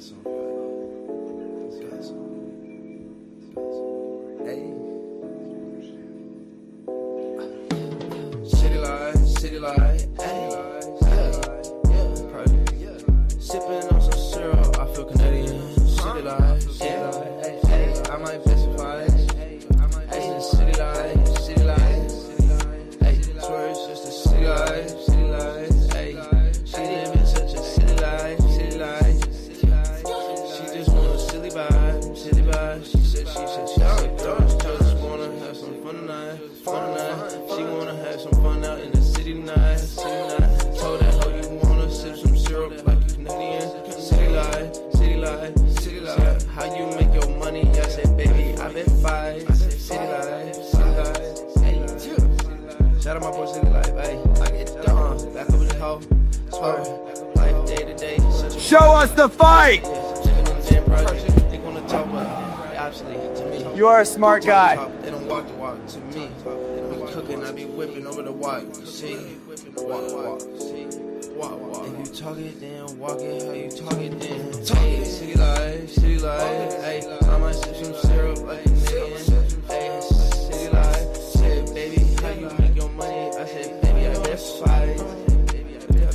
City light, sipping on some syrup, I feel Canadian. City light, I might specify. City light, swear it's just a city light. She live in such a city life. She just want a silly vibe. She said she just wanna have some fun tonight. She wanna have some fun out in the city tonight. Told that hoe you wanna sip some syrup like you Canadian. City light. How you make your money? I said, baby, I been fight. City light. Shout out my boy City Life, hey. I get done. Back over the hoe. Swear, life day to day. Show us the fight! You are a smart guy. They don't walk the walk to me. We cooking, I be whipping over the walk. See, walk. If you talk it, then walk it. How you talk it, then hey, city life. Hey, I might sip some syrup like a million. Hey, city life. Said, baby, how you make your money? I said, baby, I best fight.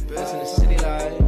Best in the city life.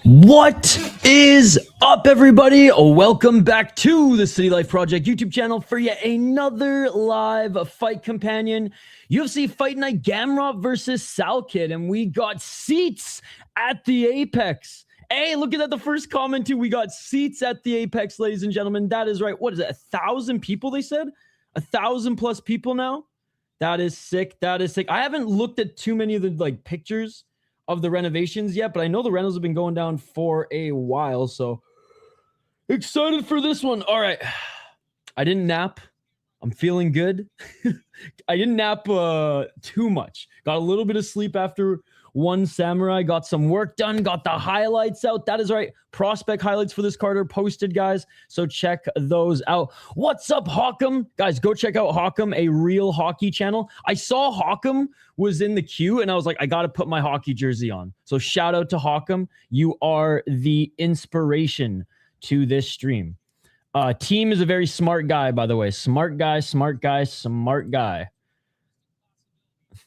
What is up, everybody? Welcome back to the City Life Project YouTube channel for yet another live fight companion. UFC Fight Night, Gamrot versus Salkilld, and we got seats at the Apex. Hey, look at that, the first comment too. We got seats at the Apex, ladies and gentlemen. That is right. What is it, 1,000 people, they said? 1,000 plus people now? That is sick. I haven't looked at too many of the pictures of the renovations yet, but I know the rentals have been going down for a while, so excited for this one. All right, I didn't nap. I'm feeling good. I didn't nap too much. Got a little bit of sleep after one samurai. Got some work done. Got the highlights out. That is right. Prospect highlights for this card are posted, guys. So check those out. What's up, Hawkham? Guys, go check out Hawkham, a real hockey channel. I saw Hawkham was in the queue, and I was like, I got to put my hockey jersey on. So shout out to Hawkham. You are the inspiration to this stream. Team is a very smart guy, by the way. Smart guy.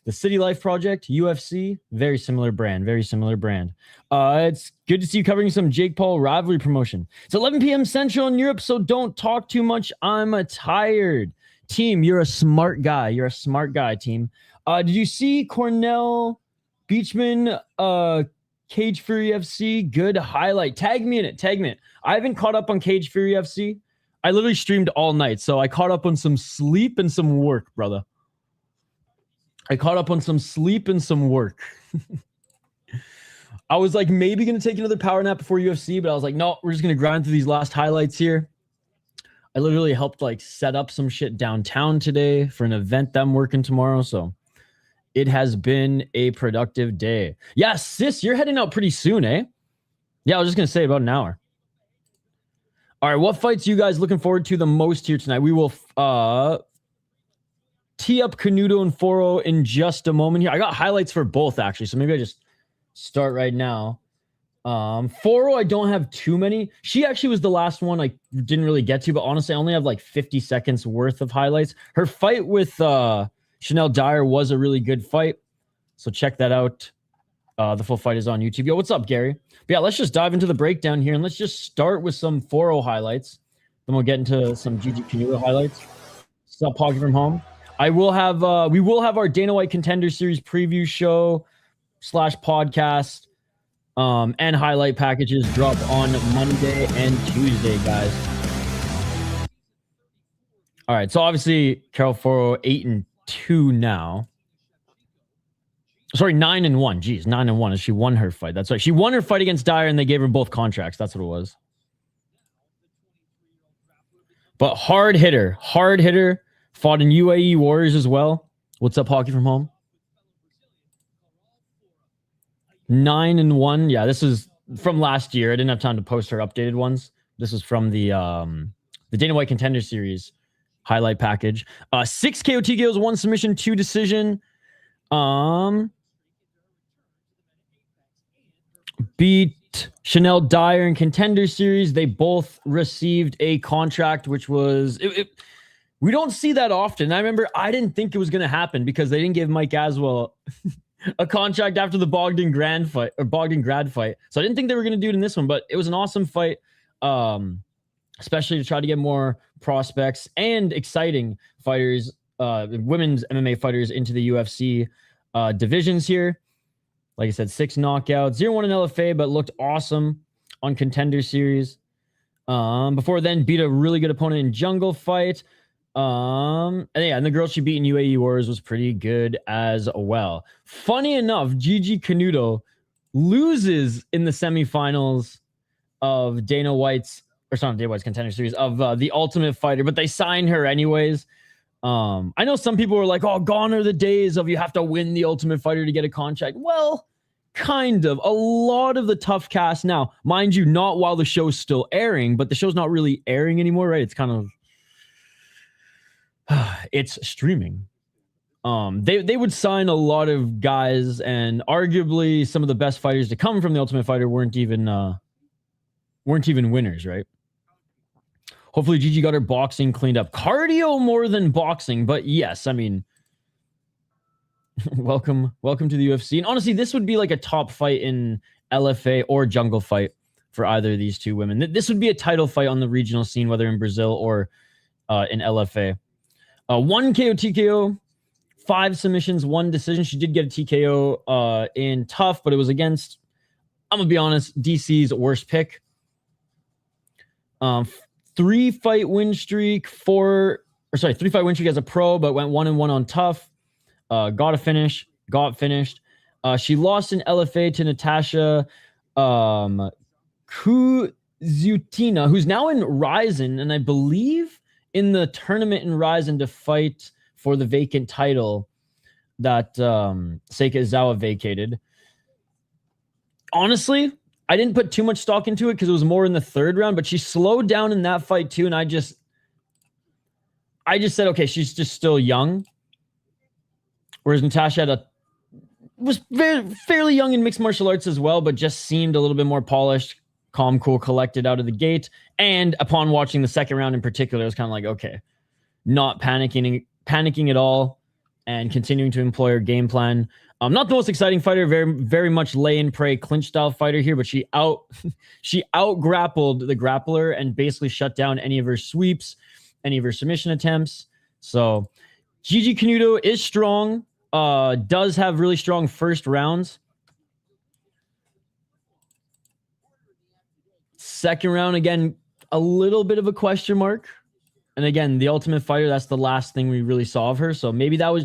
The City Life Project, UFC, very similar brand. It's good to see you covering some Jake Paul rivalry promotion. It's 11 p.m. Central in Europe, so don't talk too much. I'm tired. Team, you're a smart guy. Team. Did you see Cornell Beachman, Cage Fury FC? Good highlight. Tag me in it. I haven't caught up on Cage Fury FC. I literally streamed all night, so I caught up on some sleep and some work, brother. I was like maybe going to take another power nap before UFC, but I was like, no, we're just going to grind through these last highlights here. I literally helped set up some shit downtown today for an event that I'm working tomorrow, so it has been a productive day. Yeah, sis, you're heading out pretty soon, eh? Yeah, I was just going to say about an hour. All right, what fights you guys looking forward to the most here tonight? We will tee up Canuto and Foro in just a moment here. I got highlights for both, actually, so maybe I just start right now. Foro, I don't have too many. She actually was the last one I didn't really get to, but honestly, I only have 50 seconds worth of highlights. Her fight with Chanel Diyar was a really good fight, so check that out. The full fight is on YouTube. Yo, what's up, Gary? But yeah, let's just dive into the breakdown here, and let's just start with some Foro highlights. Then we'll get into some Gigi Canuto highlights. What's up, Pocket from Home? We will have our Dana White Contender Series preview show / podcast and highlight packages drop on Monday and Tuesday, guys. All right, so obviously Carol Foro 8-2 now. Sorry, 9-1. Jeez, 9-1. And she won her fight. That's right. She won her fight against Diyar, and they gave her both contracts. That's what it was. But hard hitter. Fought in UAE Warriors as well. What's up, Hockey from Home? 9-1. Yeah, this is from last year. I didn't have time to post her updated ones. This is from the Dana White Contender Series highlight package. 6 KO TKOs, 1 submission, 2 decision. Beat Chanel Dyer in Contender Series. They both received a contract, which was... we don't see that often. I remember I didn't think it was going to happen because they didn't give Mike Aswell a contract after the Bogdan Grad fight. So I didn't think they were going to do it in this one, but it was an awesome fight, especially to try to get more prospects and exciting fighters, women's MMA fighters into the UFC divisions here. Like I said, 6 knockouts, 0-1 in LFA, but looked awesome on Contender Series. Before then, beat a really good opponent in Jungle Fight. And the girl she beat in UAE Wars was pretty good as well. Funny enough, Gigi Canuto loses in the semifinals of Dana White's Contender Series of the Ultimate Fighter, but they sign her anyways. I know some people were like, oh, gone are the days of you have to win the Ultimate Fighter to get a contract. Well, kind of. A lot of the tough cast now, mind you, not while the show's still airing, but the show's not really airing anymore, right? It's kind of it's streaming. They would sign a lot of guys, and arguably some of the best fighters to come from the Ultimate Fighter weren't even winners, right? Hopefully Gigi got her boxing cleaned up. Cardio more than boxing, but yes, I mean, welcome to the UFC. And honestly, this would be like a top fight in LFA or Jungle Fight for either of these two women. This would be a title fight on the regional scene, whether in Brazil or in LFA. 1 KO TKO, 5 submissions, 1 decision. She did get a TKO in Tough, but it was against, I'm going to be honest, DC's worst pick. 3-fight win streak, 3-fight win streak as a pro, but went 1-1 on Tough. Got finished. She lost in LFA to Natasha Kuzutina, who's now in Ryzen, and I believe in the tournament in Ryzen to fight for the vacant title that Seika Izawa vacated. Honestly, I didn't put too much stock into it because it was more in the 3rd round, but she slowed down in that fight too, and I just said, okay, she's just still young. Whereas Natasha was fairly young in mixed martial arts as well, but just seemed a little bit more polished, calm, cool, collected out of the gate. And upon watching the 2nd round in particular, it was kind of like, okay, not panicking at all and continuing to employ her game plan. Not the most exciting fighter, very, very much lay and pray clinch style fighter here, but she out grappled the grappler and basically shut down any of her sweeps, any of her submission attempts. So Gigi Canuto is strong, does have really strong first rounds. 2nd round, again, a little bit of a question mark. And again, the Ultimate Fighter, that's the last thing we really saw of her. So maybe that was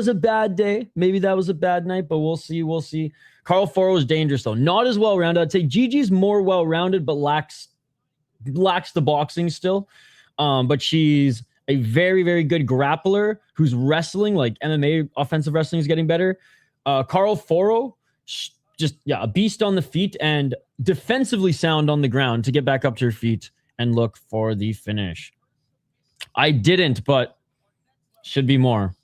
a bad day. Maybe that was a bad night, but we'll see. Carl Foro is dangerous, though. Not as well-rounded. I'd say Gigi's more well-rounded, but lacks the boxing still. But she's a very, very good grappler who's wrestling, like MMA offensive wrestling is getting better. Carl Foro, a beast on the feet and defensively sound on the ground to get back up to her feet and look for the finish. I didn't, but should be more.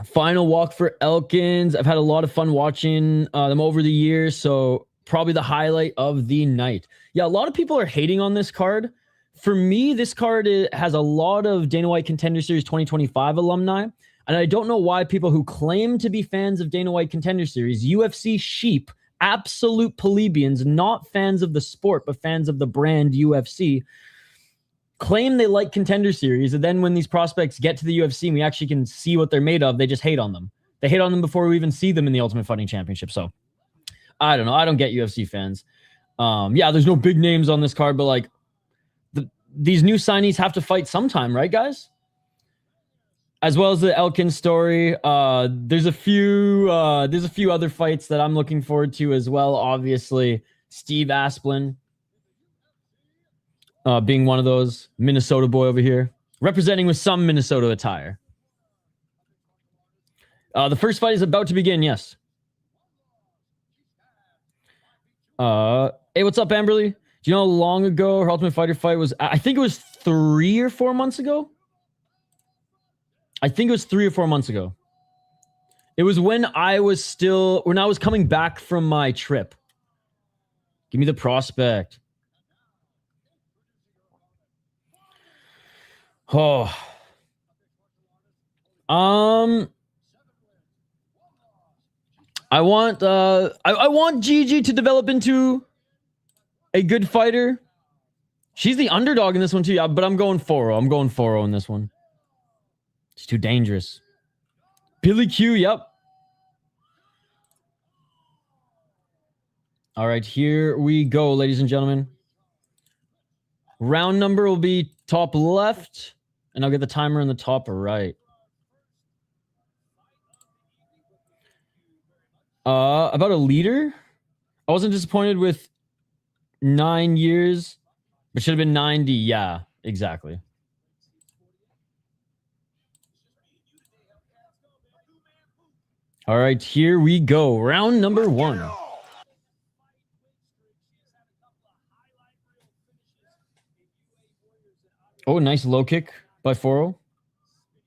Final walk for Elkins. I've had a lot of fun watching them over the years, so probably the highlight of the night. Yeah, a lot of people are hating on this card. For me, this card has a lot of Dana White Contender Series 2025 alumni, and I don't know why people who claim to be fans of Dana White Contender Series, UFC sheep, absolute plebeians, not fans of the sport, but fans of the brand UFC, claim they like Contender Series, and then when these prospects get to the UFC and we actually can see what they're made of, they just hate on them. They hate on them before we even see them in the Ultimate Fighting Championship. So, I don't know. I don't get UFC fans. Yeah, there's no big names on this card, but like these new signees have to fight sometime, right, guys? as well as the Elkins story. There's a few other fights that I'm looking forward to as well. Obviously, Steve Asplund being one of those. Minnesota boy over here, representing with some Minnesota attire. The first fight is about to begin. Yes. Hey, what's up, Amberly? Do you know how long ago her Ultimate Fighter fight was? I think it was 3 or 4 months ago. I think it was 3 or 4 months ago. It was when I was coming back from my trip. Give me the prospect. Oh. I want Gigi to develop into a good fighter. She's the underdog in this one too, yeah, but I'm going 4-0. I'm going 4-0 in this one. She's too dangerous. Billy Q, yep. All right, here we go, ladies and gentlemen. Round number will be top left, and I'll get the timer in the top right. About a leader. I wasn't disappointed with 9 years, but should have been 90. Yeah, exactly. All right, here we go. Round number 1. Oh, nice low kick by 4-0.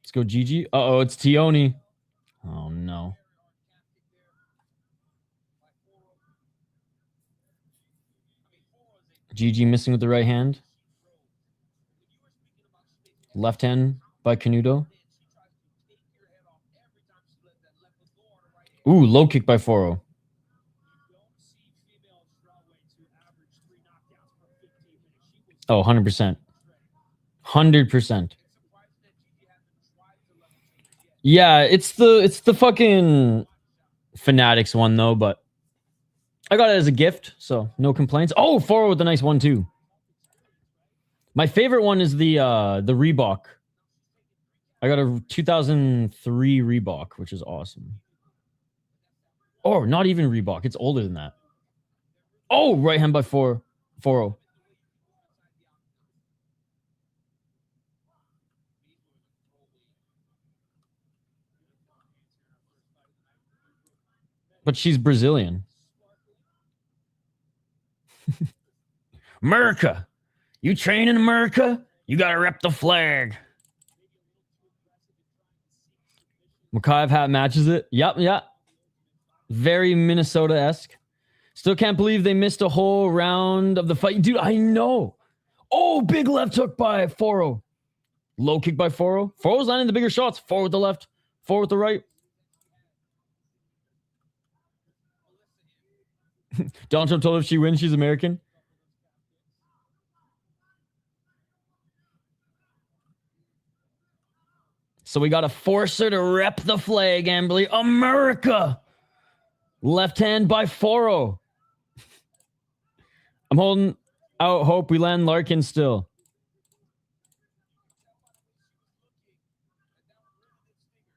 Let's go, Gigi. Uh-oh, it's Tioni. Oh, no. Gigi missing with the right hand. Left hand by Canuto. Ooh, low kick by 4-0. Oh, 100%. 100%. Yeah, it's the fucking Fanatics one though, but I got it as a gift, so no complaints. Oh, 4-0 with a nice 1-2. My favorite one is the Reebok. I got a 2003 Reebok, which is awesome. Oh, not even Reebok. It's older than that. Oh, right hand by 4-0. But she's Brazilian. America. You train in America, you gotta rep the flag. Makayev hat matches it. Yep, yeah. Very Minnesota-esque. Still can't believe they missed a whole round of the fight. Dude, I know. Oh, big left hook by 4-0. Low kick by 4-0. 4-0's landing the bigger shots. 4 with the left, 4 with the right. Donald Trump told her if she wins, she's American. So we got to force her to rep the flag, Amberly. America! Left hand by 4-0. I'm holding out hope we land Larkin still.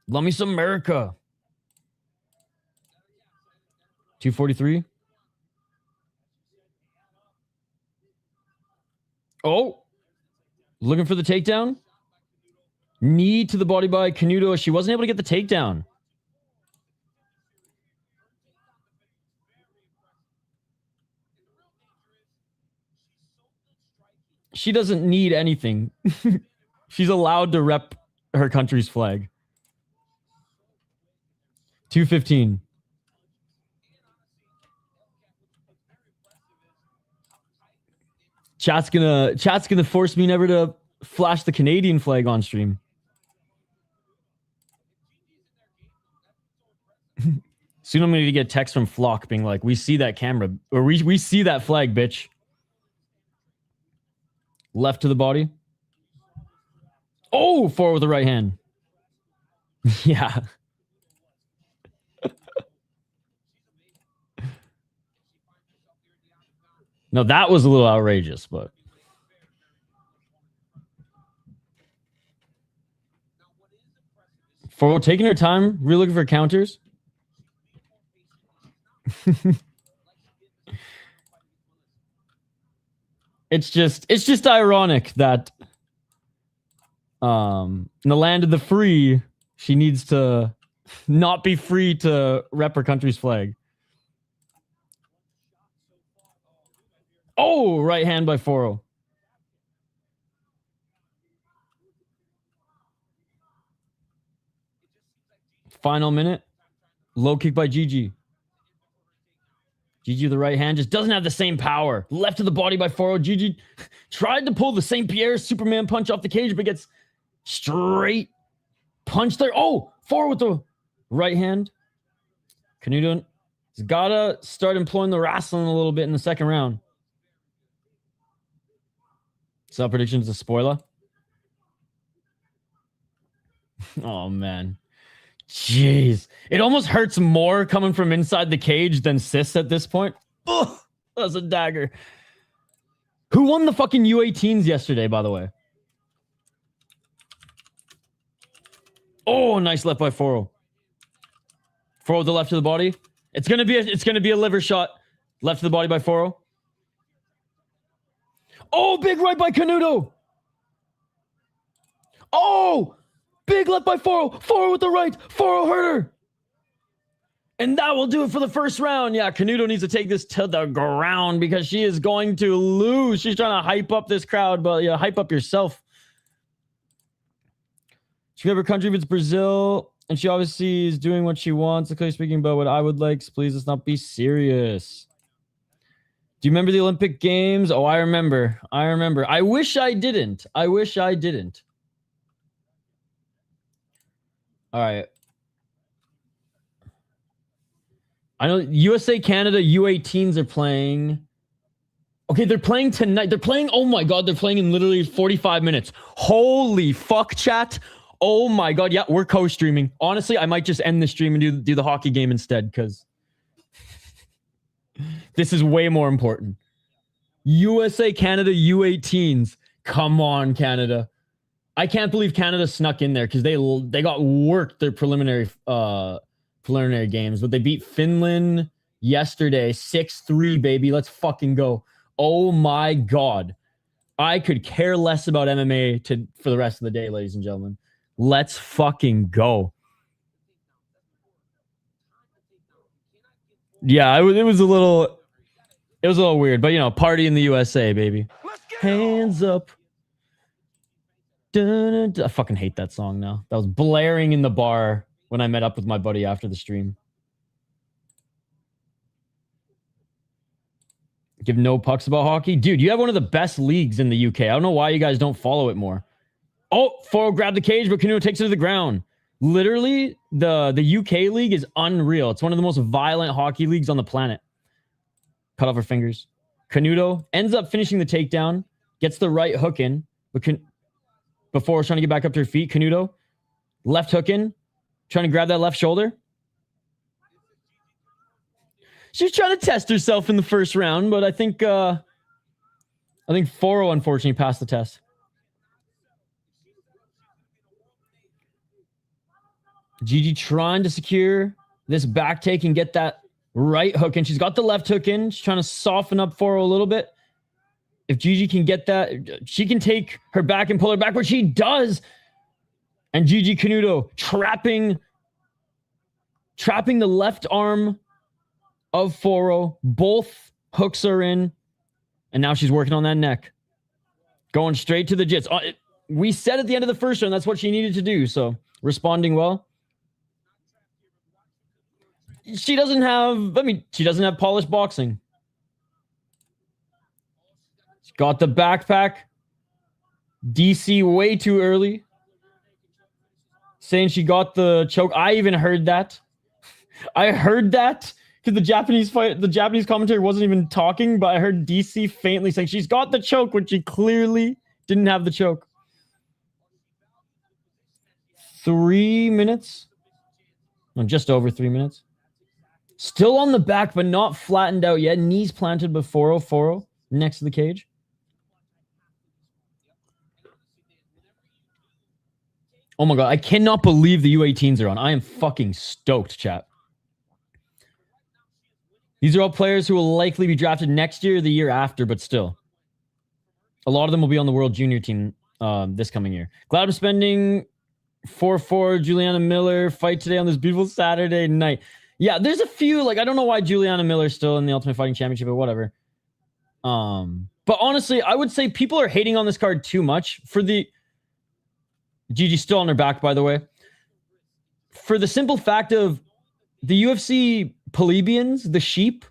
Love me some America. 243. Oh, looking for the takedown. Knee to the body by Canuto. She wasn't able to get the takedown. She doesn't need anything. She's allowed to rep her country's flag. 215. Chat's gonna force me never to flash the Canadian flag on stream. Soon I'm gonna get a text from Flock being like, "We see that camera, or we see that flag, bitch." Left to the body. Oh, 4 with the right hand. Yeah. No, that was a little outrageous, but For taking her time, really looking for counters. It's just ironic that in the land of the free, she needs to not be free to rep her country's flag. Oh, right hand by Foro. Final minute. Low kick by Gigi. Gigi with the right hand just doesn't have the same power. Left to the body by Foro. Gigi tried to pull the St. Pierre Superman punch off the cage, but gets straight punch there. Oh, Foro with the right hand. Canuto has got to start employing the wrestling a little bit in the second round. Sell predictions, a spoiler. Oh, man. Jeez. It almost hurts more coming from inside the cage than cis at this point. Oh, that's a dagger. Who won the fucking U18s yesterday, by the way? Oh, nice left by Foro. Foro with the left to the body. It's gonna be a liver shot. Left to the body by Foro. Oh, big right by Canuto. Oh, big left by Foro. Foro with the right. Foro hurt her. And that will do it for the first round. Yeah, Canuto needs to take this to the ground because she is going to lose. She's trying to hype up this crowd, but yeah, hype up yourself. She got her country if it's Brazil, and she obviously is doing what she wants. Clearly speaking about what I would like. So please, let's not be serious. Do you remember the Olympic Games? Oh, I remember. I wish I didn't. All right. I know USA, Canada, U18s are playing. Okay, they're playing tonight. Oh my God, they're playing in literally 45 minutes. Holy fuck, chat. Oh my God. Yeah, we're co-streaming. Honestly, I might just end the stream and do the hockey game instead because this is way more important. USA, Canada, U18s. Come on, Canada. I can't believe Canada snuck in there because they got worked their preliminary games, but they beat Finland yesterday 6-3, baby. Let's fucking go. Oh my God. I could care less about MMA for the rest of the day, ladies and gentlemen. Let's fucking go. Yeah, it was a little weird, but you know, party in the USA, baby. Hands up. Dun, dun. I fucking hate that song now. That was blaring in the bar when I met up with my buddy after the stream. Give no pucks about hockey. Dude, you have one of the best leagues in the UK. I don't know why you guys don't follow it more. Oh, Foro grabbed the cage, but Canuto takes it to the ground. Literally, the UK league is unreal. It's one of the most violent hockey leagues on the planet. Cut off her fingers. Canuto ends up finishing the takedown. Gets the right hook in. But before trying to get back up to her feet, Canuto. Left hook in. Trying to grab that left shoulder. She's trying to test herself in the first round, but I think Foro unfortunately passed the test. Gigi trying to secure this back take and get that right hook in. She's got the left hook in. She's trying to soften up Foro a little bit. If Gigi can get that, she can take her back and pull her back, which she does. And Gigi Canuto trapping the left arm of Foro. Both hooks are in. And now she's working on that neck. Going straight to the jits. We said at the end of the first round, that's what she needed to do. So responding well. She doesn't have polished boxing. She's got the backpack. DC way too early. Saying she got the choke. I even heard that. I heard that because the Japanese commentator wasn't even talking, but I heard DC faintly saying she's got the choke when she clearly didn't have the choke. 3 minutes. No, just over 3 minutes. Still on the back, but not flattened out yet. Knees planted before Foro next to the cage. Oh my God. I cannot believe the U18s are on. I am fucking stoked, chat. These are all players who will likely be drafted next year or the year after, but still. A lot of them will be on the World Junior team this coming year. Glad I'm spending 4-4 Juliana Miller fight today on this beautiful Saturday night. Yeah, there's a few, like, I don't know why Juliana Miller's still in the Ultimate Fighting Championship, but whatever. But honestly, I would say people are hating on this card too much for the... Gigi's still on her back, by the way. For the simple fact of the UFC plebeians, the sheep,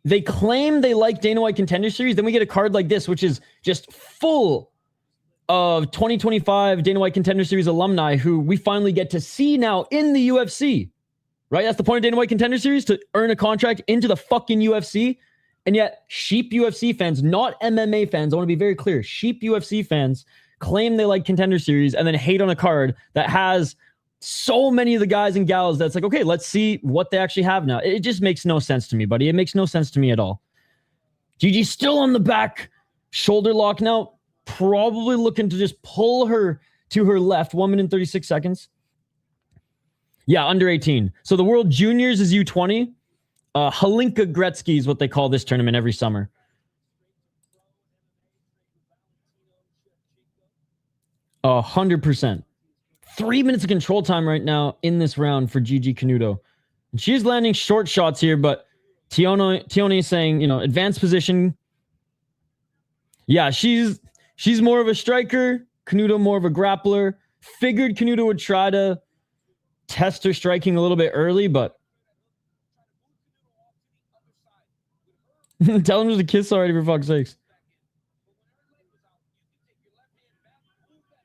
they claim they like Dana White Contender Series. Then we get a card like this, which is just full of 2025 Dana White Contender Series alumni who we finally get to see now in the UFC. Right? That's the point of Dana White Contender Series, to earn a contract into the fucking UFC. And yet, sheep UFC fans, not MMA fans, I want to be very clear, sheep UFC fans claim they like Contender Series and then hate on a card that has so many of the guys and gals that's like, okay, let's see what they actually have now. It just makes no sense to me, buddy. It makes no sense to me at all. Gigi's still on the back. Shoulder lock now. Probably looking to just pull her to her left. 1 minute and 36 seconds. Yeah, under 18. So the World Juniors is U20. Halinka Gretzky is what they call this tournament every summer. 100%. 3 minutes of control time right now in this round for Gigi Canuto. And she's landing short shots here, but Tione is saying, you know, advanced position. Yeah, she's more of a striker. Canuto more of a grappler. Figured Canuto would try to test her striking a little bit early, but tell him to kiss already, for fuck's sakes.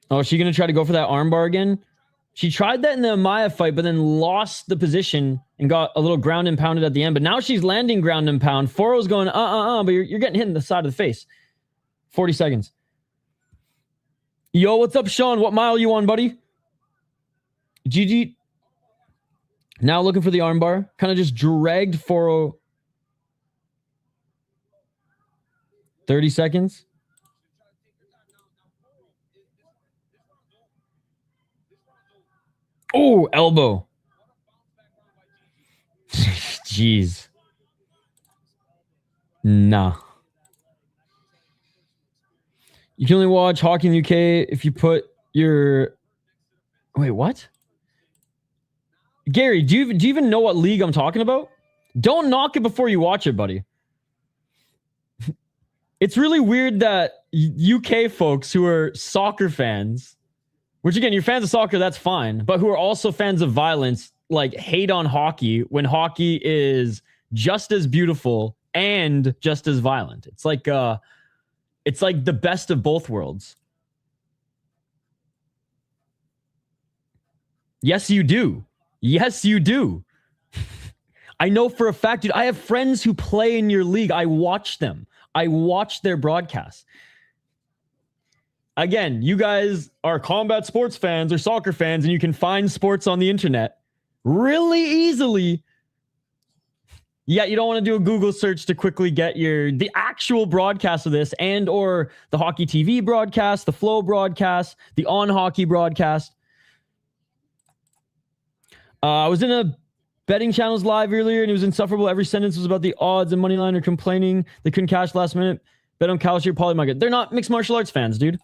Oh, is she going to try to go for that armbar again? She tried that in the Amaya fight, but then lost the position and got a little ground and pounded at the end. But now she's landing ground and pound. Foro's going, but you're getting hit in the side of the face. 40 seconds. Yo, what's up, Sean? What mile you on, buddy? Gigi now looking for the armbar. Kind of just dragged Foro. 30 seconds. Oh, elbow. Jeez. Nah. You can only watch hockey in the UK if you put your... Wait, what? Gary, do you even know what league I'm talking about? Don't knock it before you watch it, buddy. It's really weird that UK folks who are soccer fans, which again, you're fans of soccer, that's fine, but who are also fans of violence, like hate on hockey when hockey is just as beautiful and just as violent. It's like the best of both worlds. Yes, you do. Yes, you do. I know for a fact, dude, I have friends who play in your league. I watch them. I watch their broadcasts. Again, you guys are combat sports fans or soccer fans, and you can find sports on the internet really easily. Yeah, you don't want to do a Google search to quickly get the actual broadcast of this, and or the Hockey TV broadcast, the Flow broadcast, the On Hockey broadcast. I was in a betting channels live earlier, and it was insufferable. Every sentence was about the odds, and Moneyline are complaining they couldn't cash last minute. Bet on Calcier, Polymarket. They're not mixed martial arts fans, dude.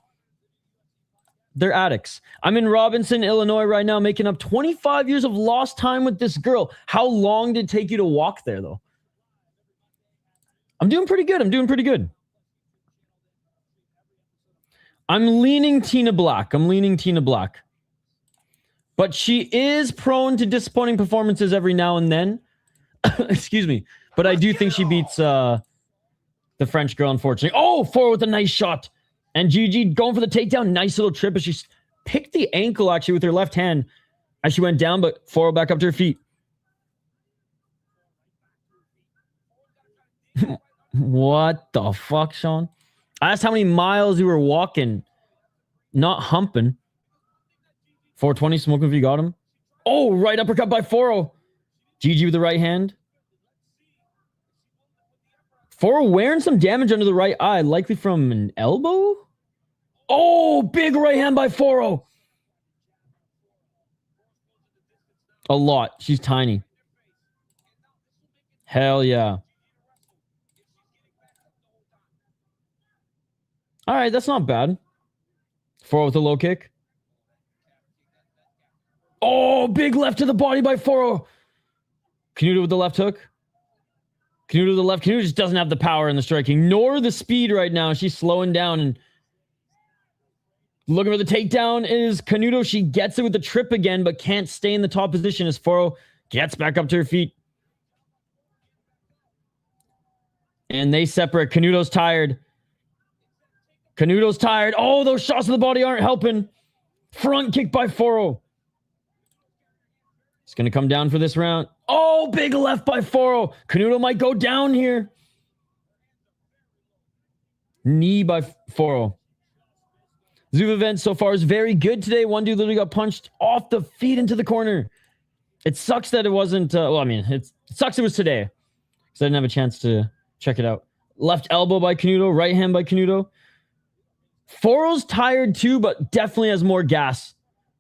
They're addicts. I'm in Robinson, Illinois right now, making up 25 years of lost time with this girl. How long did it take you to walk there, though? I'm doing pretty good. I'm leaning Tina Black. But she is prone to disappointing performances every now and then. Excuse me. But I do think she beats the French girl, unfortunately. Oh, forward with a nice shot. And Gigi going for the takedown. Nice little trip. But she picked the ankle, actually, with her left hand as she went down, but forward back up to her feet. What the fuck, Sean? I asked how many miles you were walking, not humping. 420, smoking if you got him. Oh, right uppercut by Foro. Gigi with the right hand. Foro wearing some damage under the right eye, likely from an elbow. Oh, big right hand by Foro. A lot. She's tiny. Hell yeah. All right, that's not bad. 4 with a low kick. Oh, big left to the body by 4. Canuto with the left hook. Canuto to the left. Canuto just doesn't have the power in the striking, nor the speed right now. She's slowing down and looking for the takedown is Canuto. She gets it with the trip again, but can't stay in the top position as Foro gets back up to her feet. And they separate. Canuto's tired. Canuto's tired. Oh, those shots to the body aren't helping. Front kick by Foro. It's going to come down for this round. Oh, big left by Foro. Canuto might go down here. Knee by Foro. Zoom event so far is very good today. One dude literally got punched off the feet into the corner. It sucks that it wasn't... it sucks it was today. Because I didn't have a chance to check it out. Left elbow by Canuto. Right hand by Canuto. Foro's tired too, but definitely has more gas.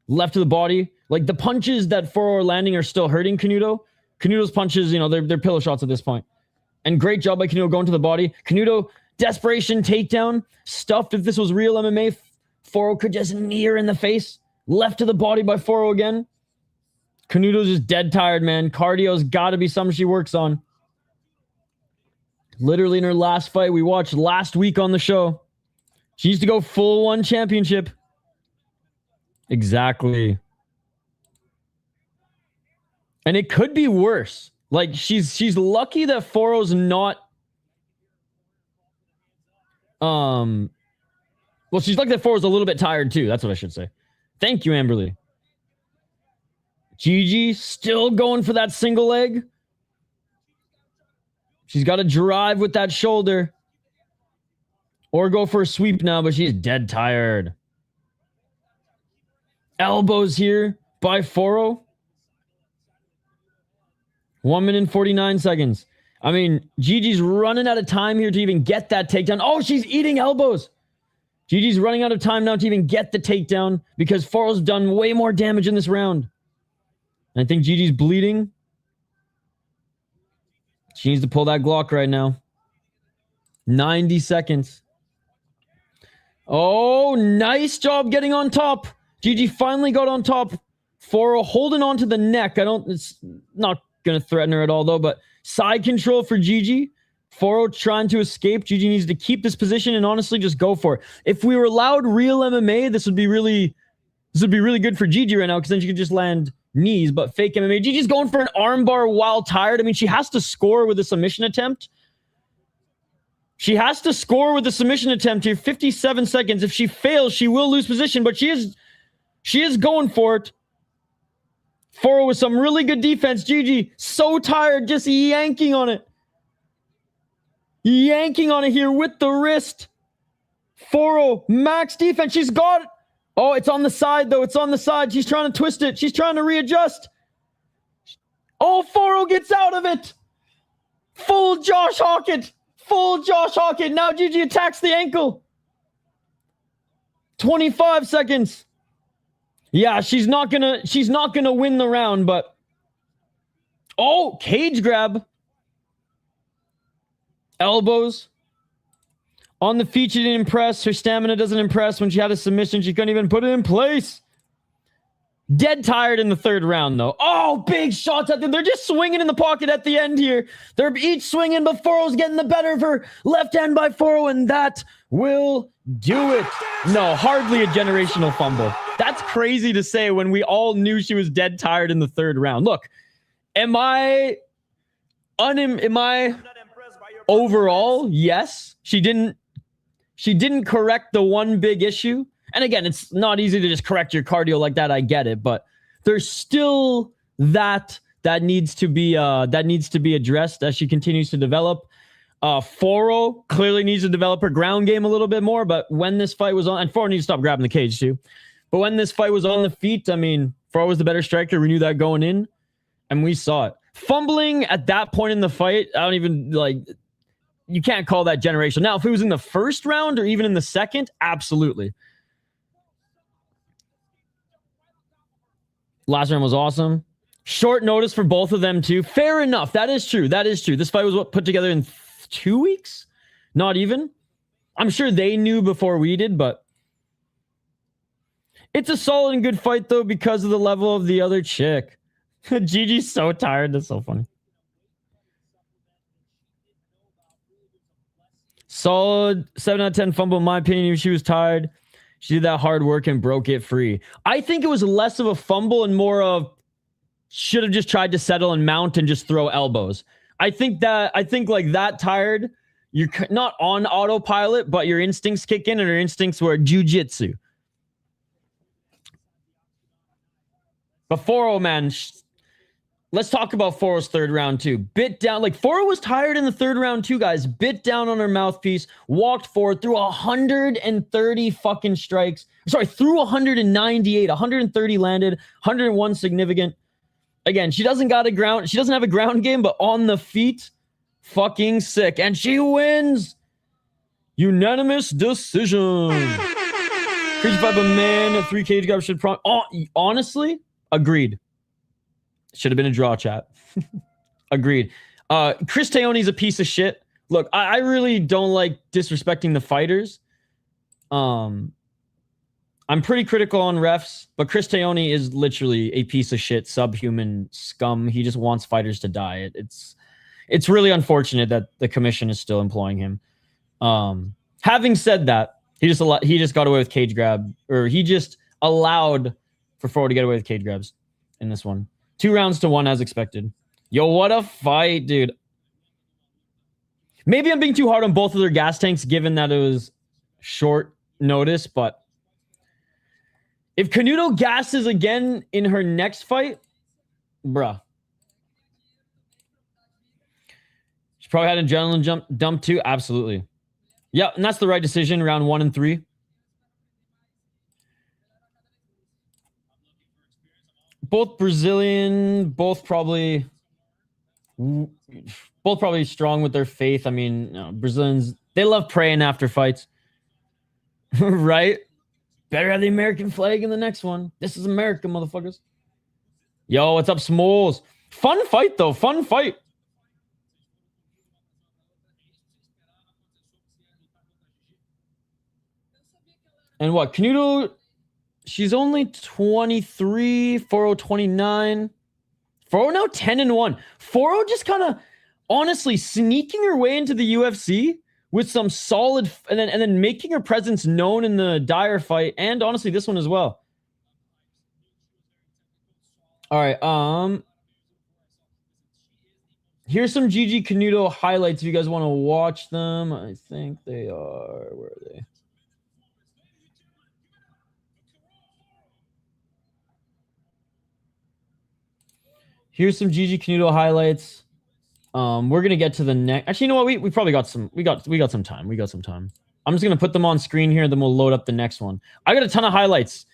Left to the body. Like, the punches that Foro are landing are still hurting Canuto. Canuto's punches, they're pillow shots at this point. And great job by Canuto going to the body. Canuto, desperation, takedown. Stuffed. If this was real MMA, Foro could just knee her in the face. Left to the body by Foro again. Canuto's just dead tired, man. Cardio's got to be something she works on. Literally in her last fight we watched last week on the show. She needs to go full 1 championship. Exactly. And it could be worse. Like, she's lucky that Foro's not... Well, she's lucky that Foro's a little bit tired too. That's what I should say. Thank you, Amberly. Gigi still going for that single leg. She's got to drive with that shoulder. Or go for a sweep now, but she's dead tired. Elbows here by Foro. 1 minute and 49 seconds. I mean, Gigi's running out of time here to even get that takedown. Oh, she's eating elbows. Gigi's running out of time now to even get the takedown because Foro's done way more damage in this round. I think Gigi's bleeding. She needs to pull that Glock right now. 90 seconds. Oh, nice job getting on top. Gigi finally got on top. Foro holding on to the neck. It's not going to threaten her at all, though, but side control for Gigi. Foro trying to escape. Gigi needs to keep this position and honestly just go for it. If we were allowed real MMA, this would be really good for Gigi right now because then she could just land knees, but fake MMA. Gigi's going for an armbar while tired. I mean, she has to score with a submission attempt. She has to score with a submission attempt here. 57 seconds. If she fails, she will lose position, but she is going for it. Foro with some really good defense. Gigi, so tired, just yanking on it. Yanking on it here with the wrist. Foro, max defense. She's got it. Oh, it's on the side, though. It's on the side. She's trying to twist it. She's trying to readjust. Oh, Foro gets out of it. Full Josh Hawkett. Full Josh Hawkett. Now Gigi attacks the ankle. 25 seconds. Yeah, she's not gonna win the round, but oh, cage grab. Elbows. On the feet, she didn't impress. Her stamina doesn't impress. When she had a submission, she couldn't even put it in place. Dead tired in the third round, though. Oh, big shots at them. They're just swinging in the pocket at the end here. They're each swinging, but Foro's getting the better of her. Left hand by Foro, and that will do it. No, hardly a generational fumble. That's crazy to say when we all knew she was dead tired in the third round. Look, am I overall? Yes. She didn't correct the one big issue. And again, it's not easy to just correct your cardio like that. I get it, but there's still that needs to be addressed as she continues to develop. Foro clearly needs to develop her ground game a little bit more, but when this fight was on, and Foro needs to stop grabbing the cage too. But when this fight was on the feet, I mean, Foro was the better striker. We knew that going in, and we saw it. Fumbling at that point in the fight, you can't call that generational. Now, if it was in the first round or even in the second, absolutely. Last round was awesome. Short notice for both of them too. Fair enough. That is true. That is true. This fight was put together in 2 weeks? Not even. I'm sure they knew before we did, but it's a solid and good fight though because of the level of the other chick. Gigi's so tired. That's so funny. Solid 7 out of 10 fumble in my opinion. If she was tired, she did that hard work and broke it free. I think it was less of a fumble and more of should have just tried to settle and mount and just throw elbows. I think like that tired, you're not on autopilot, but your instincts kick in and your instincts were jujitsu. But Foro, man, let's talk about Foro's third round too. Bit down, like Foro was tired in the third round too, guys. Bit down on her mouthpiece, walked forward, threw 130 fucking strikes. Sorry, threw 198, 130 landed, 101 significant. Again, she doesn't have a ground game, but on the feet, fucking sick. And she wins. Unanimous decision. 35 a man, 3 cage grabs should honestly, agreed. Should have been a draw, chat. Agreed. Chris Taone's a piece of shit. Look, I really don't like disrespecting the fighters. I'm pretty critical on refs, but Chris Taone is literally a piece of shit, subhuman scum. He just wants fighters to die. It's really unfortunate that the commission is still employing him. Having said that, he just got away with cage grab, or he just allowed for Ford to get away with cage grabs in this one. 2 rounds to 1 as expected. Yo, what a fight, dude. Maybe I'm being too hard on both of their gas tanks given that it was short notice, but if Canuto gasses again in her next fight, bruh. She probably had an adrenaline dump too. Absolutely. Yeah, and that's the right decision, round 1 and 3. Both Brazilian, both probably strong with their faith. I mean, Brazilians, they love praying after fights. Right? Better have the American flag in the next one. This is America, motherfuckers. Yo, what's up, Smalls? Fun fight, though. Fun fight. And what? Canuto, she's only 23. 4-0-29. 4-0 now 10-1. 4-0 just kind of, honestly, sneaking her way into the UFC with some solid, and then making her presence known in the Diyar fight, and honestly this one as well. All right, here's some Gigi Canuto highlights if you guys want to watch them. I think they are, where are they? Here's some Gigi Canuto highlights. We're gonna get to the next. Actually, you know what? We probably got some. We got some time. We got some time. I'm just gonna put them on screen here, then we'll load up the next one. I got a ton of highlights.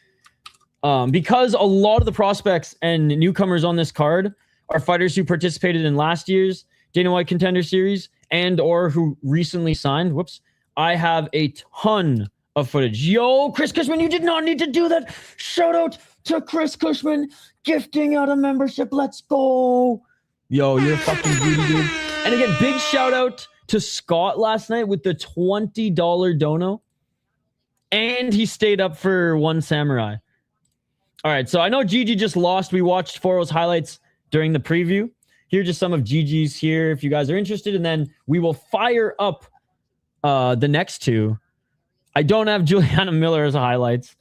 Because a lot of the prospects and newcomers on this card are fighters who participated in last year's Dana White Contender Series and or who recently signed. Whoops. I have a ton of footage. Yo, Chris Cushman, you did not need to do that. Shout out to Chris Cushman gifting out a membership. Let's go. Yo, you're a fucking beauty, dude. And again, big shout out to Scott last night with the $20 dono. And he stayed up for One Samurai. All right, so I know Gigi just lost. We watched Foro's highlights during the preview. Here are just some of Gigi's here if you guys are interested. And then we will fire up the next two. I don't have Juliana Miller's highlights.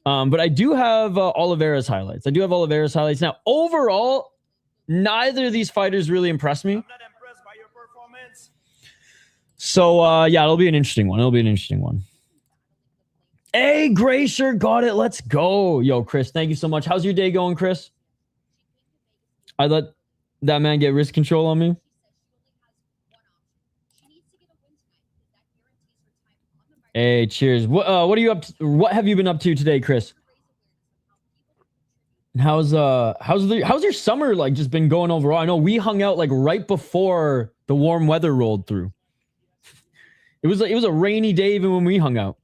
But I do have Oliveira's highlights. Now, overall, neither of these fighters really impressed me. I'm not impressed by your performance. So, yeah, it'll be an interesting one. Hey, Gracier, got it. Let's go. Yo, Chris, thank you so much. How's your day going, Chris? I let that man get wrist control on me. Hey, cheers. What are you up to? What have you been up to today, Chris? How's your summer like just been going overall? I know we hung out like right before the warm weather rolled through. It was a rainy day even when we hung out.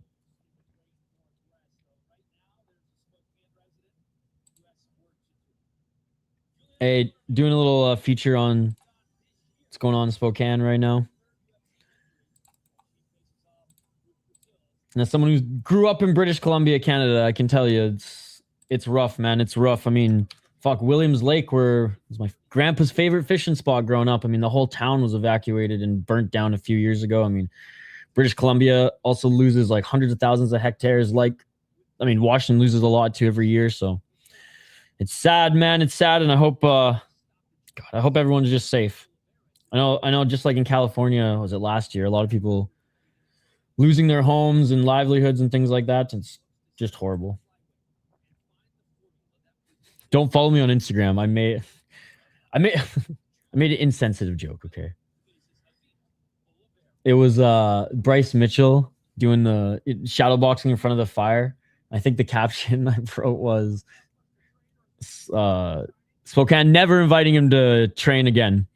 Hey, doing a little feature on what's going on in Spokane right now. And as someone who grew up in British Columbia, Canada, I can tell you it's rough, man. It's rough. I mean, fuck, Williams Lake was my grandpa's favorite fishing spot growing up. I mean, the whole town was evacuated and burnt down a few years ago. I mean, British Columbia also loses like hundreds of thousands of hectares. Washington loses a lot too every year. So it's sad, man. It's sad. And I hope, I hope everyone's just safe. I know just like in California, was it last year? A lot of people losing their homes and livelihoods and things like that. It's just horrible. Don't follow me on Instagram. I made an insensitive joke, okay? It was Bryce Mitchell doing the shadow boxing in front of the fire. I think the caption I wrote was Spokane never inviting him to train again.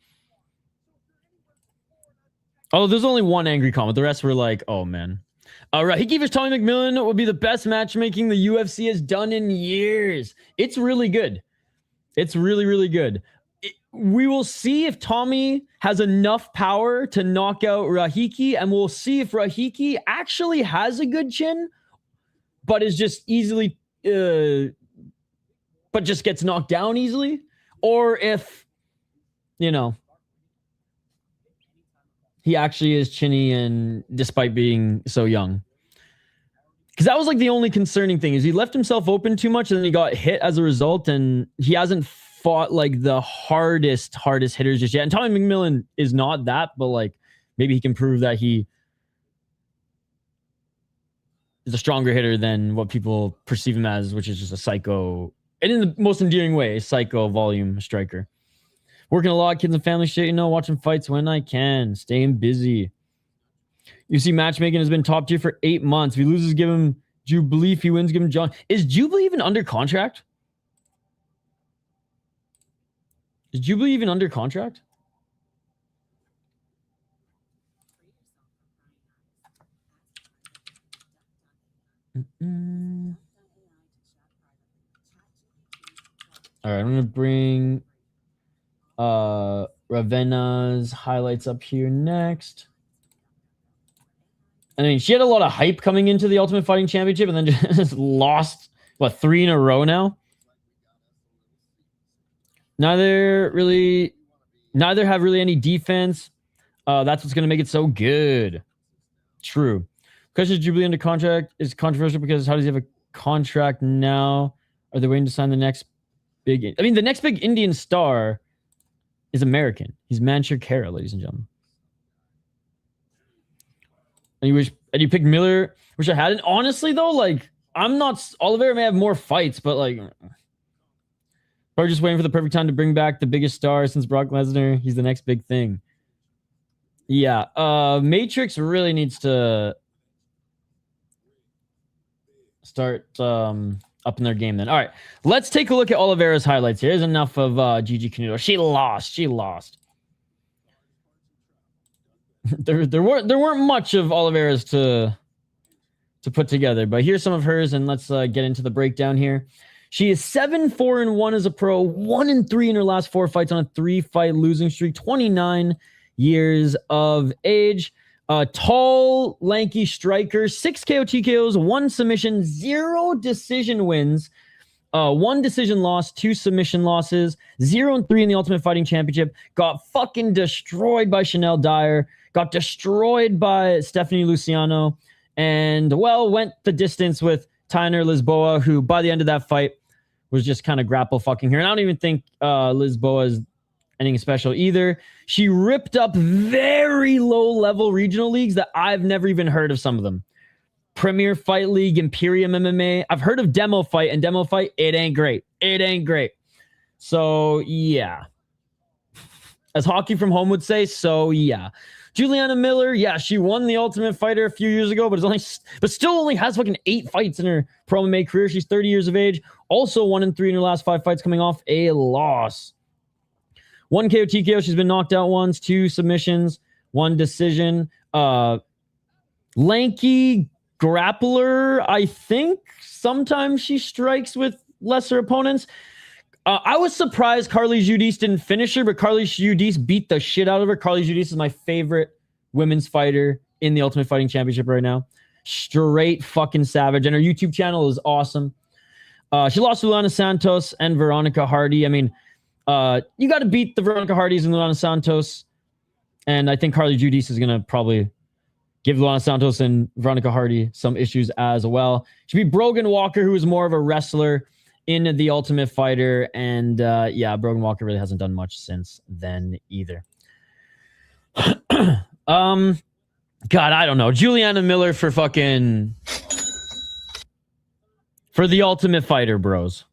Oh, there's only one angry comment. The rest were like, oh, man. Rahiki vs. Tommy McMillan would be the best matchmaking the UFC has done in years. It's really good. It's really, really good. We will see if Tommy has enough power to knock out Rahiki, and we'll see if Rahiki actually has a good chin, but is just easily, but just gets knocked down easily, or if, he actually is chinny and despite being so young. Because that was like the only concerning thing is he left himself open too much and then he got hit as a result, and he hasn't fought like the hardest hitters just yet. And Tommy McMillan is not that, but like maybe he can prove that he is a stronger hitter than what people perceive him as, which is just a psycho, and in the most endearing way, a psycho volume striker. Working a lot, kids and family shit, watching fights when I can, staying busy. UFC matchmaking has been top tier for 8 months. If he loses, give him Jubilee. If he wins, give him John. Is Jubilee even under contract? Is Jubilee even under contract? All right, I'm going to bring Ravena's highlights up here next. I mean, she had a lot of hype coming into the Ultimate Fighting Championship and then just lost, 3 in a row now? Neither have really any defense. That's what's going to make it so good. True. Question is Jubilee under contract is controversial because how does he have a contract now? Are they waiting to sign the next big... I mean, the next big Indian star is American. He's Manshur Kara, ladies and gentlemen. And you pick Miller, which I hadn't. Honestly, though, like, I'm not... Oliveira may have more fights, but, like... Probably just waiting for the perfect time to bring back the biggest star since Brock Lesnar. He's the next big thing. Yeah. Matrix really needs to start up in their game then. All right. Let's take a look at Oliveira's highlights. Here's enough of Gigi Canuto. She lost. there weren't much of Oliveira's to put together, but here's some of hers, and let's get into the breakdown here. She is 7-4-1 as a pro, 1-3 in her last 4 fights on a 3-fight losing streak, 29 years of age. Tall, lanky striker, 6 KO TKOs, 1 submission, 0 decision wins, 1 decision loss, 2 submission losses, 0-3 in the Ultimate Fighting Championship. Got fucking destroyed by Chanel Diyar, got destroyed by Stephanie Luciano, and, went the distance with Thainara Lisboa, who by the end of that fight was just kind of grapple fucking her. And I don't even think Lisboa is anything special either. She ripped up very low-level regional leagues that I've never even heard of some of them. Premier Fight League, Imperium MMA. I've heard of Demo Fight, and Demo Fight, it ain't great. It ain't great. So, yeah. As Hockey from Home would say, so, yeah. Juliana Miller, yeah, she won the Ultimate Fighter a few years ago, but still only has fucking 8 fights in her pro MMA career. She's 30 years of age. Also 1-3 in her last 5 fights, coming off a loss. 1 KO TKO. She's been knocked out once. 2 submissions. 1 decision. Lanky grappler. I think sometimes she strikes with lesser opponents. I was surprised Carly Giudice didn't finish her, but Carly Giudice beat the shit out of her. Carly Giudice is my favorite women's fighter in the Ultimate Fighting Championship right now. Straight fucking savage. And her YouTube channel is awesome. She lost to Luana Santos and Veronica Hardy. I mean, you got to beat the Veronica Hardys and Luana Santos. And I think Carly Giudice is going to probably give Luana Santos and Veronica Hardy some issues as well. She beat Brogan Walker, who is more of a wrestler in the Ultimate Fighter. And yeah, Brogan Walker really hasn't done much since then either. God, I don't know. Juliana Miller for fucking... for the Ultimate Fighter, bros.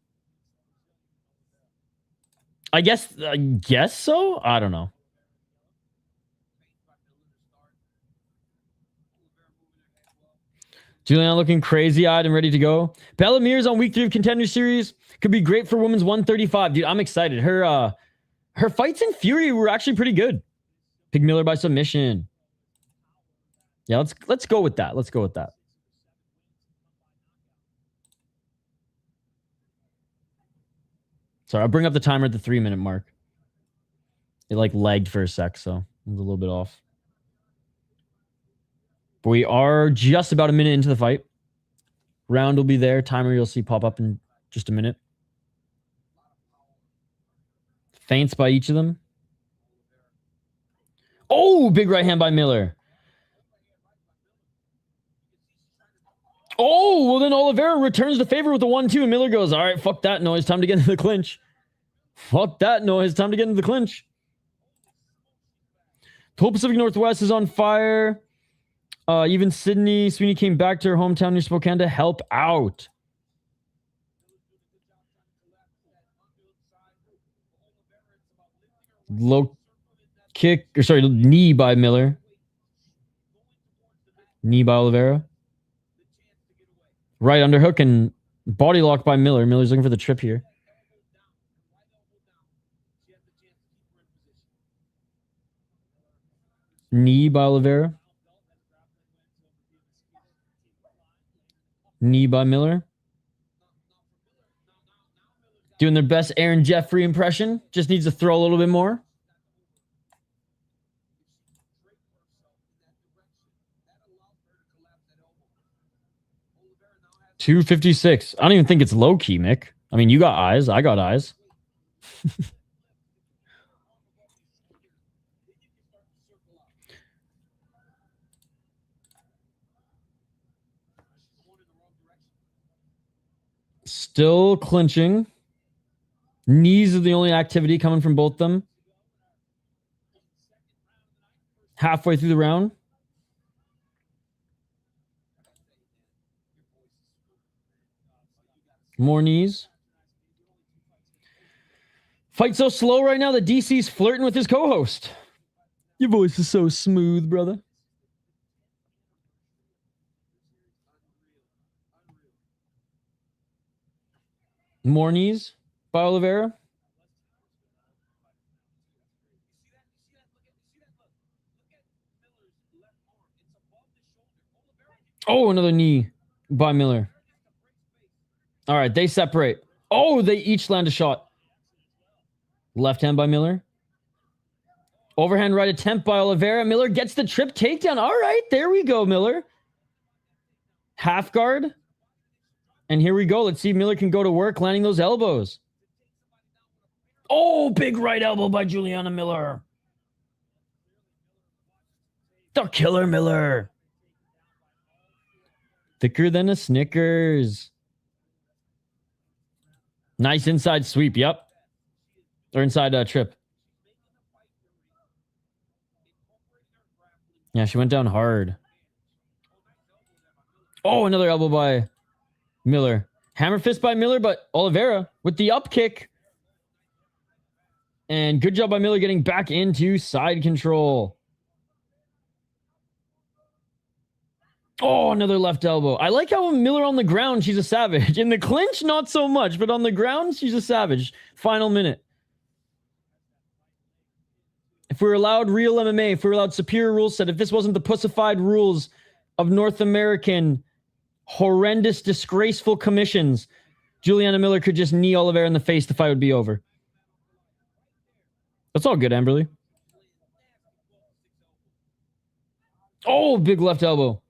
I guess so? I don't know. Juliana looking crazy-eyed and ready to go. Bella Mears on week 3 of Contender Series. Could be great for women's 135. Dude, I'm excited. Her fights in Fury were actually pretty good. Pig Miller by submission. Yeah, let's go with that. Let's go with that. Sorry, I'll bring up the timer at the 3-minute mark. It like lagged for a sec, so it was a little bit off. But we are just about a minute into the fight. Round will be there. Timer you'll see pop up in just a minute. Feints by each of them. Oh, big right hand by Miller. Oh, well then Oliveira returns the favor with the 1-2 and Miller goes, all right, fuck that noise. Time to get into the clinch. Fuck that noise. Time to get into the clinch. The whole Pacific Northwest is on fire. Even Sydney Sweeney came back to her hometown near Spokane to help out. Low kick, or sorry, knee by Miller. Knee by Oliveira. Right underhook and body lock by Miller. Miller's looking for the trip here. Knee by Oliveira. Knee by Miller. Doing their best Aaron Jeffrey impression. Just needs to throw a little bit more. $256. I don't even think it's low key, Mick. I mean, you got eyes. I got eyes. Still clinching. Knees are the only activity coming from both of them. Halfway through the round. More knees. Fight so slow right now that DC's flirting with his co-host. Your voice is so smooth, brother. More knees by Oliveira. Oh, another knee by Miller. All right, they separate. Oh, they each land a shot. Left hand by Miller. Overhand right attempt by Oliveira. Miller gets the trip takedown. All right, there we go, Miller. Half guard. And here we go. Let's see if Miller can go to work landing those elbows. Oh, big right elbow by Juliana Miller. The killer Miller. Thicker than a Snickers. Nice inside sweep. Yep. Or inside trip. Yeah, she went down hard. Oh, another elbow by Miller. Hammer fist by Miller, but Oliveira with the up kick. And good job by Miller getting back into side control. Oh, another left elbow. I like how Miller on the ground, she's a savage. In the clinch, not so much, but on the ground, she's a savage. Final minute. If we were allowed real MMA, if we were allowed superior rule set, if this wasn't the pussified rules of North American horrendous, disgraceful commissions, Juliana Miller could just knee Oliveira in the face, the fight would be over. That's all good, Amberly. Oh, big left elbow.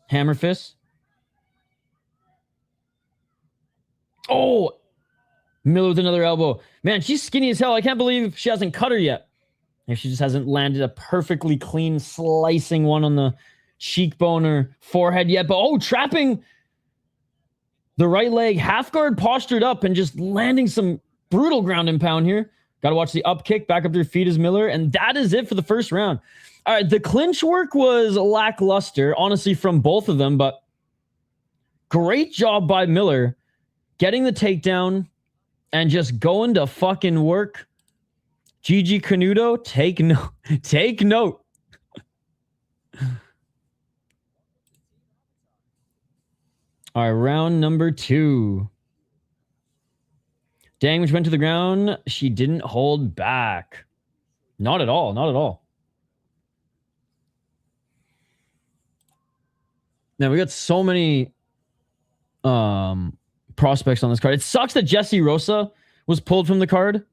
Hammer fist. Oh, Miller with another elbow. Man, she's skinny as hell. I can't believe she hasn't cut her yet. If she just hasn't landed a perfectly clean slicing one on the cheekbone or forehead yet. But oh, trapping the right leg, half guard postured up and just landing some brutal ground and pound here. Got to watch the up kick, back up to her feet as Miller. And that is it for the first round. All right, the clinch work was lackluster, honestly, from both of them. But great job by Miller getting the takedown and just going to fucking work. Gigi Canuto, take note. Take note. All right, round number 2. Dang, which went to the ground. She didn't hold back. Not at all. Not at all. Now, we got so many prospects on this card. It sucks that Jesse Rosa was pulled from the card.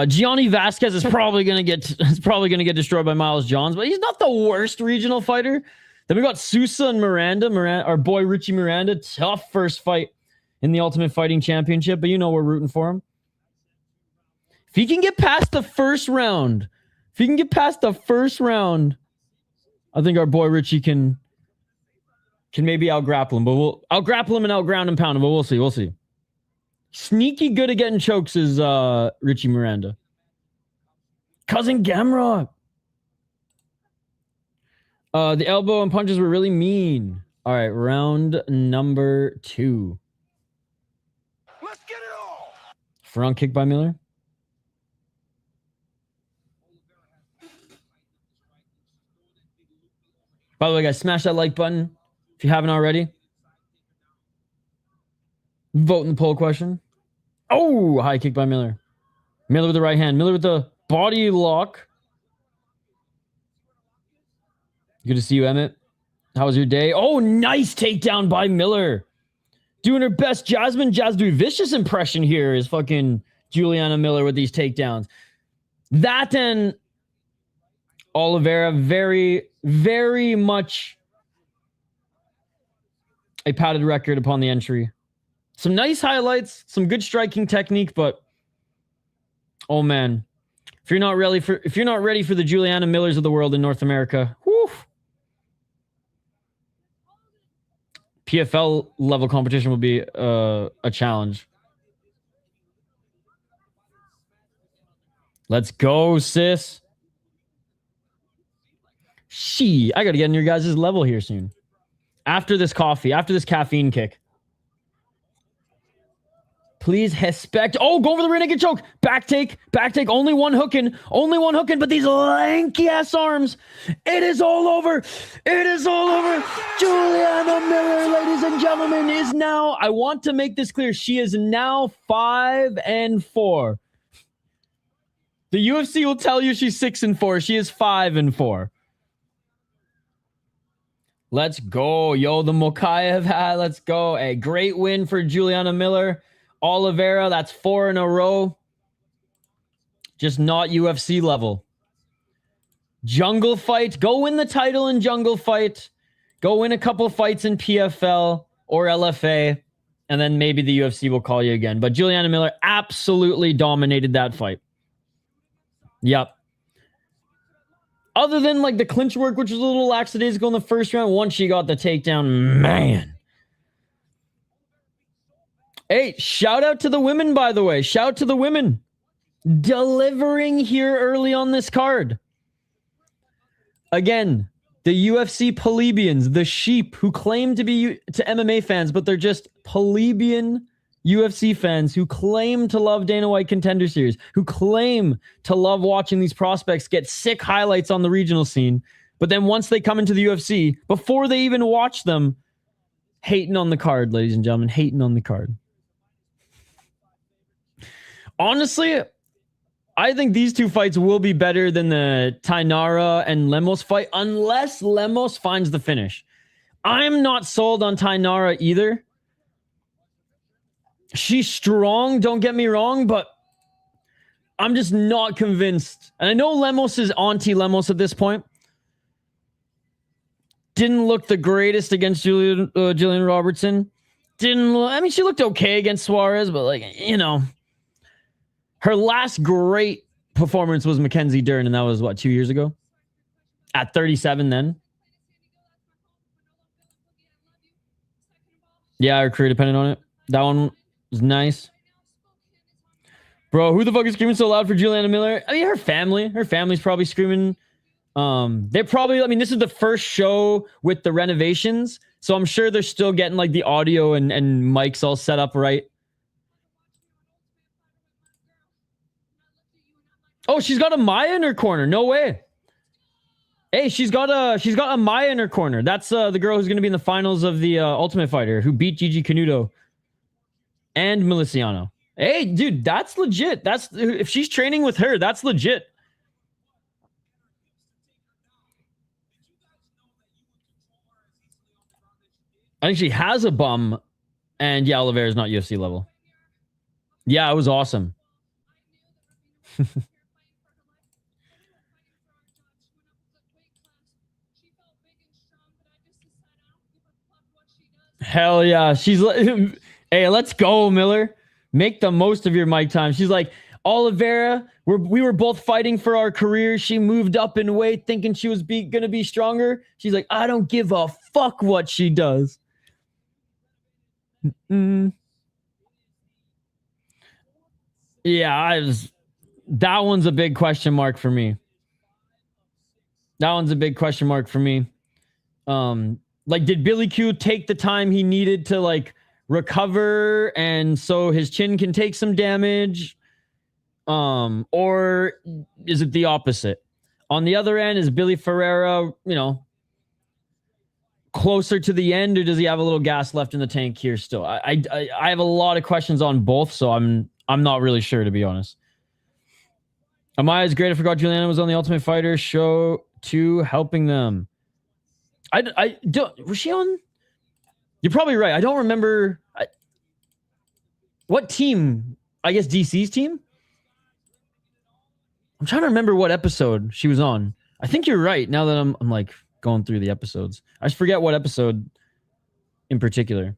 Gianni Vasquez is probably gonna get destroyed by Miles Johns, but he's not the worst regional fighter. Then we got Sousa and Miranda, our boy Richie Miranda. Tough first fight in the Ultimate Fighting Championship, but you know we're rooting for him. If he can get past the first round, I think our boy Richie can maybe out-grapple him, but we'll out-grapple him and out-ground and pound him, but we'll see. We'll see. Sneaky good at getting chokes is Richie Miranda. Cousin Gamrot. The elbow and punches were really mean. All right, round number 2. Let's get it all. Front kick by Miller. By the way, guys, smash that like button if you haven't already. Vote in the poll question. Oh, high kick by Miller. Miller with the right hand. Miller with the body lock. Good to see you, Emmett. How was your day? Oh, nice takedown by Miller. Doing her best Jasmine Jasdu Vicious impression here is fucking Juliana Miller with these takedowns. That and Oliveira, very, very much a padded record upon the entry. Some nice highlights, some good striking technique, but oh man, if you're not ready for the Juliana Millers of the world in North America, whew, PFL level competition will be a challenge. Let's go, sis. I got to get in your guys' level here soon. After this coffee, after this caffeine kick. Please respect. Oh, go over the rear naked choke. Back take. Only one hooking, but these lanky ass arms. It is all over. Juliana Miller, ladies and gentlemen, is now, I want to make this clear, she is now 5-4. The UFC will tell you she's 6-4. She is 5-4. Let's go. Yo, the Mokaev hat. Let's go. A great win for Juliana Miller. Oliveira, that's 4 in a row. Just not UFC level. Jungle fight. Go win the title in jungle fight. Go win a couple fights in PFL or LFA. And then maybe the UFC will call you again. But Juliana Miller absolutely dominated that fight. Yep. Other than like the clinch work, which was a little lackadaisical in the first round, once she got the takedown, man. Hey, shout out to the women, by the way. Shout out to the women. Delivering here early on this card. Again, the UFC plebeians, the sheep who claim to be to MMA fans, but they're just plebeian UFC fans who claim to love Dana White Contender Series, who claim to love watching these prospects get sick highlights on the regional scene. But then once they come into the UFC, before they even watch them, hating on the card, ladies and gentlemen, hating on the card. Honestly, I think these two fights will be better than the Thainara and Lemos fight, unless Lemos finds the finish. I'm not sold on Thainara either. She's strong, don't get me wrong, but I'm just not convinced. And I know Lemos is Auntie Lemos at this point. Didn't look the greatest against Julian Robertson. I mean, she looked okay against Suarez, but like, you know, her last great performance was Mackenzie Dern, and that was what, 2 years ago? At 37 then. Yeah, her career depended on it. That one was nice. Bro, who the fuck is screaming so loud for Juliana Miller? I mean, her family. Her family's probably screaming. They're probably, I mean, this is the first show with the renovations, so I'm sure they're still getting like the audio and mics all set up right. Oh, she's got a Maya in her corner. No way. Hey, she's got a Maya in her corner. That's the girl who's going to be in the finals of the Ultimate Fighter, who beat Gigi Canuto and Miliciano. Hey, dude, that's legit. That's, if she's training with her, that's legit. I think she has a bum, and yeah, Oliveira's not UFC level. Yeah, it was awesome. Hell yeah. She's like, hey, let's go, Miller. Make the most of your mic time. She's like, Oliveira, we were both fighting for our careers. She moved up in weight thinking she was going to be stronger. She's like, I don't give a fuck what she does. Yeah, that one's a big question mark for me. That one's a big question mark for me. Like, did Billy Q take the time he needed to like recover and so his chin can take some damage? Or is it the opposite? On the other end, is Billy Ferreira, you know, closer to the end, or does he have a little gas left in the tank here still? I have a lot of questions on both, so I'm not really sure, to be honest. Amaya is great. I forgot Juliana was on the Ultimate Fighter show too, helping them. I don't, was she on? You're probably right. I don't remember what team. I guess DC's team. I'm trying to remember what episode she was on. I think you're right. Now that I'm like going through the episodes, I just forget what episode in particular.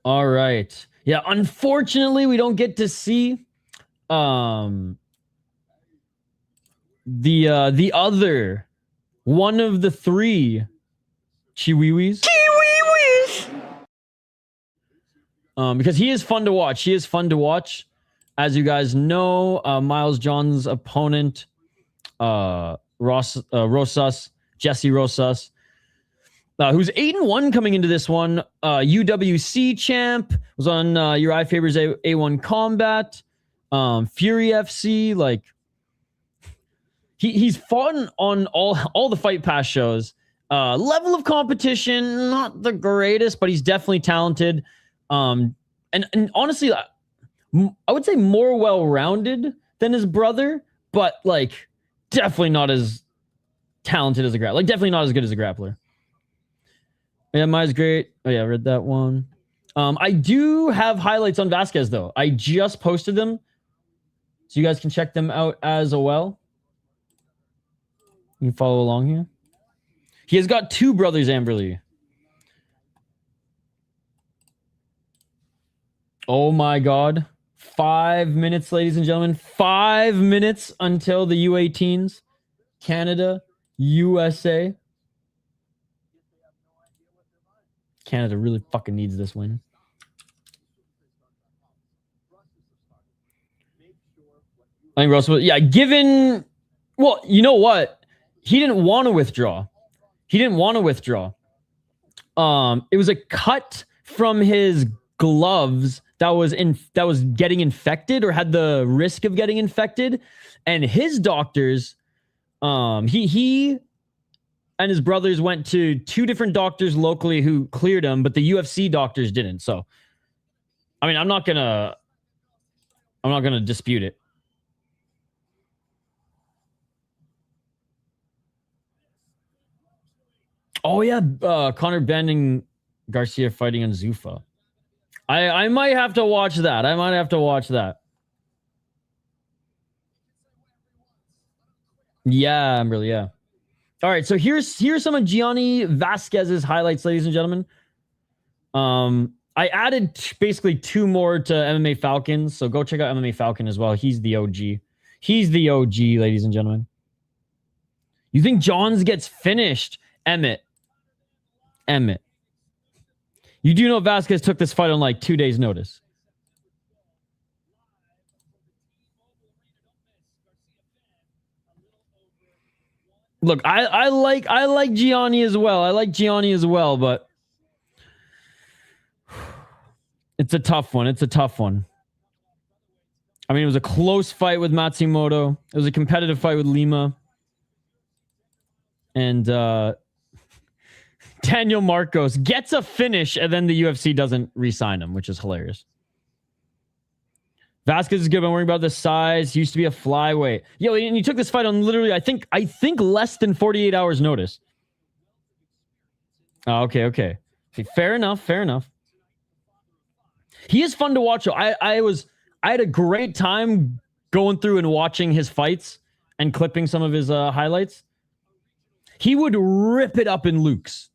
All right. Yeah, unfortunately, we don't get to see the other one of the three Chiwiwis. Because he is fun to watch. He is fun to watch. As you guys know, Miles John's opponent, Rosas, Jesse Rosas, who's 8-1 coming into this one. UWC champ, was on Uriah Faber's A1 Combat, Fury FC. Like, he's fought on all the Fight Pass shows. Level of competition, not the greatest, but he's definitely talented. And honestly, I would say more well-rounded than his brother, but like definitely not as talented as a grappler. Like definitely not as good as a grappler. Yeah, mine's great. Oh yeah, I read that one. I do have highlights on Vasquez though. I just posted them, so you guys can check them out as well. You can follow along here. He has got two brothers, Amberly. Oh my God. 5 minutes, ladies and gentlemen. 5 minutes until the U18s. Canada, USA. Canada really fucking needs this win. I think Russell, yeah, given, well, you know what? He didn't want to withdraw. It was a cut from his gloves that was getting infected or had the risk of getting infected, and his doctors, he and his brothers went to two different doctors locally who cleared him, but the UFC doctors didn't. So, I mean, I'm not gonna dispute it. yeah, Connor Ben and Garcia fighting on Zuffa. I might have to watch that. I might have to watch that. Yeah, I'm really, yeah. All right, so here's some of Gianni Vasquez's highlights, ladies and gentlemen. I added basically 2 more to MMA Falcons, so go check out MMA Falcon as well. He's the OG. He's the OG, ladies and gentlemen. You think Johns gets finished? Emmett. You do know Vasquez took this fight on like 2 days' notice. Look, I like Gianni as well. I like Gianni as well, but it's a tough one. It's a tough one. I mean, it was a close fight with Matsumoto. It was a competitive fight with Lima. And Daniel Marcos gets a finish, and then the UFC doesn't re-sign him, which is hilarious. Vasquez is good. I'm worrying about the size. He used to be a flyweight. Yo, and he took this fight on literally, I think less than 48 hours notice. Oh, okay. Fair enough. He is fun to watch. I had a great time going through and watching his fights and clipping some of his highlights. He would rip it up in Luke's.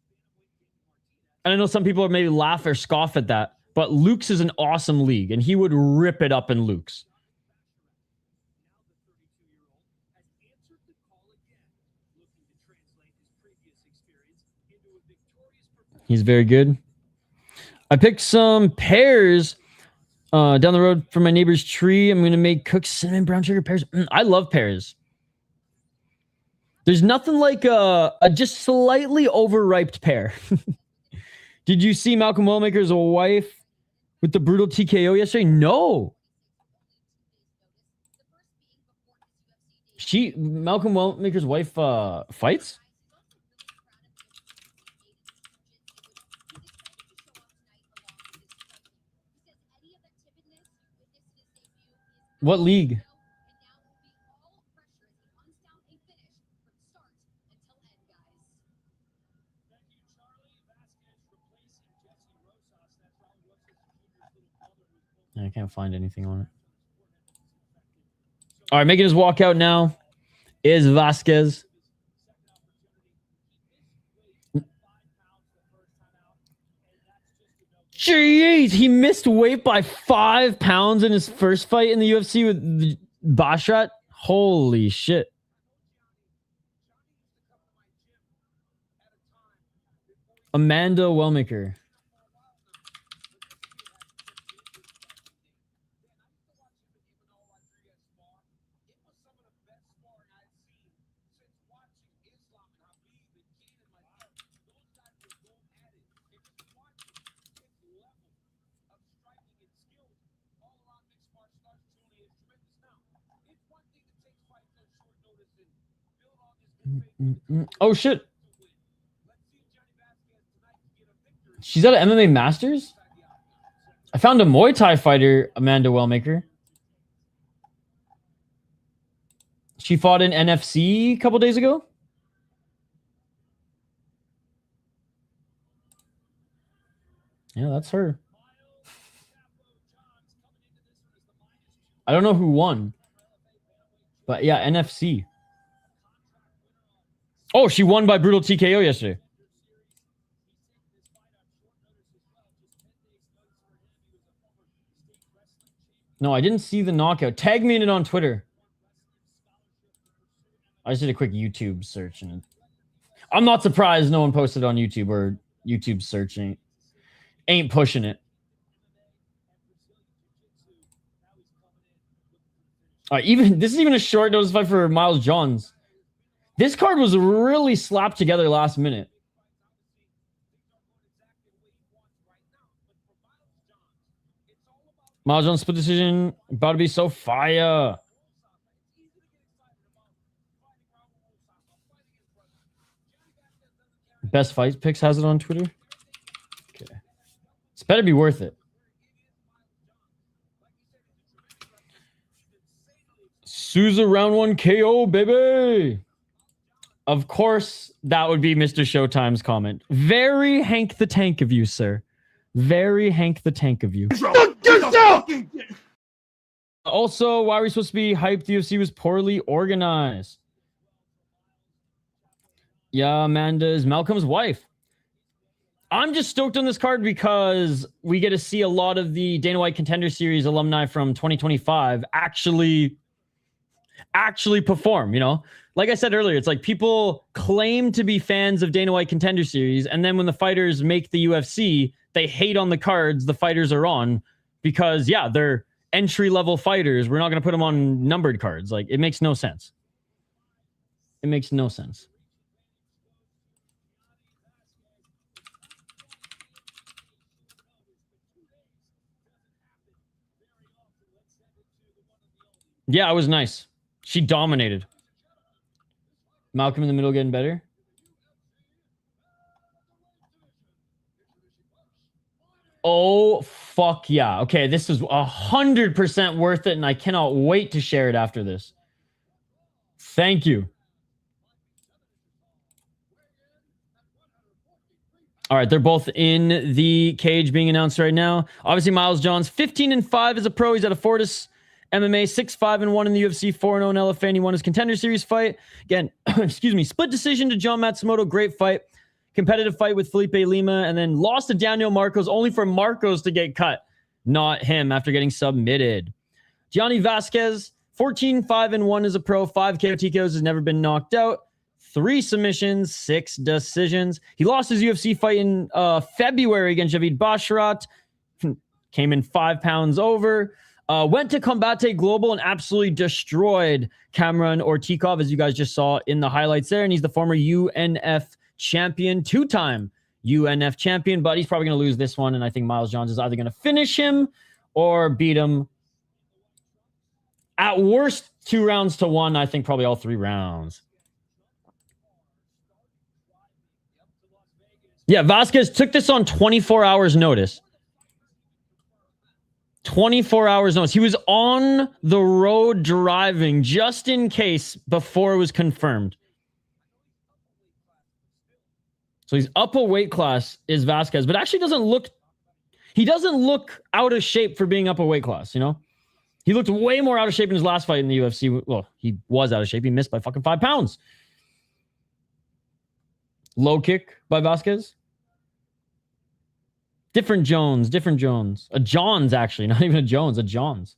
And I know some people maybe laugh or scoff at that, but Luke's is an awesome league, and he would rip it up in Luke's. He's very good. I picked some pears down the road from my neighbor's tree. I'm going to make cooked cinnamon brown sugar pears. I love pears. There's nothing like a just slightly overripe pear. Did you see Malcolm Wellmaker's wife with the brutal TKO yesterday? No. Malcolm Wellmaker's wife fights? What league? I can't find anything on it. All right, making his walkout now is Vasquez. Jeez, he missed weight by 5 pounds in his first fight in the UFC with Bashrat. Holy shit. Amanda Wellmaker. Oh shit. She's at an MMA Masters? I found a Muay Thai fighter, Amanda Wellmaker. She fought in NFC a couple days ago. Yeah, that's her. I don't know who won. But yeah, NFC. Oh, she won by brutal TKO yesterday. No, I didn't see the knockout. Tag me in it on Twitter. I just did a quick YouTube search. And I'm not surprised no one posted on YouTube, or YouTube searching ain't pushing it. All right, this is even a short notice fight for Miles Johns. This card was really slapped together last minute. Miles Johns split decision, about to be so fire. Best Fight Picks has it on Twitter. Okay. It's better be worth it. Sousa round 1 KO, baby. Of course, that would be Mr. Showtime's comment. Very Hank the Tank of you, sir. Very Hank the Tank of you. Also, why are we supposed to be hyped? The UFC was poorly organized. Yeah, Amanda is Malcolm's wife. I'm just stoked on this card because we get to see a lot of the Dana White Contender Series alumni from 2025 actually perform, you know? Like I said earlier, it's like people claim to be fans of Dana White Contender Series, and then when the fighters make the UFC, they hate on the cards the fighters are on because, yeah, they're entry-level fighters. We're not going to put them on numbered cards. Like, it makes no sense. It makes no sense. Yeah, it was nice. She dominated. Malcolm in the middle getting better. Oh, fuck yeah. Okay, this is 100% worth it, and I cannot wait to share it after this. Thank you. All right, they're both in the cage being announced right now. Obviously, Miles Johns, 15-5 as a pro. He's at a Fortis MMA, 6-5-1 in the UFC, 4-0 in LFA. He won his Contender Series fight. Again, excuse me, split decision to John Matsumoto. Great fight. Competitive fight with Felipe Lima, and then lost to Daniel Marcos, only for Marcos to get cut. Not him after getting submitted. Gianni Vasquez, 14-5-1 as a pro. 5 KO TKOs, has never been knocked out. 3 submissions, 6 decisions. He lost his UFC fight in February against Javid Basharat. Came in 5 pounds over. Went to Combate Global and absolutely destroyed Cameron Ortikov, as you guys just saw in the highlights there. And he's the former UNF champion, 2-time UNF champion, but he's probably going to lose this one. And I think Miles Johns is either going to finish him or beat him. At worst, 2 rounds to 1. I think probably all 3 rounds. Yeah, Vasquez took this on 24 hours notice. 24 hours notice. He was on the road driving just in case before it was confirmed. So he's up a weight class, is Vasquez, but actually he doesn't look out of shape for being up a weight class, you know? He looked way more out of shape in his last fight in the UFC. Well, he was out of shape. He missed by fucking 5 pounds. Low kick by Vasquez. Different Jones. A Johns, actually. Not even a Jones, a Johns.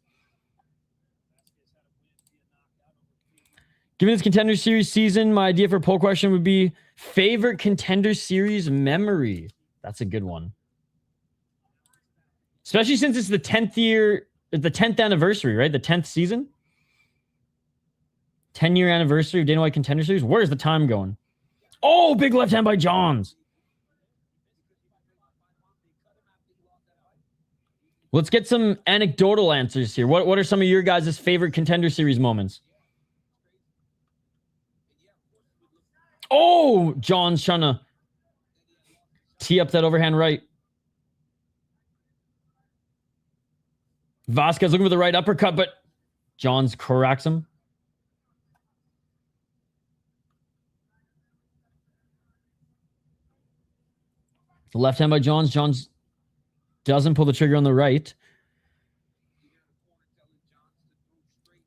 Given this Contender Series season, my idea for a poll question would be favorite Contender Series memory. That's a good one. Especially since it's the 10th year, the 10th anniversary, right? The 10th season. 10-year anniversary of Dana White Contender Series. Where's the time going? Oh, big left hand by Johns. Let's get some anecdotal answers here. What are some of your guys' favorite Contender Series moments? Oh, John's trying to tee up that overhand right. Vasquez looking for the right uppercut, but Johns corrects him. The left hand by Johns. Johns doesn't pull the trigger on the right.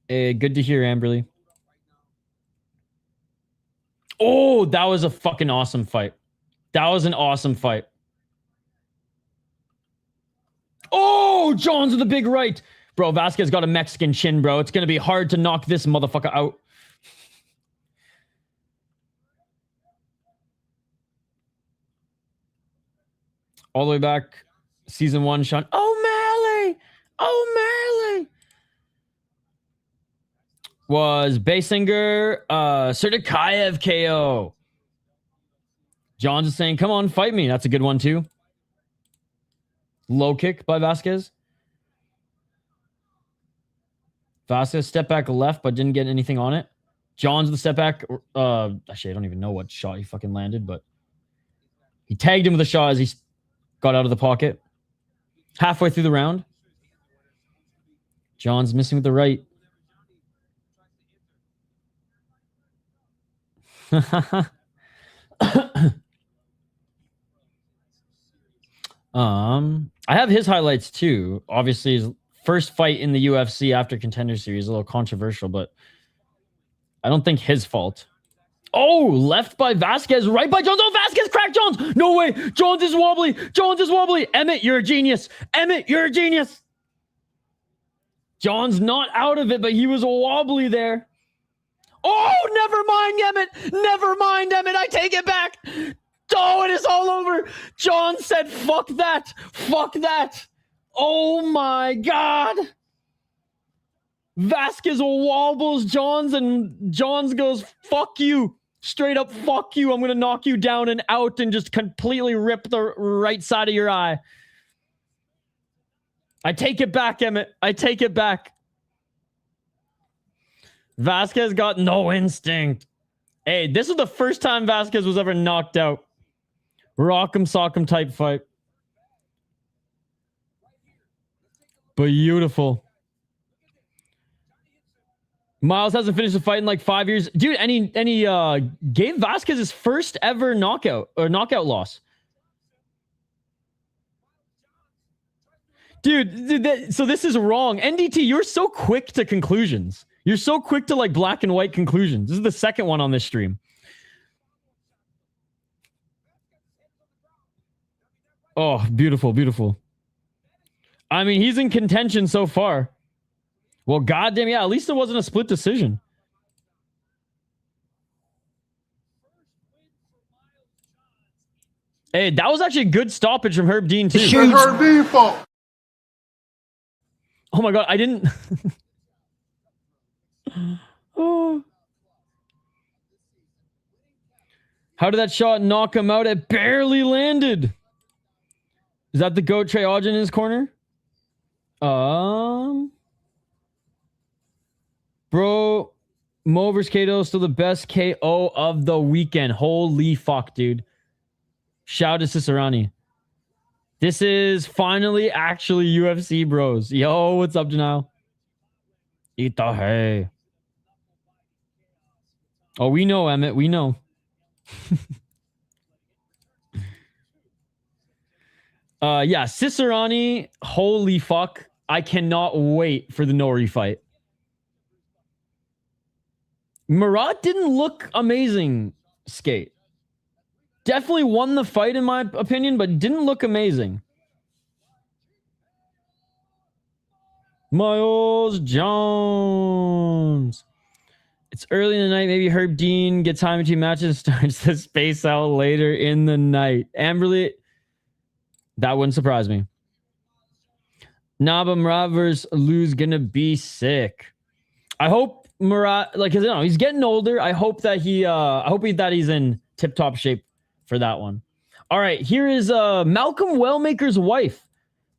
Good to hear, Amberly. Oh, that was a fucking awesome fight. That was an awesome fight. Oh, Johns with a big right. Bro, Vasquez got a Mexican chin, bro. It's going to be hard to knock this motherfucker out. All the way back, season 1, Sean. O'Malley! Was Basinger, Serdikayev KO. Johns is saying, come on, fight me. That's a good one, too. Low kick by Vasquez. Vasquez step back left, but didn't get anything on it. Johns the step back. Actually, I don't even know what shot he fucking landed, but he tagged him with a shot as he got out of the pocket. Halfway through the round. Johns missing with the right. I have his highlights too. Obviously, his first fight in the UFC after Contender Series, a little controversial, but I don't think his fault. Oh, left by Vasquez, right by Jones. Oh, Vasquez cracked Jones. No way. Jones is wobbly. Jones is wobbly. Emmett, you're a genius. Emmett, you're a genius. Jones not out of it, but he was wobbly there. Oh, never mind, Emmett. Never mind, Emmett. I take it back. Oh, it is all over. John said, fuck that. Fuck that. Oh, my God. Vasquez wobbles Johns, and Johns goes, fuck you. Straight up, fuck you. I'm going to knock you down and out and just completely rip the right side of your eye. I take it back, Emmett. I take it back. Vasquez got no instinct. Hey, this is the first time Vasquez was ever knocked out. Rock'em sock'em type fight. Beautiful. Miles hasn't finished a fight in like 5 years. Dude, and he gave Vasquez his first ever knockout loss. Dude, so this is wrong. NDT, you're so quick to conclusions. You're so quick to like black and white conclusions. This is the second one on this stream. Oh, beautiful, beautiful. I mean, he's in contention so far. Well, goddamn, yeah, at least it wasn't a split decision. Hey, that was actually a good stoppage from Herb Dean, too. Herb Dean fault. Oh my God, I didn't... Oh. How did that shot knock him out? It barely landed. Is that the GOAT Trey Ogden in his corner? Bro, Mo vs. Kato still the best KO of the weekend. Holy fuck, dude. Shout out to Cicerani. This is finally actually UFC, bros. Yo, what's up, Janelle? Ita hey. Oh, we know, Emmett. We know. Yeah, Cicerani. Holy fuck. I cannot wait for the Nori fight. Murat didn't look amazing, Skate. Definitely won the fight in my opinion, but didn't look amazing. Miles Jones. It's early in the night. Maybe Herb Dean gets time between matches and starts to space out later in the night. Amberly, that wouldn't surprise me. Naba Murat versus Lou's gonna be sick. I hope Murat, like, you know, he's getting older. I hope that he's in tip-top shape for that one. All right, here is Malcolm Wellmaker's wife.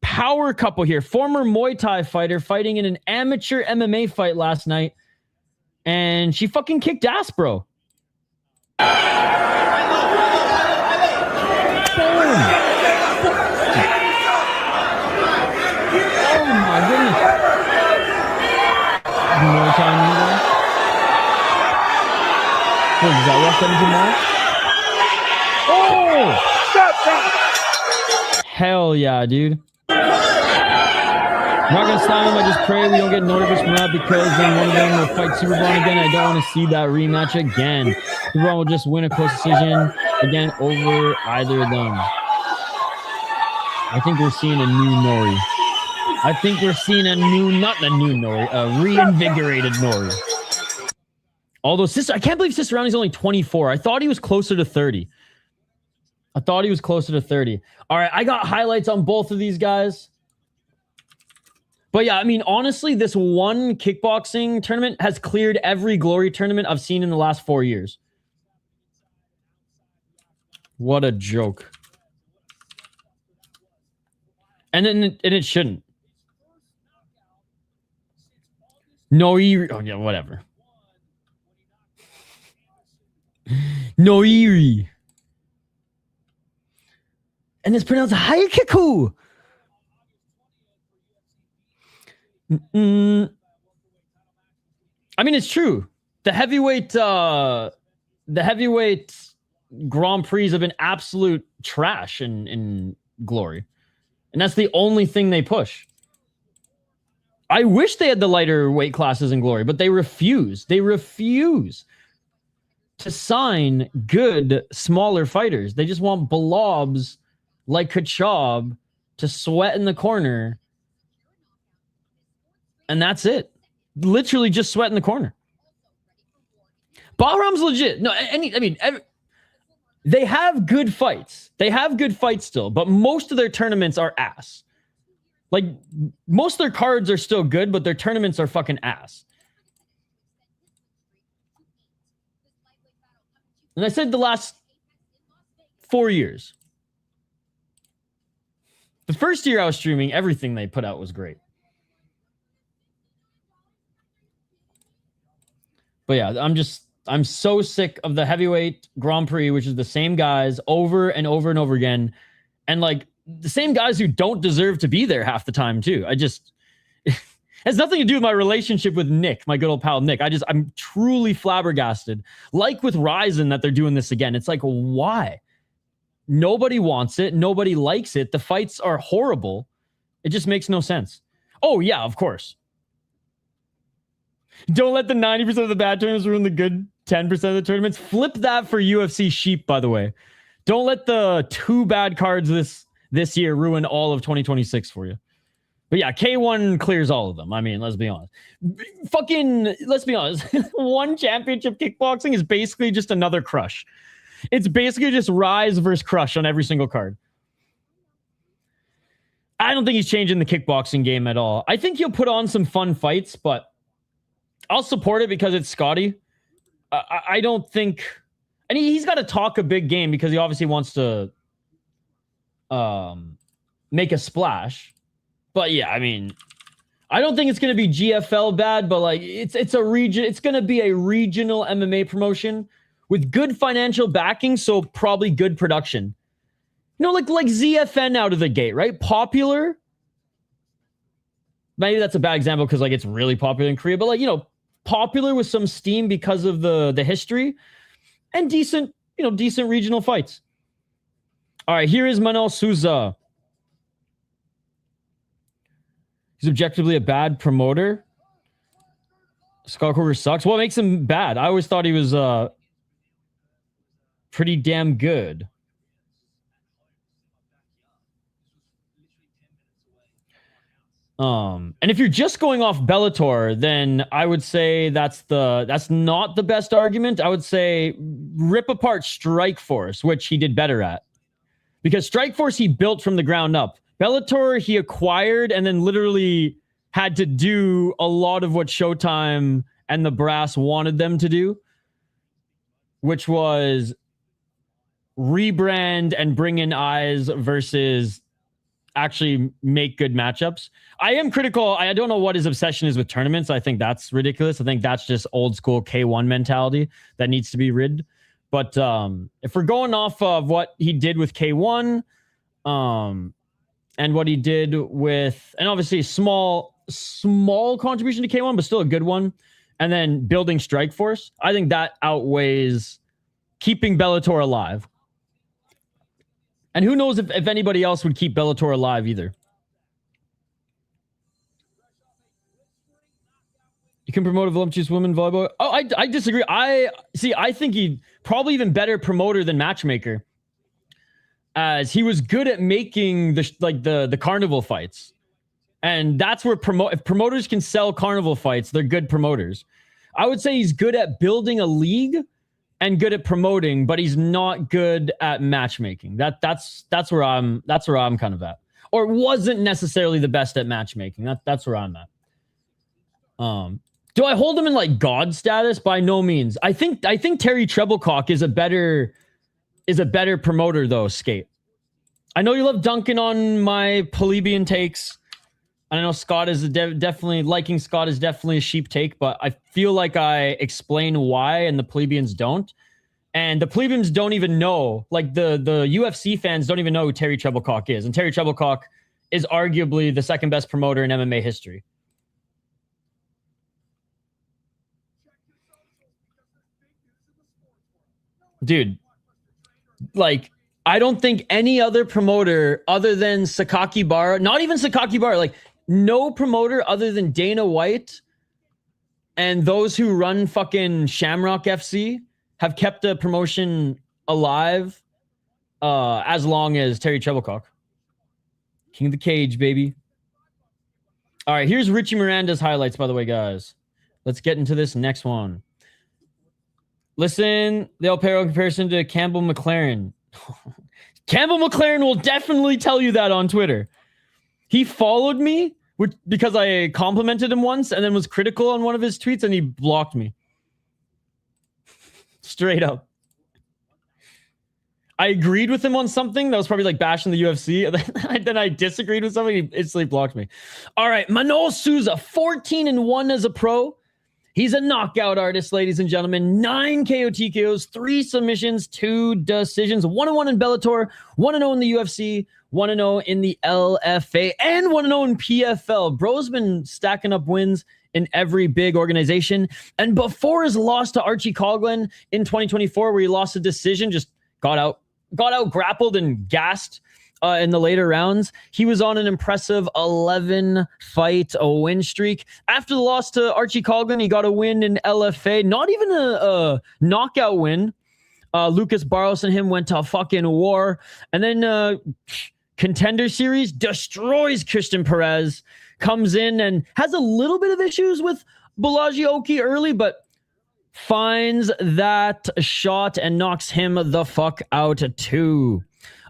Power couple here. Former Muay Thai fighter fighting in an amateur MMA fight last night. And she fucking kicked ass, bro. Boom. Oh my goodness. Muay Thai needle. What is that? What 17 more? Oh! Hell yeah, dude. I'm not going to stop him. I just pray we don't get nervous from that because then one of them will fight Super Braun again. I don't want to see that rematch again. Super Braun will just win a close decision again over either of them. I think we're seeing a new Nori. I think we're seeing a new, not a new Nori, a reinvigorated Nori. Although, I can't believe Cicerani's only 24. I thought he was closer to 30. All right, I got highlights on both of these guys. But yeah, I mean, honestly, this one kickboxing tournament has cleared every glory tournament I've seen in the last 4 years. What a joke. And it shouldn't. Noiri. Oh, yeah, whatever. Noiri. And it's pronounced Hayakiku. I mean, it's true. The heavyweight the heavyweight Grand Prix have been absolute trash in Glory. And that's the only thing they push. I wish they had the lighter weight classes in Glory, but they refuse. They refuse to sign good, smaller fighters. They just want blobs like Kachab to sweat in the corner. And that's it. Literally just sweat in the corner. Bahram's legit. No, they have good fights. They have good fights still, but most of their tournaments are ass. Like, most of their cards are still good, but their tournaments are fucking ass. And I said the last 4 years. The first year I was streaming, everything they put out was great. But yeah, I'm so sick of the heavyweight Grand Prix, which is the same guys over and over and over again. And like the same guys who don't deserve to be there half the time too. It has nothing to do with my relationship with Nick, my good old pal Nick. I'm truly flabbergasted. Like with Ryzen that they're doing this again. It's like, why? Nobody wants it. Nobody likes it. The fights are horrible. It just makes no sense. Oh yeah, of course. Don't let the 90% of the bad tournaments ruin the good 10% of the tournaments. Flip that for UFC Sheep, by the way. Don't let the 2 bad cards this year ruin all of 2026 for you. But yeah, K1 clears all of them. I mean, let's be honest. Let's be honest. One championship kickboxing is basically just another Crush. It's basically just Rise versus Crush on every single card. I don't think he's changing the kickboxing game at all. I think he'll put on some fun fights, but I'll support it because it's Scotty. I don't think... And he's got to talk a big game because he obviously wants to make a splash. But yeah, I mean, I don't think it's going to be GFL bad, but like it's going to be a regional MMA promotion with good financial backing, so probably good production. You know, like ZFN out of the gate, right? Popular. Maybe that's a bad example because like it's really popular in Korea, but like, you know, popular with some steam because of the history and decent regional fights. All right, here is Manoel Sousa. He's objectively a bad promoter. Scott Coker sucks. What makes him bad? I always thought he was pretty damn good. And if you're just going off Bellator, then I would say that's not the best argument. I would say rip apart Strikeforce, which he did better at. Because Strikeforce he built from the ground up. Bellator he acquired and then literally had to do a lot of what Showtime and the brass wanted them to do, which was rebrand and bring in eyes versus actually make good matchups. I am critical. I don't know what his obsession is with tournaments. I think that's ridiculous. I think that's just old school K1 mentality that needs to be rid. But if we're going off of what he did with K1, and what he did with, and obviously small contribution to K1, but still a good one, and then building Strikeforce, I think that outweighs keeping Bellator alive. And who knows if anybody else would keep Bellator alive either. You can promote a voluptuous women volleyball. Oh, I disagree. I think he'd probably even better promoter than matchmaker, as he was good at making the carnival fights. And that's where if promoters can sell carnival fights, they're good promoters. I would say he's good at building a league and good at promoting, but he's not good at matchmaking. That's where I'm kind of at. Or wasn't necessarily the best at matchmaking. That's where I'm at. Do I hold him in like God status? By no means. I think Terry Treblecock is a better promoter though, Skate. I know you love dunking on my plebeian takes. I know Scott is definitely liking Scott is definitely a sheep take, but I feel like I explain why and the plebeians don't. And the plebeians don't even know, like the UFC fans don't even know who Terry Treblecock is. And Terry Treblecock is arguably the second best promoter in MMA history. dude, like, I don't think any other promoter other than Sakaki Bar, not even Sakaki Bar, like no promoter other than Dana White and those who run fucking Shamrock FC have kept the promotion alive as long as Terry Treblecock. King of the Cage, baby. All right, here's Richie Miranda's highlights, by the way, guys. Let's get into this next one. Listen, the El Perro comparison to Campbell McLaren. Campbell McLaren will definitely tell you that on Twitter. He followed me because I complimented him once and then was critical on one of his tweets and he blocked me. Straight up. I agreed with him on something that was probably like bashing the UFC. And then I disagreed with something. He instantly blocked me. All right. Manoel Sousa, 14-1 as a pro. He's a knockout artist, ladies and gentlemen. 9 KO TKOs, 3 submissions, 2 decisions. 1-1 in Bellator, 1-0 in the UFC, 1-0 in the LFA, and 1-0 in PFL. Bro's been stacking up wins in every big organization. And before his loss to Archie Coughlin in 2024, where he lost a decision, just got out grappled and gassed in the later rounds, he was on an impressive 11-fight win streak. After the loss to Archie Coughlin, he got a win in LFA. Not even a knockout win. Lucas Barros and him went to fucking war. And then Contender Series destroys Christian Perez. Comes in and has a little bit of issues with Balaji Oki early, but finds that shot and knocks him the fuck out too.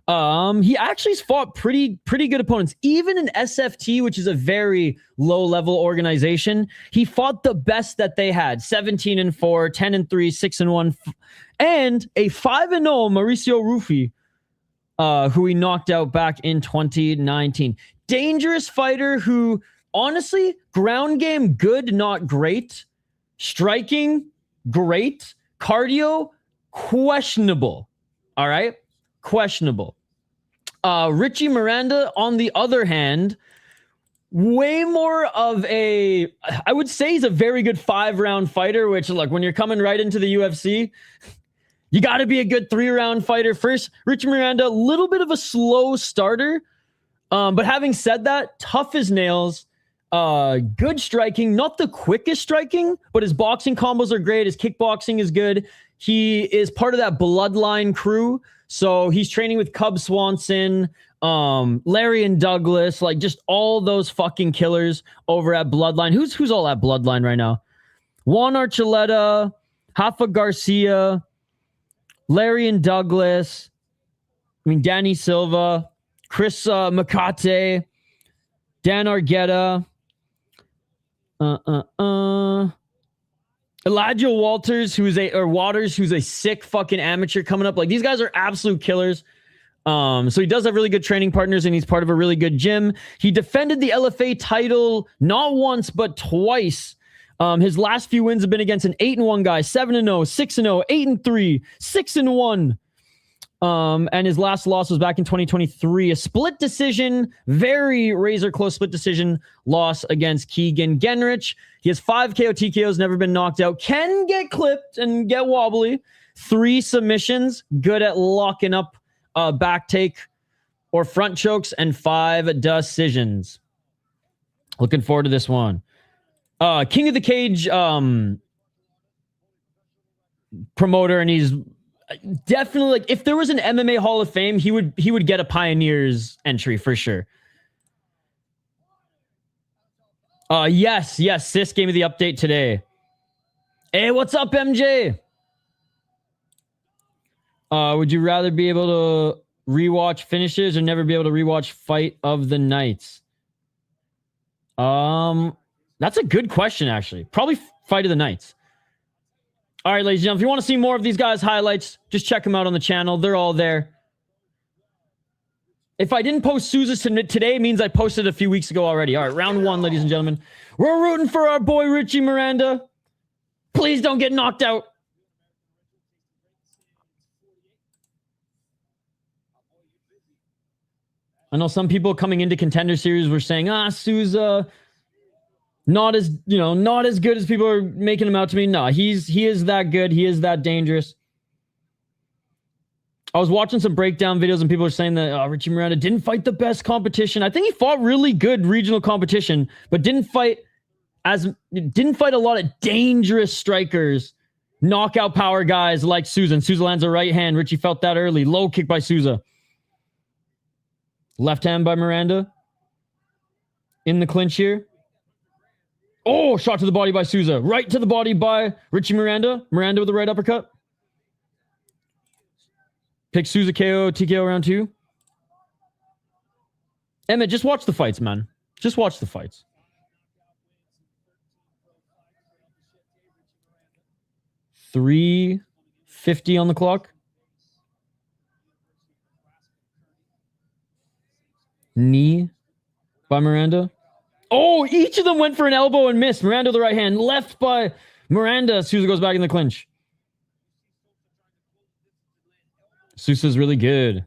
He actually fought pretty good opponents. Even in SFT, which is a very low-level organization, he fought the best that they had. 17-4, 10-3, 6-1, and a 5-0 Mauricio Rufy, who he knocked out back in 2019. Dangerous fighter who, honestly, ground game, good, not great. Striking, great. Cardio, questionable. All right? Questionable. Richie Miranda, on the other hand, way more of a, I would say he's a very good 5-round fighter, which, look, when you're coming right into the UFC, you got to be a good 3-round fighter first. Richie Miranda, a little bit of a slow starter. But having said that, tough as nails, good striking, not the quickest striking, but his boxing combos are great. His kickboxing is good. He is part of that Bloodline crew. So he's training with Cub Swanson, Larry and Douglas, like just all those fucking killers over at Bloodline. Who's all at Bloodline right now? Juan Archuleta, Rafa Garcia, Larry and Douglas. I mean, Danny Silva, Chris Makate, Dan Argueta, Elijah Waters, who's a sick fucking amateur coming up. Like, these guys are absolute killers. So he does have really good training partners, and he's part of a really good gym. He defended the LFA title not once, but twice. His last few wins have been against an 8-1 guy, 7-0, 6-0, 8-3, 6-1. And his last loss was back in 2023, a split decision, very razor close split decision loss against Keegan Genrich. He has 5 KO TKOs, never been knocked out, can get clipped and get wobbly. 3 submissions, good at locking up back take or front chokes, and 5 decisions. Looking forward to this one. King of the Cage promoter, and he's definitely, like, if there was an MMA Hall of Fame, he would get a Pioneers entry for sure. Yes, Sis gave me the update today. Hey, what's up, MJ? Would you rather be able to rewatch finishes or never be able to rewatch Fight of the Nights? That's a good question, actually. Probably Fight of the Nights. All right, ladies and gentlemen, if you want to see more of these guys' highlights, just check them out on the channel. They're all there. If I didn't post Sousa's today, it means I posted a few weeks ago already. All right, round 1, ladies and gentlemen. We're rooting for our boy Richie Miranda. Please don't get knocked out. I know some people coming into Contender Series were saying, Sousa, not as good as people are making him out to be. No, he is that good. He is that dangerous. I was watching some breakdown videos and people are saying that Richie Miranda didn't fight the best competition. I think he fought really good regional competition, but didn't fight a lot of dangerous strikers, knockout power guys like Sousa. And Sousa lands a right hand. Richie felt that early. Low kick by Sousa. Left hand by Miranda. In the clinch here. Oh, shot to the body by Sousa. Right to the body by Richie Miranda. Miranda with the right uppercut. Pick Sousa KO, TKO round 2. Emmett, just watch the fights, man. Just watch the fights. $3.50 on the clock. Knee by Miranda. Oh, each of them went for an elbow and missed. Miranda with the right hand. Left by Miranda. Sousa goes back in the clinch. Sousa's really good.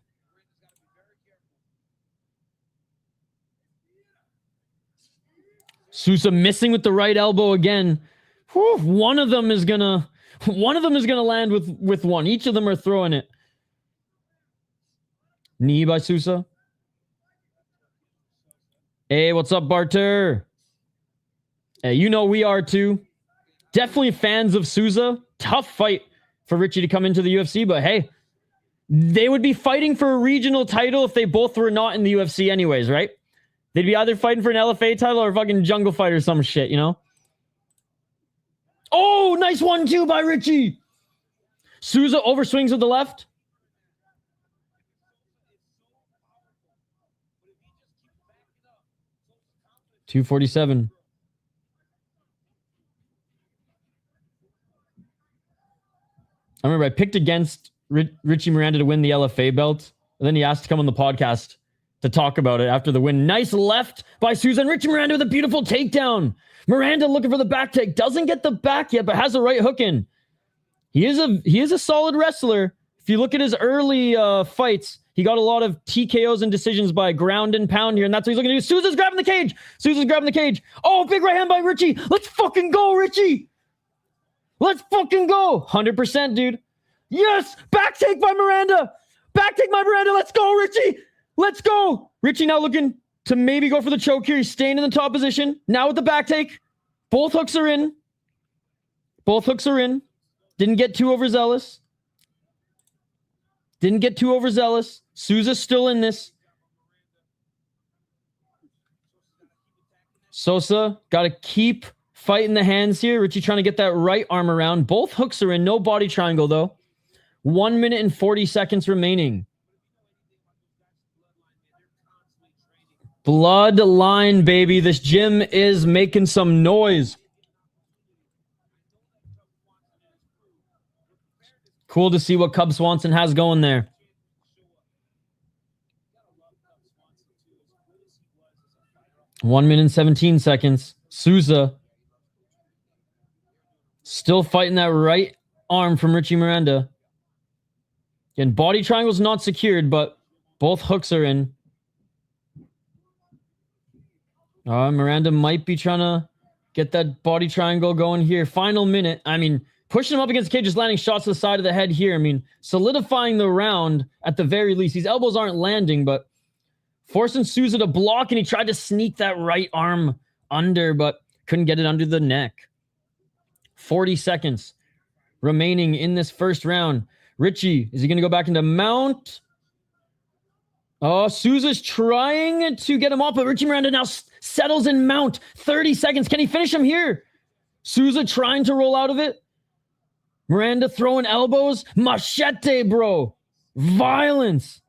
Sousa missing with the right elbow again. Whew, one of them is gonna land with one. Each of them are throwing it. Knee by Sousa. Hey, what's up, Barter? Hey, you know we are too. Definitely fans of Sousa. Tough fight for Richie to come into the UFC, but hey, they would be fighting for a regional title if they both were not in the UFC anyways, right? They'd be either fighting for an LFA title or fucking jungle fight or some shit, you know? Oh, nice 1-2 by Richie. Sousa overswings with the left. $247. I remember I picked against Richie Miranda to win the LFA belt, and then he asked to come on the podcast to talk about it after the win. Nice left by Sousa, and Richie Miranda with a beautiful takedown. Miranda looking for the back take. Doesn't get the back yet, but has a right hook in. He is a solid wrestler. If you look at his early fights, he got a lot of TKOs and decisions by ground and pound here, and that's what he's looking to do. Sousa's grabbing the cage. Sousa's grabbing the cage. Oh, big right hand by Richie. Let's fucking go, Richie. Let's fucking go. 100%, dude. Yes! Back take by Miranda. Back take by Miranda. Let's go, Richie. Let's go. Richie now looking to maybe go for the choke here. He's staying in the top position. Now with the back take. Both hooks are in. Both hooks are in. Didn't get too overzealous. Didn't get too overzealous. Sousa's still in this. Sousa got to keep fighting the hands here. Richie trying to get that right arm around. Both hooks are in. No body triangle, though. 1 minute and 40 seconds remaining. Bloodline, baby. This gym is making some noise. Cool to see what Cub Swanson has going there. One minute and 17 seconds. Sousa still fighting that right arm from Richie Miranda. Again, body triangle's not secured, but both hooks are in. Miranda might be trying to get that body triangle going here. Final minute. I mean, pushing him up against the cage, just landing shots to the side of the head here. I mean, solidifying the round at the very least. These elbows aren't landing, but forcing Sousa to block, and he tried to sneak that right arm under, but couldn't get it under the neck. 40 seconds remaining in this first round. Richie, is he going to go back into mount? Oh, Sousa's trying to get him off, but Richie Miranda now settles in mount. 30 seconds. Can he finish him here? Sousa trying to roll out of it. Miranda throwing elbows. Machete, bro. Violence.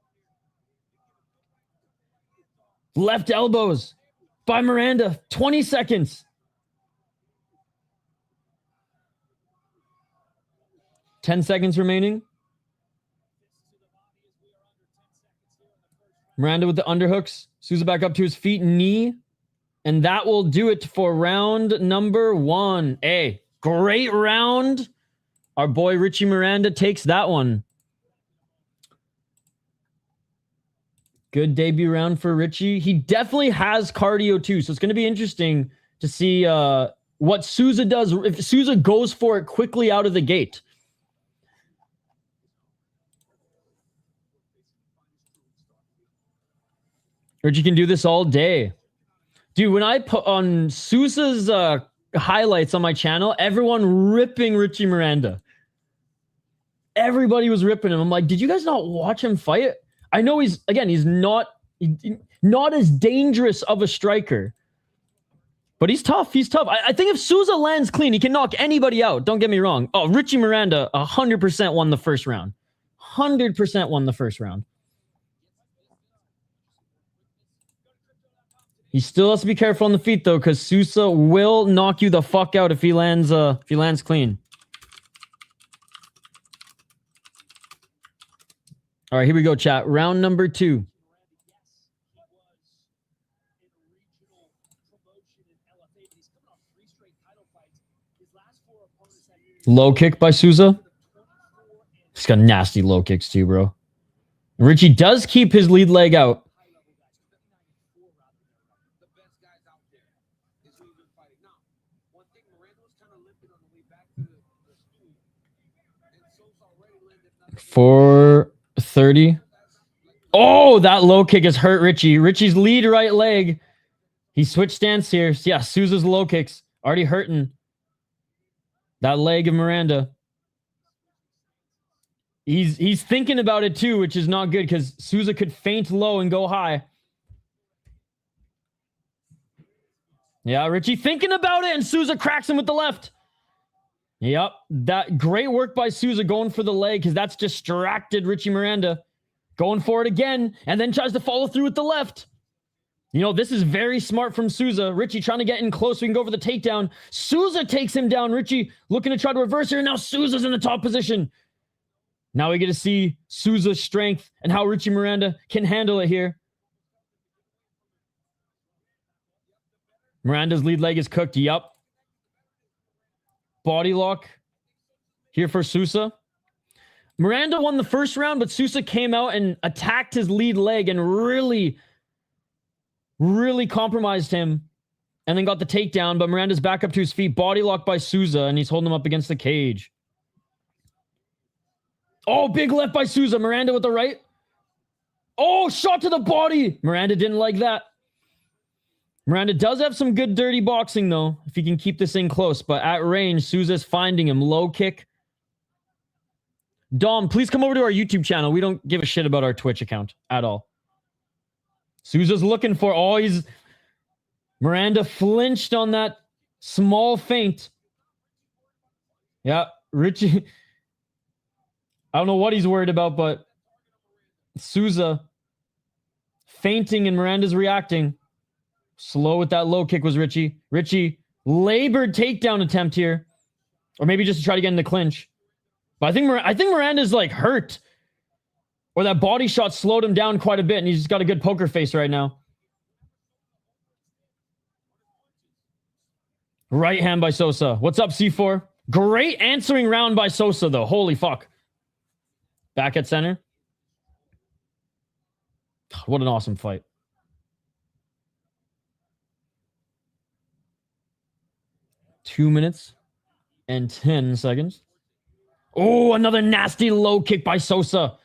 Left elbows by Miranda. 20 seconds. 10 seconds remaining. Miranda with the underhooks. Sousa back up to his feet. Knee. And that will do it for round number 1. Hey, great round. Our boy Richie Miranda takes that one. Good debut round for Richie. He definitely has cardio too, so it's going to be interesting to see what Sousa does. If Sousa goes for it quickly out of the gate. Richie can do this all day. Dude, when I put on Sousa's highlights on my channel, everyone ripping Richie Miranda. Everybody was ripping him. I'm like, did you guys not watch him fight? I know he's not as dangerous of a striker. But he's tough. He's tough. I think if Sousa lands clean, he can knock anybody out. Don't get me wrong. Oh, Richie Miranda 100% won the first round. 100% won the first round. He still has to be careful on the feet, though, because Sousa will knock you the fuck out if he lands clean. All right, here we go, chat. Round number 2. Low kick by Sousa. He's got nasty low kicks too, bro. Richie does keep his lead leg out. $430. Oh, that low kick has hurt Richie. Richie's lead right leg. He switched stance here. Yeah, Sousa's low kicks already hurting that leg of Miranda. He's thinking about it too, which is not good because Sousa could feint low and go high. Yeah, Richie thinking about it, and Sousa cracks him with the left. Yep, that great work by Sousa going for the leg because that's distracted Richie Miranda. Going for it again, and then tries to follow through with the left. You know, this is very smart from Sousa. Richie trying to get in close so we can go for the takedown. Sousa takes him down. Richie looking to try to reverse here, and now Sousa's in the top position. Now we get to see Sousa's strength and how Richie Miranda can handle it here. Miranda's lead leg is cooked. Yup. Body lock here for Sousa. Miranda won the first round, but Sousa came out and attacked his lead leg and really compromised him and then got the takedown, but Miranda's back up to his feet. Body lock by Sousa, and he's holding him up against the cage. Oh, big left by Sousa. Miranda with the right. Oh, shot to the body. Miranda didn't like that. Miranda does have some good dirty boxing, though, if he can keep this in close, but at range, Sousa's finding him. Low kick. Dom, please come over to our YouTube channel. We don't give a shit about our Twitch account at all. Sousa's looking for... Oh, he's... Miranda flinched on that small feint. Yeah, Richie... I don't know what he's worried about, but... Sousa feinting and Miranda's reacting. Slow with that low kick was Richie. Richie, labored takedown attempt here. Or maybe just to try to get in the clinch. But I think Miranda's like hurt. Or that body shot slowed him down quite a bit, and he's just got a good poker face right now. Right hand by Sousa. What's up, C4? Great answering round by Sousa, though. Holy fuck. Back at center. What an awesome fight. Two minutes and 10 seconds. Oh, another nasty low kick by Sousa.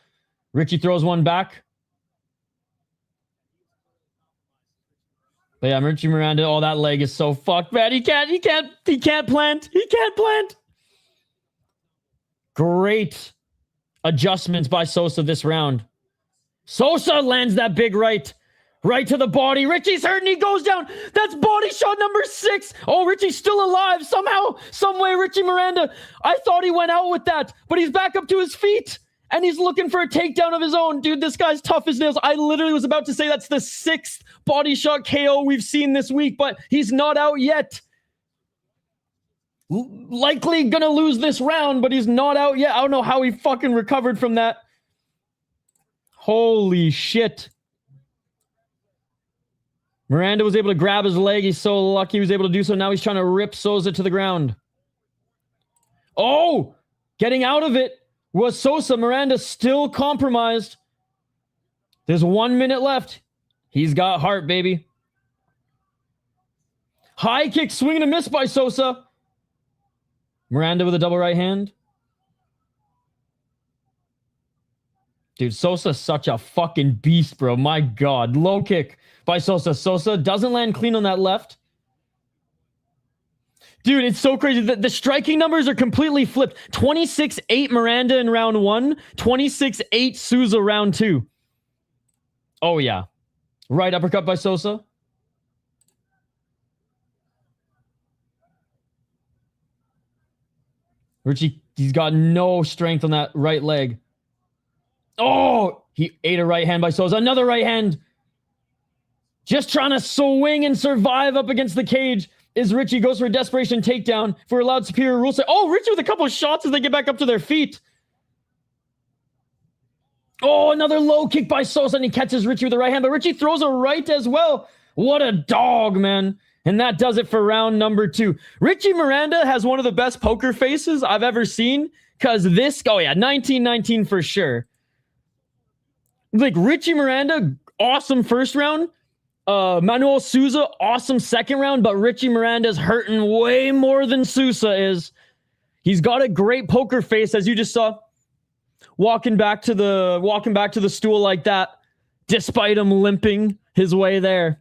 Richie throws one back. But yeah, Richie Miranda, oh, that leg is so fucked, man. He can't plant. Great adjustments by Sousa this round. Sousa lands that big right. Right to the body. Richie's hurt and he goes down. That's body shot number 6. Oh, Richie's still alive. Somehow, someway, Richie Miranda. I thought he went out with that, but he's back up to his feet. And he's looking for a takedown of his own. Dude, this guy's tough as nails. I literally was about to say that's the 6th body shot KO we've seen this week, but he's not out yet. Likely gonna lose this round, but he's not out yet. I don't know how he fucking recovered from that. Holy shit. Miranda was able to grab his leg. He's so lucky he was able to do so. Now he's trying to rip Sousa to the ground. Oh! Getting out of it was Sousa. Miranda still compromised. There's 1 minute left. He's got heart, baby. High kick, swing and a miss by Sousa. Miranda with a double right hand. Dude, Sousa's such a fucking beast, bro. My God. Low kick by Sousa. Sousa doesn't land clean on that left. Dude, it's so crazy. The striking numbers are completely flipped. 26-8 Miranda in round 1. 26-8 Sousa round 2. Oh, yeah. Right uppercut by Sousa. Richie, he's got no strength on that right leg. Oh, he ate a right hand by Sousa. Another right hand. Just trying to swing and survive up against the cage is Richie. Goes for a desperation takedown for allowed superior rule set. Oh, Richie with a couple of shots as they get back up to their feet. Oh, another low kick by Sousa, and he catches Richie with the right hand, but Richie throws a right as well. What a dog, man. And that does it for round number 2. Richie Miranda has one of the best poker faces I've ever seen, because this, oh yeah, 19-19 for sure. Like, Richie Miranda, awesome first round. Manoel Sousa, awesome second round, but Richie Miranda's hurting way more than Sousa is. He's got a great poker face, as you just saw. Walking back to the stool like that, despite him limping his way there.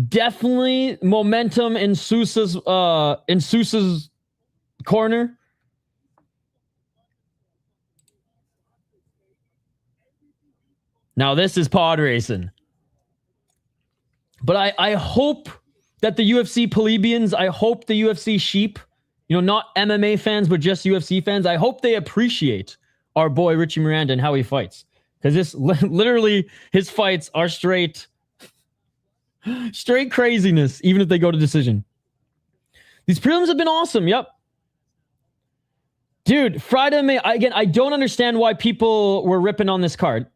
Definitely momentum in Sousa's corner. Now this is pod racing. But I hope that the UFC plebeians, I hope the UFC sheep, you know, not MMA fans, but just UFC fans, I hope they appreciate our boy Richie Miranda and how he fights. Because this literally, his fights are straight craziness, even if they go to decision. These prelims have been awesome. Yep. Dude, Friday, again, I don't understand why people were ripping on this card.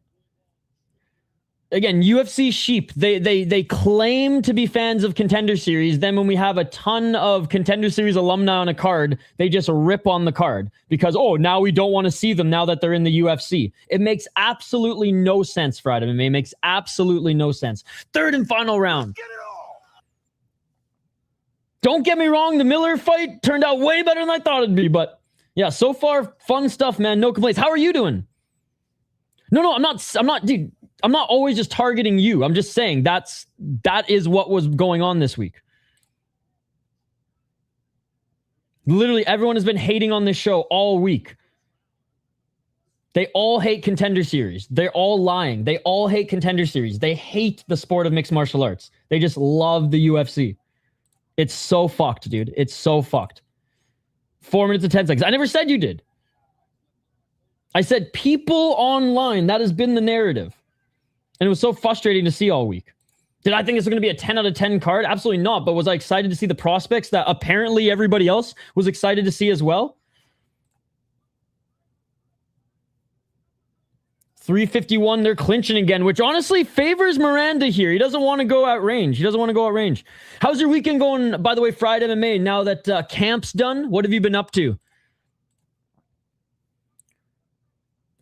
Again, UFC sheep, they claim to be fans of Contender Series. Then when we have a ton of Contender Series alumni on a card, they just rip on the card because, oh, now we don't want to see them now that they're in the UFC. It makes absolutely no sense, Friday. It makes absolutely no sense. Third and final round. Don't get me wrong, the Miller fight turned out way better than I thought it'd be, but yeah, so far, fun stuff, man. No complaints. How are you doing? No, I'm not, dude. I'm not always just targeting you. I'm just saying that is what was going on this week. Literally, everyone has been hating on this show all week. They all hate Contender Series. They're all lying. They all hate Contender Series. They hate the sport of mixed martial arts. They just love the UFC. It's so fucked, dude. It's so fucked. 4 minutes and 10 seconds. I never said you did. I said people online. That has been the narrative. And it was so frustrating to see all week. Did I think this was going to be a 10 out of 10 card? Absolutely not. But was I excited to see the prospects that apparently everybody else was excited to see as well? 351, they're clinching again, which honestly favors Miranda here. He doesn't want to go at range. How's your weekend going, by the way, Friday MMA, now that camp's done? What have you been up to?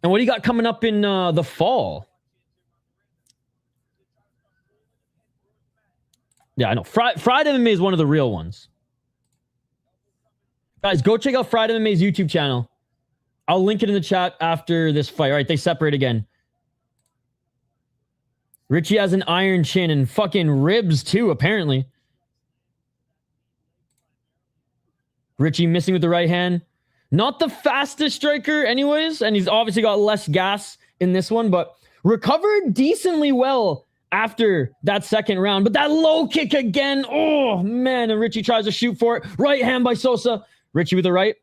And what do you got coming up in the fall? Yeah, I know. Friday MMA is one of the real ones. Guys, go check out Friday MMA's YouTube channel. I'll link it in the chat after this fight. All right, they separate again. Richie has an iron chin and fucking ribs too, apparently. Richie missing with the right hand. Not the fastest striker anyways, and he's obviously got less gas in this one, but recovered decently well after that second round. But that low kick again. Oh, man. And Richie tries to shoot for it. Right hand by Sousa. Richie with the right.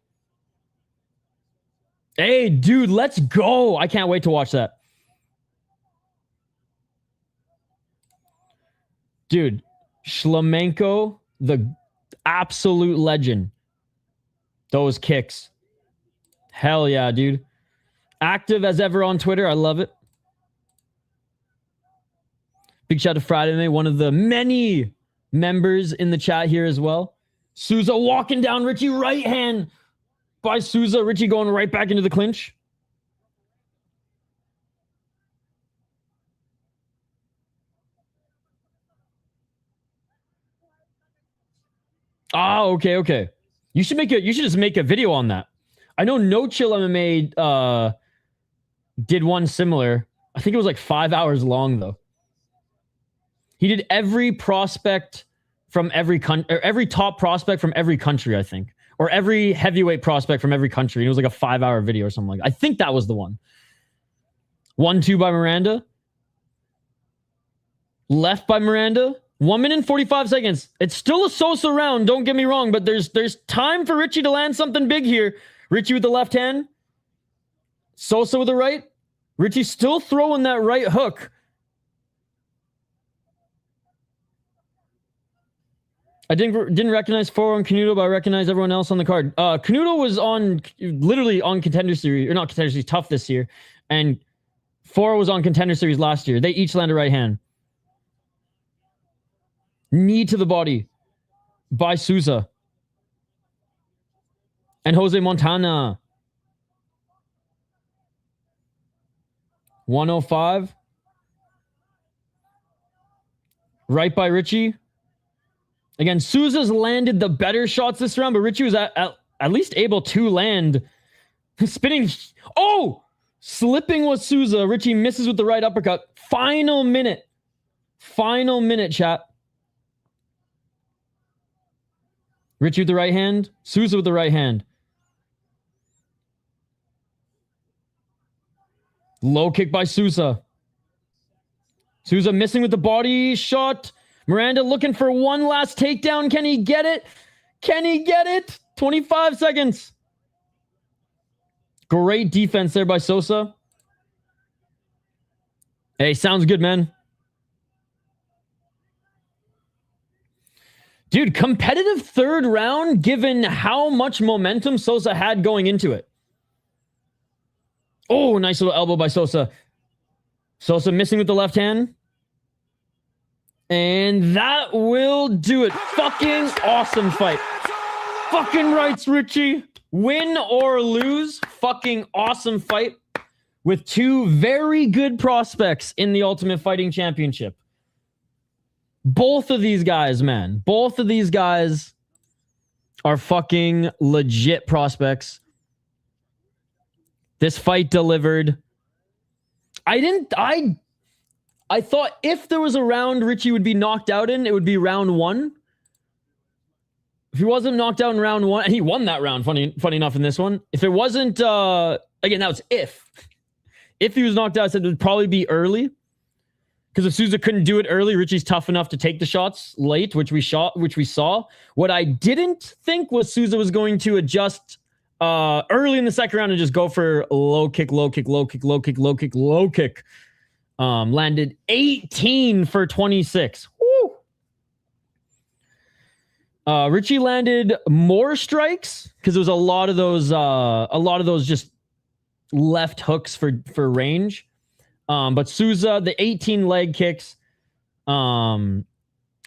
Hey, dude, let's go. I can't wait to watch that. Dude, Shlemenko, the absolute legend. Those kicks. Hell yeah, dude. Active as ever on Twitter. I love it. Big shout out to Friday Night, one of the many members in the chat here as well. Sousa walking down Richie, right hand by Sousa. Richie going right back into the clinch. Ah, okay. You should just make a video on that. I know No Chill MMA did one similar. I think it was like 5 hours long though. He did every prospect from every country, or every top prospect from every country, I think, or every heavyweight prospect from every country. And it was like a 5-hour video or something like that. I think that was the one. 1-2 by Miranda. Left by Miranda. 1 minute and 45 seconds. It's still a Sousa round, don't get me wrong, but there's time for Richie to land something big here. Richie with the left hand. Sousa with the right. Richie still throwing that right hook. I didn't recognize Foro and Canuto, but I recognize everyone else on the card. Canuto was literally on Contender Series, or not Contender Series, Tough this year. And Foro was on Contender Series last year. They each landed right hand. Knee to the body by Sousa. And Jose Montanha. 105. Right by Richie. Again, Sousa's landed the better shots this round, but Richie was at least able to land. Spinning. Oh! Slipping was Sousa. Richie misses with the right uppercut. Final minute. Final minute, chat. Richie with the right hand. Sousa with the right hand. Low kick by Sousa. Sousa missing with the body shot. Miranda looking for one last takedown. Can he get it? Can he get it? 25 seconds. Great defense there by Sousa. Hey, sounds good, man. Dude, competitive third round given how much momentum Sousa had going into it. Oh, nice little elbow by Sousa. Sousa missing with the left hand. And that will do it. Fucking awesome fight. Fucking rights, Richie. Win or lose. Fucking awesome fight. With two very good prospects in the Ultimate Fighting Championship. Both of these guys, man. Both of these guys are fucking legit prospects. This fight delivered. I thought if there was a round Richie would be knocked out in, it would be round 1. If he wasn't knocked out in round 1, and he won that round, funny enough in this one. If it wasn't, again, that was if. If he was knocked out, I said it would probably be early. Because if Sousa couldn't do it early, Richie's tough enough to take the shots late, which we saw. What I didn't think was Sousa was going to adjust early in the second round and just go for low kick, low kick, low kick, low kick, low kick, low kick. Landed 18 for 26. Woo! Richie landed more strikes because there was a lot of those just left hooks for range. But Sousa, the 18 leg kicks. I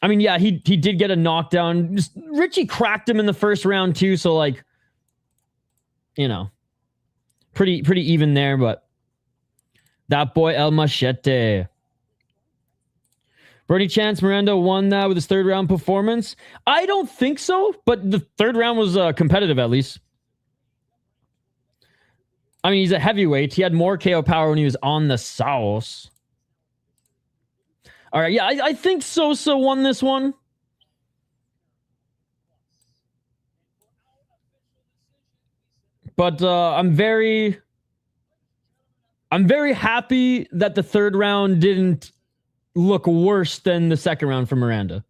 mean, yeah, he did get a knockdown. Just, Richie cracked him in the first round too, so like, you know, pretty even there, but that boy El Machete. Bernie Chance Miranda won that with his third round performance. I don't think so, but the third round was competitive at least. I mean, he's a heavyweight. He had more KO power when he was on the sauce. All right, yeah, I think Sousa won this one. But I'm very happy that the third round didn't look worse than the second round for Miranda.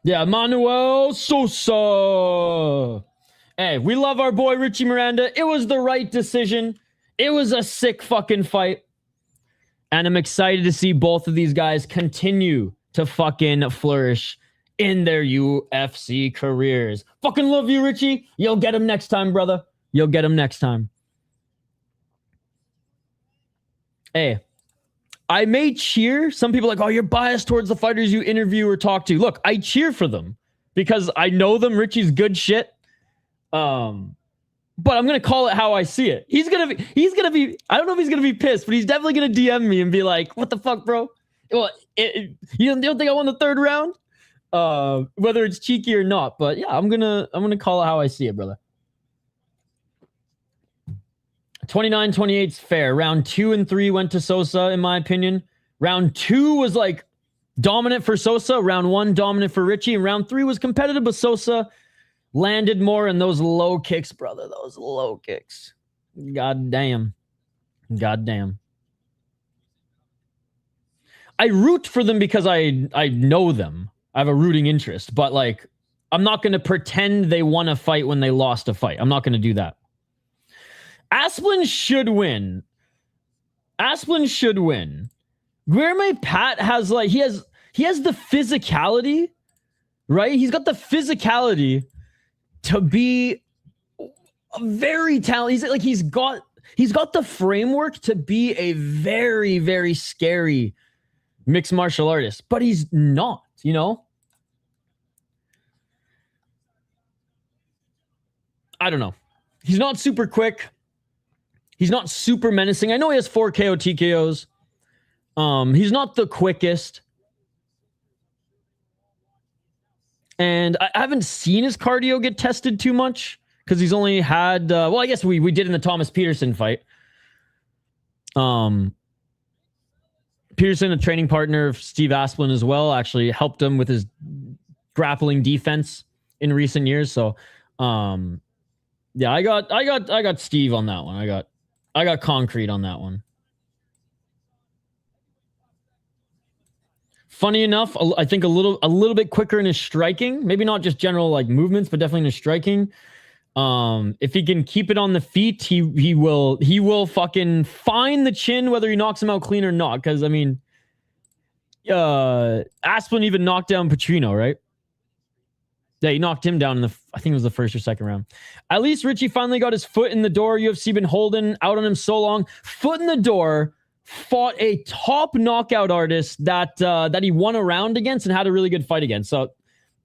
Yeah, Manoel Sousa. Hey, we love our boy Richie Miranda. It was the right decision. It was a sick fucking fight. And I'm excited to see both of these guys continue to fucking flourish in their UFC careers. Fucking love you, Richie. You'll get him next time, brother. You'll get him next time. Hey, I may cheer. Some people are like, oh, you're biased towards the fighters you interview or talk to. Look, I cheer for them because I know them. Richie's good shit. But I'm going to call it how I see it. He's going to be, I don't know if he's going to be pissed, but he's definitely going to DM me and be like, what the fuck, bro? Well, you don't think I won the third round? whether it's cheeky or not. But yeah, I'm gonna call it how I see it, brother. 29-28 is fair. Round 2 and 3 went to Sousa, in my opinion. Round 2 was like dominant for Sousa. Round 1 dominant for Richie. And round 3 was competitive, but Sousa landed more in those low kicks, brother. Those low kicks. God damn. God damn. I root for them because I know them. I have a rooting interest. But, like, I'm not going to pretend they won a fight when they lost a fight. I'm not going to do that. Asplund should win. Asplund should win. Guilherme Pat has, like, he has the physicality, right? He's got the physicality to be a very talented. He's got the framework to be a very, very scary mixed martial artist, but he's not, you know? I don't know. He's not super quick. He's not super menacing. I know he has 4 KO TKOs. He's not the quickest. And I haven't seen his cardio get tested too much because he's only had, well, I guess we did in the Thomas Peterson fight. Peterson, a training partner of Steve Asplund as well, actually helped him with his grappling defense in recent years. So, yeah, I got Steve on that one. I got concrete on that one. Funny enough, I think a little bit quicker in his striking. Maybe not just general like movements, but definitely in his striking. If he can keep it on the feet, he will fucking find the chin whether he knocks him out clean or not. Because I mean, Asplund even knocked down Petrino, right? Yeah, he knocked him down in I think it was the first or second round. At least Richie finally got his foot in the door. UFC been holding out on him so long. Foot in the door. Fought a top knockout artist that he won a round against and had a really good fight against. So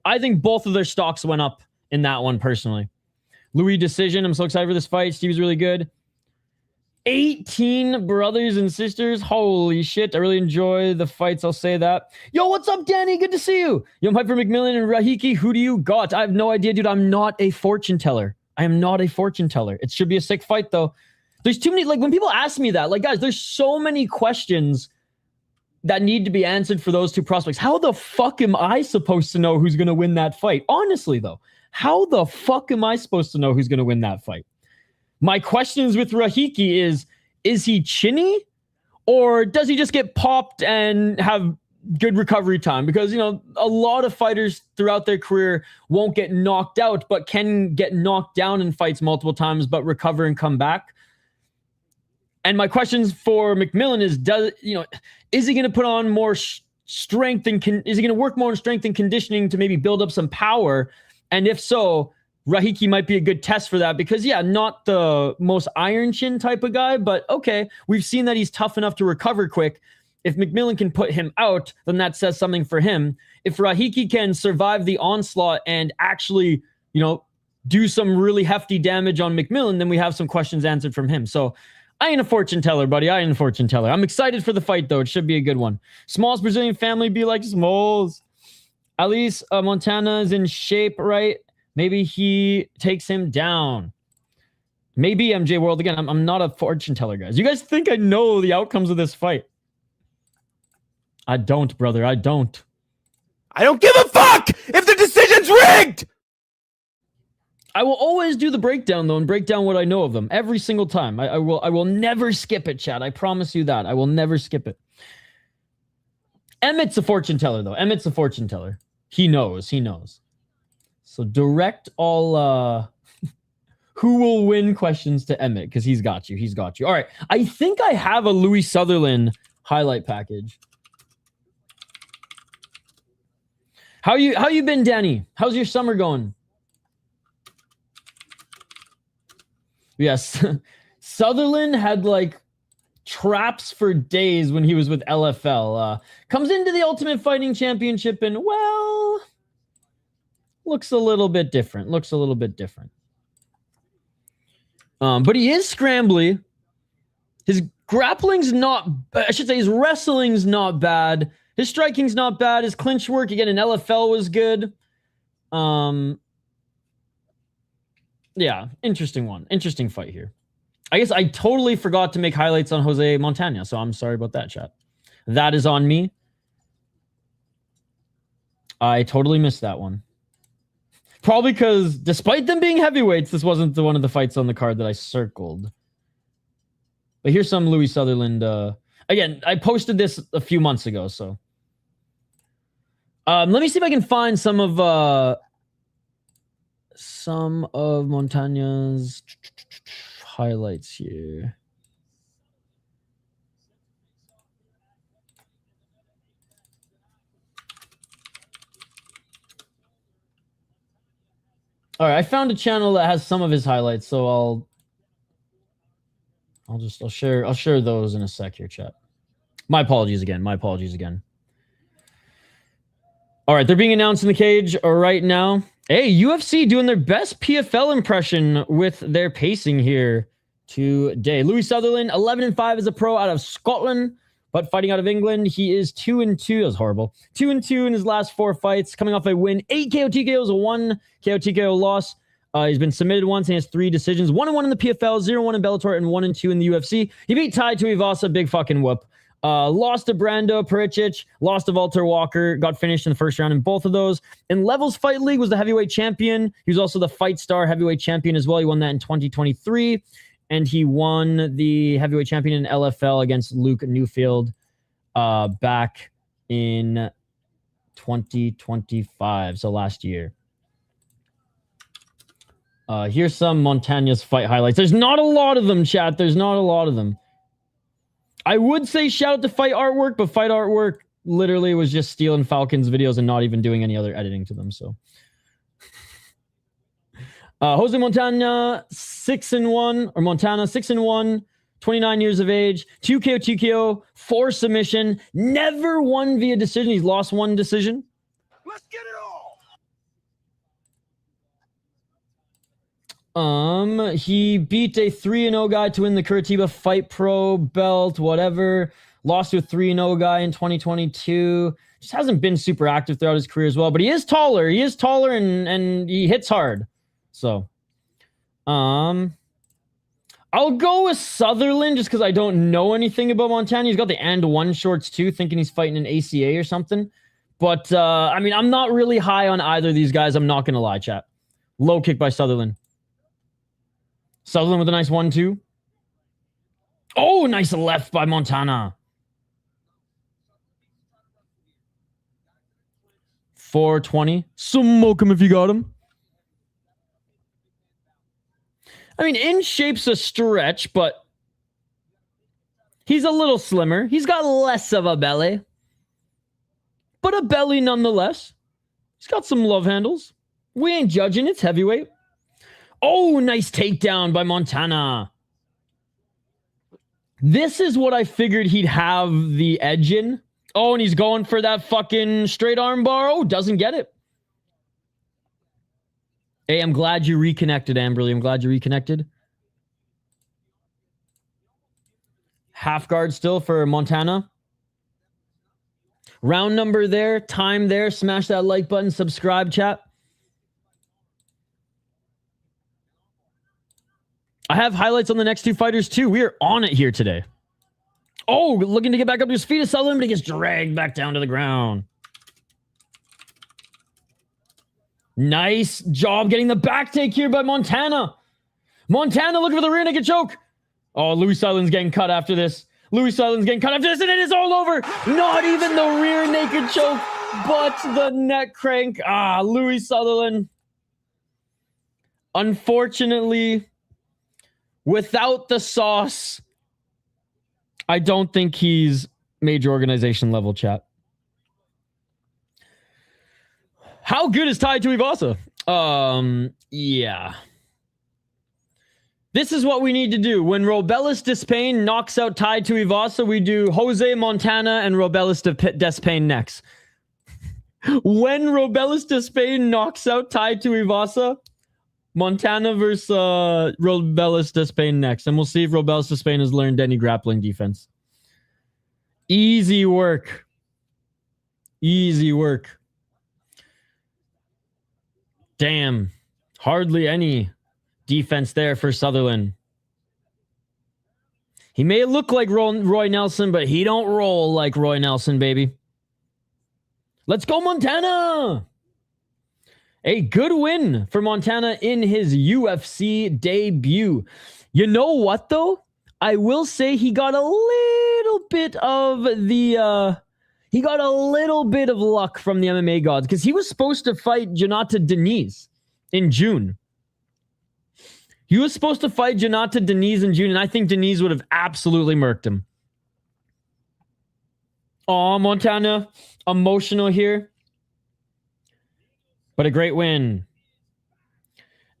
I think both of their stocks went up in that one personally. Louie decision. I'm so excited for this fight. Steve's really good. 18 brothers and sisters. Holy shit. I really enjoy the fights. I'll say that. Yo, what's up, Danny? Good to see you. Yo, I'm hyped for McMillan and Rahiki. Who do you got? I have no idea, dude. I'm not a fortune teller. I am not a fortune teller. It should be a sick fight, though. There's too many, like, when people ask me that, like, guys, there's so many questions that need to be answered for those two prospects. How the fuck am I supposed to know who's going to win that fight? Honestly, though, how the fuck am I supposed to know who's going to win that fight? My questions with Rahiki is he chinny or does he just get popped and have good recovery time? Because, you know, a lot of fighters throughout their career won't get knocked out, but can get knocked down in fights multiple times, but recover and come back. And my questions for McMillan is he going to put on more strength and is he going to work more on strength and conditioning to maybe build up some power? And if so, Rahiki might be a good test for that because, yeah, not the most iron chin type of guy, but okay, we've seen that he's tough enough to recover quick. If McMillan can put him out, then that says something for him. If Rahiki can survive the onslaught and actually, you know, do some really hefty damage on McMillan, then we have some questions answered from him. So I ain't a fortune teller, buddy. I ain't a fortune teller. I'm excited for the fight, though. It should be a good one. Small's Brazilian family be like Smalls. At least Montanha is in shape, right? Maybe he takes him down. Maybe MJ World. Again, I'm not a fortune teller, guys. You guys think I know the outcomes of this fight? I don't, brother. I don't. I don't give a fuck if the decision's rigged! I will always do the breakdown, though, and break down what I know of them every single time. I will never skip it, Chad. I promise you that. I will never skip it. Emmett's a fortune teller, though. Emmett's a fortune teller. He knows. He knows. So direct all who will win questions to Emmett, because he's got you. He's got you. All right. I think I have a Louie Sutherland highlight package. How you been, Danny? How's your summer going? Yes. Sutherland had like traps for days when he was with LFL. Comes into the Ultimate Fighting Championship and, well, looks a little bit different. But he is scrambly. His grappling's not, I should say his wrestling's not bad. His striking's not bad. His clinch work, again, in LFL was good. Yeah, interesting one. Interesting fight here. I guess I totally forgot to make highlights on Jose Montanha, so I'm sorry about that, chat. That is on me. I totally missed that one. Probably because, despite them being heavyweights, this wasn't one of the fights on the card that I circled. But here's some Louie Sutherland. Again, I posted this a few months ago, so. Let me see if I can find some of Montanha's highlights here. All right, I found a channel that has some of his highlights, so I'll share those in a sec here, chat. My apologies again. All right, they're being announced in the cage right now. Hey, UFC doing their best PFL impression with their pacing here today. Louie Sutherland, 11-5 as a pro out of Scotland, but fighting out of England. He is 2-2. That was horrible. 2-2 in his last 4 fights, coming off a win. 8 KO TKOs, a 1 KO TKO loss. He's been submitted once and he has 3 decisions. 1-1 in the PFL, 0-1 in Bellator, and 1-2 in the UFC. He beat Tai Tuivasa, big fucking whoop. Lost to Brando Pericic, lost to Walter Walker, got finished in the first round in both of those. In Levels Fight League was the heavyweight champion. He was also the Fight Star heavyweight champion as well. He won that in 2023. And he won the heavyweight champion in LFL against Luke Newfield back in 2025, so last year. Here's some Montanha's fight highlights. There's not a lot of them, chat. There's not a lot of them. I would say shout out to Fight Artwork, but Fight Artwork literally was just stealing Falcon's videos and not even doing any other editing to them, so. Jose Montanha, 6-1, or Montanha, 6-1, 29 years of age, 2 KO, TKO, 4 submission, never won via decision. He's lost 1 decision. Let's get it all. He beat a 3-0 guy to win the Curitiba Fight Pro belt, whatever. Lost to a 3-0 guy in 2022. Just hasn't been super active throughout his career as well, but he is taller. He is taller and he hits hard. So, I'll go with Sutherland just because I don't know anything about Montanha. He's got the and 1 shorts too, thinking he's fighting an ACA or something. But, I mean, I'm not really high on either of these guys. I'm not going to lie, chat. Low kick by Sutherland. Sutherland with a nice 1-2. Oh, nice left by Montanha. 420. Smoke him if you got him. I mean, in shape's a stretch, but he's a little slimmer. He's got less of a belly. But a belly nonetheless. He's got some love handles. We ain't judging. It's heavyweight. Oh, nice takedown by Montanha. This is what I figured he'd have the edge in. Oh, and he's going for that fucking straight arm bar. Oh, doesn't get it. Hey, I'm glad you reconnected, Amberly. I'm glad you reconnected. Half guard still for Montanha. Round number there. Time there. Smash that like button. Subscribe, chat. I have highlights on the next 2 fighters, too. We are on it here today. Oh, looking to get back up to his feet. Sutherland, but he gets dragged back down to the ground. Nice job getting the back take here by Montanha. Montanha looking for the rear naked choke. Oh, Louie Sutherland's getting cut after this. Louie Sutherland's getting cut after this, and it is all over. Not even the rear naked choke, but the neck crank. Louie Sutherland. Unfortunately, without the sauce, I don't think he's major organization level, chat. How good is Tai Tuivasa? Yeah. This is what we need to do. When Robelis Despain knocks out Tai Tuivasa, we do Jose Montanha and Robelis Despain next. When Robelis Despain knocks out Tai Tuivasa, Montanha versus Robelis Despain next. And we'll see if Robelis Despain has learned any grappling defense. Easy work. Easy work. Damn. Hardly any defense there for Sutherland. He may look like Roy Nelson, but he don't roll like Roy Nelson, baby. Let's go, Montana! A good win for Montana in his UFC debut. You know what, though? I will say he got a little bit of the... he got a little bit of luck from the MMA gods because he was supposed to fight Jonata Denise in June. He was supposed to fight Jonata Denise in June, and I think Denise would have absolutely murked him. Oh, Montana, emotional here. But a great win.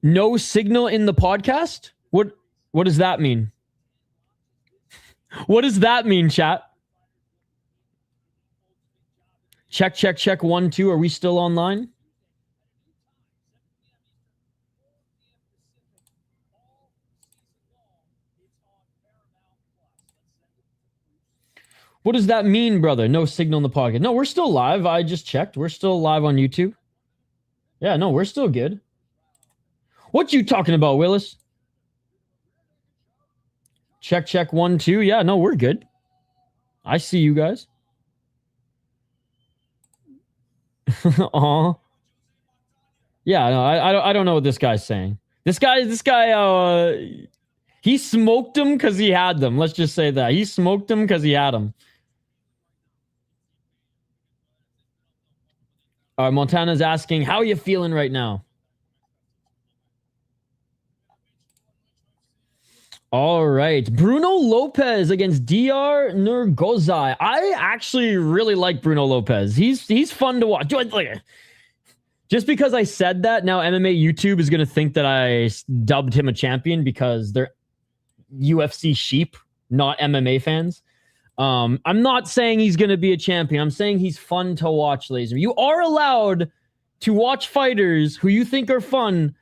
No signal in the podcast? What does that mean? What does that mean, chat? Check, check, check. 1, 2. Are we still online? What does that mean, brother? No signal in the podcast. No, we're still live. I just checked. We're still live on YouTube. Yeah, no, we're still good. What you talking about, Willis? Check, check. 1, 2. Yeah, no, we're good. I see you guys. Aw. Yeah, no, I don't know what this guy's saying. This guy, he smoked him because he had them. Let's just say that. He smoked him because he had them. All right, Montana's asking, how are you feeling right now? All right. Bruno Lopes against Diyar Nurgozhay. I actually really like Bruno Lopes. He's fun to watch. Just because I said that, now MMA YouTube is going to think that I dubbed him a champion because they're UFC sheep, not MMA fans. I'm not saying he's going to be a champion. I'm saying he's fun to watch, ladies. You are allowed to watch fighters who you think are fun,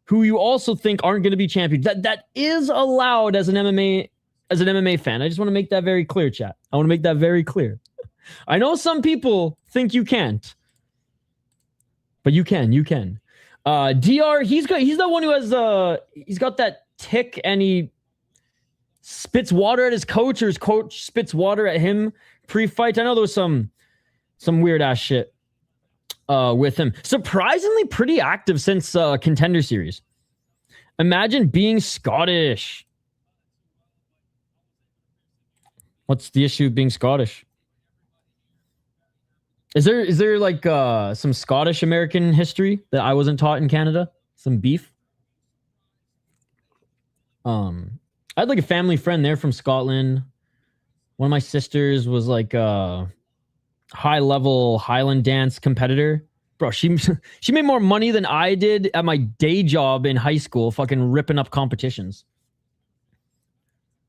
who you also think aren't going to be champions. That is allowed as an MMA fan. I just want to make that very clear, chat. I want to make that very clear. I know some people think you can't, but you can. Diyar, he's the one who has he's got that tick and he spits water at his coach, or his coach spits water at him pre-fight. I know there was some weird ass shit with him. Surprisingly pretty active since Contender Series. Imagine being Scottish. What's the issue with being Scottish? Is there like some Scottish American history that I wasn't taught in Canada? Some beef? I had like a family friend there from Scotland. One of my sisters was like a high-level Highland dance competitor. Bro, she made more money than I did at my day job in high school, fucking ripping up competitions.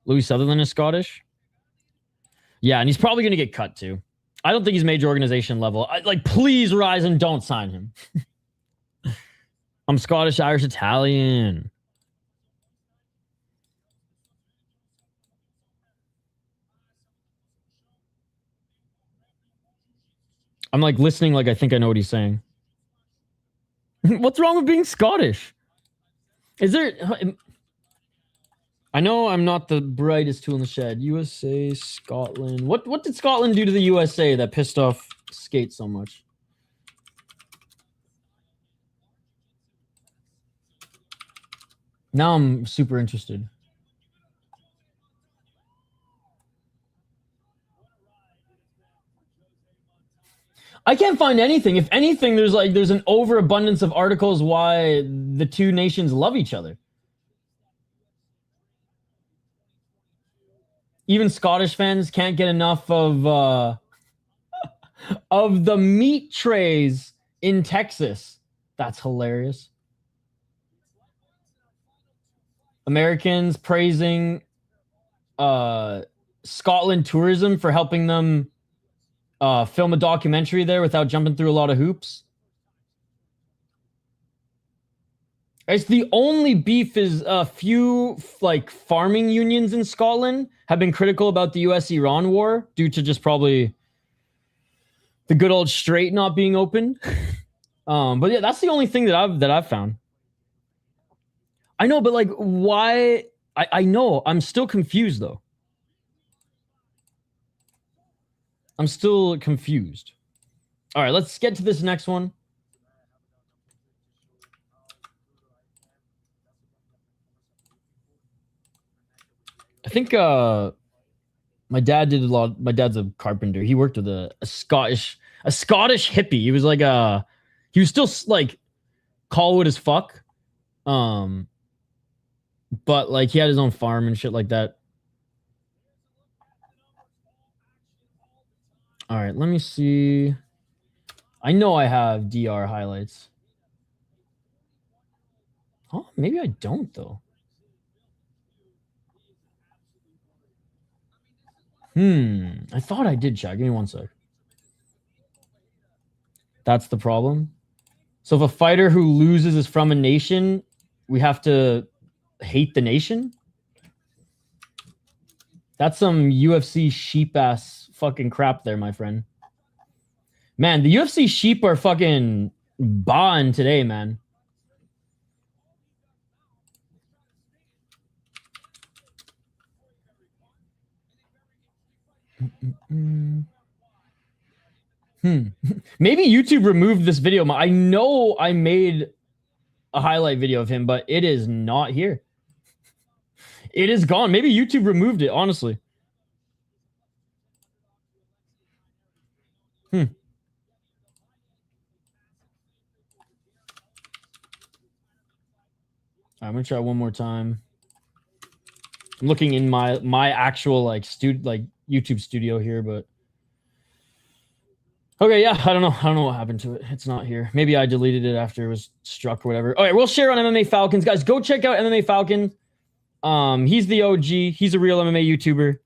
Louie Sutherland is Scottish? Yeah, and he's probably going to get cut too. I don't think he's major organization level. Please rise and don't sign him. I'm Scottish, Irish, Italian. I'm like listening like I think I know what he's saying. What's wrong with being Scottish? Is there... I know I'm not the brightest tool in the shed. USA, Scotland. What did Scotland do to the USA that pissed off Skate so much? Now I'm super interested. I can't find anything. If anything, there's an overabundance of articles why the two nations love each other. Even Scottish fans can't get enough of the meat trays in Texas. That's hilarious. Americans praising Scotland tourism for helping them film a documentary there without jumping through a lot of hoops. It's the only beef is a few farming unions in Scotland have been critical about the US-Iran war due to just probably The good old straight not being open. But yeah, that's the only thing that I've found. I know, but like, why? I know. I'm still confused though. I'm still confused. All right, let's get to this next one. I think my dad did a lot. My dad's a carpenter. He worked with a Scottish hippie. He was like he was still like Colwood as fuck. But like he had his own farm and shit like that. All right, let me see. I know I have Diyar highlights. Oh, maybe I don't though. I thought I did check. Give me one sec. That's the problem. So if a fighter who loses is from a nation, we have to hate the nation? That's some UFC sheep ass fucking crap there, my friend. Man, the UFC sheep are fucking bawing today, man. Maybe YouTube removed this video. I know I made a highlight video of him, but it is not here. It is gone. Maybe YouTube removed it, honestly. I'm gonna try one more time. I'm looking in my actual like YouTube studio here, but okay, yeah, I don't know what happened to it. It's not here. Maybe I deleted it after it was struck or whatever. All right, we'll share on MMA Falcons, guys. Go check out MMA Falcon. He's the OG. He's a real MMA YouTuber.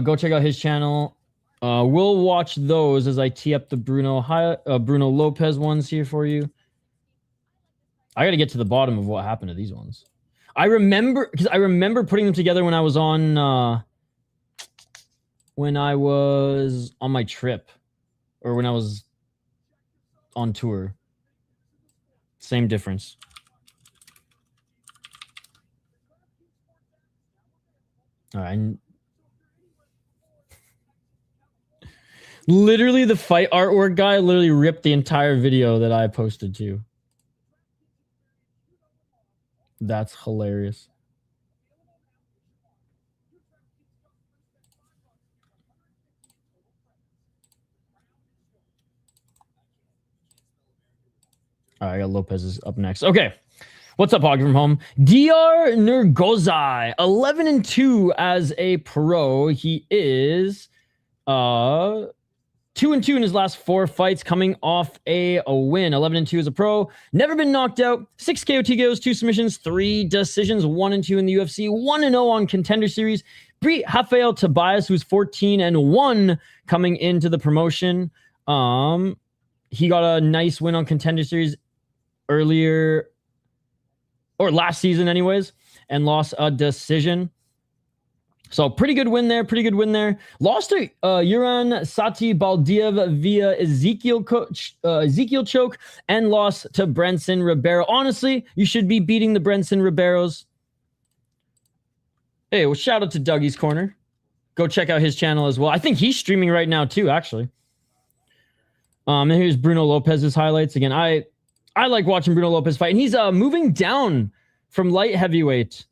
Go check out his channel. We'll watch those as I tee up the Bruno Lopes ones here for you. I got to get to the bottom of what happened to these ones. I remember putting them together when I was on my trip, or when I was on tour. Same difference. All right. Literally, the fight artwork guy literally ripped the entire video that I posted to. That's hilarious. All right, I got Lopez up next. Okay. What's up, Hockey from Home? Diyar Nurgozhay, 11-2 as a pro. He is 2-2 in his last 4 fights, coming off a win. 11-2 as a pro. Never been knocked out. 6 KO TKOs, 2 submissions, 3 decisions, 1-2 in the UFC, 1-0 on Contender Series. Beat Rafael Tobias, who's 14-1 coming into the promotion. He got a nice win on Contender Series earlier, or last season anyways, and lost a decision. So pretty good win there. Lost to Uran Sati Baldiev via Ezekiel choke, and lost to Brenson Ribeiro. Honestly, you should be beating the Brenson Ribeiros. Hey, well, shout out to Dougie's Corner. Go check out his channel as well. I think he's streaming right now too, actually. And here's Bruno Lopez's highlights. Again, I like watching Bruno Lopez fight, and he's moving down from light heavyweight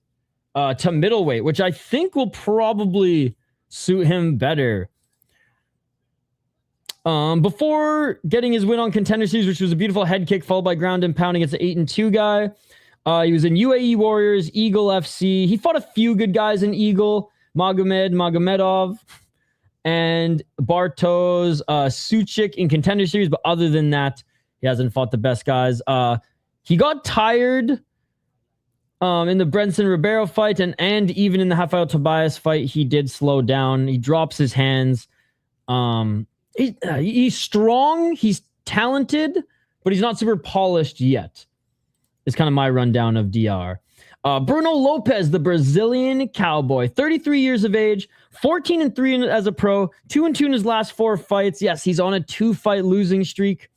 to middleweight, which I think will probably suit him better. Before getting his win on Contender Series, which was a beautiful head kick followed by ground and pound against the 8-2 guy. He was in UAE Warriors, Eagle FC. He fought a few good guys in Eagle, Magomedov, and Bartosz Suchik in Contender Series. But other than that, he hasn't fought the best guys. He got tired in the Brenson Ribeiro fight, and even in the Rafael Tobias fight, he did slow down. He drops his hands. He's strong. He's talented, but he's not super polished yet. It's kind of my rundown of Diyar. Bruno Lopes, the Brazilian cowboy, 33 years of age, 14-3 as a pro, 2-2 in his last 4 fights. Yes, he's on a 2-fight losing streak.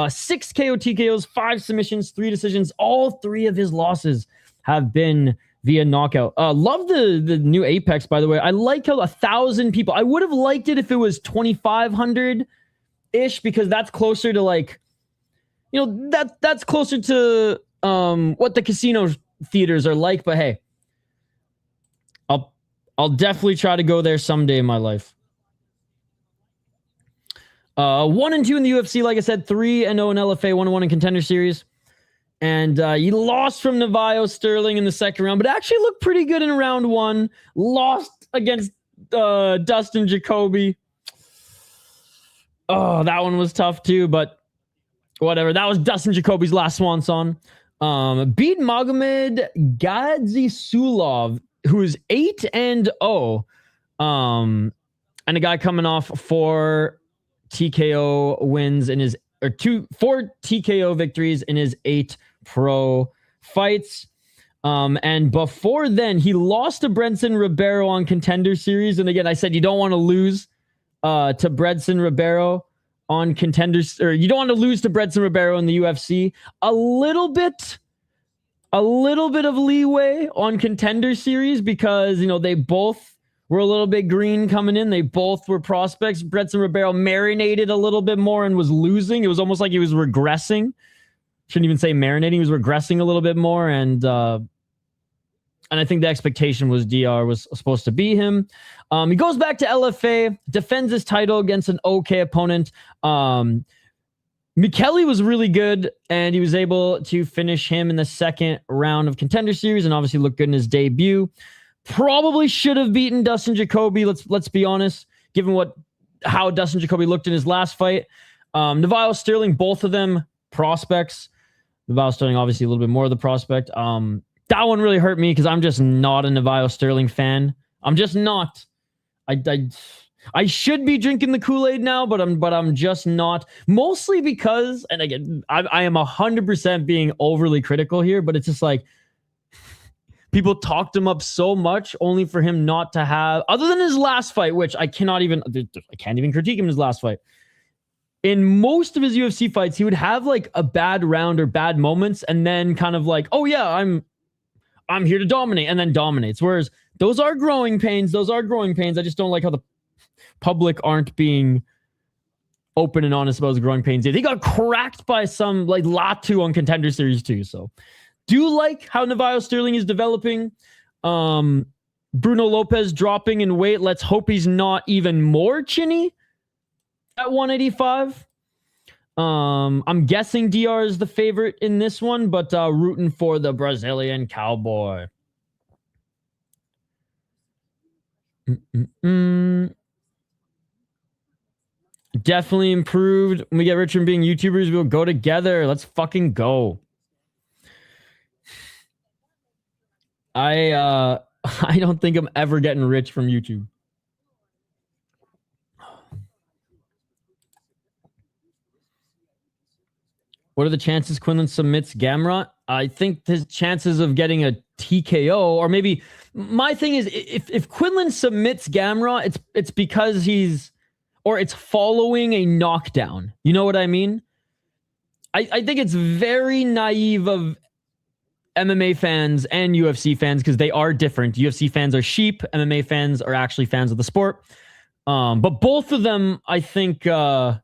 6 KO TKOs, 5 submissions, 3 decisions. All 3 of his losses have been via knockout. Love the new Apex, by the way. I like how 1,000 people. I would have liked it if it was 2,500-ish, because that's closer to like, that's closer to what the casino theaters are like. But hey, I'll definitely try to go there someday in my life. 1-2 in the UFC, like I said, 3-0 in LFA, 1-1 in Contender Series. And he lost from Navajo Sterling in the second round, but actually looked pretty good in round 1. Lost against Dustin Jacoby. Oh, that one was tough too, but whatever. That was Dustin Jacoby's last swan song. Beat Magomed Gadzisulov, who is 8-0. And a guy coming off 4 TKO wins in his, or 4 TKO victories in his 8 pro fights. And before then, he lost to Bredson Ribeiro on Contender Series. And again, I said you don't want to lose to Bredson Ribeiro on Contenders, or you don't want to lose to Bredson Ribeiro in the UFC. A little bit of leeway on Contender Series because, they both were a little bit green coming in. They both were prospects. Bredson Ribeiro marinated a little bit more and was losing. It was almost like he was regressing. Shouldn't even say marinating. He was regressing a little bit more. And I think the expectation was Diyar was supposed to be him. He goes back to LFA, defends his title against an okay opponent. Michele was really good, and he was able to finish him in the second round of Contender Series and obviously looked good in his debut. Probably should have beaten Dustin Jacoby, let's be honest, given how Dustin Jacoby looked in his last fight. Navajo Sterling, both of them prospects. Navajo Sterling obviously a little bit more of the prospect. That one really hurt me because I'm just not a Navajo Sterling fan. I'm just not. I should be drinking the Kool-Aid now, but I'm just not. Mostly because, and again, I am 100% being overly critical here, but it's just like people talked him up so much only for him not to have, other than his last fight, which I can't even critique him in his last fight. In most of his UFC fights, he would have like a bad round or bad moments, and then kind of like, oh yeah, I'm here to dominate, and then dominates. Whereas those are growing pains. I just don't like how the public aren't being open and honest about his growing pains. He got cracked by some like Latu on Contender Series too. So do like how Navajo Sterling is developing. Bruno Lopes dropping in weight. Let's hope he's not even more chinny at 185. I'm guessing Diyar is the favorite in this one, but rooting for the Brazilian cowboy. Definitely improved. When we get rich from being YouTubers, we'll go together. Let's fucking go. I don't think I'm ever getting rich from YouTube. What are the chances Quillan submits Gamrot? I think his chances of getting a TKO, or maybe my thing is if Quillan submits Gamrot, it's because it's following a knockdown. You know what I mean? I think it's very naive of MMA fans and UFC fans because they are different. UFC fans are sheep. MMA fans are actually fans of the sport. But both of them, I think, if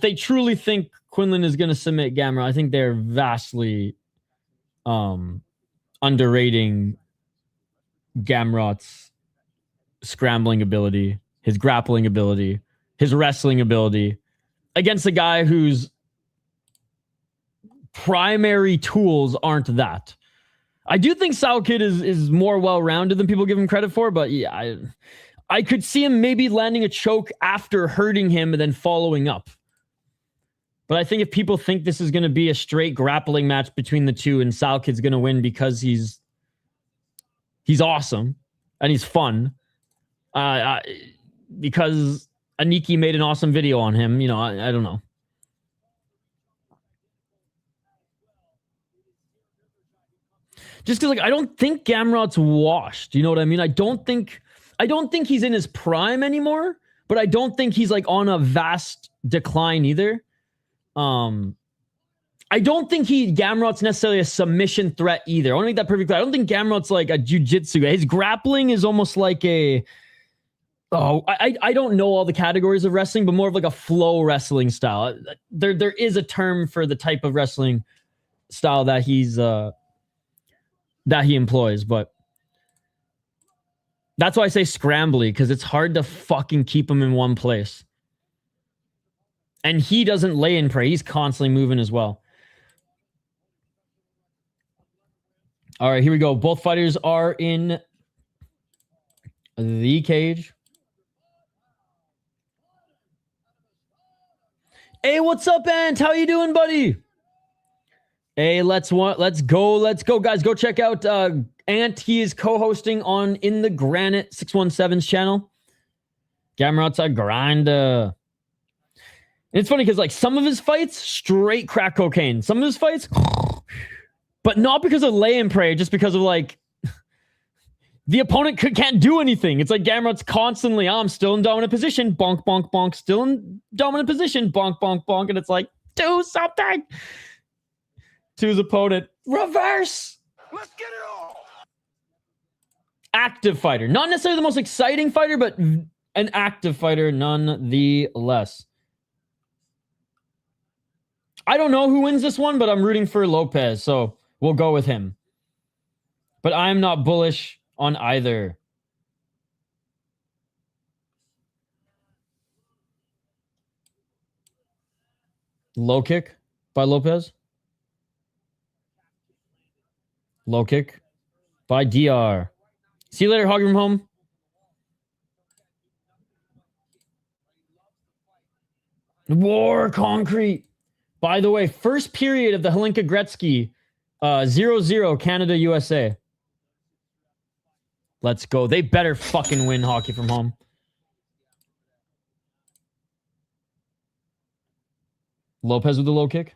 they truly think Quillan is going to submit Gamrot, I think they're vastly underrating Gamrot's scrambling ability, his grappling ability, his wrestling ability against a guy whose primary tools aren't that. I do think Salkilld is more well-rounded than people give him credit for, but yeah, I could see him maybe landing a choke after hurting him and then following up. But I think if people think this is going to be a straight grappling match between the two and Salkild's going to win because he's awesome and he's fun, because Aniki made an awesome video on him, I don't know. Just because, like, I don't think Gamrot's washed. You know what I mean? I don't think he's in his prime anymore, but I don't think he's like on a vast decline either. I don't think Gamrot's necessarily a submission threat either. I want to make that perfectly clear. I don't think Gamrot's like a jiu-jitsu guy. His grappling is almost like I don't know all the categories of wrestling, but more of like a flow wrestling style. There is a term for the type of wrestling style that he employs, but that's why I say scrambly, because it's hard to fucking keep him in one place. And he doesn't lay and pray. He's constantly moving as well. All right, here we go. Both fighters are in the cage. Hey, what's up, Ant? How you doing, buddy? Hey, let's go, guys. Go check out Ant. He is co-hosting on In the Granite 617's channel. Gamrot's a grinder. It's funny because, like, some of his fights, straight crack cocaine. Some of his fights, but not because of lay and pray, just because of, like, the opponent can't do anything. It's like Gamrot's constantly, I'm still in dominant position, bonk, bonk, bonk, still in dominant position, bonk, bonk, bonk, and it's like, do something. To his opponent, reverse. Let's get it on. Active fighter. Not necessarily the most exciting fighter, but an active fighter nonetheless. I don't know who wins this one, but I'm rooting for Lopes, so we'll go with him. But I'm not bullish on either. Low kick by Lopes. Low kick by Diyar. See you later, Hogger from home. War concrete. By the way, first period of the Hlinka Gretzky 0-0 Canada, USA. Let's go. They better fucking win hockey from home. Lopes with the low kick.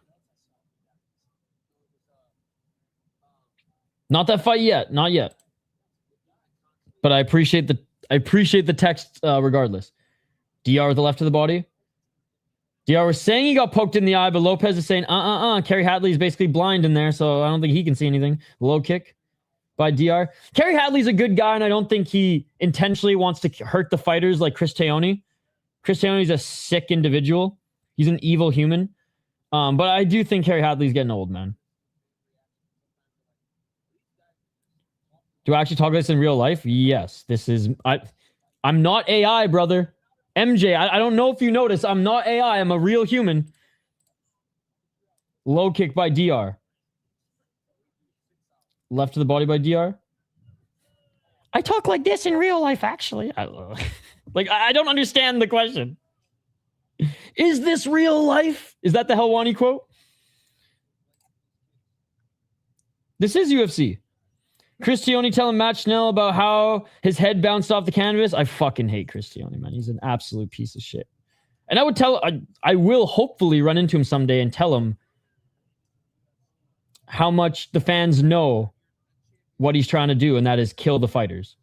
Not that fight yet. Not yet. But I appreciate the text regardless. Diyar with the left of the body. Diyar was saying he got poked in the eye, but Lopes is saying, Kerry Hadley's basically blind in there, so I don't think he can see anything. Low kick by Diyar. Kerry Hadley's a good guy, and I don't think he intentionally wants to hurt the fighters like Chris Taoni. Chris Taoni's a sick individual. He's an evil human. But I do think Kerry Hadley's getting old, man. Do I actually talk about this in real life? Yes. I'm not AI, brother. MJ, I don't know if you notice. I'm not AI. I'm a real human. Low kick by Diyar. Left to the body by Diyar. I talk like this in real life, actually. I don't understand the question. Is this real life? Is that the Helwani quote? This is UFC. Chris Taoni telling Matt Schnell about how his head bounced off the canvas. I fucking hate Chris Taoni, man. He's an absolute piece of shit. And I will hopefully run into him someday and tell him how much the fans know what he's trying to do, and that is kill the fighters.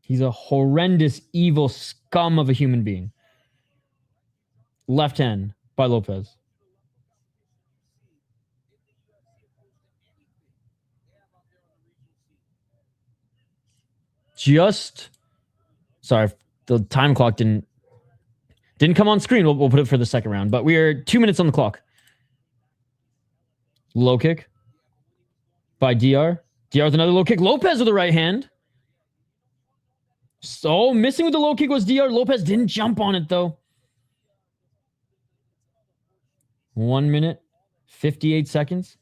He's a horrendous, evil scum of a human being. Left hand by Lopes. Sorry, the time clock didn't come on screen. We'll put it for the second round, but we are 2 minutes on the clock. Low kick by Diyar. Diyar with another low kick. Lopes with the right hand. So missing with the low kick was Diyar. Lopes didn't jump on it though. 1 minute, 58 seconds.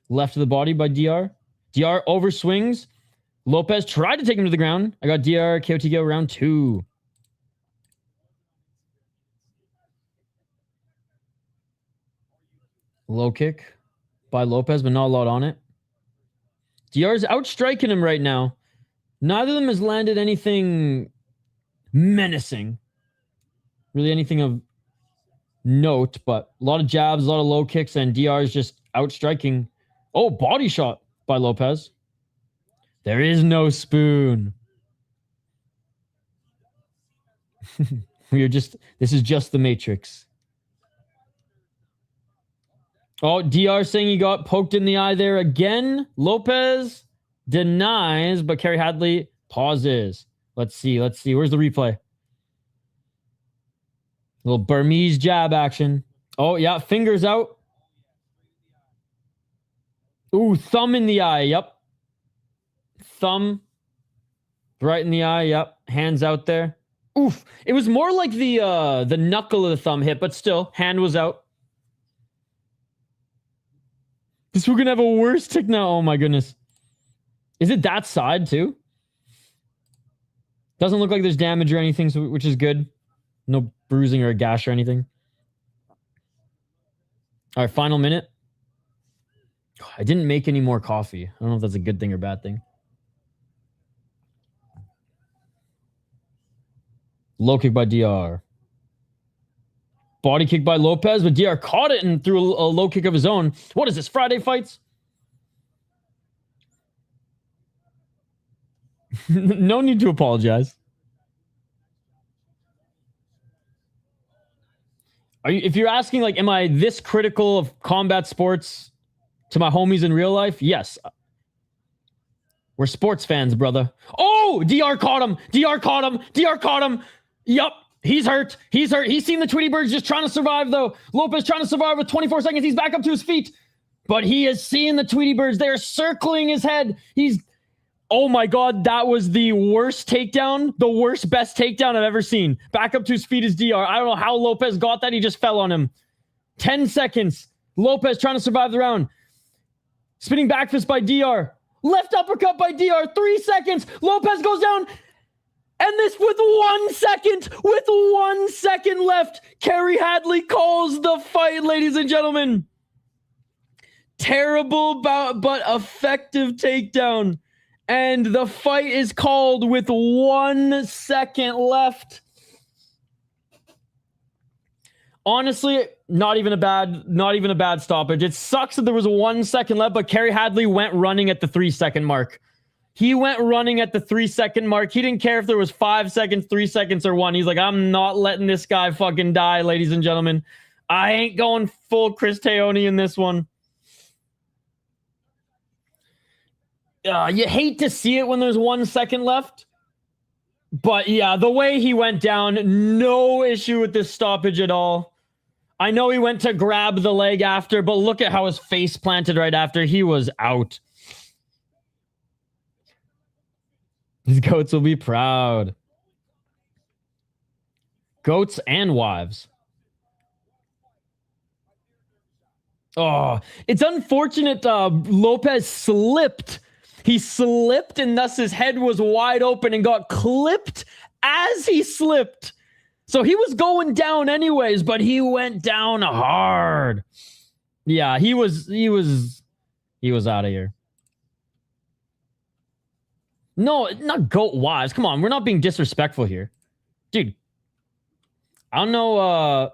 Left to the body by Diyar. Diyar overswings. Lopes tried to take him to the ground. I got Diyar, KOTGO round 2. Low kick by Lopes, but not a lot on it. Diyar's outstriking him right now. Neither of them has landed anything menacing. Really anything of note, but a lot of jabs, a lot of low kicks, and Diyar is just outstriking. Oh, body shot. by Lopes. There is no spoon. This is just the Matrix. Oh, Diyar saying he got poked in the eye there again. Lopes denies, but Kerry Hadley pauses. Let's see. Where's the replay? Little Burmese jab action. Oh, yeah, fingers out. Ooh, thumb in the eye. Yep. Thumb right in the eye. Yep. Hands out there. Oof. It was more like the knuckle of the thumb hit, but still, hand was out. This we're gonna have a worse tick now. Oh my goodness. Is it that side too? Doesn't look like there's damage or anything, so, which is good. No bruising or a gash or anything. All right, final minute. I didn't make any more coffee. I don't know if that's a good thing or bad thing. Low kick by Diyar. Body kick by Lopes, but Diyar caught it and threw a low kick of his own. What is this, Friday fights? No need to apologize. If you're asking, like, am I this critical of combat sports to my homies in real life? Yes. We're sports fans, brother. Oh, Diyar caught him. Diyar caught him. Diyar caught him. Yup. He's hurt. He's hurt. He's seen the Tweety Birds just trying to survive, though. Lopes trying to survive with 24 seconds. He's back up to his feet. But he is seeing the Tweety Birds. They're circling his head. Oh my God, that was the worst takedown. The worst, best takedown I've ever seen. Back up to his feet is Diyar. I don't know how Lopes got that. He just fell on him. 10 seconds. Lopes trying to survive the round. Spinning back fist by Diyar. Left uppercut by Diyar. 3 seconds. Lopes goes down. And this with 1 second. With 1 second left. Kerry Hadley calls the fight, ladies and gentlemen. Terrible but effective takedown. And the fight is called with 1 second left. Honestly, not even a bad stoppage. It sucks that there was 1 second left, but Kerry Hadley went running at the 3 second mark. He went running at the 3 second mark. He didn't care if there was 5 seconds, 3 seconds, or 1. He's like, I'm not letting this guy fucking die, ladies and gentlemen. I ain't going full Chris Taoni in this one. You hate to see it when there's 1 second left. But yeah, the way he went down, no issue with this stoppage at all. I know he went to grab the leg after, but look at how his face planted right after. He was out. His goats will be proud. Goats and wives. Oh, it's unfortunate Lopes slipped. He slipped, and thus his head was wide open and got clipped as he slipped. So he was going down anyways, but he went down hard. Yeah, he was out of here. No, not goat wives. Come on, we're not being disrespectful here. Dude, I don't know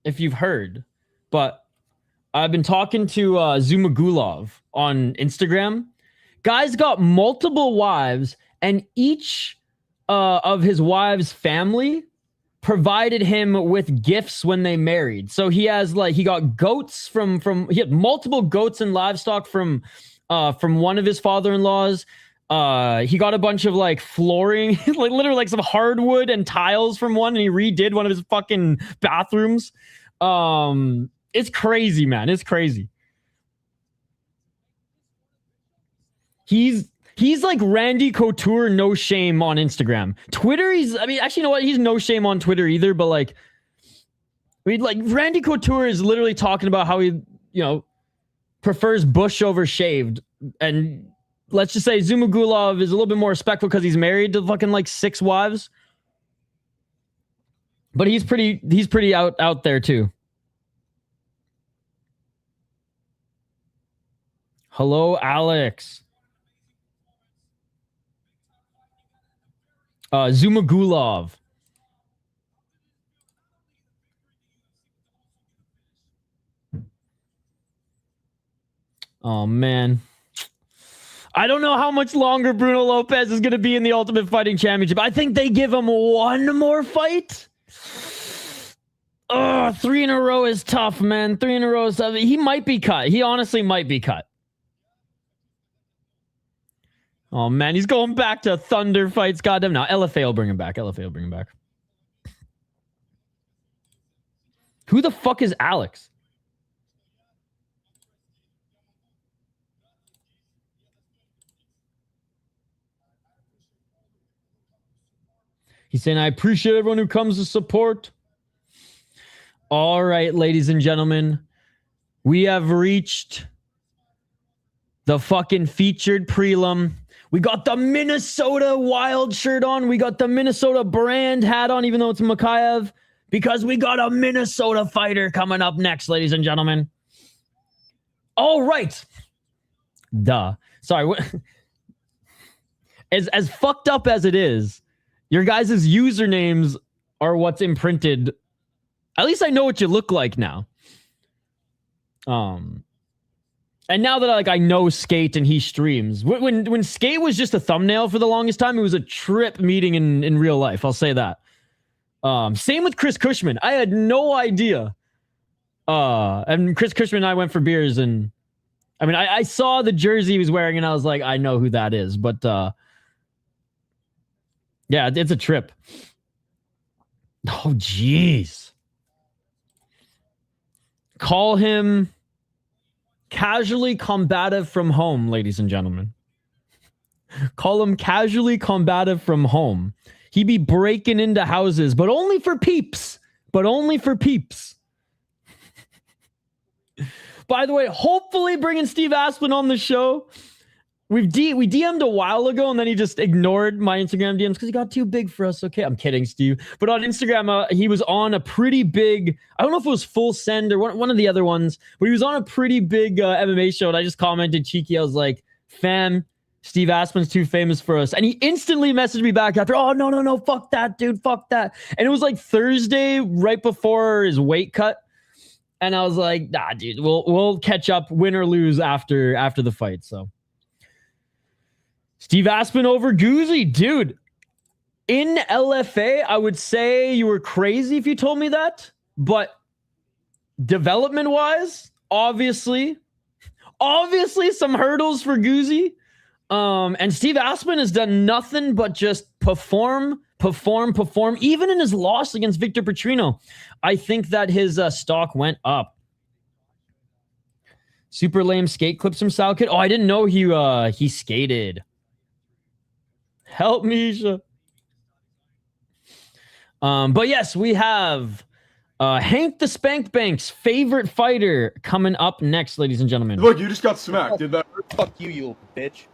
if you've heard, but I've been talking to Zumagulov on Instagram. Guy's got multiple wives, and each of his wives' family provided him with gifts when they married. So he has he got goats he had multiple goats and livestock from one of his father-in-laws. He got a bunch of flooring, literally some hardwood and tiles from one, and he redid one of his fucking bathrooms. It's crazy, man. It's crazy. He's like Randy Couture, no shame on Instagram. Twitter, actually, you know what? He's no shame on Twitter either, but Randy Couture is literally talking about how he, prefers bush over shaved. And let's just say Zumagulov is a little bit more respectful because he's married to fucking 6 wives. But he's pretty out there too. Hello, Alex. Zumagulov. Oh, man. I don't know how much longer Bruno Lopes is going to be in the Ultimate Fighting Championship. I think they give him one more fight. Oh, 3 in a row is tough, man. 3 in a row is tough. He might be cut. He honestly might be cut. Oh, man. He's going back to Thunder fights. Goddamn. Now, LFA will bring him back. LFA will bring him back. Who the fuck is Alex? He's saying, I appreciate everyone who comes to support. All right, ladies and gentlemen, we have reached the fucking featured prelim. We got the Minnesota Wild shirt on. We got the Minnesota brand hat on, even though it's Mikhaev, because we got a Minnesota fighter coming up next, ladies and gentlemen. All right. Duh. Sorry. As fucked up as it is, your guys' usernames are what's imprinted. At least I know what you look like now. And now that I know Skate and he streams. When Skate was just a thumbnail for the longest time, it was a trip meeting in real life. I'll say that. Same with Chris Cushman. I had no idea. And Chris Cushman and I went for beers, and I mean, I saw the jersey he was wearing, and I was like, I know who that is. But yeah, it's a trip. Oh, jeez. Call him casually combative from home, ladies and gentlemen. Call him casually combative from home. He be breaking into houses, but only for peeps. But only for peeps. By the way, hopefully bringing Steve Asplund on the show. We DM'd a while ago, and then he just ignored my Instagram DMs because he got too big for us. Okay, I'm kidding, Steve. But on Instagram, he was on a pretty big, I don't know if it was Full Send or one of the other ones, but he was on a pretty big MMA show, and I just commented cheeky. I was like, fam, Steve Asplund's too famous for us. And he instantly messaged me back after, oh, no, fuck that, dude, fuck that. And it was like Thursday, right before his weight cut. And I was like, nah, dude, we'll catch up, win or lose after the fight, so. Steve Asplund over Guzzi, dude. In LFA, I would say you were crazy if you told me that. But development-wise, obviously some hurdles for Guzzi. And Steve Asplund has done nothing but just perform. Even in his loss against Victor Petrino, I think that his stock went up. Super lame skate clips from Salkilld. Oh, I didn't know he skated. Help me, Isha. But yes, we have Hank the Spank Bank's favorite fighter coming up next, ladies and gentlemen. Look, you just got smacked. Did that hurt? Fuck you, you bitch.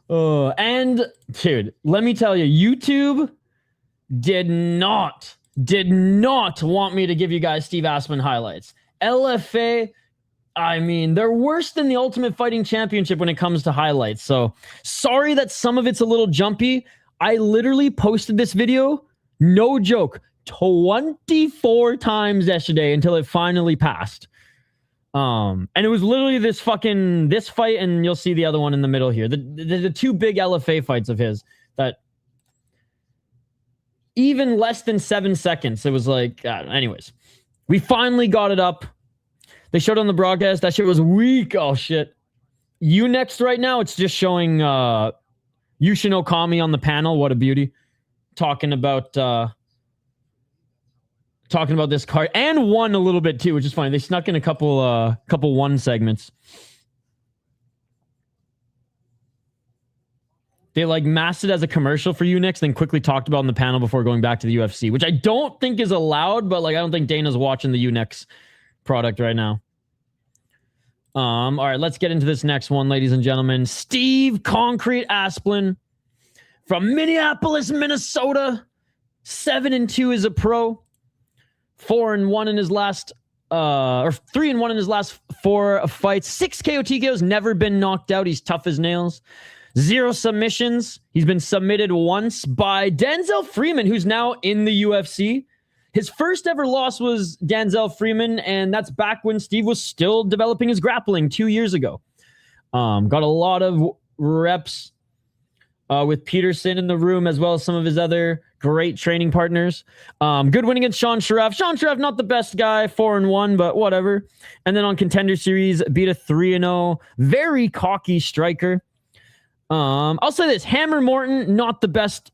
And dude, let me tell you, YouTube did not want me to give you guys Steve Asplund highlights. LFA, I mean, they're worse than the Ultimate Fighting Championship when it comes to highlights. So sorry that some of it's a little jumpy. I literally posted this video, no joke, 24 times yesterday until it finally passed. And it was literally this fight, and you'll see the other one in the middle here. The two big LFA fights of his that even less than 7 seconds. It was like, anyways, we finally got it up. They showed on the broadcast. That shit was weak. Oh, shit. Next right now, it's just showing Yushin Okami on the panel. What a beauty. Talking about this card. And one a little bit, too, which is funny. They snuck in a couple one segments. They masked it as a commercial for Unix, then quickly talked about on the panel before going back to the UFC, which I don't think is allowed, but I don't think Dana's watching the Unix product right now. All right, let's get into this next one, ladies and gentlemen. Steve Concrete Asplund from Minneapolis, Minnesota. 7-2 as a pro. 4-1 in his last, or 3-1 in his last 4 fights. 6 KO TKOs, never been knocked out. He's tough as nails. 0 submissions. He's been submitted once by Denzel Freeman, who's now in the UFC. His first ever loss was Denzel Freeman, and that's back when Steve was still developing his grappling 2 years ago. Got a lot of reps with Peterson in the room, as well as some of his other great training partners. Good win against Sean Sharaf. Sean Sharaf, not the best guy, 4-1, but whatever. And then on Contender Series, beat a 3-0, very cocky striker. I'll say this: Hammer Morton, not the best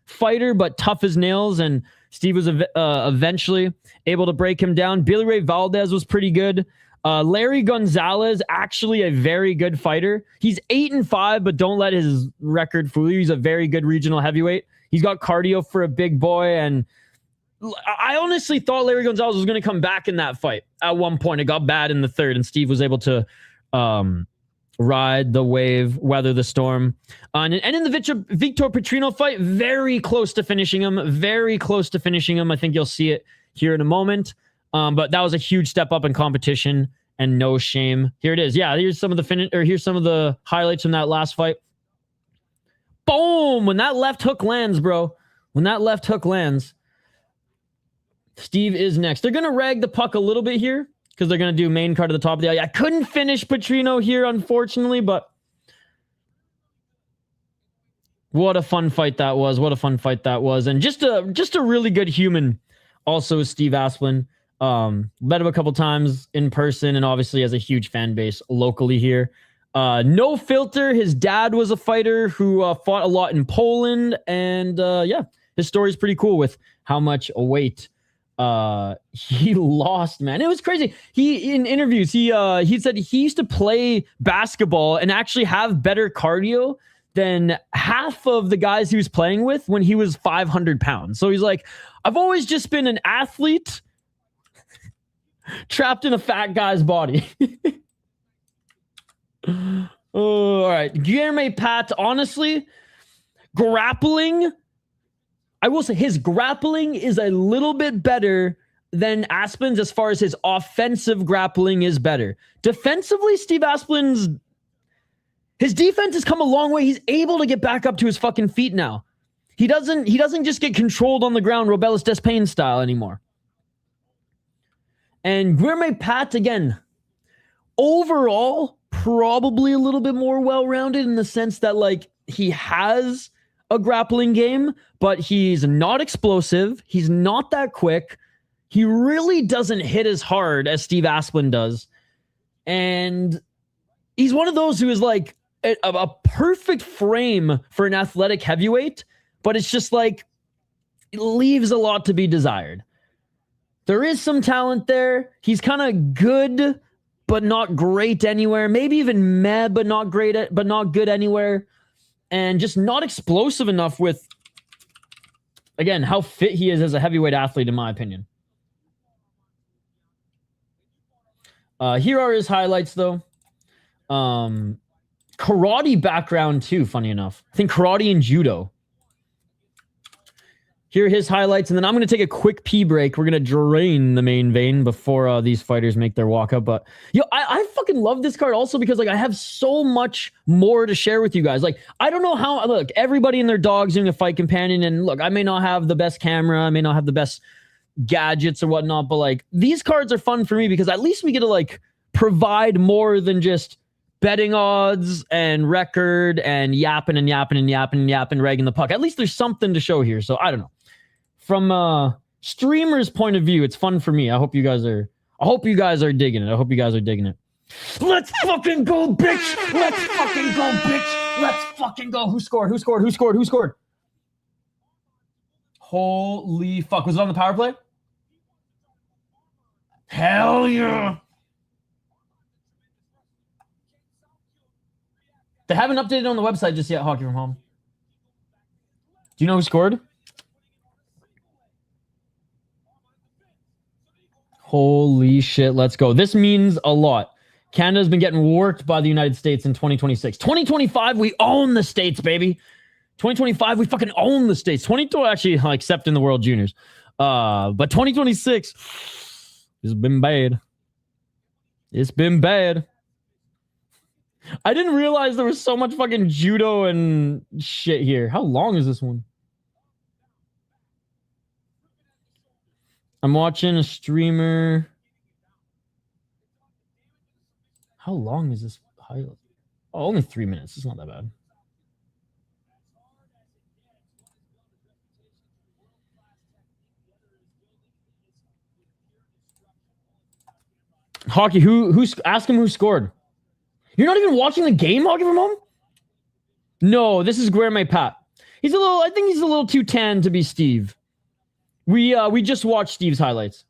fighter, but tough as nails. And Steve was eventually able to break him down. Billy Ray Valdez was pretty good. Larry Gonzalez, actually a very good fighter. He's 8-5, but don't let his record fool you. He's a very good regional heavyweight. He's got cardio for a big boy, and I honestly thought Larry Gonzalez was going to come back in that fight. At one point, it got bad in the third, and Steve was able to ride the wave, weather the storm. And in the Victor Petrino fight, very close to finishing him. Very close to finishing him. I think you'll see it here in a moment. But that was a huge step up in competition, and no shame. Here it is. Yeah, here's some of the highlights from that last fight. Boom! When that left hook lands, bro. When that left hook lands, Steve is next. They're gonna rag the puck a little bit here because they're gonna do main card at the top of the alley. I couldn't finish Petrino here, unfortunately, but what a fun fight that was. What a fun fight that was. And just a really good human also is Steve Asplund. Met him a couple times in person, and obviously has a huge fan base locally here. No filter. His dad was a fighter who fought a lot in Poland, and yeah, his story is pretty cool with how much weight he lost, man. It was crazy. He, in interviews, he said he used to play basketball and actually have better cardio than half of the guys he was playing with when he was 500 pounds. So he's like, I've always just been an athlete trapped in a fat guy's body. Oh, all right. Guilherme Pat, honestly, grappling, I will say his grappling is a little bit better than Asplund's as far as his offensive grappling is better. Defensively, Steve Asplund's, his defense has come a long way. He's able to get back up to his fucking feet now. He doesn't just get controlled on the ground Robelis Despain style anymore. And Guilherme Pat, again, overall, probably a little bit more well-rounded in the sense that, like, he has a grappling game, but he's not explosive. He's not that quick. He really doesn't hit as hard as Steve Asplund does. And he's one of those who is like a perfect frame for an athletic heavyweight, but it's just like, it leaves a lot to be desired. There is some talent there. He's kind of good, but not great anywhere. Maybe even meh, but not great, but not good anywhere. And just not explosive enough with, again, how fit he is as a heavyweight athlete, in my opinion. Here are his highlights, though. Karate background, too, funny enough. I think karate and judo. Here are his highlights, and then I'm going to take a quick pee break. We're going to drain the main vein before these fighters make their walk up. But yo, I fucking love this card also because, like, I have so much more to share with you guys. Like, I don't know how, look, everybody and their dog's doing a fight companion, and look, I may not have the best camera, I may not have the best gadgets or whatnot, but, like, these cards are fun for me because at least we get to, like, provide more than just betting odds and record and yapping, ragging the puck. At least there's something to show here, so I don't know. From a streamer's point of view, it's fun for me. I hope you guys are digging it. Let's fucking go, bitch! Let's fucking go, bitch! Let's fucking go. Who scored? Holy fuck. Was it on the power play? Hell yeah! They haven't updated on the website just yet, Hockey from Home. Do you know who scored? Holy shit, let's go. This means a lot. Canada's been getting worked by the United States in 2026. 2025, we own the States, baby. 2025, we fucking own the States. 2020, actually, except in the World Juniors. But 2026 has been bad. It's been bad. I didn't realize there was so much fucking judo and shit here. How long is this one? I'm watching a streamer. How long is this highlight? Oh, only 3 minutes. It's not that bad. Hockey, who's ask him who scored. You're not even watching the game, Hockey from home? No, this is Guilherme Pat. I think he's a little too tan to be Steve. We just watched Steve's highlights.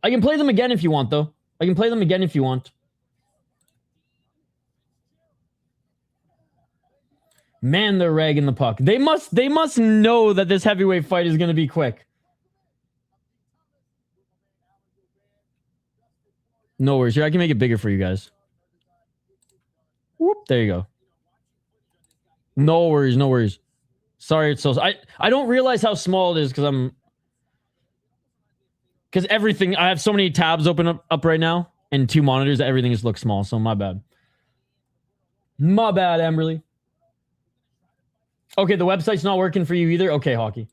I can play them again if you want, though. I can play them again if you want. Man, they're ragging the puck. They must know that this heavyweight fight is going to be quick. No worries. Here, I can make it bigger for you guys. Whoop, there you go. No worries, no worries. Sorry, it's so... I don't realize how small it is because everything... I have so many tabs open up right now and 2 monitors that everything just looks small, so my bad. My bad, Amberly. Okay, the website's not working for you either? Okay, Hockey.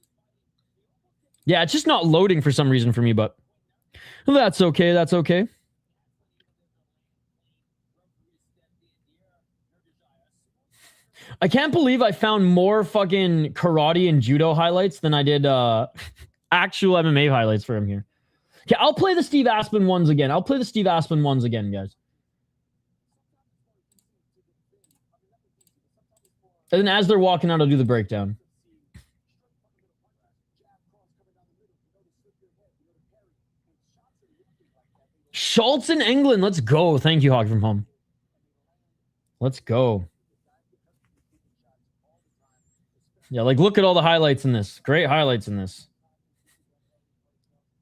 Yeah, it's just not loading for some reason for me, but... That's okay, that's okay. I can't believe I found more fucking karate and judo highlights than I did actual MMA highlights for him here. Okay, I'll play the Steve Asplund ones again. Guys. And then as they're walking out, I'll do the breakdown. Schultz in England. Let's go. Thank you, Hog from home. Let's go. Yeah, like, look at all the highlights in this. Great highlights in this.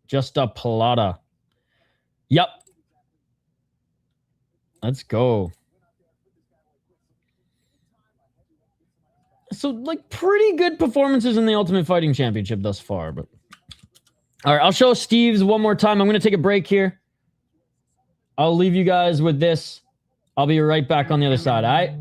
Just a plata. Yep. Let's go. So, like, pretty good performances in the Ultimate Fighting Championship thus far. But all right, I'll show Steve's one more time. I'm going to take a break here. I'll leave you guys with this. I'll be right back on the other side, all right?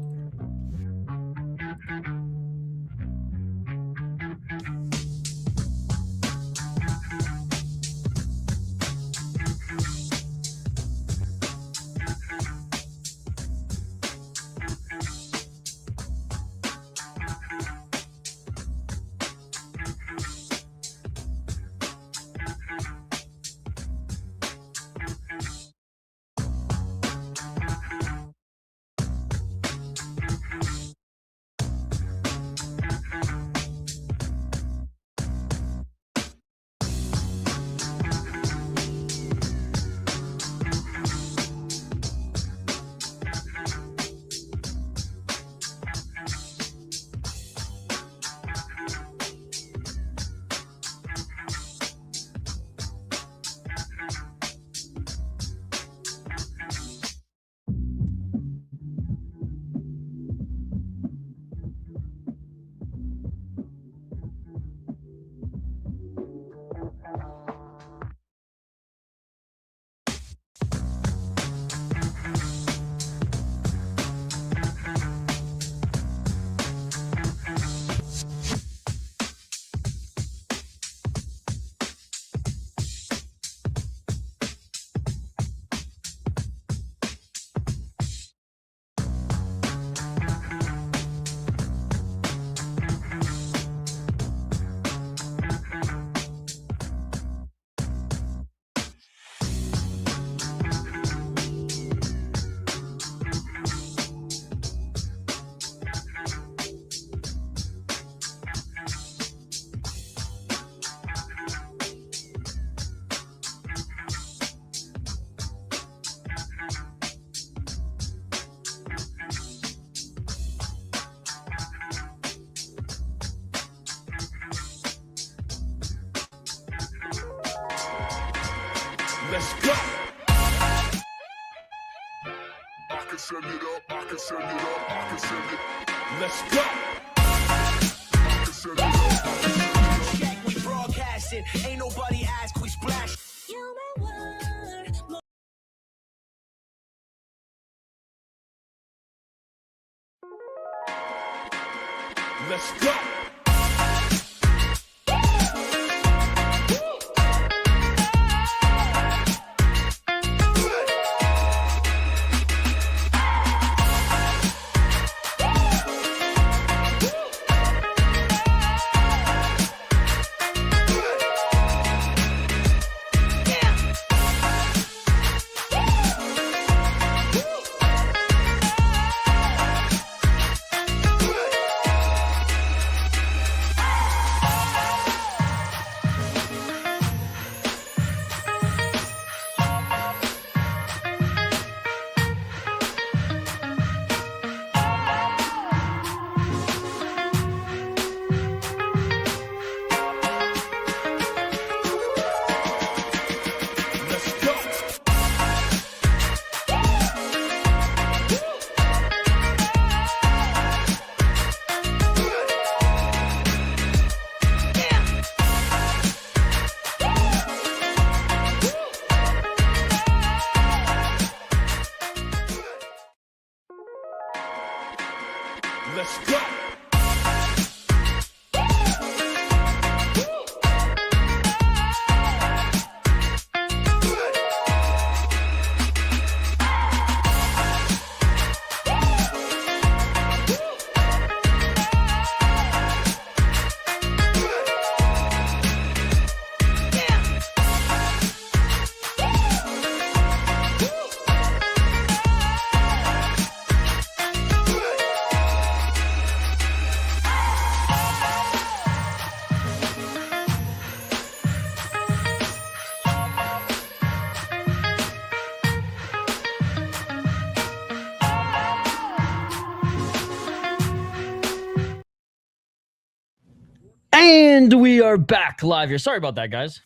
Let's go. I can send it up, I can send it up, I can send it. Let's go. I can send it up, I can send it up. Check, we broadcasting. Ain't nobody ask, we splash. Let's go. And we are back live here. Sorry about that, guys.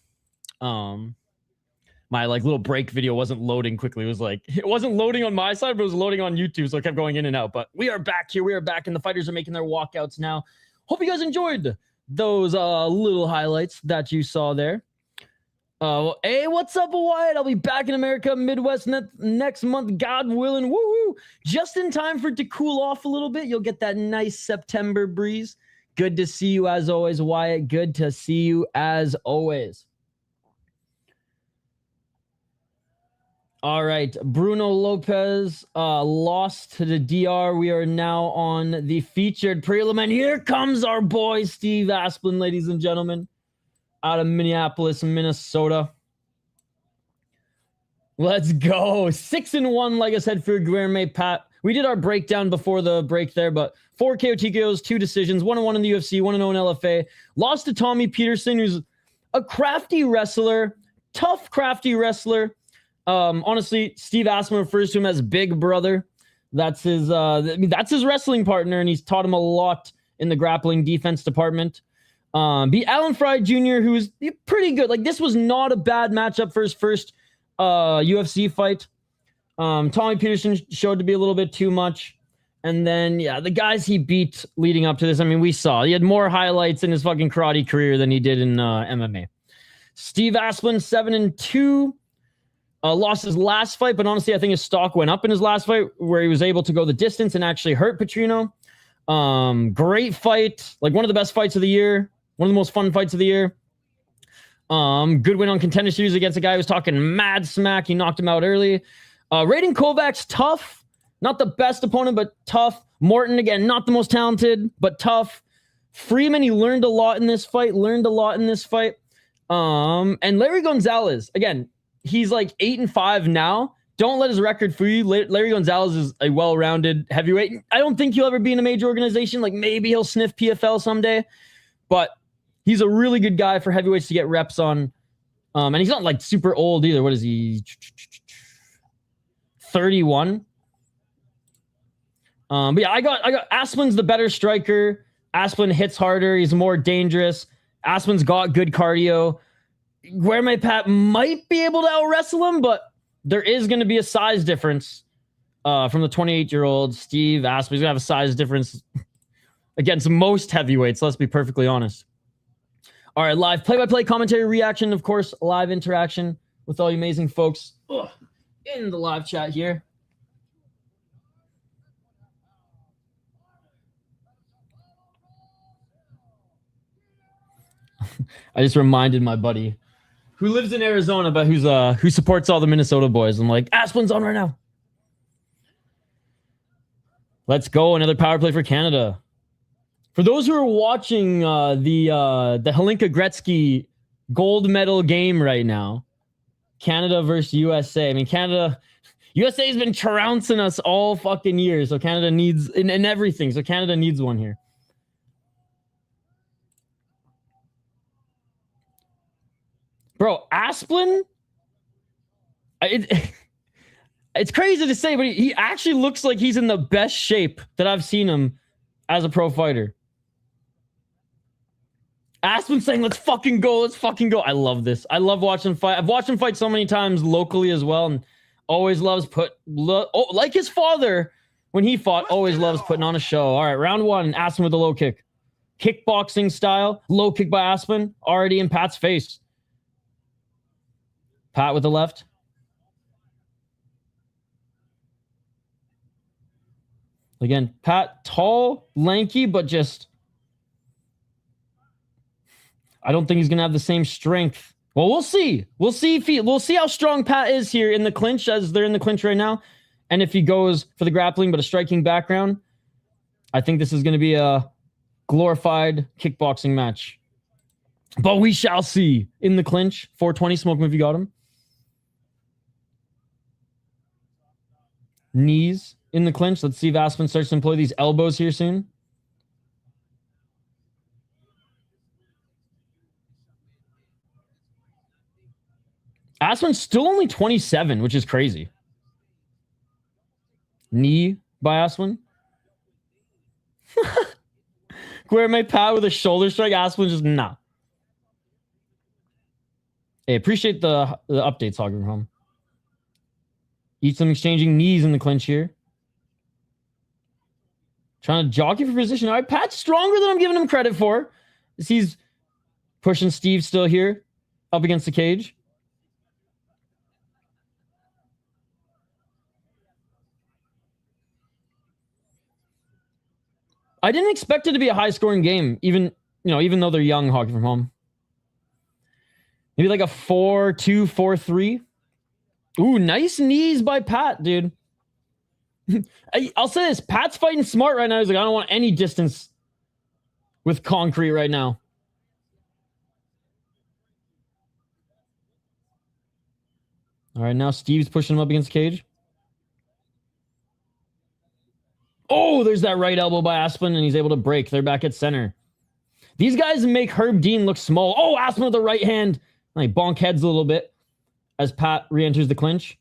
My like little break video wasn't loading quickly. It wasn't loading on my side, but it was loading on YouTube, so it kept going in and out. But we are back here. We are back, and the fighters are making their walkouts now. Hope you guys enjoyed those little highlights that you saw there. Hey, what's up, Wyatt? I'll be back in America, Midwest next month, God willing. Woo-hoo! Just in time for it to cool off a little bit. You'll get that nice September breeze. Good to see you as always, Wyatt. Good to see you as always. All right, Bruno Lopes lost to the Diyar. We are now on the featured prelim, and here comes our boy Steve Asplund, ladies and gentlemen, out of Minneapolis, Minnesota. Let's go. 6-1, like I said, for Guilherme. Pat. We did our breakdown before the break there, but 4 KO TKOs, 2 decisions, 1-1 in the UFC, 1-0 in LFA. Lost to Tommy Peterson, who's a crafty wrestler, tough, crafty wrestler. Honestly, Steve Asplund refers to him as Big Brother. That's his wrestling partner, and he's taught him a lot in the grappling defense department. Beat Alan Fry Jr., who's pretty good. Like, this was not a bad matchup for his first UFC fight. Tommy Peterson showed to be a little bit too much. And then, yeah, the guys he beat leading up to this, I mean, we saw. He had more highlights in his fucking karate career than he did in MMA. Steve Asplund, 7-2. Lost his last fight, but honestly, I think his stock went up in his last fight where he was able to go the distance and actually hurt Petrino. Great fight. Like, one of the best fights of the year. One of the most fun fights of the year. Good win on Contender Series against a guy who was talking mad smack. He knocked him out early. Rating Kovac's tough. Not the best opponent, but tough. Morton, again, not the most talented, but tough. Freeman, he learned a lot in this fight. And Larry Gonzalez, again, he's like 8-5 now. Don't let his record fool you. Larry Gonzalez is a well-rounded heavyweight. I don't think he'll ever be in a major organization. Like, maybe he'll sniff PFL someday. But he's a really good guy for heavyweights to get reps on. And he's not like super old either. What is he? 31. But yeah, I got Asplund's the better striker. Asplund hits harder. He's more dangerous. Asplund's got good cardio. Guilherme Pat might be able to out-wrestle him, but there is going to be a size difference from the 28-year-old Steve Asplund. He's going to have a size difference against most heavyweights, let's be perfectly honest. All right, live play-by-play commentary reaction, of course, live interaction with all you amazing folks in the live chat here. I just reminded my buddy who lives in Arizona, but who supports all the Minnesota boys. I'm like, Asplund's on right now. Let's go. Another power play for Canada. For those who are watching the Hlinka Gretzky gold medal game right now, Canada versus USA. I mean, USA has been trouncing us all fucking year, so Canada needs in everything. So Canada needs one here. Bro, Asplund, it's crazy to say, but he actually looks like he's in the best shape that I've seen him as a pro fighter. Asplund saying, let's fucking go. I love this. I love watching him fight. I've watched him fight so many times locally as well, and always loves like his father when he fought, always loves putting on a show. All right, round one, Asplund with a low kick. Kickboxing style, low kick by Asplund, already in Pat's face. Pat with the left. Again, Pat, tall, lanky, but just... I don't think he's going to have the same strength. Well, we'll see. We'll see how strong Pat is here in the clinch, as they're in the clinch right now. And if he goes for the grappling, but a striking background, I think this is going to be a glorified kickboxing match. But we shall see. In the clinch, 420, smoke him if you got him. Knees in the clinch. Let's see if Asplund starts to employ these elbows here soon. Asplund's still only 27, which is crazy. Knee by Asplund. Guilherme Pat with a shoulder strike. Asplund just nah. Hey, appreciate the updates, Hogger Home. Each them exchanging knees in the clinch here. Trying to jockey for position. All right, Pat's stronger than I'm giving him credit for. He's pushing Steve still here. Up against the cage. I didn't expect it to be a high-scoring game, even though they're young, Hockey from Home. Maybe like a 4-2, 4-3. Ooh, nice knees by Pat, dude. I'll say this. Pat's fighting smart right now. He's like, I don't want any distance with concrete right now. All right, now Steve's pushing him up against the cage. Oh, there's that right elbow by Asplund, and he's able to break. They're back at center. These guys make Herb Dean look small. Oh, Asplund with the right hand. Like bonk heads a little bit as Pat re-enters the clinch.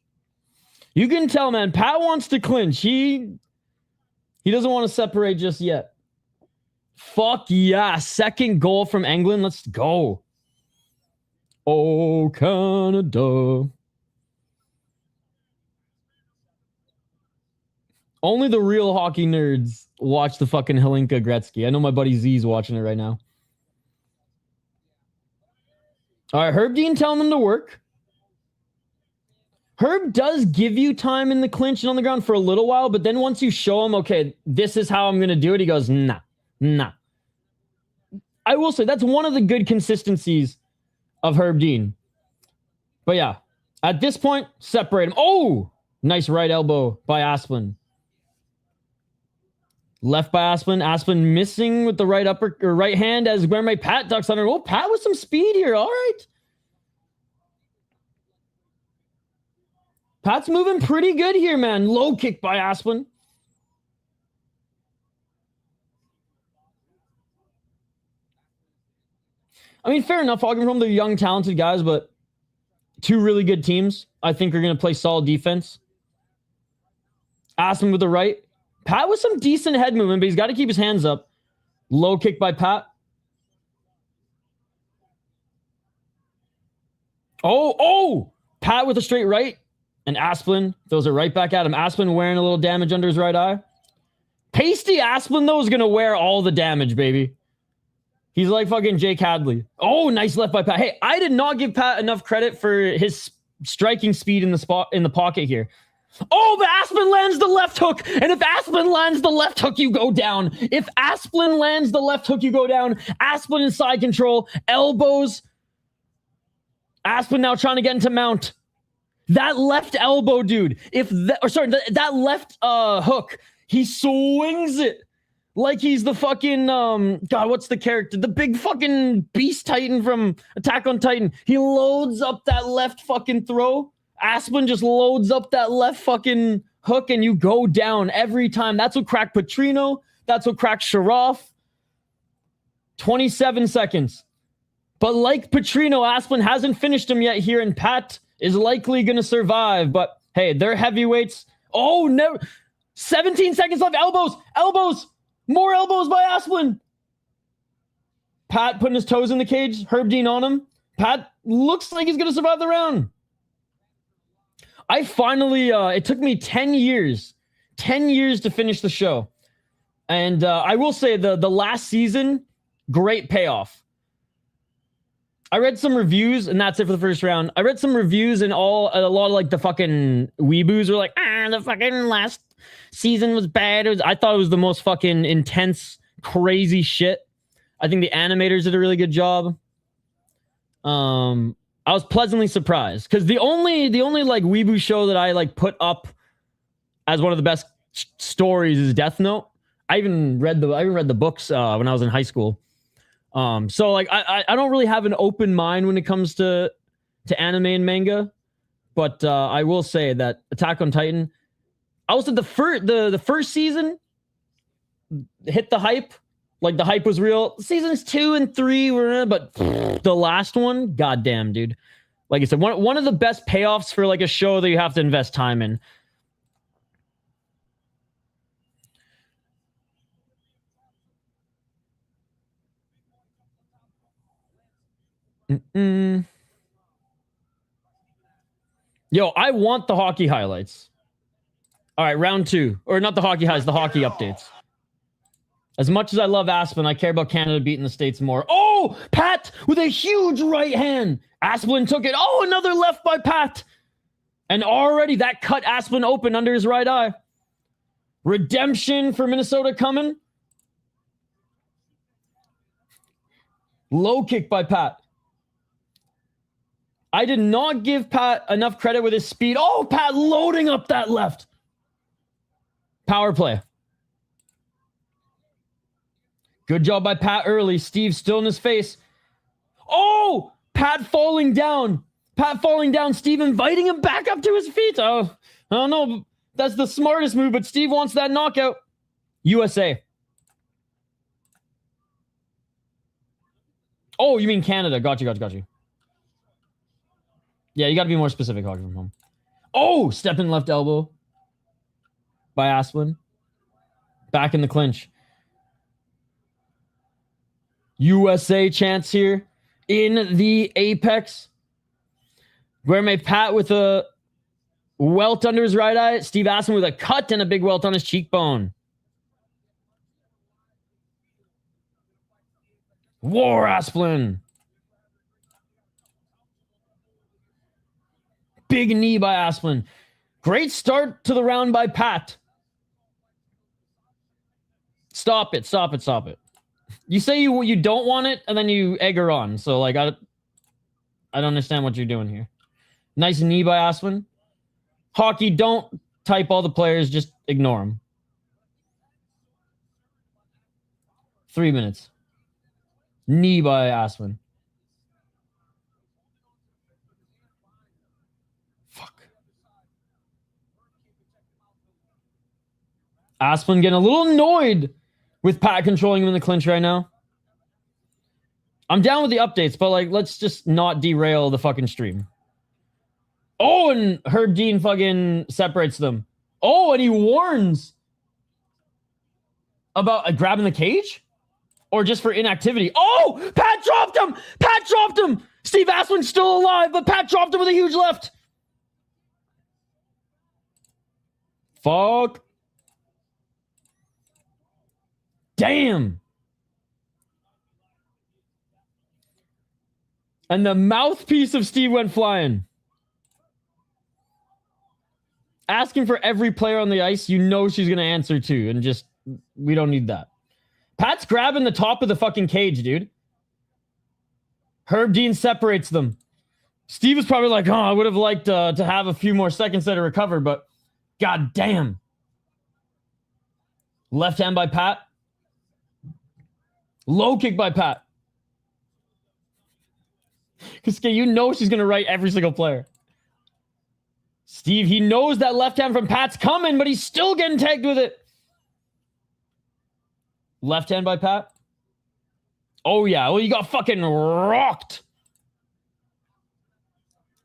You can tell, man, Pat wants to clinch. He doesn't want to separate just yet. Fuck yeah. Second goal from England. Let's go. Oh, Canada. Only the real hockey nerds watch the fucking Hlinka Gretzky. I know my buddy Z's watching it right now. All right, Herb Dean telling them to work. Herb does give you time in the clinch and on the ground for a little while, but then once you show him, okay, this is how I'm going to do it, he goes, nah. I will say that's one of the good consistencies of Herb Dean. But yeah, at this point, separate him. Oh, nice right elbow by Asplund. Left by Asplund. Asplund missing with the right upper or right hand as Guilherme Pat ducks under. Oh, Pat with some speed here. All right. Pat's moving pretty good here, man. Low kick by Asplund. I mean, fair enough. Talking from they're young, talented guys, but two really good teams, I think, are going to play solid defense. Asplund with the right. Pat with some decent head movement, but he's got to keep his hands up. Low kick by Pat. Oh! Pat with a straight right. And Asplund throws it right back at him. Asplund wearing a little damage under his right eye. Pasty Asplund, though, is going to wear all the damage, baby. He's like fucking Jake Hadley. Oh, nice left by Pat. Hey, I did not give Pat enough credit for his striking speed in the pocket here. Oh, but Asplund lands the left hook. And if Asplund lands the left hook, you go down. If Asplund lands the left hook, you go down. Asplund in side control. Elbows. Asplund now trying to get into mount. That left elbow, dude. That left hook. He swings it like he's the fucking God. What's the character? The big fucking beast titan from Attack on Titan. He loads up that left fucking throw. Asplund just loads up that left fucking hook, and you go down every time. That's what cracked Petrino. That's what cracked Sharaf. 27 seconds. But like Petrino, Asplund hasn't finished him yet here, and Pat is likely going to survive. But hey, they're heavyweights. Oh, no. 17 seconds left. Elbows. More elbows by Asplund. Pat putting his toes in the cage. Herb Dean on him. Pat looks like he's going to survive the round. I finally, it took me 10 years to finish the show. And I will say the last season, great payoff. I read some reviews, and that's it for the first round. I read some reviews, and a lot of like the fucking weeboos were like, the fucking last season was bad. I thought it was the most fucking intense, crazy shit. I think the animators did a really good job. I was pleasantly surprised because the only like weeboo show that I like put up as one of the best stories is Death Note. I even read the books when I was in high school. So like I don't really have an open mind when it comes to anime and manga, but I will say that Attack on Titan, I also the first season hit the hype. Like the hype was real. Seasons 2 and 3 were, but the last one, goddamn, dude. Like I said, one of the best payoffs for like a show that you have to invest time in. Mm-mm. Yo, I want the hockey highlights. All right, round 2. Or not the hockey highlights, the hockey updates. As much as I love Asplund, I care about Canada beating the States more. Oh, Pat with a huge right hand. Asplund took it. Oh, another left by Pat. And already that cut Asplund open under his right eye. Redemption for Minnesota coming. Low kick by Pat. I did not give Pat enough credit with his speed. Oh, Pat loading up that left. Power play. Good job by Pat early. Steve still in his face. Oh, Pat falling down. Pat falling down. Steve inviting him back up to his feet. Oh, I don't know. That's the smartest move, but Steve wants that knockout. USA. Oh, you mean Canada. Got you. Yeah, you got to be more specific, Hockey from Home. Oh, step in left elbow by Asplund. Back in the clinch. USA chance here in the apex. Guilherme Pat with a welt under his right eye. Steve Asplund with a cut and a big welt on his cheekbone. War Asplund. Big knee by Asplund. Great start to the round by Pat. Stop it. You say you don't want it, and then you egg her on. So, like, I don't understand what you're doing here. Nice knee by Asplund. Hockey, don't type all the players. Just ignore them. 3 minutes. Knee by Asplund. Fuck. Asplund getting a little annoyed with Pat controlling him in the clinch right now. I'm down with the updates, but like, let's just not derail the fucking stream. Oh, and Herb Dean fucking separates them. Oh, and he warns about grabbing the cage? Or just for inactivity. Oh, Pat dropped him. Steve Asplund's still alive, but Pat dropped him with a huge left. Fuck. Damn. And the mouthpiece of Steve went flying. Asking for every player on the ice, you know she's going to answer to. And just, we don't need that. Pat's grabbing the top of the fucking cage, dude. Herb Dean separates them. Steve is probably like, oh, I would have liked to have a few more seconds there to recover, but god damn. Left hand by Pat. Low kick by Pat. Because you know she's going to right every single player. Steve, he knows that left hand from Pat's coming, but he's still getting tagged with it. Left hand by Pat. Oh, yeah. Well, you got fucking rocked.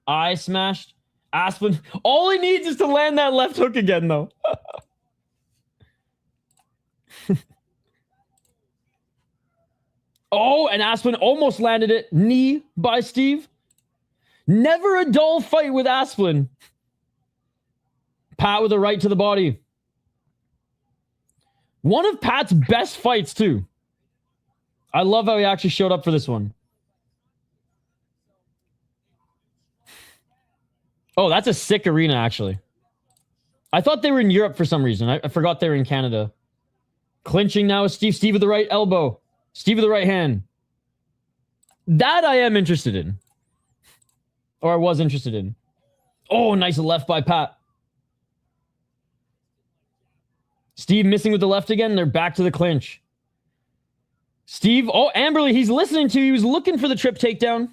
Eye smashed. Asplund. All he needs is to land that left hook again, though. Oh, and Asplund almost landed it. Knee by Steve. Never a dull fight with Asplund. Pat with a right to the body. One of Pat's best fights, too. I love how he actually showed up for this one. Oh, that's a sick arena, actually. I thought they were in Europe for some reason. I forgot they were in Canada. Clinching now with Steve. Steve with the right elbow. Steve with the right hand. That I am interested in. Or I was interested in. Oh, nice left by Pat. Steve missing with the left again. They're back to the clinch. Steve. Oh, Amberly, he's listening to you. He was looking for the trip takedown.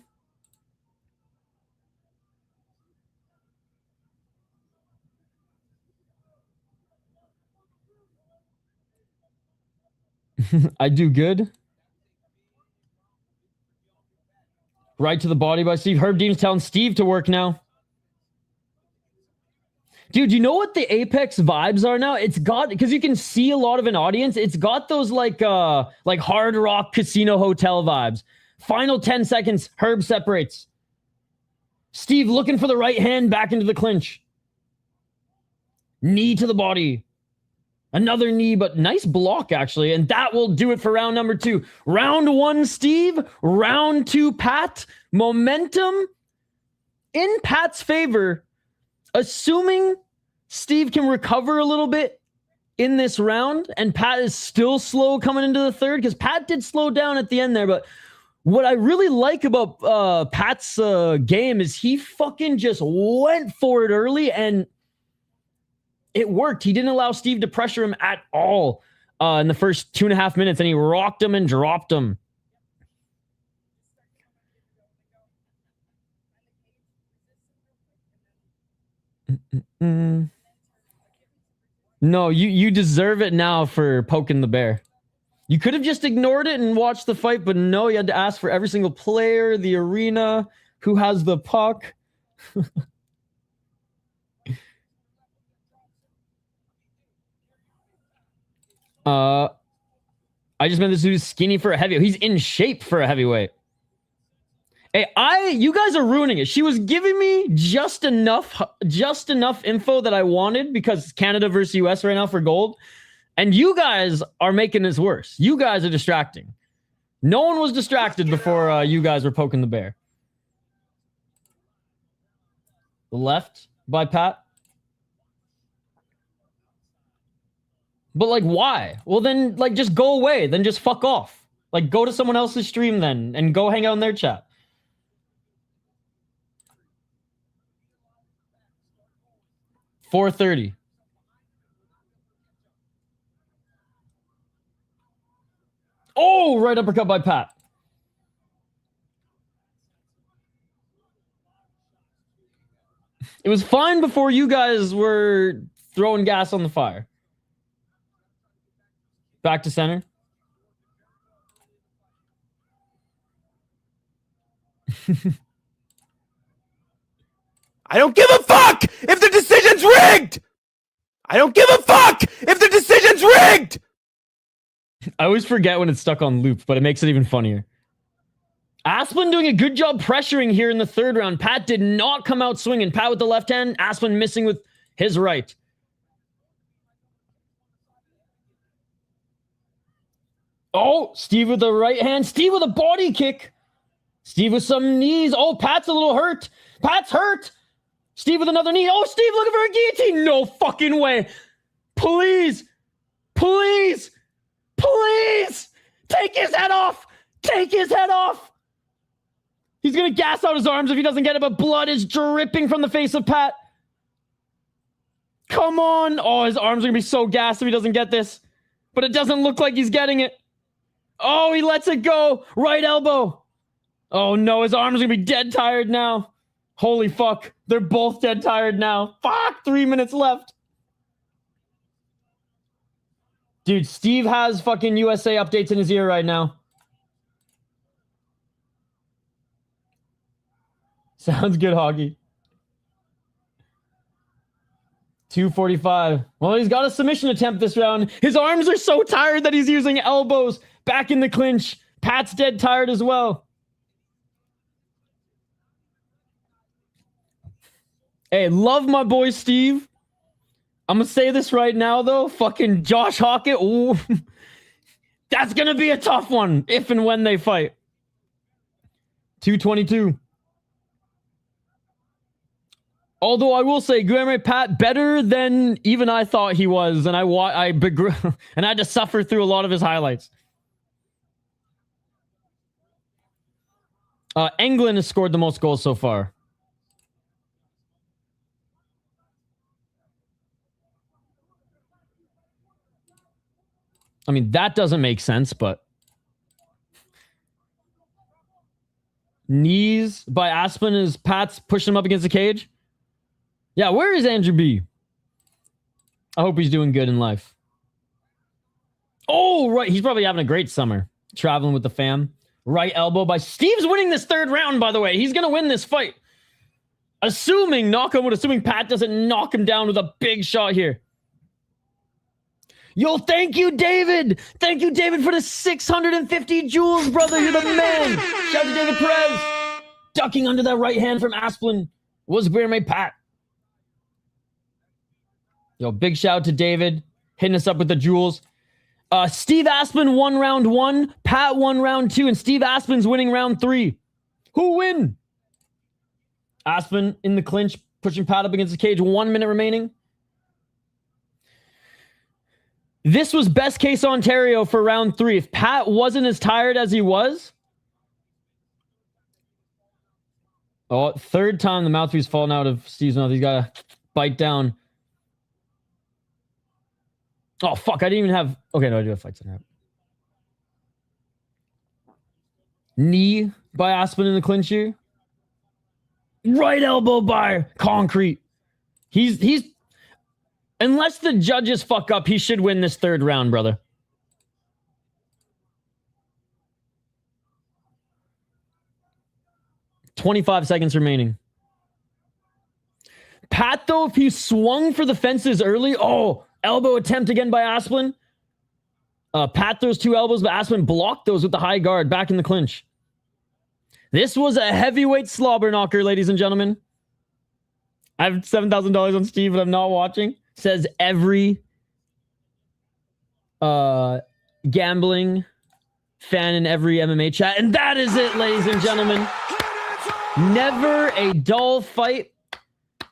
I do good. Right to the body by Steve. Herb Dean's telling Steve to work now. Dude, you know what the Apex vibes are now? It's got, because you can see a lot of an audience, it's got those like Hard Rock casino hotel vibes. Final 10 seconds. Herb separates. Steve looking for the right hand back into the clinch. Knee to the body. Another knee, but nice block, actually. And that will do it for round number 2. Round 1, Steve. Round 2, Pat. Momentum in Pat's favor. Assuming Steve can recover a little bit in this round, and Pat is still slow coming into the third, because Pat did slow down at the end there, but what I really like about Pat's game is he fucking just went for it early, and it worked. He didn't allow Steve to pressure him at all in the first 2.5 minutes, and he rocked him and dropped him. No, you deserve it now for poking the bear. You could have just ignored it and watched the fight, but no, you had to ask for every single player, the arena, who has the puck. I just meant this dude's skinny for a heavyweight. He's in shape for a heavyweight. Hey, you guys are ruining it. She was giving me just enough info that I wanted, because it's Canada versus US right now for gold. And you guys are making this worse. You guys are distracting. No one was distracted before you guys were poking the bear. The left by Pat. But, like, why? Well, then, like, just go away. Then just fuck off. Like, go to someone else's stream then and go hang out in their chat. $4.30. Oh, right uppercut by Pat. It was fine before you guys were throwing gas on the fire. Back to center. I don't give a fuck if the decision's rigged! I don't give a fuck if the decision's rigged! I always forget when it's stuck on loop, but it makes it even funnier. Asplund doing a good job pressuring here in the third round. Pat did not come out swinging. Pat with the left hand, Asplund missing with his right. Oh, Steve with the right hand. Steve with a body kick. Steve with some knees. Oh, Pat's a little hurt. Pat's hurt. Steve with another knee. Oh, Steve looking for a guillotine. No fucking way. Please. Please. Please. Take his head off. Take his head off. He's going to gas out his arms if he doesn't get it, but blood is dripping from the face of Pat. Come on. Oh, his arms are going to be so gassed if he doesn't get this. But it doesn't look like he's getting it. Oh, he lets it go. Right elbow. Oh, no. His arms are going to be dead tired now. Holy fuck. They're both dead tired now. Fuck. 3 minutes left. Dude, Steve has fucking USA updates in his ear right now. Sounds good, Hoggy. 2:45. Well, he's got a submission attempt this round. His arms are so tired that he's using elbows. Back in the clinch. Pat's dead tired as well. Hey, love my boy Steve. I'm going to say this right now, though. Fucking Josh Hockett. Ooh. That's going to be a tough one if and when they fight. 2:22. Although I will say, Guilherme Pat better than even I thought he was, and I had to suffer through a lot of his highlights. England has scored the most goals so far. I mean, that doesn't make sense, but... Knees by Asplund as Pat's pushing him up against the cage. Yeah, where is Andrew B? I hope he's doing good in life. Oh, right. He's probably having a great summer. Traveling with the fam. Right elbow by... Steve's winning this third round, by the way. He's going to win this fight. Assuming Pat doesn't knock him down with a big shot here. Yo, thank you, David. Thank you, David, for the 650 jewels, brother. You're the man. Shout out to David Perez. Ducking under that right hand from Asplund was Guilherme Pat. Yo, big shout out to David. Hitting us up with the jewels. Steve Asplund won round 1. Pat won round 2. And Steve Asplund's winning round 3. Who win? Asplund in the clinch, pushing Pat up against the cage. 1 minute remaining. This was best case Ontario for round 3. If Pat wasn't as tired as he was. Oh, third time the mouthpiece falling out of Steve's mouth. He's got to bite down. Oh, fuck. I didn't even have... Okay, no, I do have fights in that. Knee by Asplund in the clinch here. Right elbow by Concrete. He's... Unless the judges fuck up, he should win this third round, brother. $25 seconds remaining. Pat, though, if he swung for the fences early... Oh... Elbow attempt again by Asplund. Pat throws 2 elbows, but Asplund blocked those with the high guard back in the clinch. This was a heavyweight slobber knocker, ladies and gentlemen. I have $7,000 on Steve, but I'm not watching. Says every gambling fan in every MMA chat. And that is it, ladies and gentlemen. Never a dull fight.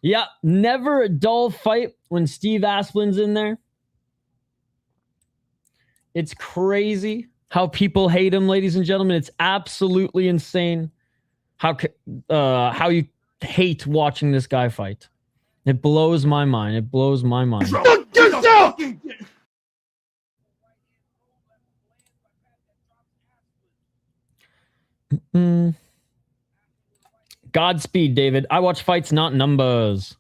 Yeah, never a dull fight when Steve Asplund's in there. It's crazy how people hate him, ladies and gentlemen. It's absolutely insane how you hate watching this guy fight. It blows my mind. It blows my mind. Godspeed, David. I watch fights, not numbers.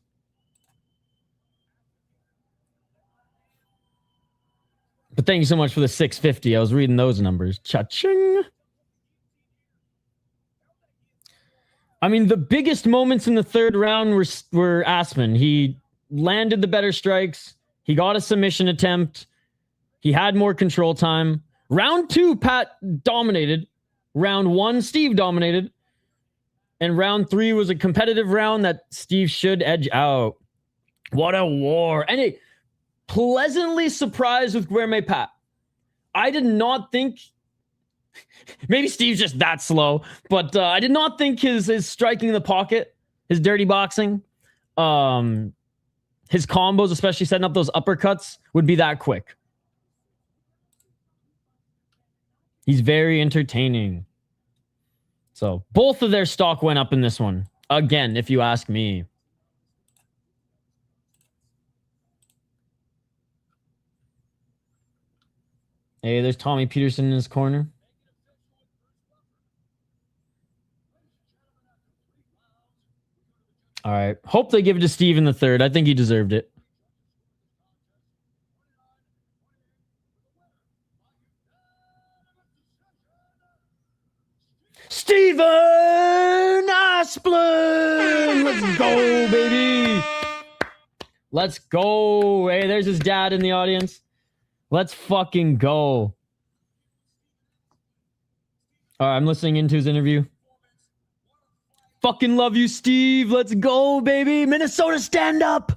But thank you so much for the 650. I was reading those numbers. Cha-ching. I mean, the biggest moments in the third round were Asplund. He landed the better strikes. He got a submission attempt. He had more control time. Round 2, Pat dominated. Round 1, Steve dominated. And round 3 was a competitive round that Steve should edge out. What a war. And it pleasantly surprised with Guilherme Pat. I did not think... Maybe Steve's just that slow, but I did not think his striking in the pocket, his dirty boxing, his combos, especially setting up those uppercuts, would be that quick. He's very entertaining. So both of their stock went up in this one. Again, if you ask me. Hey, there's Tommy Peterson in his corner. All right. Hope they give it to Steve in the third. I think he deserved it. Steven Asplund! Let's go, baby! Let's go. Hey, there's his dad in the audience. Let's fucking go. All right, I'm listening into his interview. Fucking love you, Steve. Let's go, baby. Minnesota, stand up.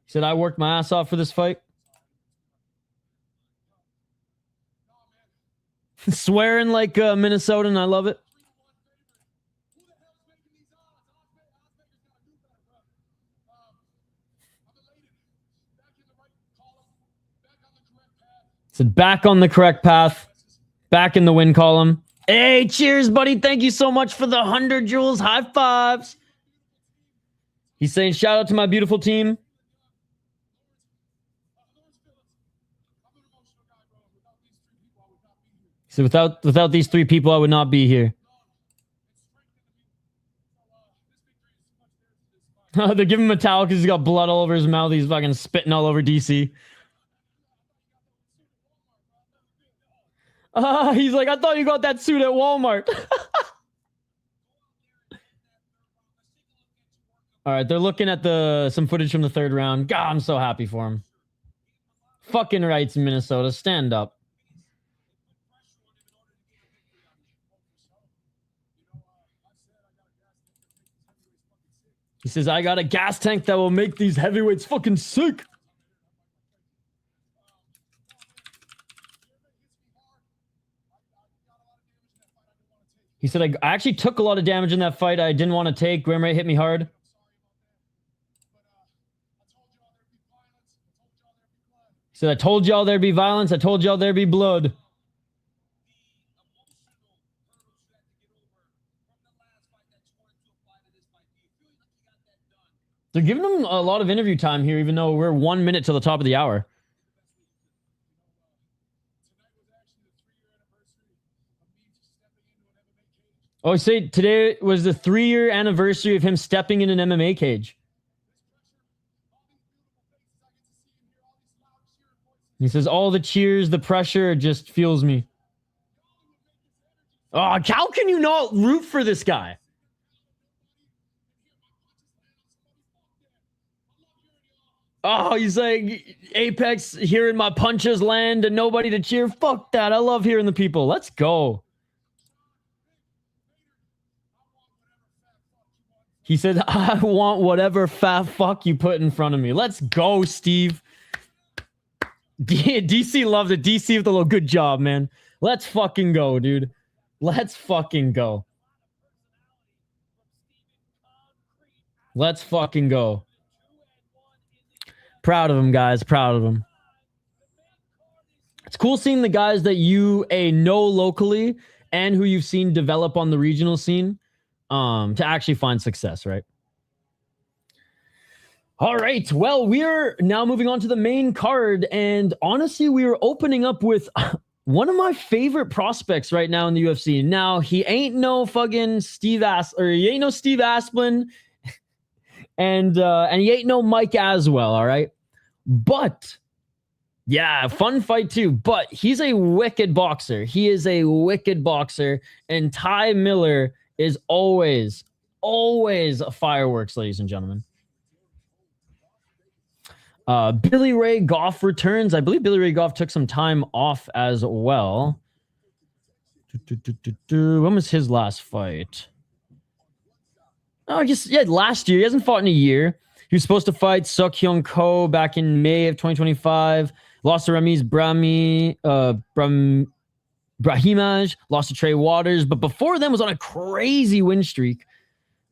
He said, I worked my ass off for this fight. Swearing like a Minnesotan. I love it. Said back on the correct path. Back in the win column. Hey, cheers, buddy. Thank you so much for the 100 jewels. High fives. He's saying shout out to my beautiful team. He said without these 3 people, I would not be here. They're giving him a towel because he's got blood all over his mouth. He's fucking spitting all over DC. He's like, I thought you got that suit at Walmart. All right, they're looking at some footage from the third round. God, I'm so happy for him. Fucking rights, Minnesota. Stand up. He says, I got a gas tank that will make these heavyweights fucking sick. He said, I actually took a lot of damage in that fight I didn't want to take. Gamrot hit me hard. He said, I told y'all there'd be violence. I told y'all there'd be blood. They're giving him a lot of interview time here, even though we're 1 minute to the top of the hour. Oh, say today was the 3-year anniversary of him stepping in an MMA cage. He says, all the cheers, the pressure just fuels me. Oh, how can you not root for this guy? Oh, he's like, Apex, hearing my punches land and nobody to cheer. Fuck that. I love hearing the people. Let's go. He said, I want whatever fat fuck you put in front of me. Let's go, Steve. DC loved it. DC with a little good job, man. Let's fucking go, dude. Let's fucking go. Let's fucking go. Proud of him, guys. Proud of him. It's cool seeing the guys that you know locally and who you've seen develop on the regional scene to actually find success, right? All right. Well, we are now moving on to the main card. And honestly, we are opening up with one of my favorite prospects right now in the UFC. Now, he ain't no fucking Steve Asplund. And he ain't no Mike Aswell, all right? But, yeah, fun fight too. But he's a wicked boxer. He is a wicked boxer. And Ty Miller is always fireworks, ladies and gentlemen. Billy Ray Goff returns. I believe Billy Ray Goff took some time off as well. When was his last fight? Oh, I guess, yeah, last year. He hasn't fought in a year. He was supposed to fight Suk Hyung Ko back in May of 2025. Lost to Ramiz Brahimaj. Lost to Trey Waters. But before then was on a crazy win streak.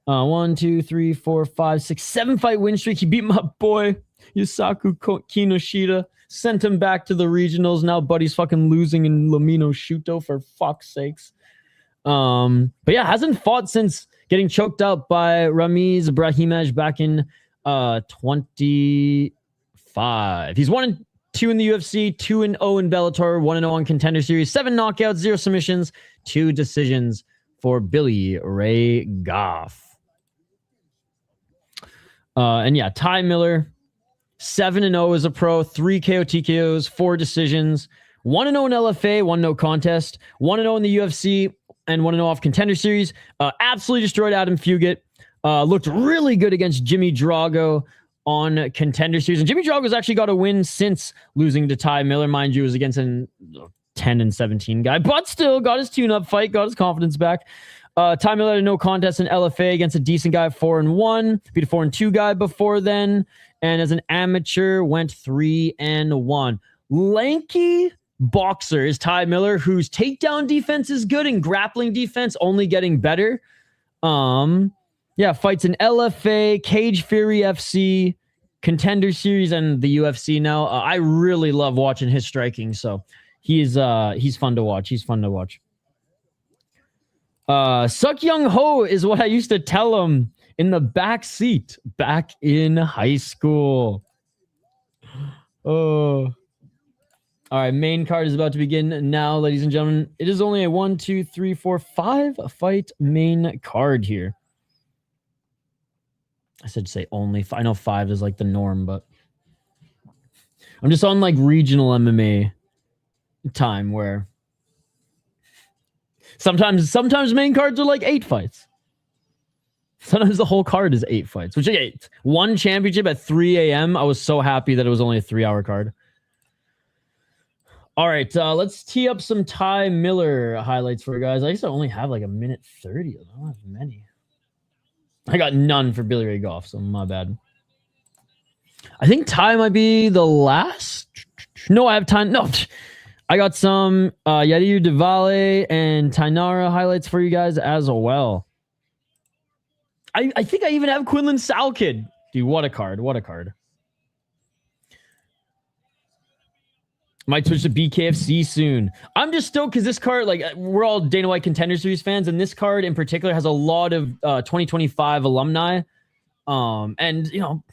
1, 2, 3, 4, 5, 6, 7 fight win streak. He beat my boy, Yusaku Kinoshita. Sent him back to the regionals. Now Buddy's fucking losing in Lamino Shuto, for fuck's sakes. But yeah, hasn't fought since getting choked out by Ramiz Brahimaj back in 25. He's 1-2 in the UFC, 2-0 in Bellator, 1-0 on Contender Series, 7 knockouts, 0 submissions, 2 decisions for Billy Ray Goff. And yeah, Ty Miller, 7-0 as a pro, 3 KO TKOs, 4 decisions, 1-0 in LFA, 1 no contest, 1-0 in the UFC, and 1-0 off Contender Series. Absolutely destroyed Adam Fugit. Looked really good against Jimmy Drago on Contender Series. And Jimmy Drago's actually got a win since losing to Ty Miller. Mind you, it was against a 10-17 guy, but still got his tune-up fight, got his confidence back. Ty Miller had no contest in LFA against a decent guy, 4-1. Beat a 4-2 guy before then. And as an amateur, went 3-1. Lanky boxer is Ty Miller, whose takedown defense is good and grappling defense only getting better. Yeah, fights in LFA, Cage Fury FC, Contender Series, and the UFC now. I really love watching his striking, so he's fun to watch. He's fun to watch. Suk Young Ho is what I used to tell him in the back seat back in high school. Oh. All right, main card is about to begin now, ladies and gentlemen. It is only a 1, 2, 3, 4, 5 fight main card here. I said say only. I know 5 is like the norm, but I'm just on like regional MMA time where sometimes main cards are like 8 fights. Sometimes the whole card is 8 fights, which one championship at 3 a.m. I was so happy that it was only a 3-hour card. All right, let's tee up some Ty Miller highlights for you guys. I guess I only have like a minute 30. I don't have many. I got none for Billy Ray Goff, so my bad. I think Ty might be the last. No, I have time. No, I got some Yadir de Valle and Thainara highlights for you guys as well. I think I even have Quillan Salkilld. Dude, what a card. What a card. Might switch to BKFC soon. I'm just stoked because this card, like, we're all Dana White Contender Series fans, and this card in particular has a lot of 2025 alumni. And, you know,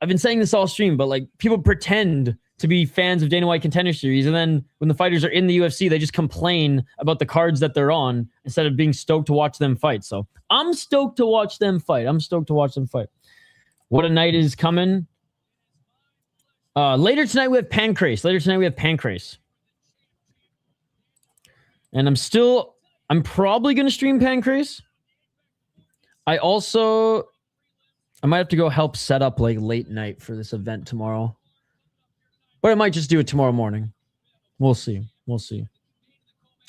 I've been saying this all stream, but, like, people pretend to be fans of Dana White Contender Series, and then when the fighters are in the UFC, they just complain about the cards that they're on instead of being stoked to watch them fight. So I'm stoked to watch them fight. What a night is coming. Later tonight we have Pancrase. And I'm probably going to stream Pancrase. I might have to go help set up like late night for this event tomorrow. But I might just do it tomorrow morning. We'll see.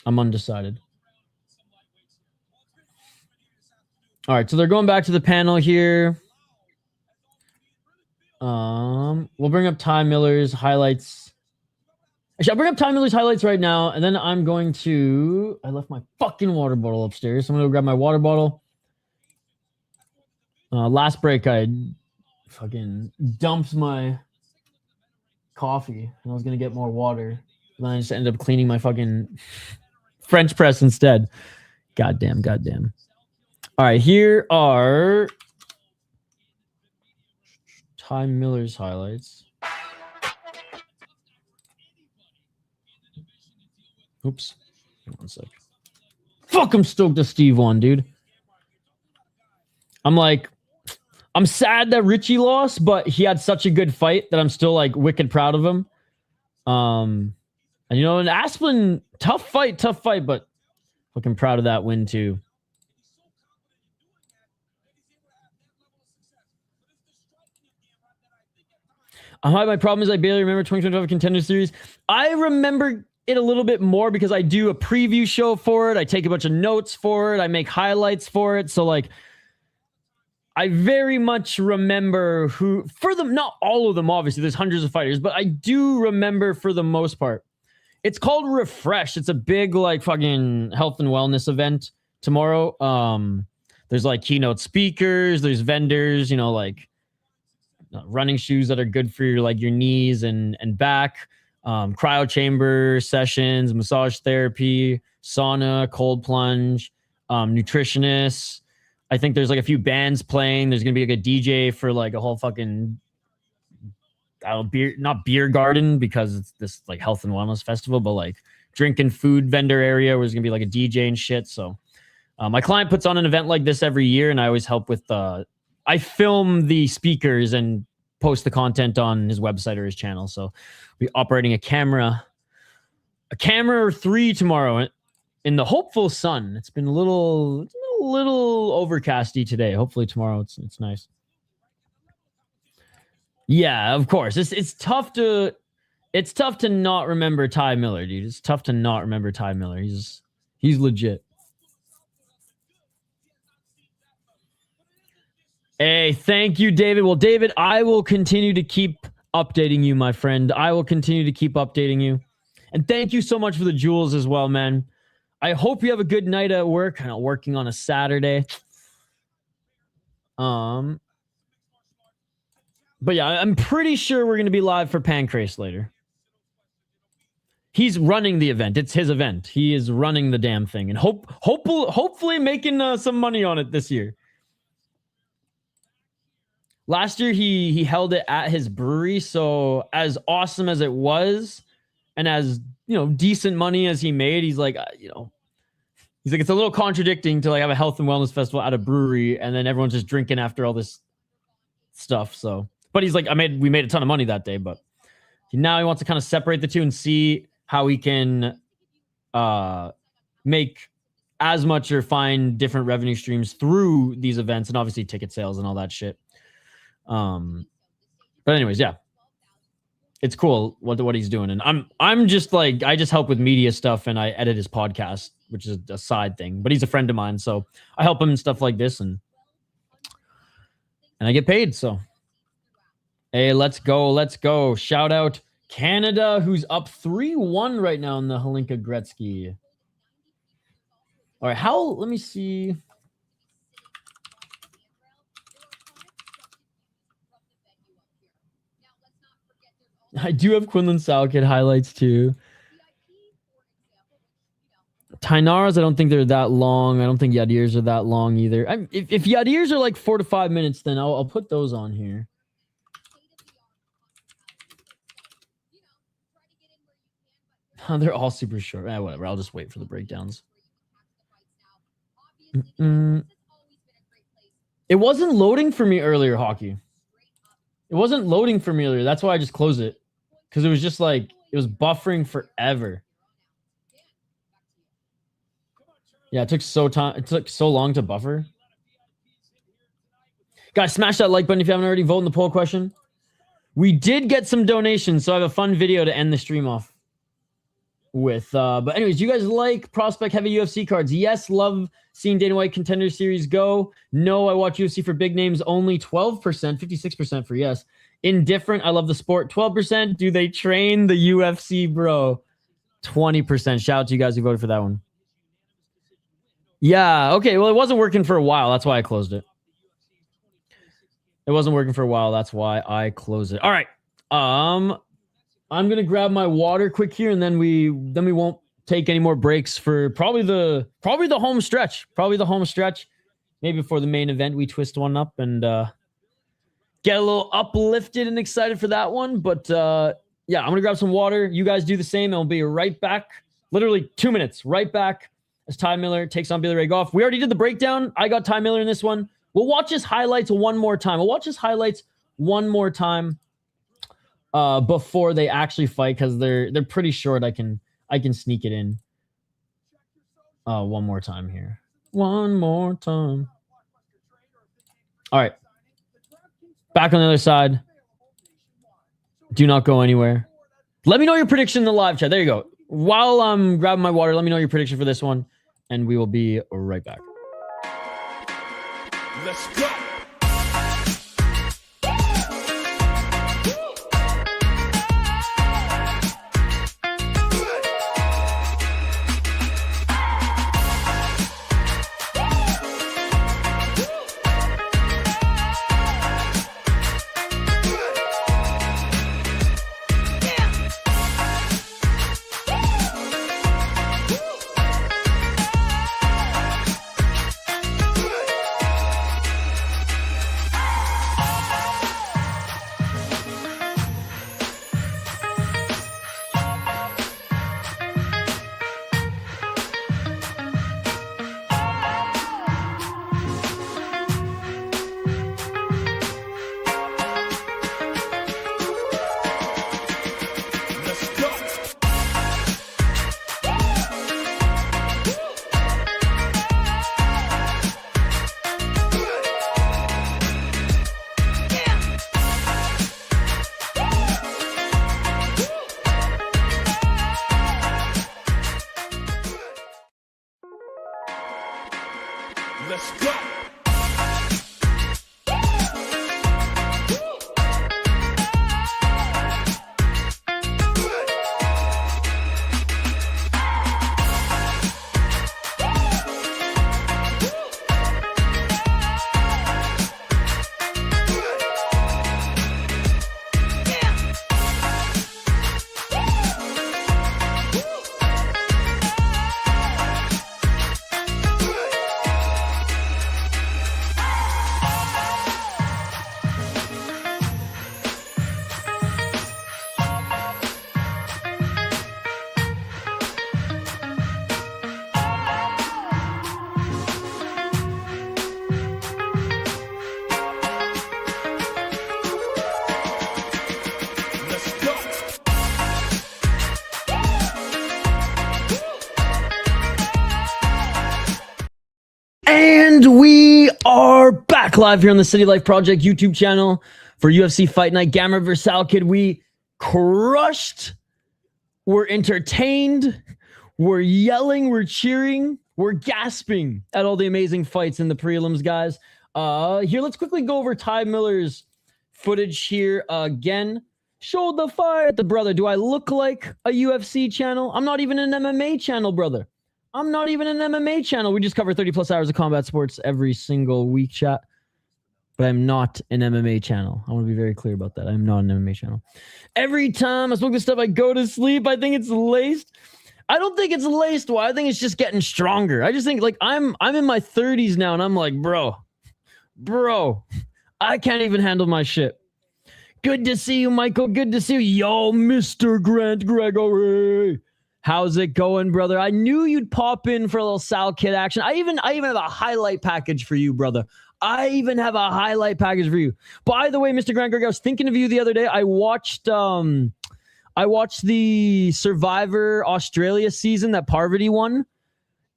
I'm undecided. All right, so they're going back to the panel here. We'll bring up Ty Miller's highlights. Actually, I'll bring up Ty Miller's highlights right now, and then I'm going to... I left my fucking water bottle upstairs, so I'm going to go grab my water bottle. Last break, I fucking dumped my coffee, and I was going to get more water. And then I just ended up cleaning my fucking French press instead. Goddamn. All right, here are Ty Miller's highlights. Oops. One sec. Fuck, I'm stoked to Steve won, dude. I'm sad that Richie lost, but he had such a good fight that I'm still like wicked proud of him. And you know, in Asplund, tough fight, but fucking proud of that win too. My problem is I barely remember 2025 Contender Series. I remember it a little bit more because I do a preview show for it. I take a bunch of notes for it. I make highlights for it. So like, I very much remember not all of them, obviously, there's hundreds of fighters, but I do remember for the most part. It's called Refresh. It's a big, like, fucking health and wellness event tomorrow. There's, like, keynote speakers, there's vendors, you know, like, running shoes that are good for your, like, your knees and back, cryo chamber sessions, massage therapy, sauna, cold plunge, nutritionists. I think there's like a few bands playing. There's gonna be like a DJ for like a whole fucking not beer garden because it's this like health and wellness festival, but like drink and food vendor area where there's gonna be like a DJ and shit. So my client puts on an event like this every year, and I always help with I film the speakers and post the content on his website or his channel. So we'll be operating a camera or 3 tomorrow in the hopeful sun. It's been a little overcasty today. Hopefully tomorrow it's nice. Yeah, of course. It's tough to not remember Ty Miller, dude. It's tough to not remember Ty Miller. He's legit. Hey, thank you, David. Well, David, I will continue to keep updating you, my friend. I will continue to keep updating you. And thank you so much for the jewels as well, man. I hope you have a good night at work. Kind of working on a Saturday. But yeah, I'm pretty sure we're going to be live for Pancrase later. He's running the event. It's his event. He is running the damn thing. And hopefully making some money on it this year. Last year, he held it at his brewery. So as awesome as it was, and as, you know, decent money as he made, he's like, it's a little contradicting to like have a health and wellness festival at a brewery and then everyone's just drinking after all this stuff. So, but he's like, we made a ton of money that day, but now he wants to kind of separate the two and see how he can make as much or find different revenue streams through these events, and obviously ticket sales and all that shit. But anyways, yeah, it's cool what he's doing, and I'm just like, I just help with media stuff, and I edit his podcast, which is a side thing. But he's a friend of mine, so I help him in stuff like this, and I get paid. So hey, let's go! Shout out Canada, who's up 3-1 right now in the Hlinka Gretzky. All right, let me see. I do have Quillan Salkilld highlights too. Thainara's, I don't think they're that long. I don't think Yadir's are that long either. If Yadir's are like 4 to 5 minutes, then I'll put those on here. They're all super short. Whatever. I'll just wait for the breakdowns. It wasn't loading for me earlier, Hockey. It wasn't loading for me earlier. That's why I just closed it. Because it was just like, it was buffering forever. Yeah, it took so long to buffer. Guys, smash that like button if you haven't already. Vote in the poll question. We did get some donations, so I have a fun video to end the stream off with. But anyways, you guys like prospect heavy UFC cards? Yes, love seeing Dana White Contender Series go. No, I watch UFC for big names only. 12%, 56% for yes. Indifferent, I love the sport. 12%, do they train the UFC, bro? 20%. Shout out to you guys who voted for that one. Yeah, okay, well, it wasn't working for a while. That's why I closed it. It wasn't working for a while. That's why I closed it. All right. I'm gonna grab my water quick here, and then we won't take any more breaks for probably the home stretch. Probably the home stretch. Maybe before the main event, we twist one up and get a little uplifted and excited for that one. But yeah, I'm gonna grab some water. You guys do the same, and we'll be right back. Literally 2 minutes. Right back as Ty Miller takes on Billy Ray Goff. We already did the breakdown. I got Ty Miller in this one. We'll watch his highlights one more time. Before they actually fight, because they're pretty short. I can sneak it in. One more time here. One more time. All right. Back on the other side. Do not go anywhere. Let me know your prediction in the live chat. There you go. While I'm grabbing my water, let me know your prediction for this one, and we will be right back. Let's go. Let's go. And we are back live here on the City Life Project YouTube channel for UFC Fight Night. Gamrot vs. Salkilld. We crushed. We're entertained. We're yelling. We're cheering. We're gasping at all the amazing fights in the prelims, guys. Here, let's quickly go over Ty Miller's footage here again. Show the fire at the brother. Do I look like a UFC channel? I'm not even an MMA channel, brother. I'm not even an MMA channel. We just cover 30 plus hours of combat sports every single week, chat. But I'm not an MMA channel. I want to be very clear about that. I'm not an MMA channel. Every time I smoke this stuff, I go to sleep. I think it's laced. I don't think it's laced. Why? I think it's just getting stronger. I just think like I'm in my 30s now, and I'm like, bro, I can't even handle my shit. Good to see you, Michael. Good to see you. Yo, Mr. Grant Gregory. How's it going, brother? I knew you'd pop in for a little Salkilld action. I even have a highlight package for you, brother. I even have a highlight package for you. By the way, Mr. Grant Gregory, I was thinking of you the other day. I watched the Survivor Australia season that Parvati won.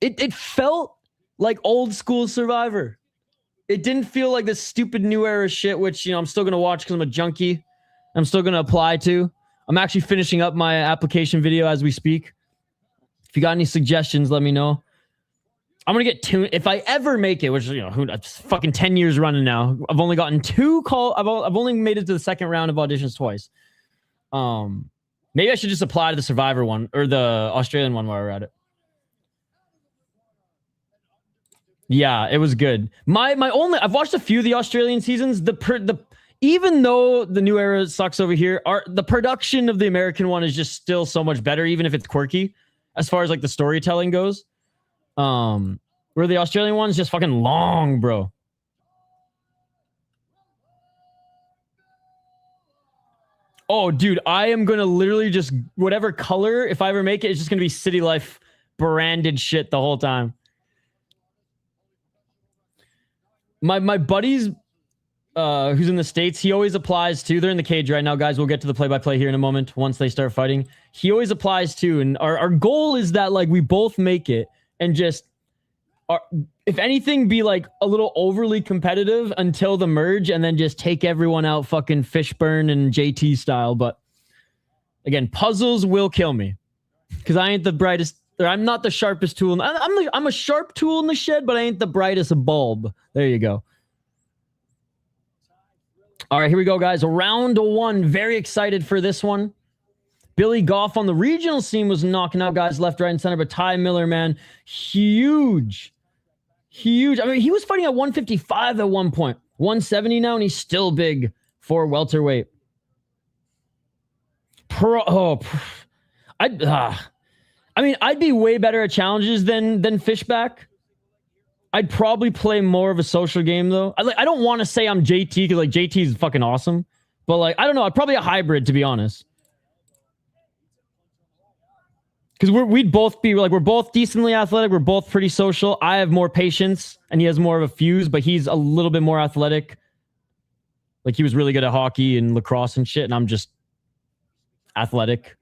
It felt like old school Survivor. It didn't feel like this stupid new era shit, which, you know, I'm still going to watch because I'm a junkie. I'm still going to apply to. I'm actually finishing up my application video as we speak. If you got any suggestions, let me know. I'm going to get tuned. If I ever make it, which, you know, it's fucking 10 years running now. I've only gotten 2 calls. I've only made it to the second round of auditions twice. Maybe I should just apply to the Survivor one or the Australian one while we're at it. Yeah, it was good. I've watched a few of the Australian seasons. Even though the new era sucks over here, the production of the American one is just still so much better, even if it's quirky, as far as like the storytelling goes. Where the Australian one's just fucking long, bro. Oh, dude, I am gonna literally just whatever color, if I ever make it, it's just gonna be City Life branded shit the whole time. My buddies who's in the States, he always applies to. They're in the cage right now, guys. We'll get to the play-by-play here in a moment once they start fighting. He always applies to, and our goal is that like we both make it and just, if anything, be like a little overly competitive until the merge, and then just take everyone out fucking Fishburne and JT style. But again, puzzles will kill me because I ain't the brightest. I'm not the sharpest tool. I'm a sharp tool in the shed, but I ain't the brightest bulb. There you go. All right, here we go, guys. Round 1. Very excited for this one. Billy Goff on the regional scene was knocking out guys left, right, and center, but Ty Miller, man, huge. I mean, he was fighting at 155 at one point. 170 now, and he's still big for welterweight. I mean, I'd be way better at challenges than Fishback. I'd probably play more of a social game, though. I don't want to say I'm JT, because like JT is fucking awesome. But like, I don't know. I'd probably a hybrid, to be honest. Because we'd both be like, we're both decently athletic. We're both pretty social. I have more patience, and he has more of a fuse, but he's a little bit more athletic. Like, he was really good at hockey and lacrosse and shit, and I'm just athletic.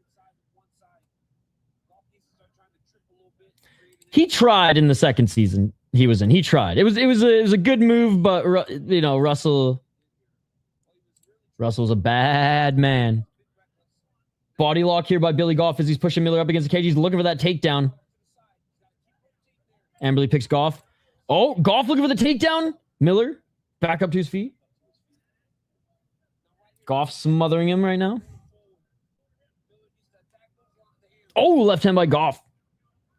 He tried in the second season he was in. He tried. It was a good move, but you know, Russell's a bad man. Body lock here by Billy Goff as he's pushing Miller up against the cage. He's looking for that takedown. Amberley picks Goff. Oh, Goff looking for the takedown. Miller back up to his feet. Goff smothering him right now. Oh, left hand by Goff.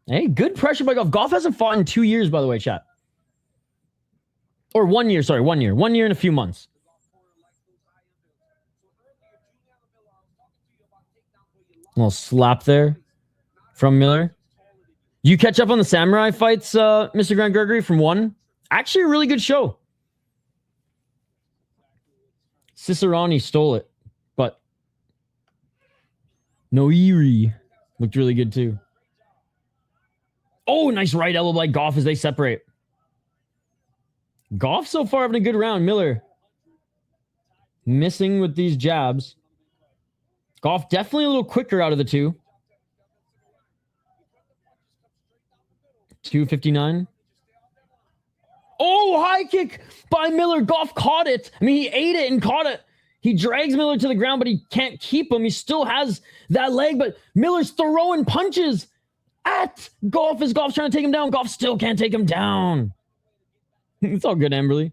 Hey, good pressure by Goff. Goff hasn't fought in 2 years, by the way, chat. Or 1 year, sorry, 1 year. 1 year and a few months. A little slap there from Miller. You catch up on the Samurai fights, Mr. Grant Gregory, from 1? Actually, a really good show. Cicerani stole it, but Noiri looked really good too. Oh, nice right elbow by Goff as they separate. Goff so far having a good round. Miller missing with these jabs. Goff definitely a little quicker out of the two. 259. Oh, high kick by Miller. Goff caught it. I mean, he ate it and caught it. He drags Miller to the ground, but he can't keep him. He still has that leg, but Miller's throwing punches at Goff as Goff's trying to take him down. Goff still can't take him down. It's all good, Amberly.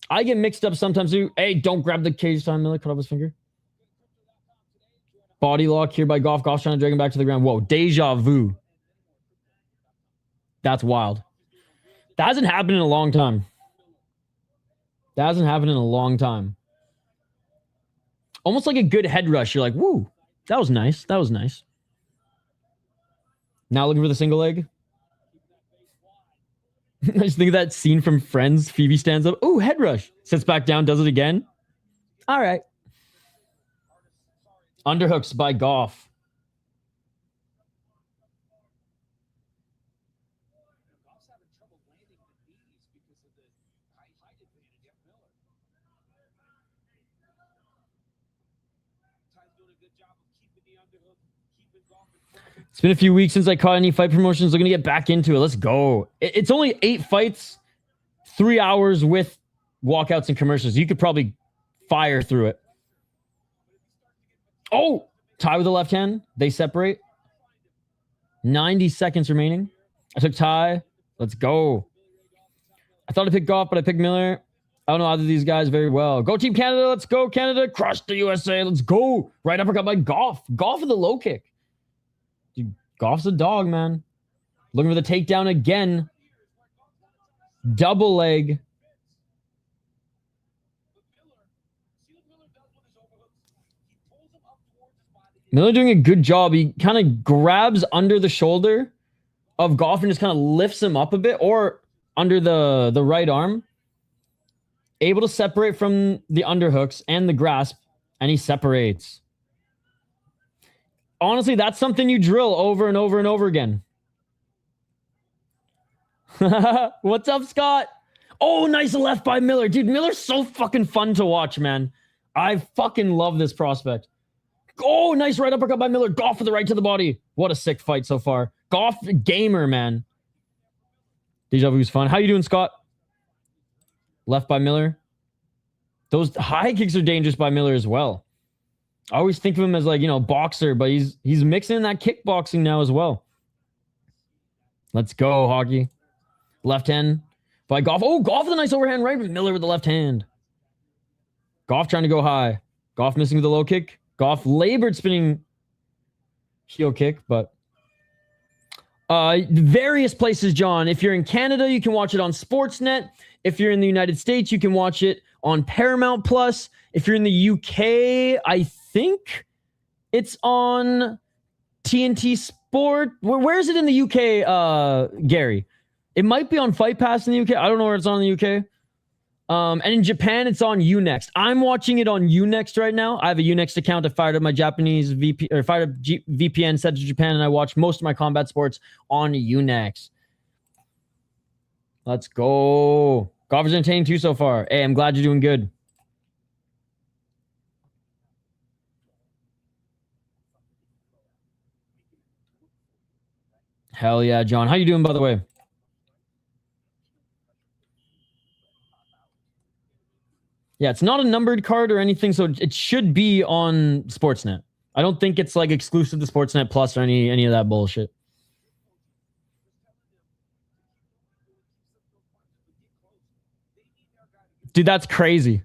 I get mixed up sometimes too. Hey, don't grab the cage time, Miller. Cut off his finger. Body lock here by Goff. Goff's trying to drag him back to the ground. Whoa, deja vu. That's wild. That hasn't happened in a long time. That hasn't happened in a long time. Almost like a good head rush. You're like, woo, that was nice. That was nice. Now looking for the single leg. I just think of that scene from Friends. Phoebe stands up. Ooh, head rush. Sits back down, does it again. All right. Underhooks by Goff. It's been a few weeks since I caught any fight promotions. Looking to get back into it. Let's go. It's only 8 fights, 3 hours with walkouts and commercials. You could probably fire through it. Oh, tie with the left hand. They separate. 90 seconds remaining. I took tie. Let's go. I thought I picked Goff, but I picked Miller. I don't know either of these guys very well. Go Team Canada. Let's go, Canada. Crush the USA. Let's go. Right uppercut by Goff. Goff with the low kick. Dude, Goff's a dog, man. Looking for the takedown again. Double leg. Miller doing a good job. He kind of grabs under the shoulder of Goff and just kind of lifts him up a bit, or under the right arm. Able to separate from the underhooks and the grasp, and he separates. Honestly, that's something you drill over and over and over again. What's up, Scott? Oh, nice left by Miller. Dude, Miller's so fucking fun to watch, man. I fucking love this prospect. Oh, nice right uppercut by Miller. Goff with the right to the body. What a sick fight so far. Goff, gamer, man. Deja vu's fun. How you doing, Scott? Left by Miller. Those high kicks are dangerous by Miller as well. I always think of him as, like, you know, boxer, but he's mixing in that kickboxing now as well. Let's go, hockey. Left hand by Goff. Oh, Goff with a nice overhand right, but Miller with the left hand. Goff trying to go high. Goff missing with the low kick. Goff labored spinning heel kick, but various places, John. If you're in Canada, you can watch it on Sportsnet. If you're in the United States, you can watch it on Paramount Plus. If you're in the UK, I think it's on TNT Sport. Where is it in the UK, Gary? It might be on Fight Pass in the UK. I don't know where it's on in the UK. And in Japan, it's on Unext. I'm watching it on Unext right now. I have a Unext account. I fired up my Japanese VPN set to Japan, and I watch most of my combat sports on Unext. Let's go. Goff is entertaining too so far. Hey, I'm glad you're doing good. Hell yeah, John. How you doing, by the way? Yeah, it's not a numbered card or anything, so it should be on Sportsnet. I don't think it's like exclusive to Sportsnet Plus or any of that bullshit. Dude, that's crazy.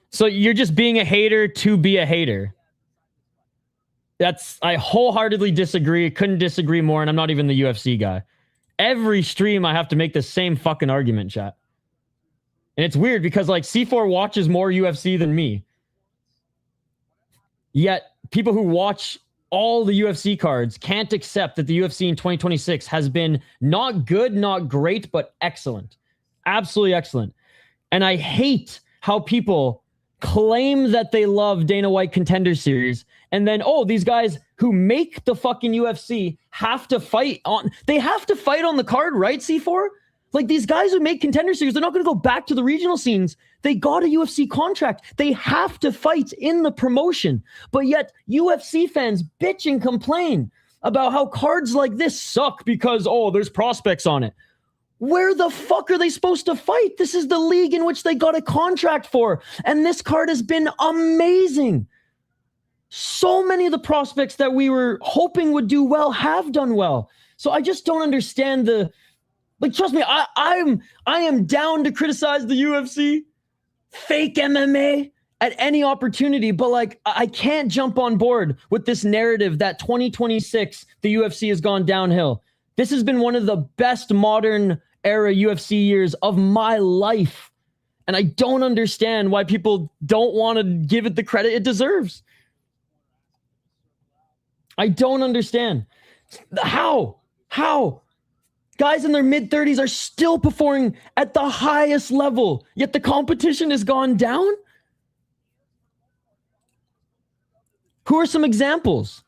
So you're just being a hater to be a hater. I wholeheartedly disagree. Couldn't disagree more, and I'm not even the UFC guy. Every stream I have to make the same fucking argument, chat. And it's weird because, like, C4 watches more UFC than me. Yet people who watch all the UFC cards can't accept that the UFC in 2026 has been not good, not great, but excellent. Absolutely excellent. And I hate how people claim that they love Dana White Contender Series, and then, oh, these guys who make the fucking UFC have to fight on... They have to fight on the card, right, C4? Like, these guys who make Contender Series, they're not going to go back to the regional scenes. They got a UFC contract. They have to fight in the promotion. But yet, UFC fans bitch and complain about how cards like this suck because, oh, there's prospects on it. Where the fuck are they supposed to fight? This is the league in which they got a contract for. And this card has been amazing. So many of the prospects that we were hoping would do well have done well. So I just don't understand trust me, I am down to criticize the UFC, fake MMA at any opportunity, but like I can't jump on board with this narrative that 2026, the UFC has gone downhill. This has been one of the best modern era UFC years of my life. And I don't understand why people don't want to give it the credit it deserves. I don't understand. How? Guys in their mid-30s are still performing at the highest level, yet the competition has gone down? Who are some examples?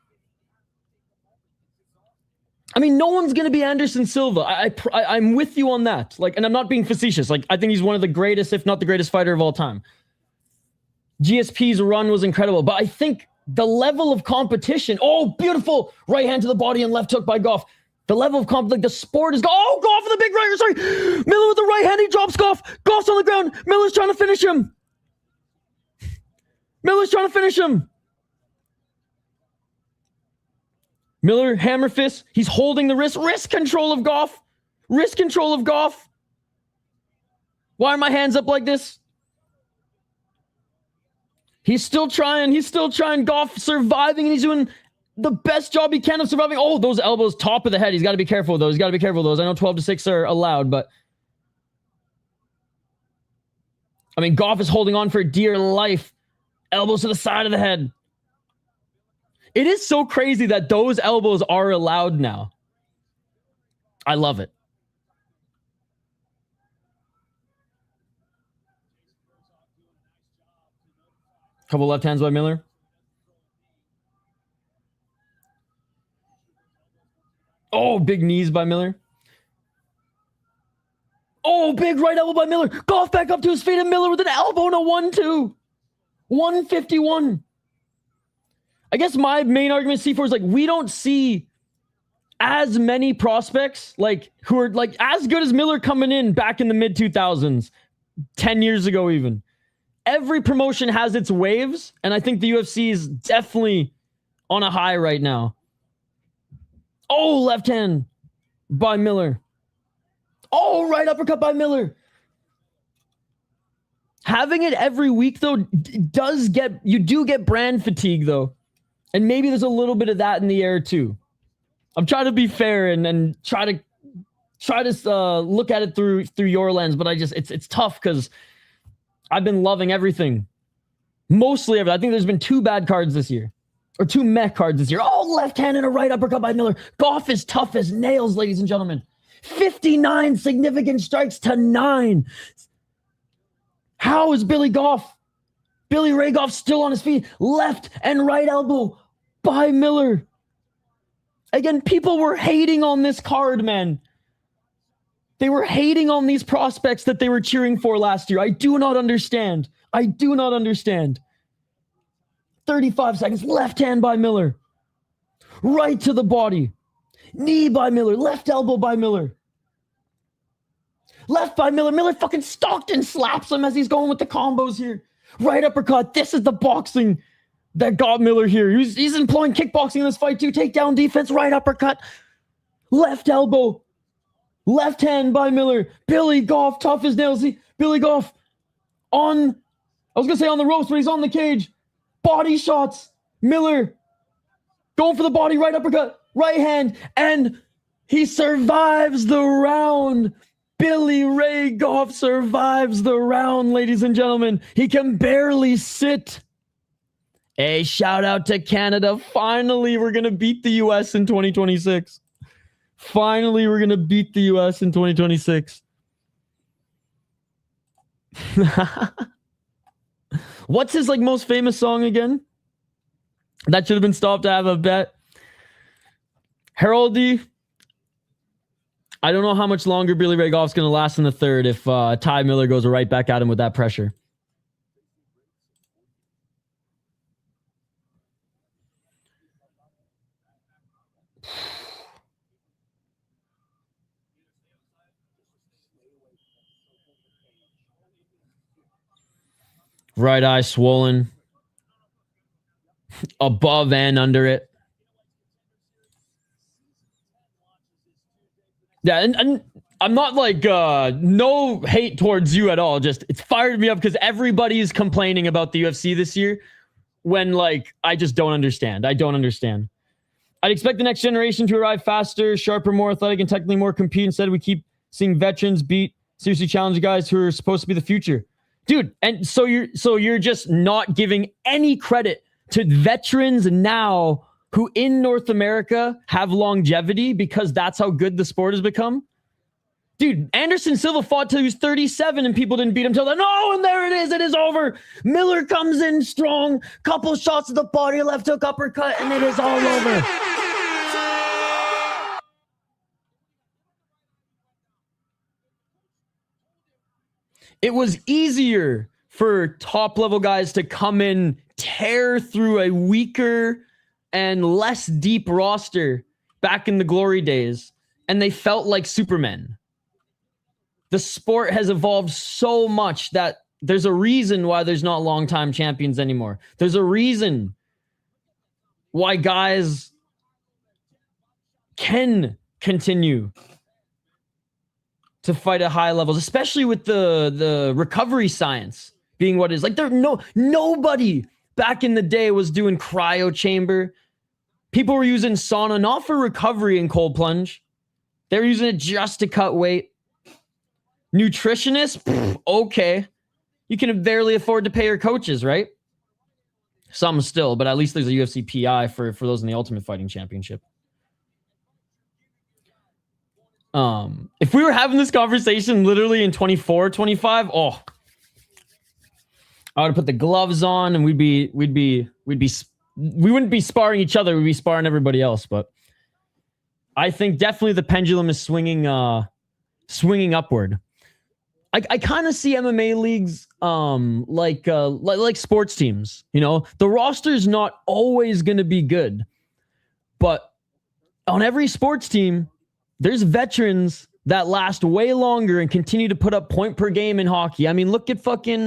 I mean, no one's going to be Anderson Silva. I'm with you on that. Like, and I'm not being facetious. Like, I think he's one of the greatest, if not the greatest fighter of all time. GSP's run was incredible, but I think the level of competition, oh, beautiful right hand to the body and left hook by Goff. The level of like the sport is, oh, Goff with a big right, sorry. Miller with the right hand, he drops Goff. Goff's on the ground. Miller's trying to finish him. Miller, hammer fist. He's holding the wrist control of Goff. Why are my hands up like this? He's still trying. Goff surviving, and he's doing the best job he can of surviving. Oh, those elbows, top of the head. He's got to be careful of those. I know 12-6 are allowed, but I mean, Goff is holding on for dear life. Elbows to the side of the head. It is so crazy that those elbows are allowed now. I love it. Couple left hands by Miller. Oh, big knees by Miller. Oh, big right elbow by Miller. Goff back up to his feet, and Miller with an elbow and a 1-2. 151. I guess my main argument, C4, is like, we don't see as many prospects like who are like as good as Miller coming in back in the mid 2000s, 10 years ago even. Every promotion has its waves, and I think the UFC is definitely on a high right now. Oh, left hand by Miller. Oh, right uppercut by Miller. Having it every week, though, you do get brand fatigue, though. And maybe there's a little bit of that in the air, too. I'm trying to be fair and try to look at it through your lens, but it's tough because I've been loving everything. Mostly everything. I think there's been 2 bad cards this year. Or 2 mech cards this year. Oh, left hand and a right uppercut by Miller. Goff is tough as nails, ladies and gentlemen. 59 significant strikes to 9. How is Billy Ray Goff still on his feet? Left and right elbow by Miller. Again, people were hating on this card, man. They were hating on these prospects that they were cheering for last year. I do not understand. 35 seconds. Left hand by Miller. Right to the body. Knee by Miller. Left elbow by Miller. Left by Miller. Miller fucking stalked and slaps him as he's going with the combos here. Right uppercut. This is the boxing that got Miller here. He's employing kickboxing in this fight too. Takedown defense. Right uppercut. Left elbow. Left hand by Miller. Billy Goff, tough as nails. Billy Goff on the ropes, but he's on the cage. Body shots. Miller going for the body. Right uppercut. Right hand. And he survives the round. Billy Ray Goff survives the round, ladies and gentlemen. He can barely sit. A shout out to Canada. Finally, we're going to beat the US in 2026. What's his most famous song again? That should have been stopped to have a bet. Heraldry. I don't know how much longer Billy Ray Goff's going to last in the third if Ty Miller goes right back at him with that pressure. Right eye swollen. Above and under it. Yeah, and I'm not like no hate towards you at all. Just it's fired me up because everybody's complaining about the UFC this year when like I just don't understand. I don't understand. I'd expect the next generation to arrive faster, sharper, more athletic, and technically more compete. Instead, we keep seeing veterans beat seriously challenging guys who are supposed to be the future. Dude, and so you're just not giving any credit to veterans now who in North America have longevity because that's how good the sport has become. Dude, Anderson Silva fought till he was 37 and people didn't beat him till then. Oh, and there it is over. Miller comes in strong, couple shots to the body, left hook, uppercut, and it is all over. It was easier for top level guys to come in, tear through a weaker and less deep roster back in the glory days, and they felt like Supermen. The sport has evolved so much that there's a reason why there's not long-time champions anymore. There's a reason why guys can continue to fight at high levels, especially with the recovery science being what it is. Like nobody back in the day was doing cryo chamber. People were using sauna, not for recovery and cold plunge. They were using it just to cut weight. Nutritionists, okay. You can barely afford to pay your coaches, right? Some still, but at least there's a UFC PI for those in the Ultimate Fighting Championship. If we were having this conversation literally in 24, 25, I would have put the gloves on and we wouldn't be sparring each other. We'd be sparring everybody else. But I think definitely the pendulum is swinging upward. I kind of see MMA leagues like sports teams. You know, the roster's not always going to be good, but on every sports team, there's veterans that last way longer and continue to put up point per game in hockey. I mean, look at Pavelski,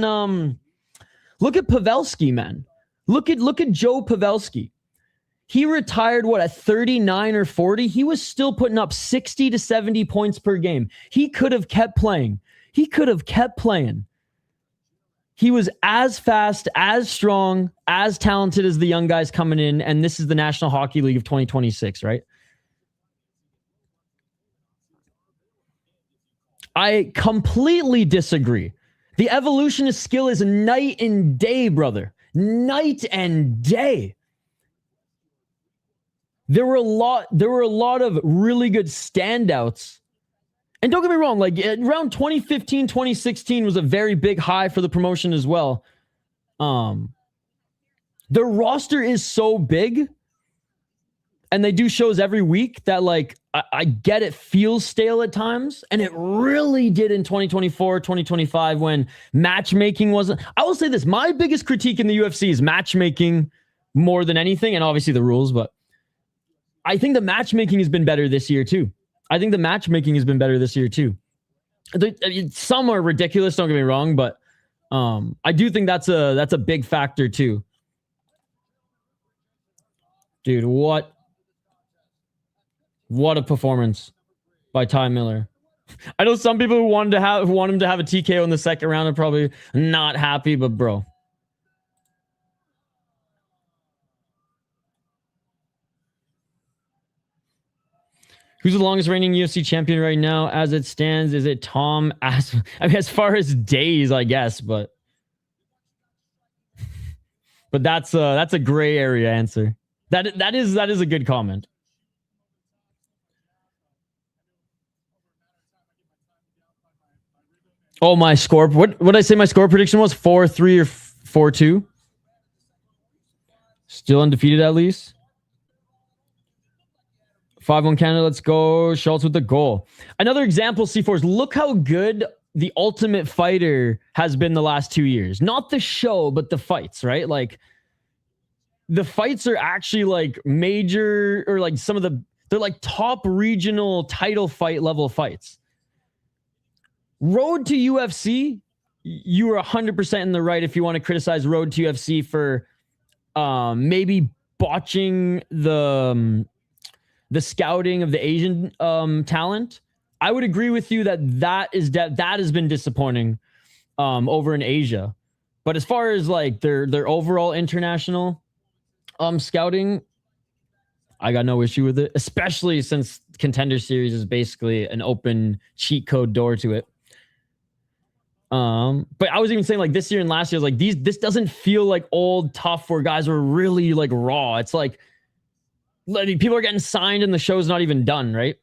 man. Look at Joe Pavelski. He retired, at 39 or 40? He was still putting up 60 to 70 points per game. He could have kept playing. He was as fast, as strong, as talented as the young guys coming in, and this is the National Hockey League of 2026, right? I completely disagree. The evolution of skill is night and day, brother. Night and day. There were a lot of really good standouts. And don't get me wrong, like around 2015, 2016 was a very big high for the promotion as well. The roster is so big and they do shows every week that like I get it feels stale at times, and it really did in 2024, 2025 when matchmaking wasn't. I will say this, my biggest critique in the UFC is matchmaking more than anything, and obviously the rules, but I think the matchmaking has been better this year too. Some are ridiculous, don't get me wrong, but I do think that's a big factor too. Dude, what a performance by Ty Miller. I know some people who want him to have a TKO in the second round are probably not happy, but bro. Who's the longest reigning UFC champion right now as it stands? Is it Tom Asplund? I mean, as far as days, I guess, but that's a gray area answer. That is a good comment. Oh, my score. What did I say my score prediction was? 4-3 or 4-2? Still undefeated at least. 5-1 Canada, let's go. Schultz with the goal. Another example, C4s. Look how good the Ultimate Fighter has been the last 2 years. Not the show, but the fights, right? Like, the fights are actually like major, or like they're like top regional title fight level fights. Road to UFC, you were 100% in the right if you want to criticize Road to UFC for maybe botching the scouting of the Asian talent. I would agree with you that has been disappointing over in Asia. But as far as like their overall international scouting, I got no issue with it, especially since Contender Series is basically an open cheat code door to it. But I was even saying like this year and last year, like this doesn't feel like old tough where guys were really like raw. It's like people are getting signed and the show's not even done, right?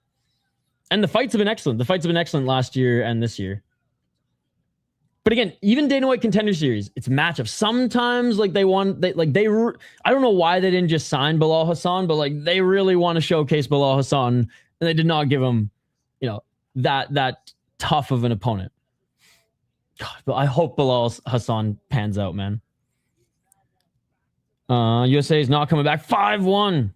And the fights have been excellent. The fights have been excellent last year and this year. But again, even Dana White Contender Series, it's matchup. Sometimes like I don't know why they didn't just sign Bilal Hassan, but like they really want to showcase Bilal Hassan, and they did not give him, that tough of an opponent. God, but I hope Bilal Hassan pans out, man. USA is not coming back. 5-1.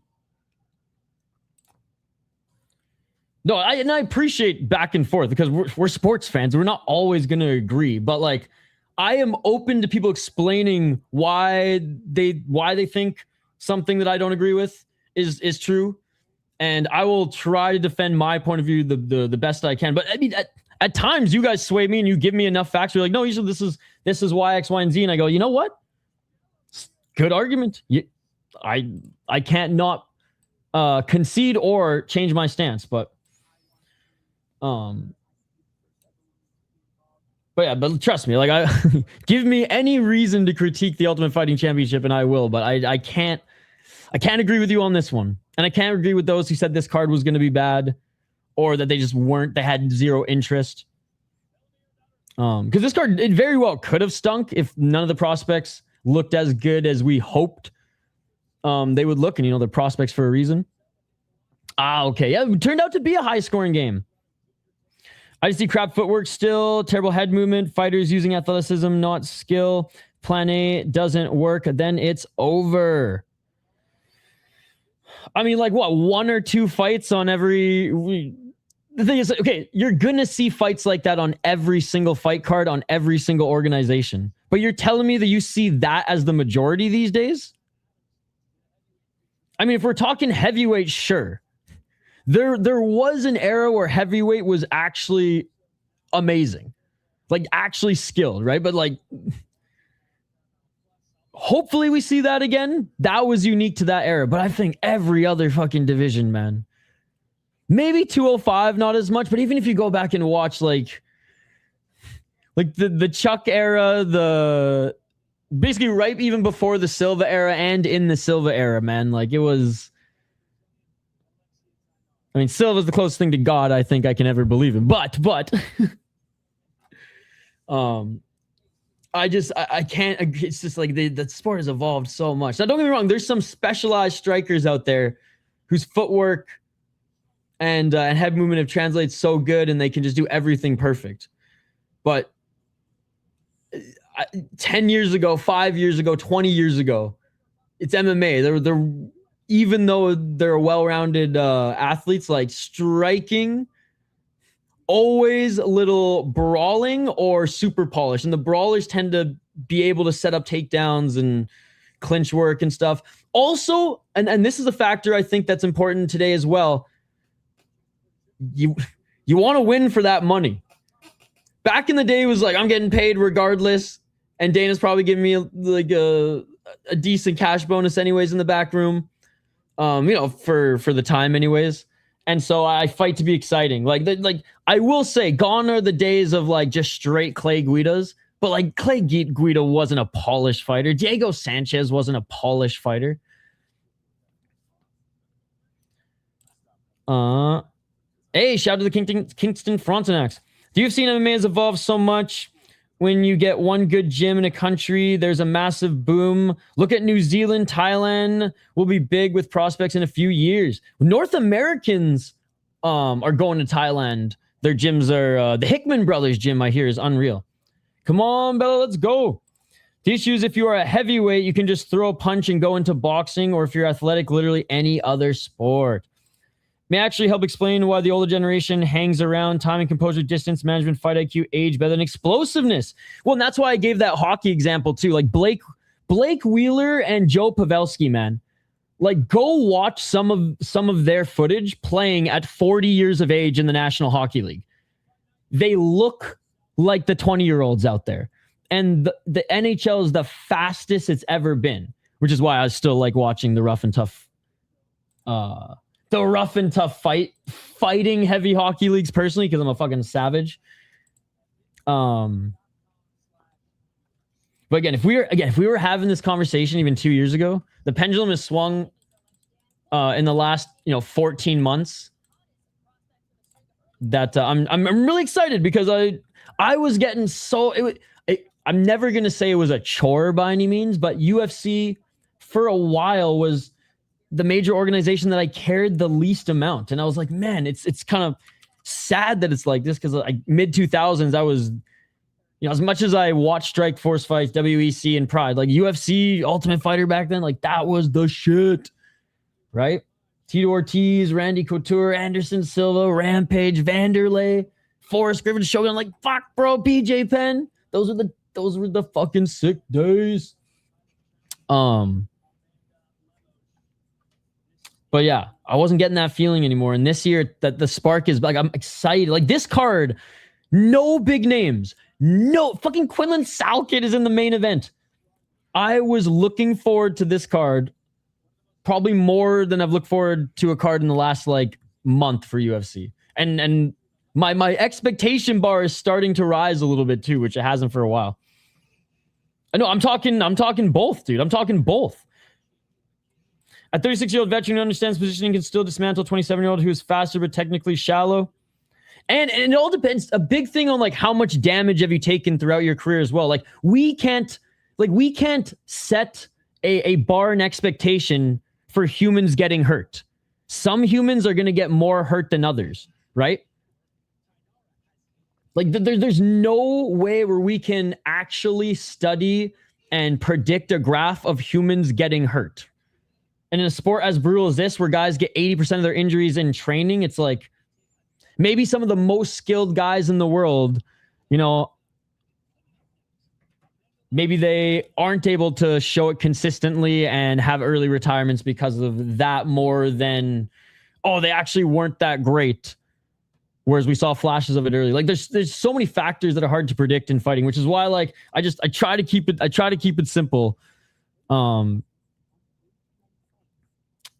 No, I appreciate back and forth because we're sports fans. We're not always going to agree, but like I am open to people explaining why they think something that I don't agree with is true, and I will try to defend my point of view the best I can. But I mean, at times you guys sway me and you give me enough facts. You're like, no, usually this is why X, Y, and Z, and I go, you know what? Good argument. I can't not concede or change my stance, but but trust me, like give me any reason to critique the Ultimate Fighting Championship and I will, but I can't agree with you on this one. And I can't agree with those who said this card was going to be bad or that they had zero interest. Because this card, it very well could have stunk if none of the prospects looked as good as we hoped they would look, and they're prospects for a reason. Okay. Yeah, it turned out to be a high scoring game. I just see crap footwork still, terrible head movement, fighters using athleticism, not skill. Plan A doesn't work, then it's over. I mean, like what, 1 or 2 fights on every... The thing is, okay, you're going to see fights like that on every single fight card, on every single organization. But you're telling me that you see that as the majority these days? I mean, if we're talking heavyweight, sure. There was an era where heavyweight was actually amazing. Like, actually skilled, right? But, like, hopefully we see that again. That was unique to that era. But I think every other fucking division, man. Maybe 205, not as much. But even if you go back and watch, like the Chuck era, basically right even before the Silva era and in the Silva era, man. Like, it was... I mean, Silva's the closest thing to God I think I can ever believe in. But I can't. It's just like the sport has evolved so much. Now, don't get me wrong. There's some specialized strikers out there whose footwork and head movement have translated so good, and they can just do everything perfect. But 10 years ago, 5 years ago, 20 years ago, it's MMA. They're even though they're well-rounded athletes, like striking, always a little brawling or super polished. And the brawlers tend to be able to set up takedowns and clinch work and stuff. Also, and this is a factor I think that's important today as well, you want to win for that money. Back in the day, it was like, I'm getting paid regardless, and Dana's probably giving me a decent cash bonus anyways in the back room. For the time anyways. And so I fight to be exciting. Like I will say, gone are the days of like just straight Clay Guidas, but like Clay Guida wasn't a polished fighter. Diego Sanchez wasn't a polished fighter. Hey, shout out to the Kingston Frontenacs. The UFC and MMA has evolved so much. When you get one good gym in a country, there's a massive boom. Look at New Zealand, Thailand will be big with prospects in a few years. North Americans are going to Thailand. Their gyms are, the Hickman Brothers gym, I hear, is unreal. Come on, Bella, let's go. The issue is if you are a heavyweight, you can just throw a punch and go into boxing, or if you're athletic, literally any other sport. may actually help explain why the older generation hangs around. Timing, composure, distance management, fight IQ, age better than explosiveness. Well, and that's why I gave that hockey example too. Like Blake Wheeler and Joe Pavelski, man. Like, go watch some of their footage playing at 40 years of age in the National Hockey League. They look like the 20-year-olds out there. And the NHL is the fastest it's ever been, which is why I still like watching the rough and tough fighting heavy hockey leagues personally, because I'm a fucking savage. But again, if we were having this conversation even 2 years ago, the pendulum has swung in the last 14 months. That I'm really excited, because I was getting I'm never gonna say it was a chore by any means, but UFC for a while was the major organization that I cared the least amount, and I was like, man, it's kind of sad that it's like this, because like mid 2000s I was. As much as I watched Strike Force fights, WEC, and Pride, like UFC Ultimate Fighter back then, like that was the shit, right? Tito Ortiz, Randy Couture, Anderson Silva, Rampage, Vanderlei, Forrest Griffin, Shogun. Like, fuck, bro, PJ Penn. Those were the fucking sick days. But yeah, I wasn't getting that feeling anymore. And this year, that the spark is like, I'm excited. Like this card, no big names. No, fucking Quillan Salkilld is in the main event. I was looking forward to this card probably more than I've looked forward to a card in the last like month for UFC. And my expectation bar is starting to rise a little bit too, which it hasn't for a while. I know I'm talking both, dude. I'm talking both. A 36-year-old veteran who understands positioning can still dismantle a 27-year-old who is faster but technically shallow. And it all depends. A big thing on like how much damage have you taken throughout your career as well. Like we can't set a bar and expectation for humans getting hurt. Some humans are going to get more hurt than others, right? Like there's no way where we can actually study and predict a graph of humans getting hurt. And in a sport as brutal as this, where guys get 80% of their injuries in training, it's like, maybe some of the most skilled guys in the world, maybe they aren't able to show it consistently and have early retirements because of that, more than, they actually weren't that great. Whereas we saw flashes of it early. Like there's so many factors that are hard to predict in fighting, which is why like I try to keep it simple. In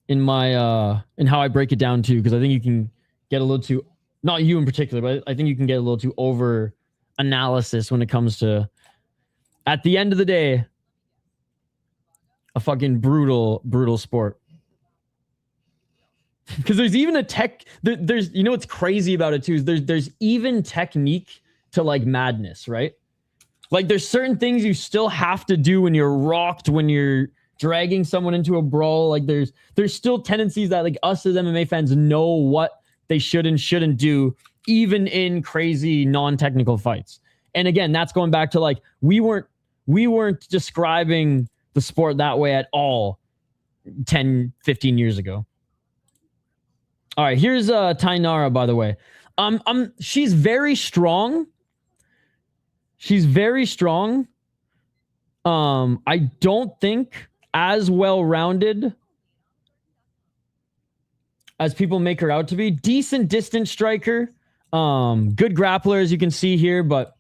my in how I break it down too, because I think you can get a little too, not you in particular, but I think you can get a little too over analysis when it comes to, at the end of the day, a fucking brutal sport. Because there's even a there's what's crazy about it too is there's even technique to like madness, right? Like there's certain things you still have to do when you're rocked, when you're dragging someone into a brawl. Like there's still tendencies that like us as MMA fans know what they should and shouldn't do, even in crazy non-technical fights. And again, that's going back to like we weren't describing the sport that way at all 10, 15 years ago. All right, here's Thainara, by the way. She's very strong. She's very strong. I don't think as well-rounded as people make her out to be. Decent distance striker. Good grappler, as you can see here, but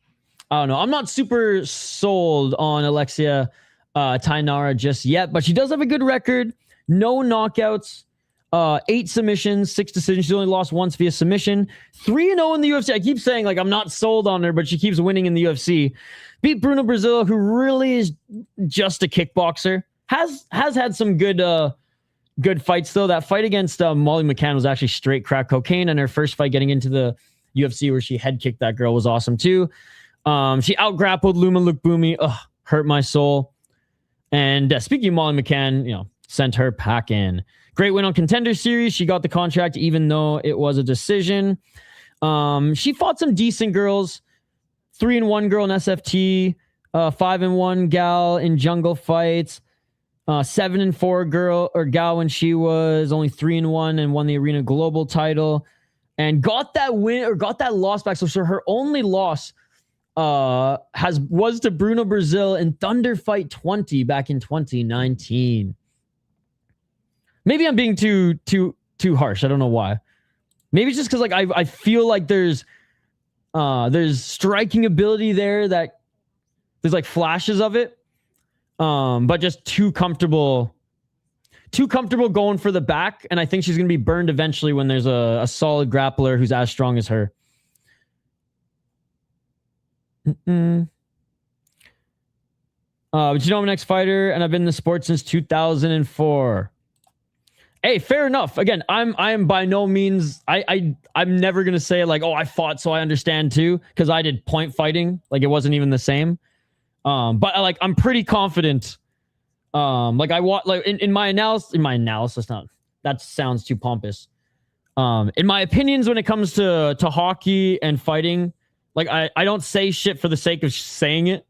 I don't know. I'm not super sold on Alexia Thainara just yet, but she does have a good record. No knockouts, 8 submissions, 6 decisions. She's only lost once via submission. 3-0 in the UFC. I keep saying like I'm not sold on her, but she keeps winning in the UFC. Beat Bruno Brazil, who really is just a kickboxer. Has had some good fights though. That fight against Molly McCann was actually straight crack cocaine, and her first fight getting into the UFC where she head kicked that girl was awesome too. She out grappled Luma Lukbumi. Hurt my soul. And speaking of Molly McCann, sent her packing. Great win on Contender Series. She got the contract even though it was a decision. She fought some decent girls. 3-1 girl in SFT. 5-1 gal in jungle fights. 7-4 girl or gal when she was only 3-1 and won the Arena Global title and got that win or got that loss back. So her only loss was to Bruno Brazil in Thunder Fight 20 back in 2019. Maybe I'm being too harsh. I don't know why. Maybe it's just because like I feel like there's striking ability there that there's like flashes of it, but just too comfortable going for the back. And I think she's gonna be burned eventually when there's a solid grappler who's as strong as her. But you know I'm an ex-fighter and I've been in the sport since 2004. Hey, fair enough. Again, I am by no means I'm never gonna say like, oh, I fought so I understand too, because I did point fighting. Like it wasn't even the same. But like I'm pretty confident. Like I want like in my analysis, not that sounds too pompous. In my opinions when it comes to hockey and fighting, like I don't say shit for the sake of saying it.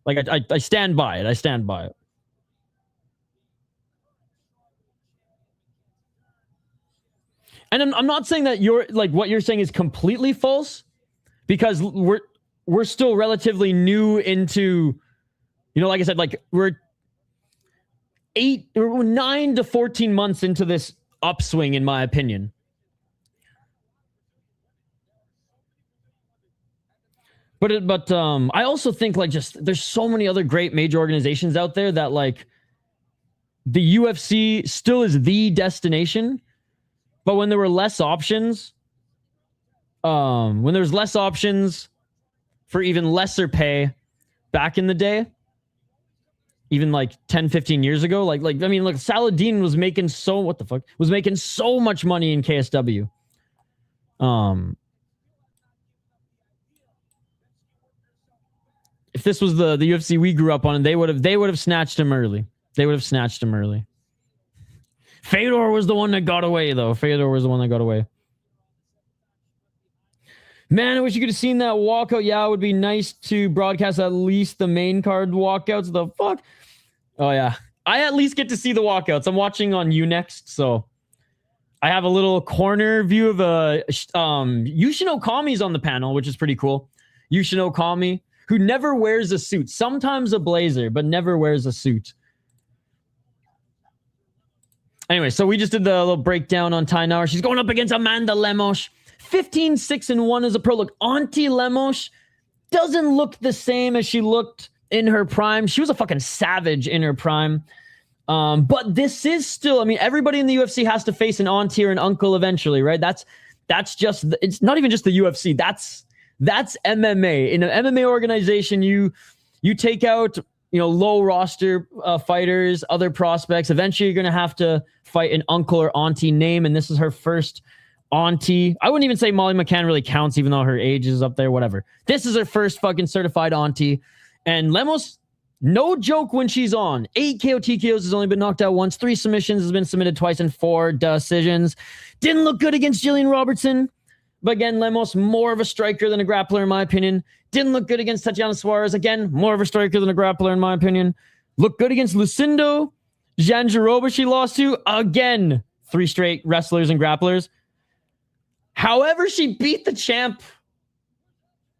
Like I stand by it. I stand by it. And I'm not saying that what you're saying is completely false, because we're still relatively new into, you know, like I said, like we're 9 to 14 months into this upswing, in my opinion. But I also think like just there's so many other great major organizations out there that like the UFC still is the destination. But when there were less options, when there was less options for even lesser pay back in the day, even like 10, 15 years ago, like I mean, look, Saladin was making was making so much money in KSW. If this was the UFC we grew up on, they would have snatched him early. They would have snatched him early. Fedor was the one that got away, though. Fedor was the one that got away. Man, I wish you could have seen that walkout. Yeah, it would be nice to broadcast at least the main card walkouts. The fuck? Oh, yeah. I at least get to see the walkouts. I'm watching on Unext, so I have a little corner view of Yushin Okami's on the panel, which is pretty cool. Yushin Okami, who never wears a suit. Sometimes a blazer, but never wears a suit. Anyway, so we just did the little breakdown on Thainara. She's going up against Amanda Lemos. 15-6-1 as a pro. Look, Auntie Lemos doesn't look the same as she looked in her prime. She was a fucking savage in her prime. But this is still, I mean, everybody in the UFC has to face an auntie or an uncle eventually, right? That's just, it's not even just the UFC. That's MMA. In an MMA organization, you take out, you know, low roster fighters, other prospects. Eventually, you're going to have to fight an uncle or auntie name, and this is her first auntie. I wouldn't even say Molly McCann really counts, even though her age is up there, whatever. This is her first fucking certified auntie. And Lemos, no joke when she's on. 8 KO TKOs, has only been knocked out once. 3 submissions, has been submitted twice, and 4 decisions. Didn't look good against Jillian Robertson. But again, Lemos, more of a striker than a grappler, in my opinion. Didn't look good against Tatiana Suarez. Again, more of a striker than a grappler, in my opinion. Looked good against Lucindo Jandiroba, she lost to. Again, 3 straight wrestlers and grapplers. However, she beat the champ,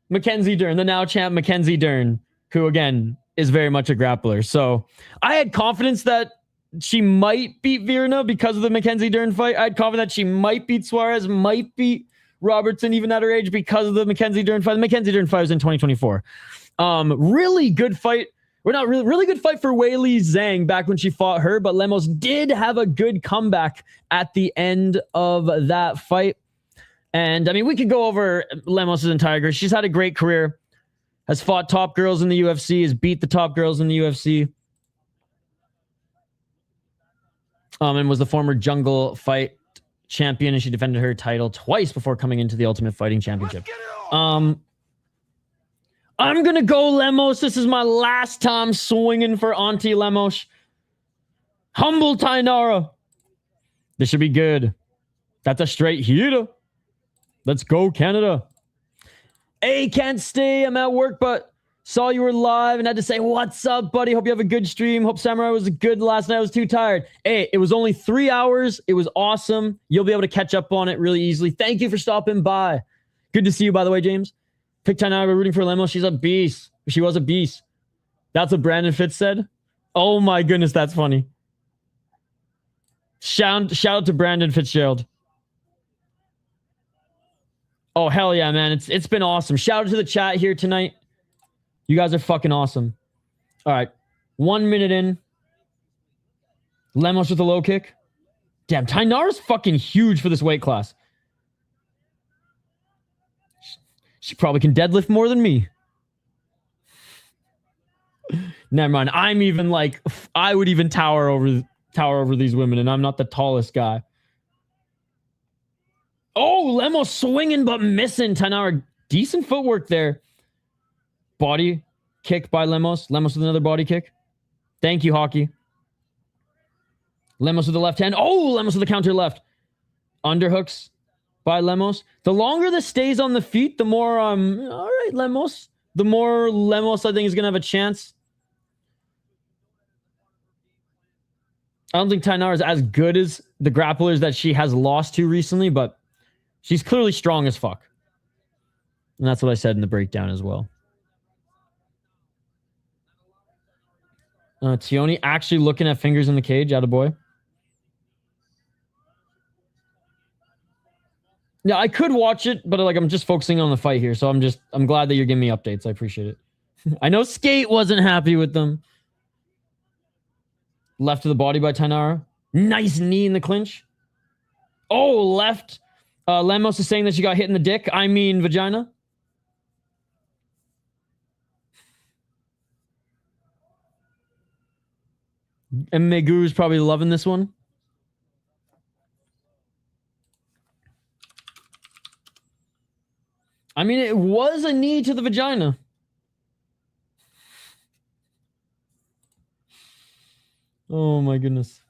Mackenzie Dern, the now champ Mackenzie Dern, who, again, is very much a grappler. So I had confidence that she might beat Virna because of the Mackenzie Dern fight. I had confidence that she might beat Suarez, might beat Robertson, even at her age, because of the Mackenzie Dern fight. The Mackenzie Dern fight was in 2024. Really good fight. Well, not really good fight for Weili Zhang back when she fought her, but Lemos did have a good comeback at the end of that fight. And I mean, we could go over Lemos' entire career. She's had a great career, has fought top girls in the UFC, has beat the top girls in the UFC. And was the former Jungle Fight champion, and she defended her title twice before coming into the Ultimate Fighting Championship. I'm gonna go Lemos. This is my last time swinging for Auntie Lemos. Humble Thainara. This should be good. That's a straight hitter. Let's go, Canada. Hey, can't stay. I'm at work, but Saw you were live and had to say, what's up, buddy? Hope you have a good stream. Hope Samurai was good last night. I was too tired. Hey, it was only 3 hours. It was awesome. You'll be able to catch up on it really easily. Thank you for stopping by. Good to see you, by the way, James. Pick Thainara. We're rooting for Lemos. She's a beast. She was a beast. That's what Brandon Fitz said. Oh my goodness, that's funny. Shout out to Brandon Fitzgerald. Oh, hell yeah, man. It's been awesome. Shout out to the chat here tonight. You guys are fucking awesome. All right. 1 minute in. Lemos with a low kick. Damn, Thainara's fucking huge for this weight class. She probably can deadlift more than me. Never mind. I'm even like, I would even tower over these women, and I'm not the tallest guy. Oh, Lemos swinging but missing. Thainara, decent footwork there. Body kick by Lemos. Lemos with another body kick. Thank you, Hockey. Lemos with the left hand. Oh, Lemos with the counter left. Underhooks by Lemos. The longer this stays on the feet, the more, all right, Lemos. The more Lemos, I think, is going to have a chance. I don't think Thainara is as good as the grapplers that she has lost to recently, but she's clearly strong as fuck. And that's what I said in the breakdown as well. Tioni actually looking at fingers in the cage. Attaboy. Yeah, I could watch it, but like I'm just focusing on the fight here. So I'm glad that you're giving me updates. I appreciate it. I know Skate wasn't happy with them. Left to the body by Thainara. Nice knee in the clinch. Oh, left. Lemos is saying that she got hit in the dick. I mean vagina. MMA Guru's probably loving this one. I mean, it was a knee to the vagina. Oh my goodness.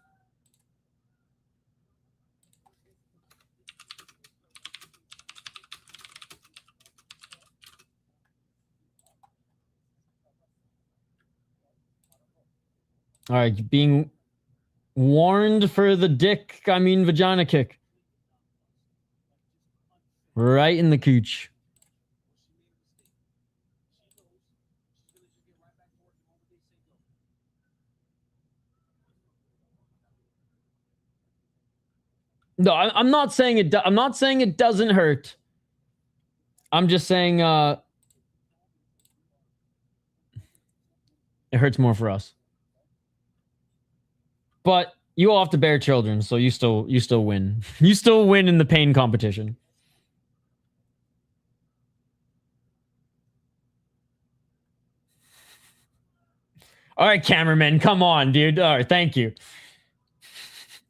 All right, being warned for the dick, I mean vagina kick. Right in the cooch. No, I'm not saying it. I'm not saying it doesn't hurt. I'm just saying it hurts more for us. But you all have to bear children, so you still win. You still win in the pain competition. All right, cameraman, come on, dude. All right, thank you.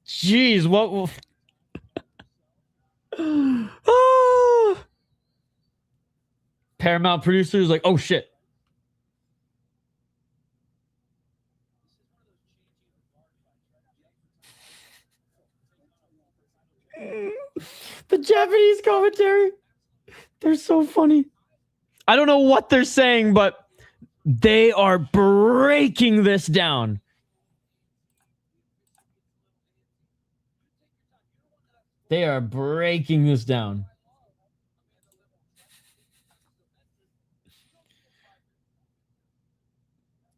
Jeez, what? Oh. Paramount producers like, oh shit. The Japanese commentary, they're so funny. I don't know what they're saying, but they are breaking this down. They are breaking this down.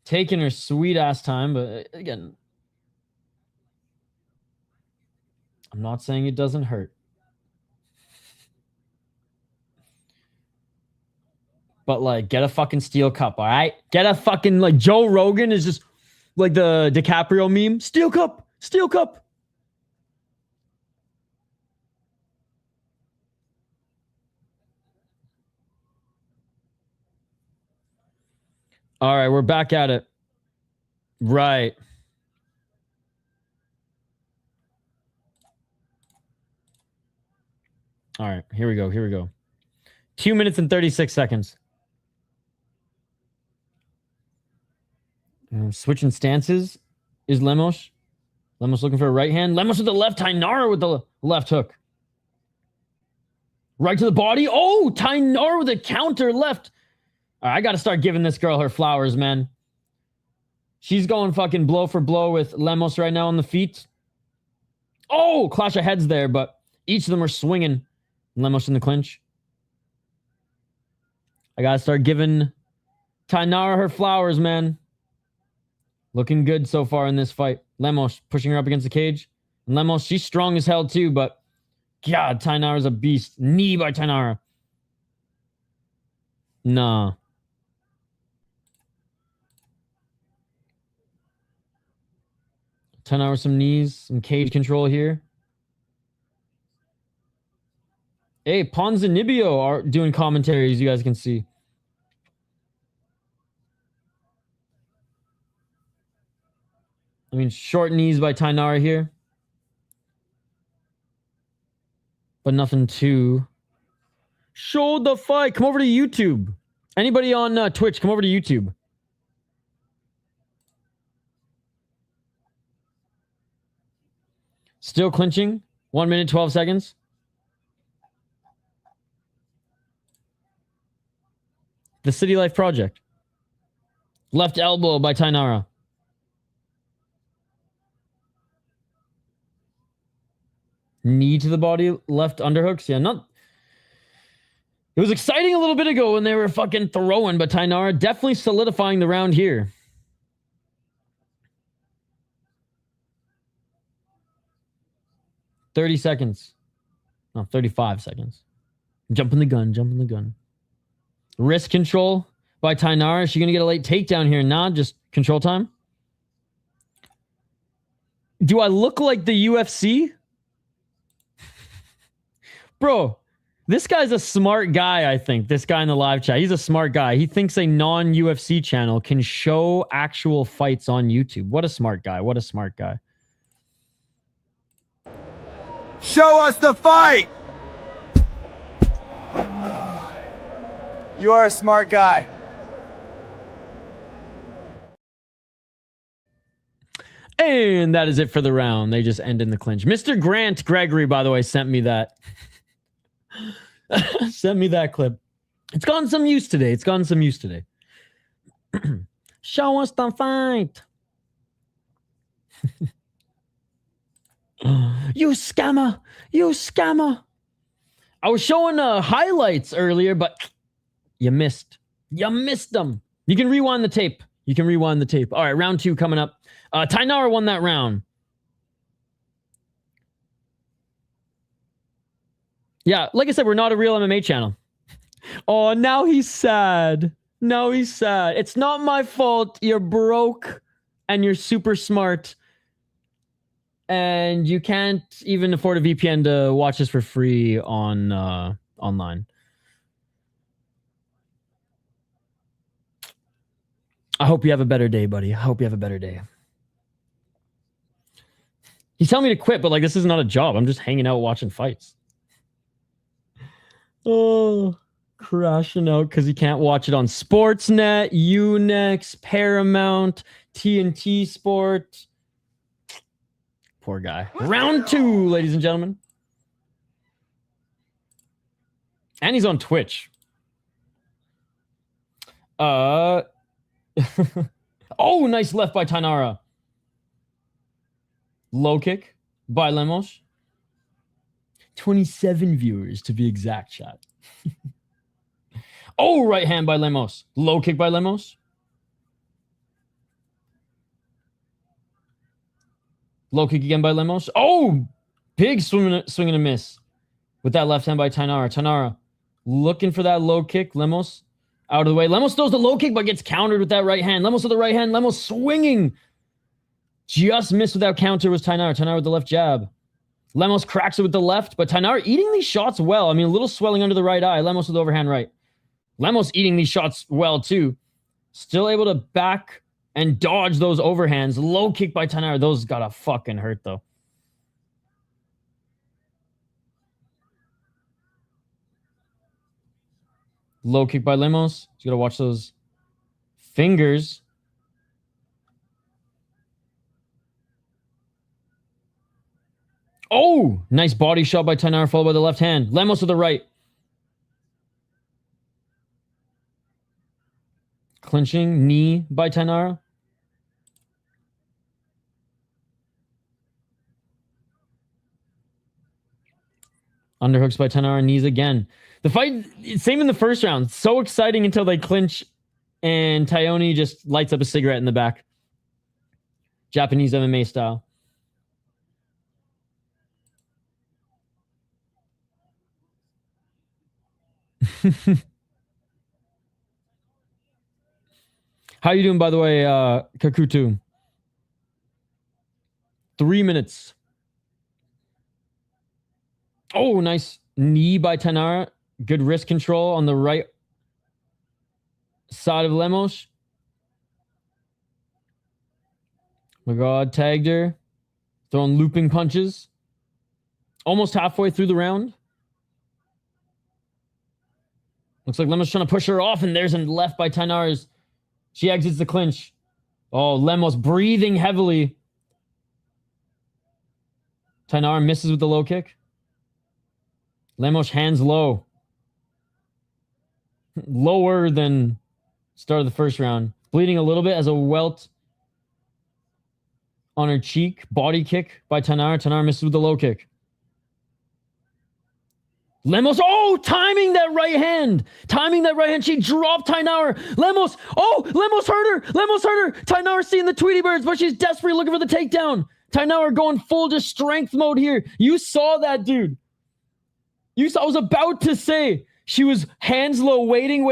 Taking her sweet ass time, but again, I'm not saying it doesn't hurt. But like, get a fucking steel cup, all right? Get a fucking, like, Joe Rogan is just like the DiCaprio meme. Steel cup, steel cup. All right, we're back at it. Right. All right, here we go. Here we go. 2 minutes and 36 seconds. Switching stances is Lemos. Lemos looking for a right hand. Lemos with the left. Thainara with the left hook. Right to the body. Oh, Thainara with a counter left. All right, I got to start giving this girl her flowers, man. She's going fucking blow for blow with Lemos right now on the feet. Oh, clash of heads there, but each of them are swinging. Lemos in the clinch. I got to start giving Thainara her flowers, man. Looking good so far in this fight. Lemos pushing her up against the cage. And Lemos, she's strong as hell too, but God, Thainara's a beast. Knee by Thainara. Nah. Thainara with some knees, some cage control here. Hey, Pons and Nibio are doing commentaries, you guys can see. I mean, short knees by Thainara here. But nothing too. Show the fight. Come over to YouTube. Anybody on Twitch, come over to YouTube. Still clinching. 1 minute, 12 seconds. The City Life Project. Left elbow by Thainara. Knee to the body, left underhooks. Yeah, not... It was exciting a little bit ago when they were fucking throwing, but Thainara definitely solidifying the round here. $30 seconds. No, 35 seconds. Jumping the gun. Wrist control by Thainara. Is she going to get a late takedown here? Nah, just control time. Do I look like the UFC? Bro, this guy's a smart guy, I think. This guy in the live chat. He's a smart guy. He thinks a non-UFC channel can show actual fights on YouTube. What a smart guy. What a smart guy. Show us the fight! You are a smart guy. And that is it for the round. They just end in the clinch. Mr. Grant Gregory, by the way, sent me that. Sent me that clip. It's gotten some use today. Show us the fight. You scammer. I was showing highlights earlier, but you missed them. You can rewind the tape. All right, round 2 coming up. Thainara won that round. Yeah, like I said, we're not a real MMA channel. Oh, now he's sad. It's not my fault. You're broke and you're super smart. And you can't even afford a VPN to watch this for free on online. I hope you have a better day, buddy. He's telling me to quit, but like this is not a job. I'm just hanging out watching fights. Oh, crashing out because he can't watch it on Sportsnet, Unex, Paramount, TNT Sport. Poor guy. Round 2, ladies and gentlemen. And he's on Twitch. Oh, nice left by Thainara. Low kick by Lemos. 27 viewers to be exact, chat. Oh, right hand by Lemos. Low kick by Lemos. Low kick again by Lemos. Oh, big swing and a miss with that left hand by Thainara. Thainara looking for that low kick. Lemos out of the way. Lemos throws the low kick but gets countered with that right hand. Lemos with the right hand. Lemos swinging. Just missed without counter was Thainara. Thainara with the left jab. Lemos cracks it with the left, but Thainara eating these shots well. I mean, a little swelling under the right eye. Lemos with overhand right. Lemos eating these shots well, too. Still able to back and dodge those overhands. Low kick by Thainara. Those gotta fucking hurt, though. Low kick by Lemos. You gotta watch those fingers. Oh, nice body shot by Thainara, followed by the left hand. Lemos with the right. Clinching. Knee by Thainara. Underhooks by Thainara. Knees again. The fight, same in the first round. So exciting until they clinch and Taioni just lights up a cigarette in the back. Japanese MMA style. How you doing, by the way, Canuto? 3 minutes. Oh, nice knee by Thainara. Good wrist control on the right side of Lemos. My God, tagged her. Throwing looping punches. Almost halfway through the round. Looks like Lemos trying to push her off, and there's a left by Thainara's. She exits the clinch. Oh, Lemos breathing heavily. Thainara misses with the low kick. Lemos hands low. Lower than start of the first round. Bleeding a little bit as a welt on her cheek. Body kick by Thainara. Thainara misses with the low kick. Lemos, oh, timing that right hand. Timing that right hand. She dropped Thainara. Lemos, oh, Lemos hurt her. Lemos hurt her. Thainara seeing the Tweety Birds, but she's desperately looking for the takedown. Thainara going full just strength mode here. You saw that, dude. You saw, I was about to say, she was hands low, waiting.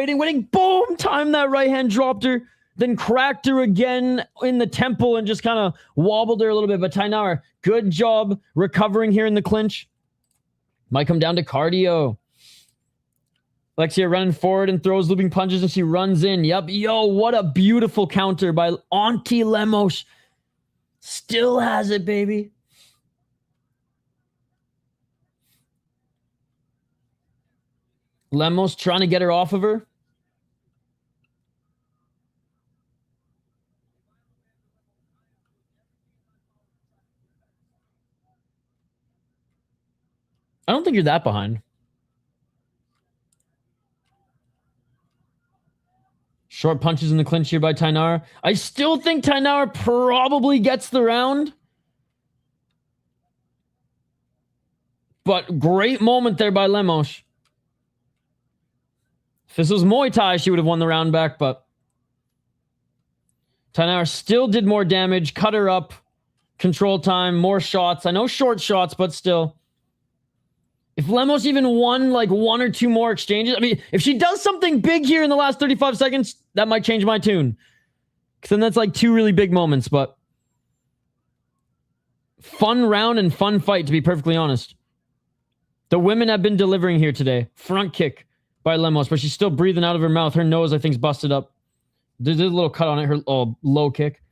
Boom, timed that right hand, dropped her, then cracked her again in the temple and just kind of wobbled her a little bit. But Thainara, good job recovering here in the clinch. Might come down to cardio. Alexia running forward and throws looping punches and she runs in. Yep. Yo, what a beautiful counter by Auntie Lemos. Still has it, baby. Lemos trying to get her off of her. I don't think you're that behind. Short punches in the clinch here by Thainara. I still think Thainara probably gets the round. But great moment there by Lemos. If this was Muay Thai, she would have won the round back, but Thainara still did more damage, cut her up, control time, more shots. I know short shots, but still. If Lemos even won like one or two more exchanges, I mean, if she does something big here in the last 35 seconds, that might change my tune. Because then that's like two really big moments, but fun round and fun fight, to be perfectly honest. The women have been delivering here today. Front kick by Lemos, but she's still breathing out of her mouth. Her nose, I think, is busted up. There's a little cut on it. Her low kick.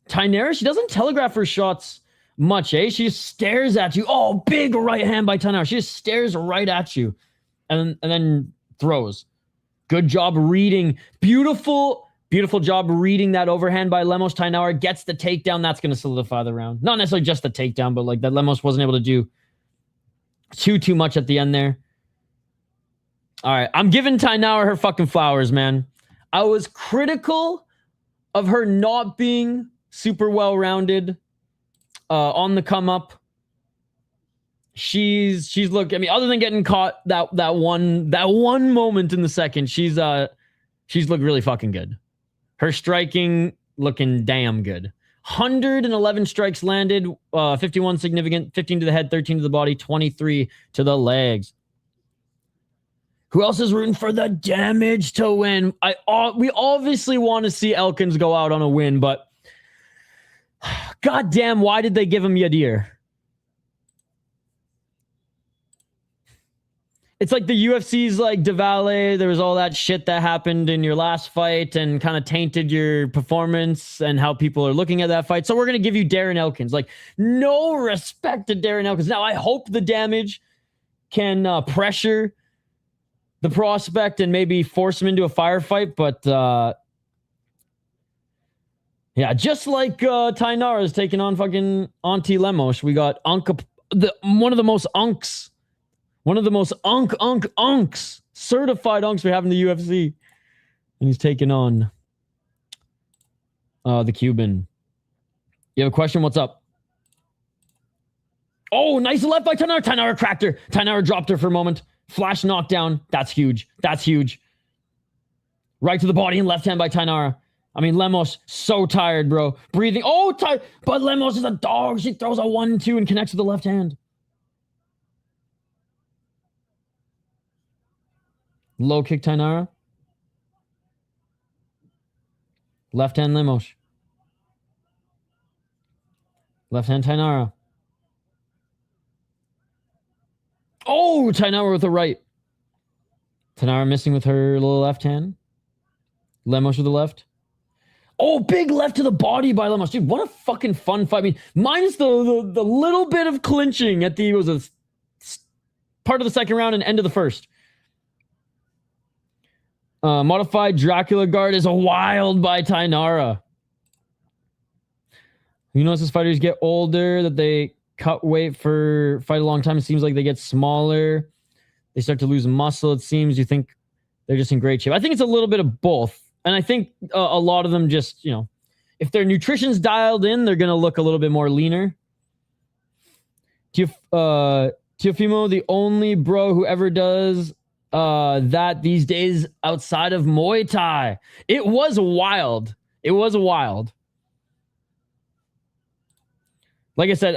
Thainara, she doesn't telegraph her shots much, eh? She just stares at you. Oh, big right hand by Thainara. She just stares right at you and then throws. Good job reading. Beautiful job reading that overhand by Lemos. Thainara gets the takedown. That's going to solidify the round. Not necessarily just the takedown, but like that Lemos wasn't able to do too much at the end there. All right, I'm giving Thainara her fucking flowers, man. I was critical of her not being super well-rounded on the come up. She's look. I mean, other than getting caught that one moment in the second, she's looked really fucking good. Her striking looking damn good. 111 strikes landed, 51 significant, 15 to the head, 13 to the body, 23 to the legs. Who else is rooting for the damage to win? We obviously want to see Elkins go out on a win, but goddamn, why did they give him Diyar? It's like the UFC's like Valle. There was all that shit that happened in your last fight and kind of tainted your performance and how people are looking at that fight. So we're going to give you Darren Elkins. Like, no respect to Darren Elkins. Now, I hope the damage can pressure the prospect and maybe force him into a firefight, but yeah, just like Thainara is taking on fucking Auntie Lemos, we got one of the most unks, certified unks we have in the UFC. And he's taking on the Cuban. You have a question? What's up? Oh, nice left by Thainara. Thainara cracked her. Thainara dropped her for a moment. Flash knockdown. That's huge. That's huge. Right to the body and left hand by Thainara. I mean, Lemos, so tired, bro. Breathing. Oh, tired. But Lemos is a dog. She throws a 1-2 and connects with the left hand. Low kick Thainara. Left hand Lemos. Left hand Thainara. Oh, Thainara with the right. Thainara missing with her little left hand. Lemos with the left. Oh, big left to the body by Lemos. Dude, what a fucking fun fight. I mean, minus the little bit of clinching at the part of the second round and end of the first. Modified Dracula guard is a wild by Thainara. You notice as fighters get older that they cut weight for fight a long time. It seems like they get smaller. They start to lose muscle, it seems. You think they're just in great shape. I think it's a little bit of both. And I think a lot of them just, you know, if their nutrition's dialed in, they're going to look a little bit more leaner. Teofimo, the only bro who ever does that these days outside of Muay Thai. It was wild. It was wild. Like I said,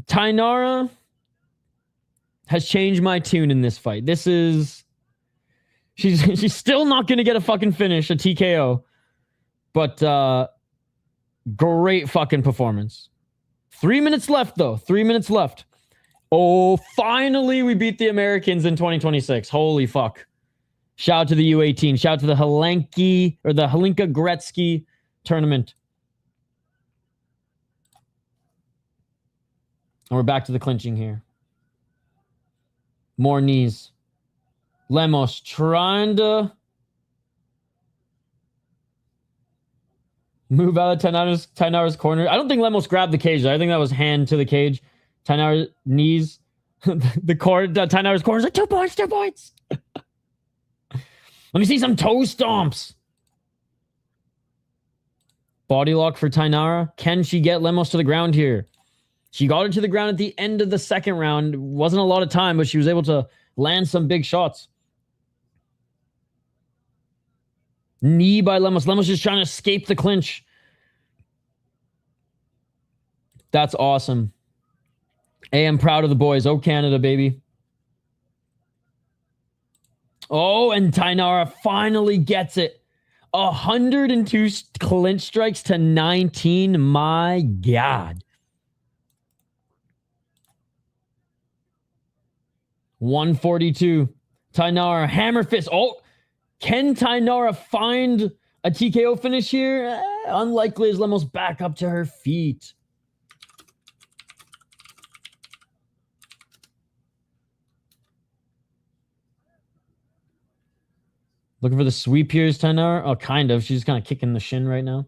Thainara has changed my tune in this fight. This is... She's still not going to get a fucking finish, a TKO. But great fucking performance. 3 minutes left, though. 3 minutes left. Oh, finally we beat the Americans in 2026. Holy fuck. Shout out to the U18. Shout out to the Hlinka Gretzky tournament. And we're back to the clinching here. More knees. Lemos trying to move out of Thainara's corner. I don't think Lemos grabbed the cage. I think that was hand to the cage. Thainara knees. The cord. Thainara's corner is like 2 points, 2 points. Let me see some toe stomps. Body lock for Thainara. Can she get Lemos to the ground here? She got her to the ground at the end of the second round. Wasn't a lot of time, but she was able to land some big shots. Knee by Lemos. Lemos just trying to escape the clinch. That's awesome. Hey, I'm proud of the boys. Oh, Canada, baby. Oh, and Thainara finally gets it. 102 clinch strikes to 19. My God. 142. Thainara, hammer fist. Oh, can Thainara find a TKO finish here? Unlikely as Lemos back up to her feet. Looking for the sweep here is Thainara. Oh, kind of. She's just kind of kicking the shin right now.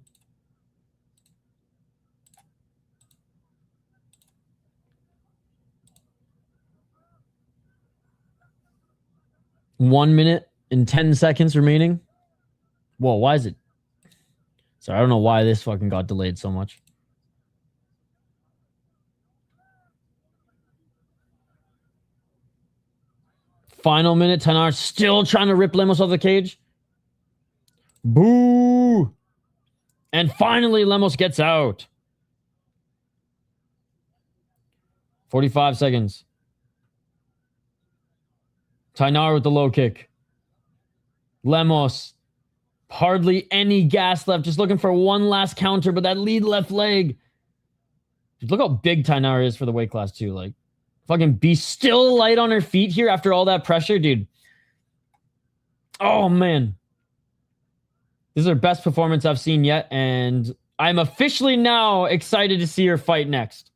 One minute and 10 seconds remaining. Whoa, why is it? Sorry, I don't know why this fucking got delayed so much. Final minute. Thainara still trying to rip Lemos off the cage. Boo! And finally, Lemos gets out. 45 seconds. Thainara with the low kick. Lemos. Hardly any gas left. Just looking for one last counter, but that lead left leg. Look how big Thainara is for the weight class, too. Like, fucking beast. Still light on her feet here after all that pressure, dude. Oh, man. This is her best performance I've seen yet, and I'm officially now excited to see her fight next.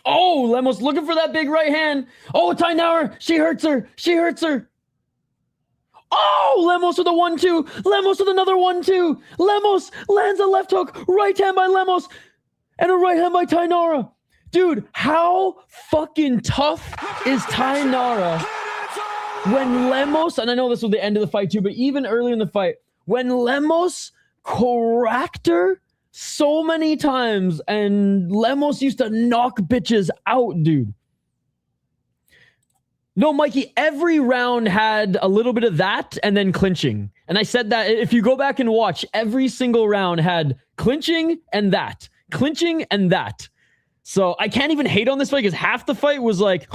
Oh, Lemos looking for that big right hand. Oh, Thainara, she hurts her. She hurts her. Oh, Lemos with a 1-2. Lemos with another 1-2. Lemos lands a left hook. Right hand by Lemos. And a right hand by Thainara. Dude, how fucking tough is Thainara when Lemos, and I know this was the end of the fight too, but even early in the fight, when Lemos cracked her so many times, and Lemos used to knock bitches out, dude. No, Mikey, every round had a little bit of that and then clinching. And I said that if you go back and watch, every single round had clinching and that. Clinching and that. So I can't even hate on this fight because half the fight was like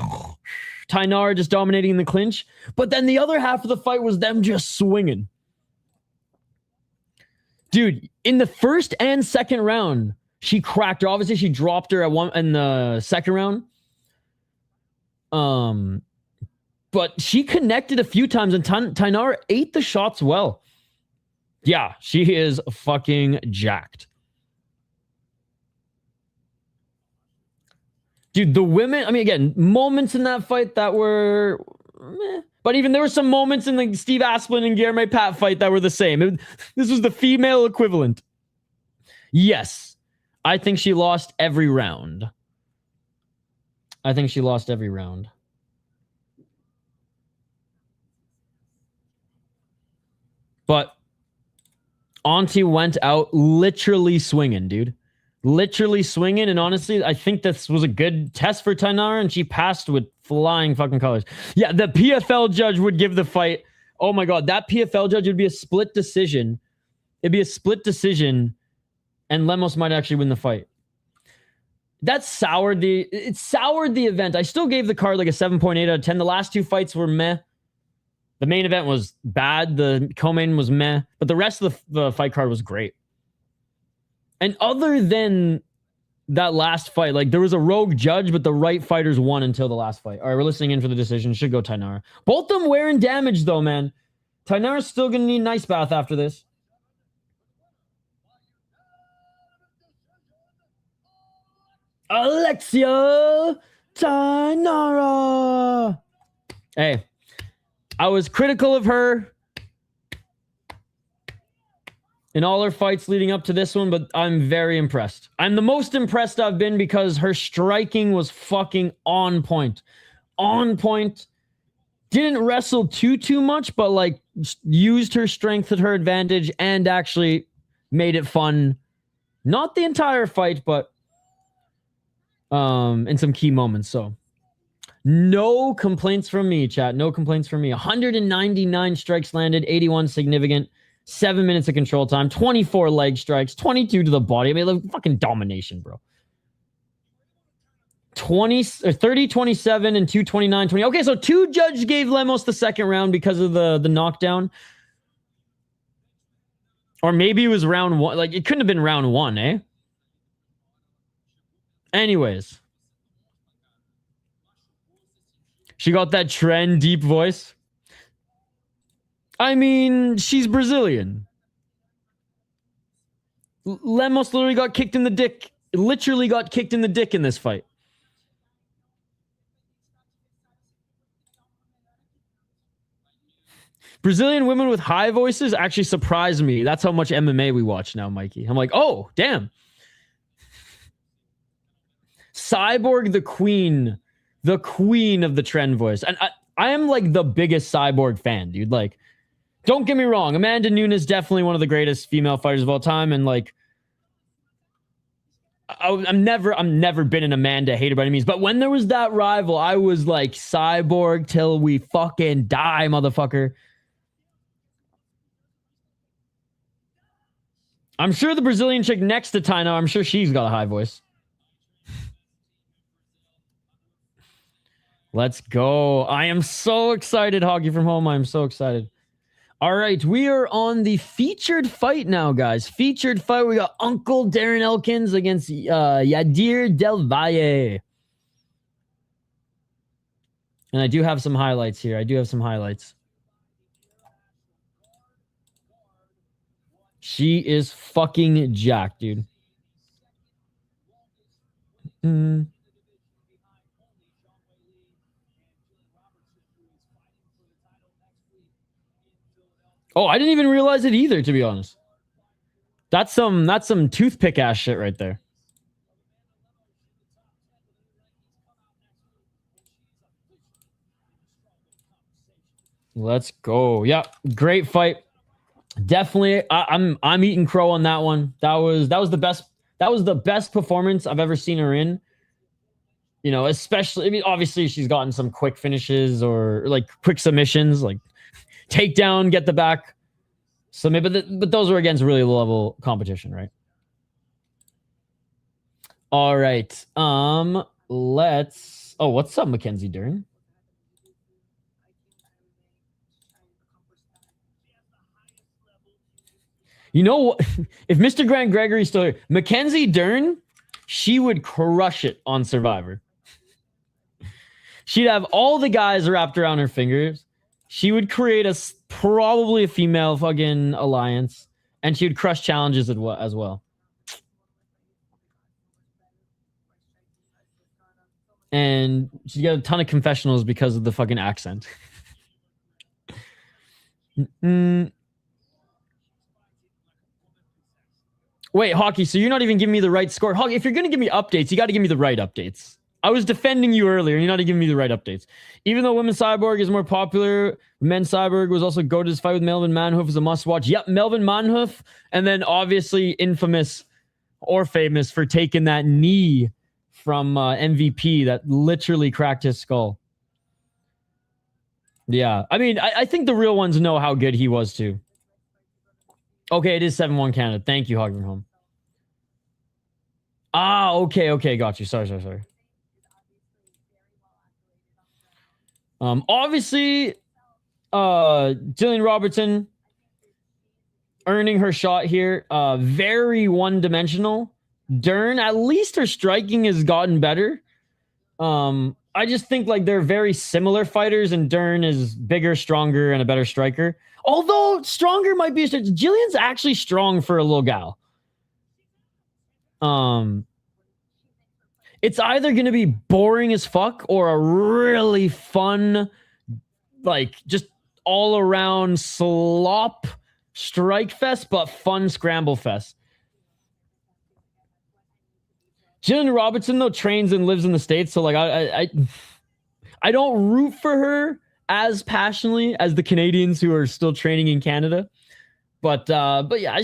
Thainara just dominating the clinch. But then the other half of the fight was them just swinging. Dude, in the first and second round, she cracked her. Obviously, she dropped her in the second round. But she connected a few times, and Thainara ate the shots well. Yeah, she is fucking jacked. Dude, the women, I mean, again, moments in that fight that were meh. But even there were some moments in the Steve Asplund and Guilherme Pat fight that were the same. This was the female equivalent. Yes, I think she lost every round. I think she lost every round. But Auntie went out literally swinging, dude. Literally swinging. And honestly, I think this was a good test for Thainara, and she passed with flying fucking colors. Yeah, the PFL judge would give the fight. Oh my God, that PFL judge would be a split decision. It'd be a split decision, and Lemos might actually win the fight. It soured the event. I still gave the card like a 7.8 out of 10. The last two fights were meh. The main event was bad. The co-main was meh. But the rest of the fight card was great. And other than that last fight, like there was a rogue judge, but the right fighters won until the last fight. All right, we're listening in for the decision. Should go Thainara. Both them wearing damage though, man. Thainara's still going to need an ice bath after this. Alexia Thainara. Hey, I was critical of her in all her fights leading up to this one, but I'm very impressed. I'm the most impressed I've been because her striking was fucking on point. On point. Didn't wrestle too much, but like used her strength at her advantage and actually made it fun. Not the entire fight, but in some key moments. So no complaints from me, chat. No complaints from me. 199 strikes landed, 81 significant, 7 minutes of control time, 24 leg strikes, 22 to the body. I mean, like, fucking domination, bro. 30, 27, and 229, 20. Okay, so two judge gave Lemos the second round because of the knockdown. Or maybe it was round one. Like, it couldn't have been round one, eh? Anyways. She got that trend deep voice. I mean, she's Brazilian. Lemos literally got kicked in the dick. Literally got kicked in the dick in this fight. Brazilian women with high voices actually surprise me. That's how much MMA we watch now, Mikey. I'm like, oh, damn. Cyborg, the queen of the trend voice. And I am like the biggest Cyborg fan, dude. Like, don't get me wrong. Amanda Nunes is definitely one of the greatest female fighters of all time. And like, I'm never been an Amanda hater by any means. But when there was that rival, I was like, Cyborg till we fucking die, motherfucker. I'm sure the Brazilian chick next to Thainara, I'm sure she's got a high voice. Let's go. I am so excited, Hoggy from home. I'm so excited. All right, we are on the featured fight now, guys. Featured fight. We got Uncle Darren Elkins against Yadir Del Valle. And I do have some highlights here. She is fucking jacked, dude. Oh, I didn't even realize it either, to be honest. That's some toothpick ass shit right there. Let's go. Yeah, great fight. Definitely, I'm eating crow on that one. That was the best. That was the best performance I've ever seen her in. You know, especially, I mean, obviously she's gotten some quick finishes or like quick submissions, like takedown, get the back. So maybe, but those are against really low level competition, right? All right. Let's. Oh, what's up, Mackenzie Dern? You know what? If Mr. Grant Gregory's still here, Mackenzie Dern, she would crush it on Survivor. She'd have all the guys wrapped around her fingers. She would create probably a female fucking alliance, and she would crush challenges as well. And she got a ton of confessionals because of the fucking accent. Wait, Hockey, so you're not even giving me the right score. Hockey, if you're going to give me updates, you got to give me the right updates. I was defending you earlier, and you're not giving me the right updates. Even though Women's Cyborg is more popular, Men's Cyborg was also Goated fight with Melvin Manhoof is a must-watch. Yep, Melvin Manhoof, and then obviously infamous or famous for taking that knee from MVP that literally cracked his skull. Yeah, I mean, I think the real ones know how good he was, too. Okay, it is 7-1 Canada. Thank you, Hogman Home. Ah, okay, got you. Sorry. Obviously, Jillian Robertson earning her shot here. Very one-dimensional. Dern, at least her striking has gotten better. I just think like they're very similar fighters, and Dern is bigger, stronger, and a better striker. Although stronger might be Jillian's actually strong for a little gal. It's either going to be boring as fuck or a really fun, like just all around slop strike fest, but fun scramble fest. Jillian Robertson though trains and lives in the States, so like I don't root for her as passionately as the Canadians who are still training in Canada. But yeah,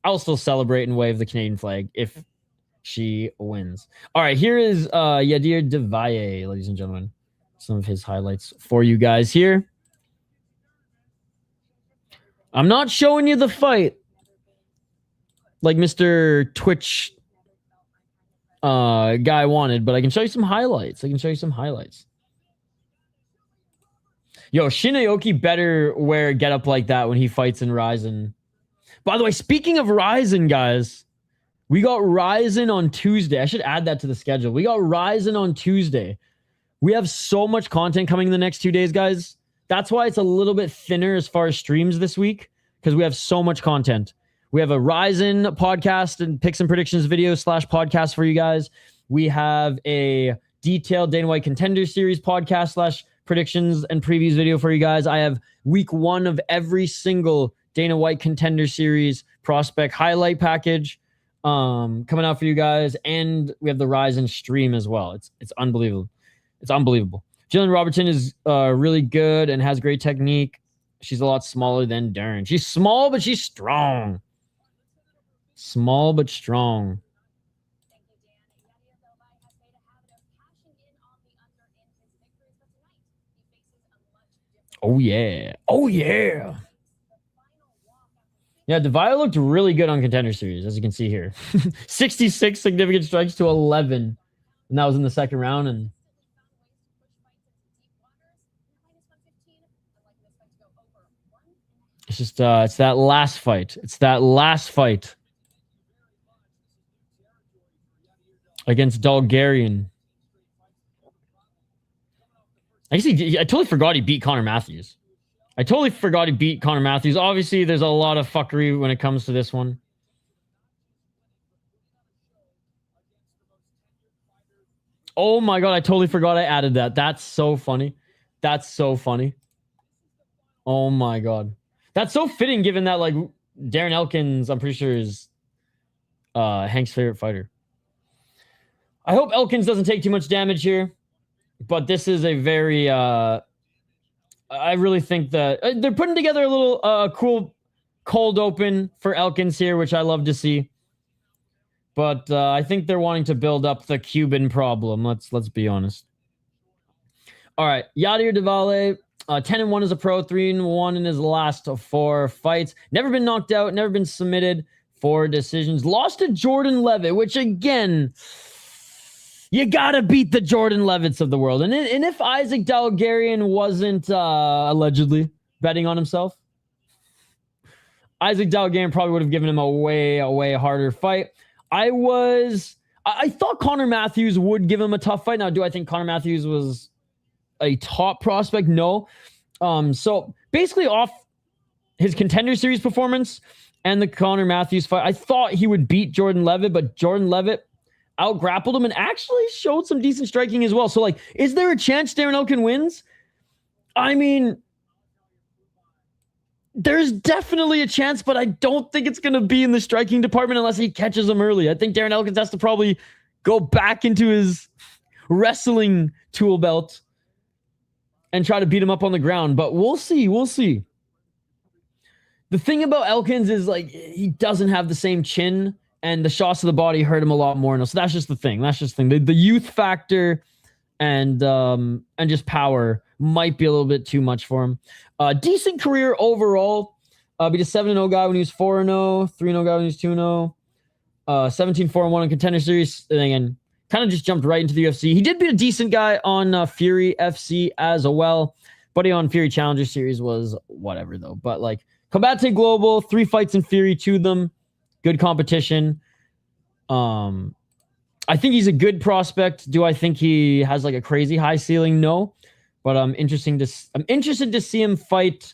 I'll still celebrate and wave the Canadian flag if she wins. All right, here is Yadir Devaye, ladies and gentlemen. Some of his highlights for you guys here. I'm not showing you the fight like Mr. Twitch guy wanted, but I can show you some highlights. Yo, Shinaoki better wear a getup like that when he fights in Ryzen. By the way, speaking of Ryzen, guys, we got Ryzen on Tuesday. I should add that to the schedule. We got Ryzen on Tuesday. We have so much content coming in the next 2 days, guys. That's why it's a little bit thinner as far as streams this week, because we have so much content. We have a Ryzen podcast and picks and predictions video / podcast for you guys. We have a detailed Dana White Contender Series podcast / predictions and previews video for you guys. I have week 1 of every single Dana White Contender Series prospect highlight package coming out for you guys, and we have the Ryzen stream as well. It's unbelievable. It's unbelievable. Jillian Robertson is really good and has great technique. She's a lot smaller than Darren. She's small, but she's strong. Small but strong. Oh, yeah. Oh, yeah. Yeah, Devaye looked really good on Contender Series, as you can see here. 66 significant strikes to 11. And that was in the second round. And it's just, it's that last fight. It's that last fight against Bulgarian. I guess I totally forgot he beat Connor Matthews. Obviously, there's a lot of fuckery when it comes to this one. Oh my God, I totally forgot I added that. That's so funny. Oh my God. That's so fitting given that like Darren Elkins, I'm pretty sure, is Hank's favorite fighter. I hope Elkins doesn't take too much damage here, but this is a very I really think that they're putting together a little cool cold open for Elkins here, which I love to see. But I think they're wanting to build up the Cuban problem. Let's be honest. All right, Yadier de Valle, 10-1 as a pro, 3-1 in his last 4 fights. Never been knocked out, never been submitted for decisions. Lost to Jordan Levitt, which again, you gotta beat the Jordan Levitts of the world. And if Isaac Dalgarian wasn't allegedly betting on himself, Isaac Dalgarian probably would have given him a way harder fight. I thought Connor Matthews would give him a tough fight. Now, do I think Connor Matthews was a top prospect? No. So basically off his Contender Series performance and the Connor Matthews fight, I thought he would beat Jordan Levitt, but Jordan Levitt out-grappled him and actually showed some decent striking as well. So, like, is there a chance Darren Elkins wins? I mean, there's definitely a chance, but I don't think it's going to be in the striking department unless he catches him early. I think Darren Elkins has to probably go back into his wrestling tool belt and try to beat him up on the ground. But we'll see. We'll see. The thing about Elkins is, like, he doesn't have the same chin, and the shots to the body hurt him a lot more. So that's just the thing. The youth factor and just power might be a little bit too much for him. Decent career overall. Beat a 7-0 guy when he was 4-0, 3-0 guy when he was 2-0, 17-4-1 in Contender Series. And again, kind of just jumped right into the UFC. He did beat a decent guy on Fury FC as well. Buddy on Fury Challenger Series was whatever, though. But, like, Combate Global, 3 fights in Fury, 2 of them. Good competition. I think he's a good prospect. Do I think he has, like, a crazy high ceiling? No. But I'm interested to see him fight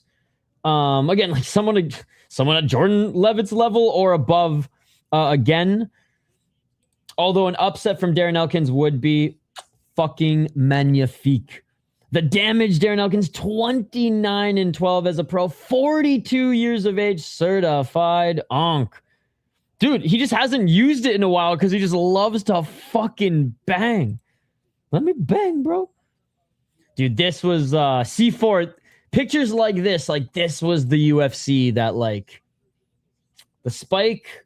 again, like someone at Jordan Levitt's level or above again. Although an upset from Darren Elkins would be fucking magnifique. The damage, Darren Elkins, 29-12 as a pro, 42 years of age, certified onk. Dude, he just hasn't used it in a while because he just loves to fucking bang. Let me bang, bro. Dude, this was C4. Pictures like this was the UFC that, like, the Spike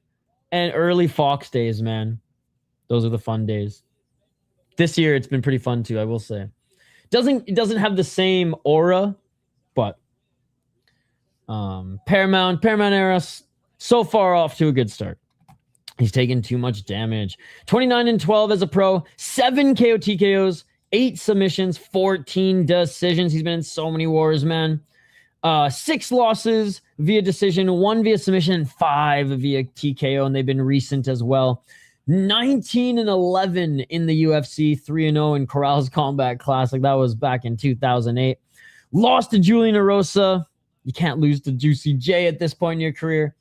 and early Fox days, man. Those are the fun days. This year, it's been pretty fun too, I will say. It doesn't have the same aura, but Paramount era so far off to a good start. He's taken too much damage. 29-12 as a pro, 7 KO TKOs. 8 submissions, 14 decisions. He's been in so many wars, man. 6 losses via decision, 1 via submission, and 5 via TKO, and they've been recent as well. 19-11 in the UFC, 3-0 in Corral's Combat Classic. That was back in 2008. Lost to Juliana Rosa. You can't lose to Juicy J at this point in your career.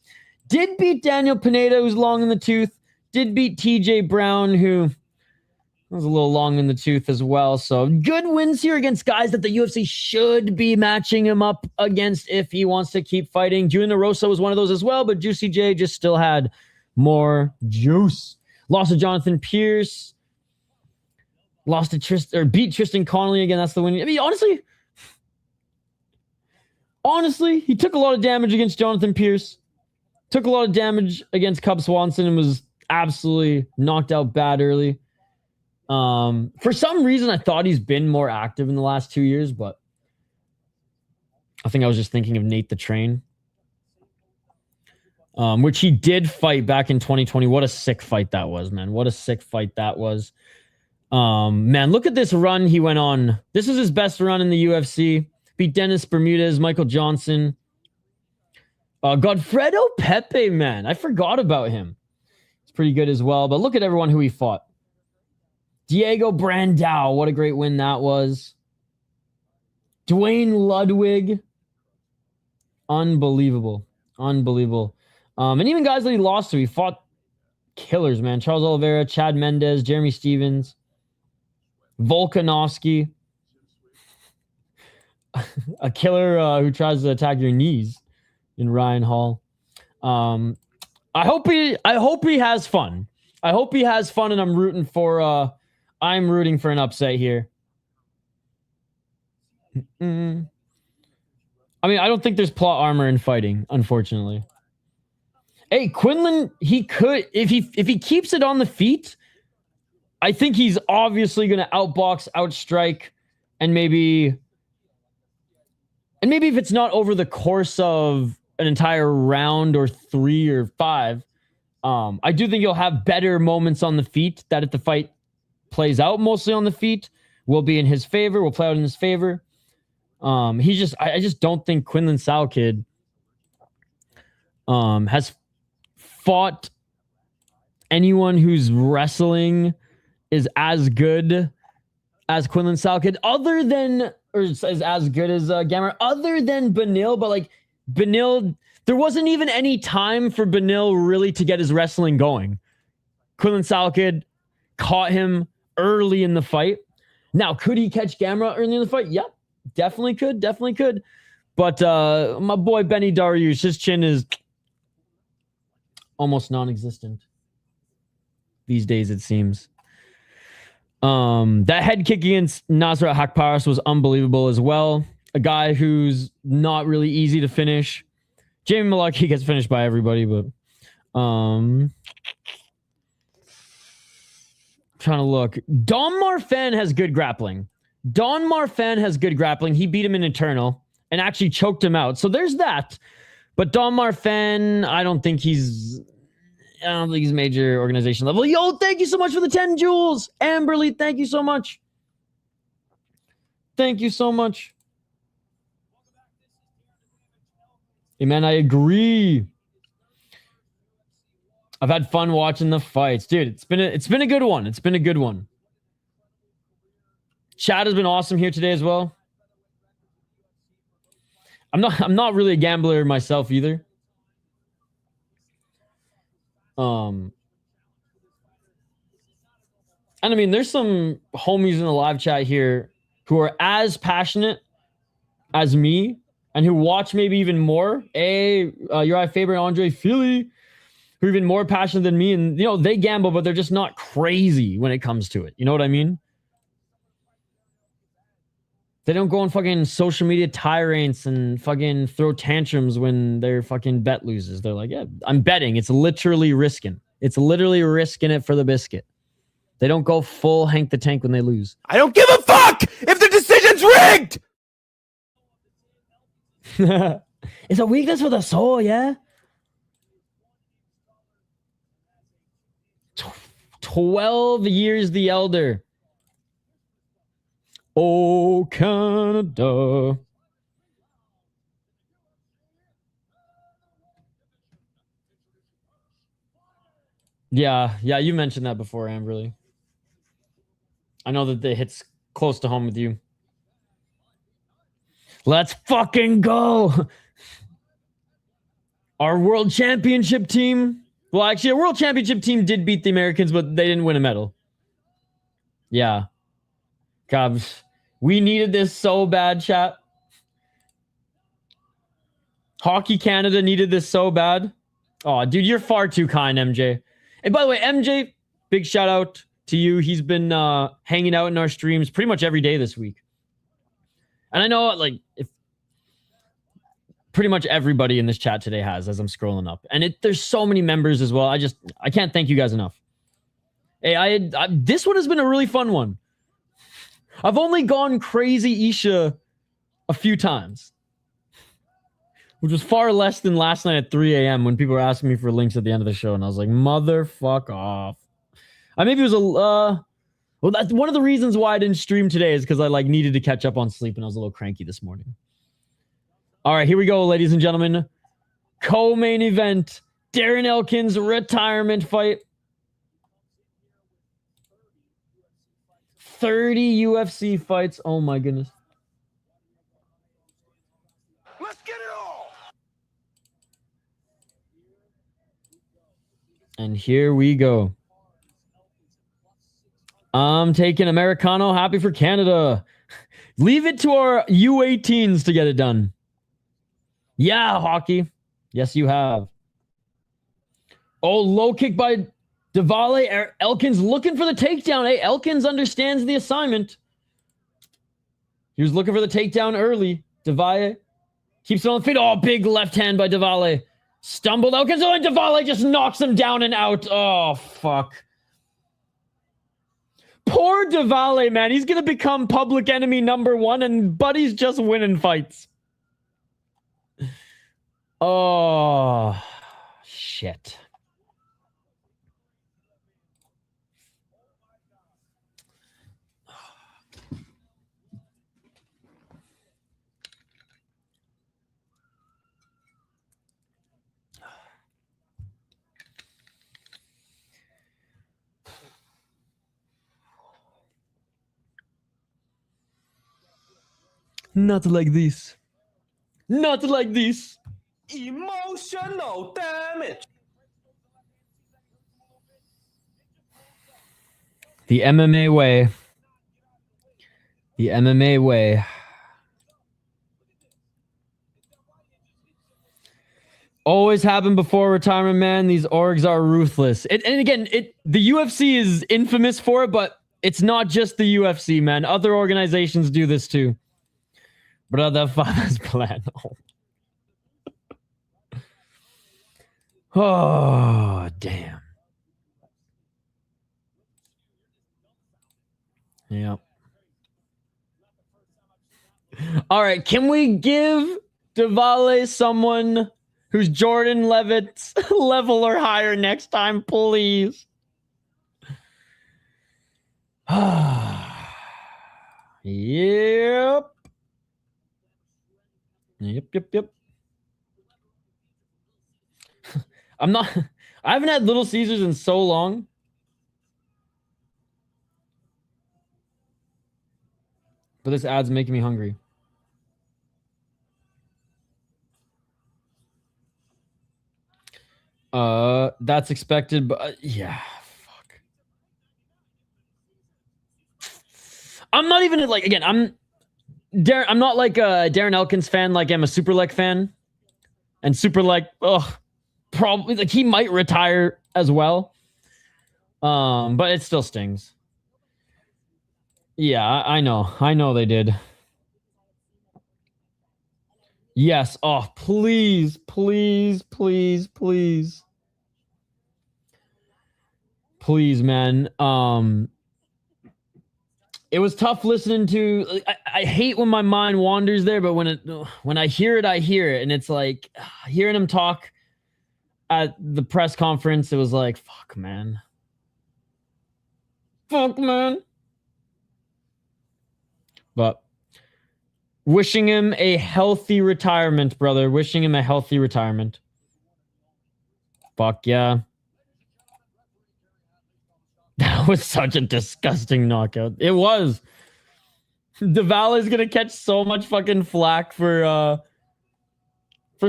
Did beat Daniel Pineda, who's long in the tooth. Did beat TJ Brown, who was a little long in the tooth as well. So good wins here against guys that the UFC should be matching him up against if he wants to keep fighting. Juliana Rosa was one of those as well, but Juicy J just still had more juice. Lost to Jonathan Pierce. Lost to beat Tristan Connolly again. That's the win. I mean, honestly, he took a lot of damage against Jonathan Pierce. Took a lot of damage against Cub Swanson and was absolutely knocked out bad early. For some reason, I thought he's been more active in the last 2 years, but I think I was just thinking of Nate the Train, which he did fight back in 2020. What a sick fight that was, man. What a sick fight that was. Man, look at this run he went on. This is his best run in the UFC. Beat Dennis Bermudez, Michael Johnson. Godfredo Pepe, man. I forgot about him. He's pretty good as well, but look at everyone who he fought. Diego Brandao, what a great win that was. Dwayne Ludwig. Unbelievable. And even guys that he lost to, he fought killers, man. Charles Oliveira, Chad Mendez, Jeremy Stevens, Volkanovski. A killer who tries to attack your knees in Ryan Hall. I hope he has fun. I hope he has fun, and I'm rooting for an upset here. I mean, I don't think there's plot armor in fighting, unfortunately. Hey, Quillan, he could, if he keeps it on the feet, I think he's obviously going to outbox, outstrike, and maybe if it's not over the course of an entire round or 3 or 5, I do think he'll have better moments on the feet that if the fight plays out mostly on the feet will be in his favor, will play out in his favor. I just don't think Quillan Salkilld has fought anyone whose wrestling is as good as Quillan Salkilld, other than, or is as good as Gamrot, other than Benil, but like Benil, there wasn't even any time for Benil really to get his wrestling going. Quillan Salkilld caught him early in the fight. Now, could he catch Gamrot early in the fight? Yep, definitely could. But my boy Benny Dariush, his chin is almost non-existent these days, it seems. That head kick against Nasrat Hakparas was unbelievable as well. A guy who's not really easy to finish. Jamie Malaki gets finished by everybody, but trying to look. Don Marfan has good grappling. He beat him in Eternal and actually choked him out. So there's that. But Don Marfan, I don't think he's major organization level. Yo, thank you so much for the 10 jewels. Amberly, thank you so much. Hey, man, I agree. I've had fun watching the fights. Dude, it's been a good one. Chat has been awesome here today as well. I'm not really a gambler myself either. And I mean, there's some homies in the live chat here who are as passionate as me and who watch maybe even more. Your favorite Andre Philly, who are even more passionate than me. And, you know, they gamble, but they're just not crazy when it comes to it. You know what I mean? They don't go on fucking social media tirades and fucking throw tantrums when their fucking bet loses. They're like, yeah, I'm betting. It's literally risking it for the biscuit. They don't go full Hank the Tank when they lose. I don't give a fuck if the decision's rigged! It's a weakness for the soul, yeah? 12 years the elder. Oh, Canada. Yeah, you mentioned that before, Amberly. I know that it hits close to home with you. Let's fucking go. Our world championship team. Well, actually, a world championship team did beat the Americans, but they didn't win a medal. Yeah. God, we needed this so bad, chat. Hockey Canada needed this so bad. Oh, dude, you're far too kind, MJ. And by the way, MJ, big shout out to you. He's been hanging out in our streams pretty much every day this week. And I know, like, if pretty much everybody in this chat today has, as I'm scrolling up. And there's so many members as well. I can't thank you guys enough. Hey, this one has been a really fun one. I've only gone crazy Isha a few times, which was far less than last night at 3 a.m. when people were asking me for links at the end of the show. And I was like, motherfuck off. Maybe it was well, that's one of the reasons why I didn't stream today is because I needed to catch up on sleep and I was a little cranky this morning. All right, here we go, ladies and gentlemen. Co-main event, Darren Elkins retirement fight. 30 UFC fights. Oh my goodness. Let's get it all. And here we go. I'm taking Americano. Happy for Canada. Leave it to our U18s to get it done. Yeah, hockey. Yes, you have. Oh, low kick by Valle. Elkins looking for the takedown. Hey, Elkins understands the assignment. He was looking for the takedown early. Valle Keeps it on the feet. Oh, big left hand by Valle. Stumbled Elkins. Oh, and Valle just knocks him down and out. Oh, fuck. Poor Valle, man. He's going to become public enemy #1, and Buddy's just winning fights. Oh, shit. Not like this. Not like this. Emotional damage. The MMA way. The MMA way. Always happened before retirement, man. These orgs are ruthless. And again, the UFC is infamous for it, but it's not just the UFC, man. Other organizations do this too. Brother father's plan. Oh, damn. Yep. All right, can we give Valle someone who's Jordan Levitt's level or higher next time, please? Yep. Yep. I haven't had Little Caesars in so long. But this ad's making me hungry. That's expected, but yeah, fuck. I'm not even like, again, I'm not like a Darren Elkins fan, like I'm a Superlek fan. And Superlek, probably like he might retire as well. But it still stings. Yeah, I know they did. Yes. Oh, please. Please, man. It was tough listening to. I hate when my mind wanders there, but when I hear it, and it's like hearing him talk at the press conference. It was like, fuck, man. But wishing him a healthy retirement, brother. Wishing him a healthy retirement. Fuck yeah. That was such a disgusting knockout. It was. Valle is gonna catch so much fucking flack for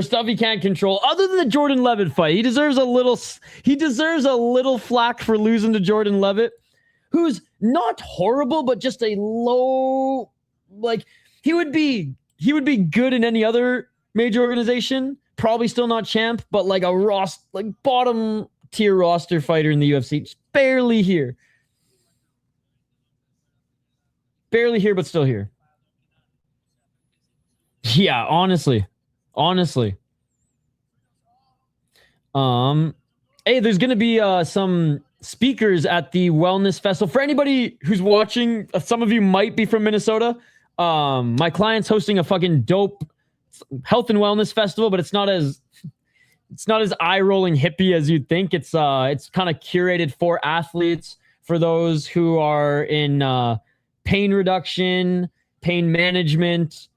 stuff he can't control. Other than the Jordan Levitt fight, he deserves a little flack for losing to Jordan Levitt, who's not horrible, but just a low. Like he would be good in any other major organization. Probably still not champ, but like a bottom tier roster fighter in the UFC. Just barely here, but still here. Yeah, honestly. Hey, there's gonna be some speakers at the wellness festival. For anybody who's watching, some of you might be from Minnesota. My client's hosting a fucking dope health and wellness festival, but it's not as eye-rolling hippie as you'd think. It's kind of curated for athletes, for those who are in pain reduction, pain management.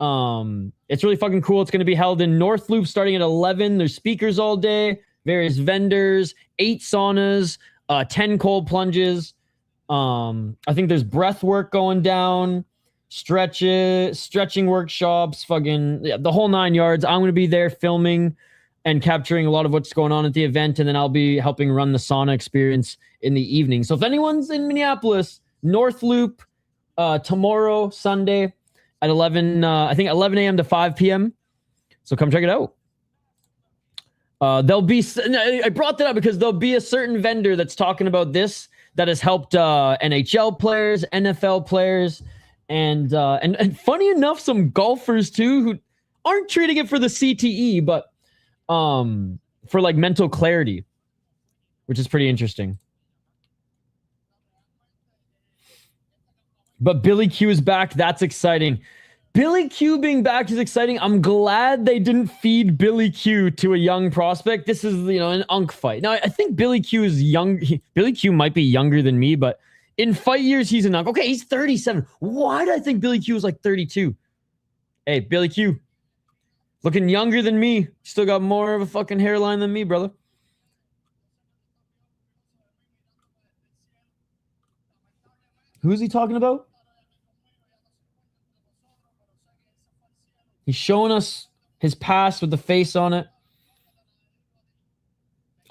It's really fucking cool. It's going to be held in North Loop starting at 11. There's speakers all day, various vendors, 8 saunas, 10 cold plunges. I think there's breath work going down, stretching workshops, the whole 9 yards. I'm going to be there filming and capturing a lot of what's going on at the event, and then I'll be helping run the sauna experience in the evening. So if anyone's in Minneapolis, North Loop, tomorrow, Sunday, at 11 a.m. to 5 p.m. So come check it out. I brought that up because there'll be a certain vendor that's talking about this that has helped NHL players, NFL players, and funny enough, some golfers too, who aren't treating it for the CTE, but for like mental clarity, which is pretty interesting. But Billy Q is back. That's exciting. Billy Q being back is exciting. I'm glad they didn't feed Billy Q to a young prospect. This is, you know, an unk fight. Now, I think Billy Q is young. Billy Q might be younger than me, but in fight years, he's an unk. Okay, he's 37. Why did I think Billy Q was like 32? Hey, Billy Q. Looking younger than me. Still got more of a fucking hairline than me, brother. Who's he talking about? He's showing us his past with the face on it.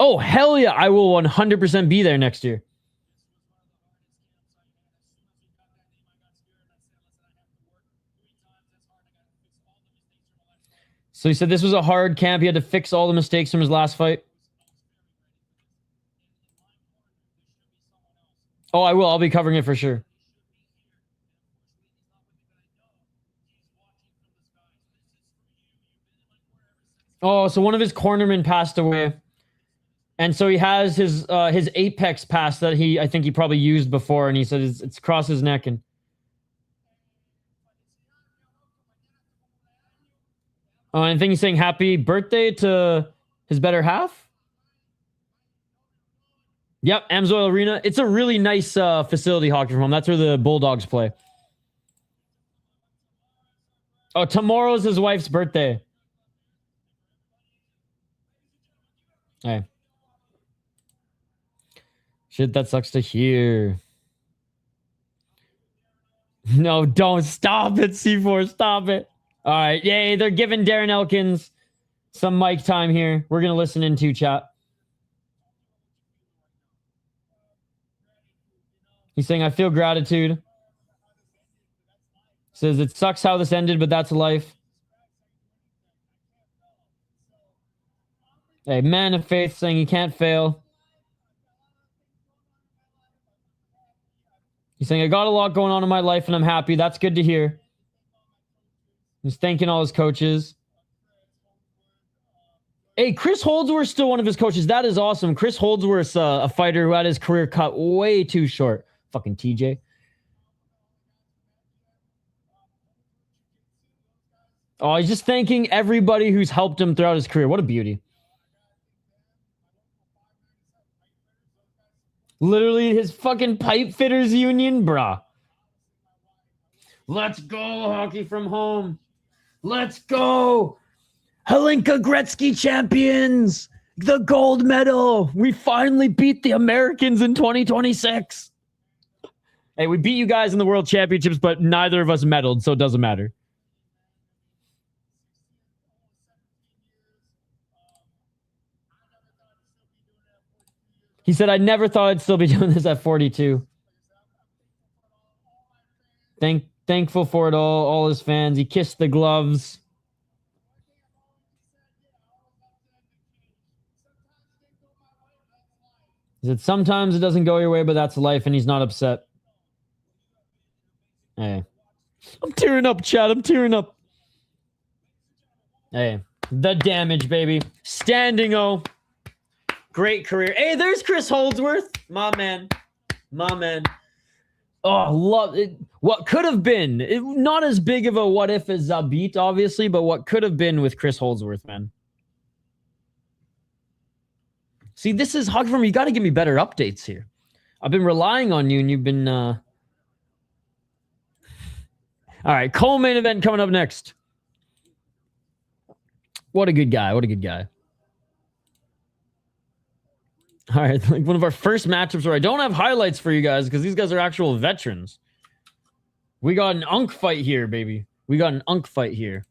Oh, hell yeah. I will 100% be there next year. So he said this was a hard camp. He had to fix all the mistakes from his last fight. Oh, I will. I'll be covering it for sure. Oh, so one of his cornermen passed away. And so he has his Apex pass that I think he probably used before, and he said it's across his neck. And oh, and I think he's saying happy birthday to his better half. Yep, Amsoil Arena. It's a really nice facility, hockey from home. That's where the Bulldogs play. Oh, tomorrow's his wife's birthday. Hey. Shit, that sucks to hear. No, don't. Stop it, C4. Stop it. All right. Yay, they're giving Darren Elkins some mic time here. We're going to listen into chat. He's saying, I feel gratitude. Says, it sucks how this ended, but that's life. Hey, man of faith saying he can't fail. He's saying, I got a lot going on in my life and I'm happy. That's good to hear. He's thanking all his coaches. Hey, Chris Holdsworth's still one of his coaches. That is awesome. Chris Holdsworth's a fighter who had his career cut way too short. Fucking TJ. Oh, he's just thanking everybody who's helped him throughout his career. What a beauty. Literally his fucking pipe fitters union, bruh. Let's go, hockey from home. Let's go. Hlinka Gretzky champions. The gold medal. We finally beat the Americans in 2026. Hey, we beat you guys in the World Championships, but neither of us medaled, so it doesn't matter. He said, I never thought I'd still be doing this at 42. Thankful for it all his fans. He kissed the gloves. He said, sometimes it doesn't go your way, but that's life, and he's not upset. Hey. I'm tearing up, Chad. I'm tearing up. Hey. The damage, baby. Standing O. Great career. Hey, there's Chris Holdsworth. My man. My man. Oh, love it. What could have been. Not as big of a what if as Zabit, obviously, but what could have been with Chris Holdsworth, man. See, this is Hockey From. You got to give me better updates here. I've been relying on you, and you've been... All right, co-main event coming up next. What a good guy. What a good guy. All right, like one of our first matchups where I don't have highlights for you guys because these guys are actual veterans. We got an unk fight here, baby. We got an unk fight here.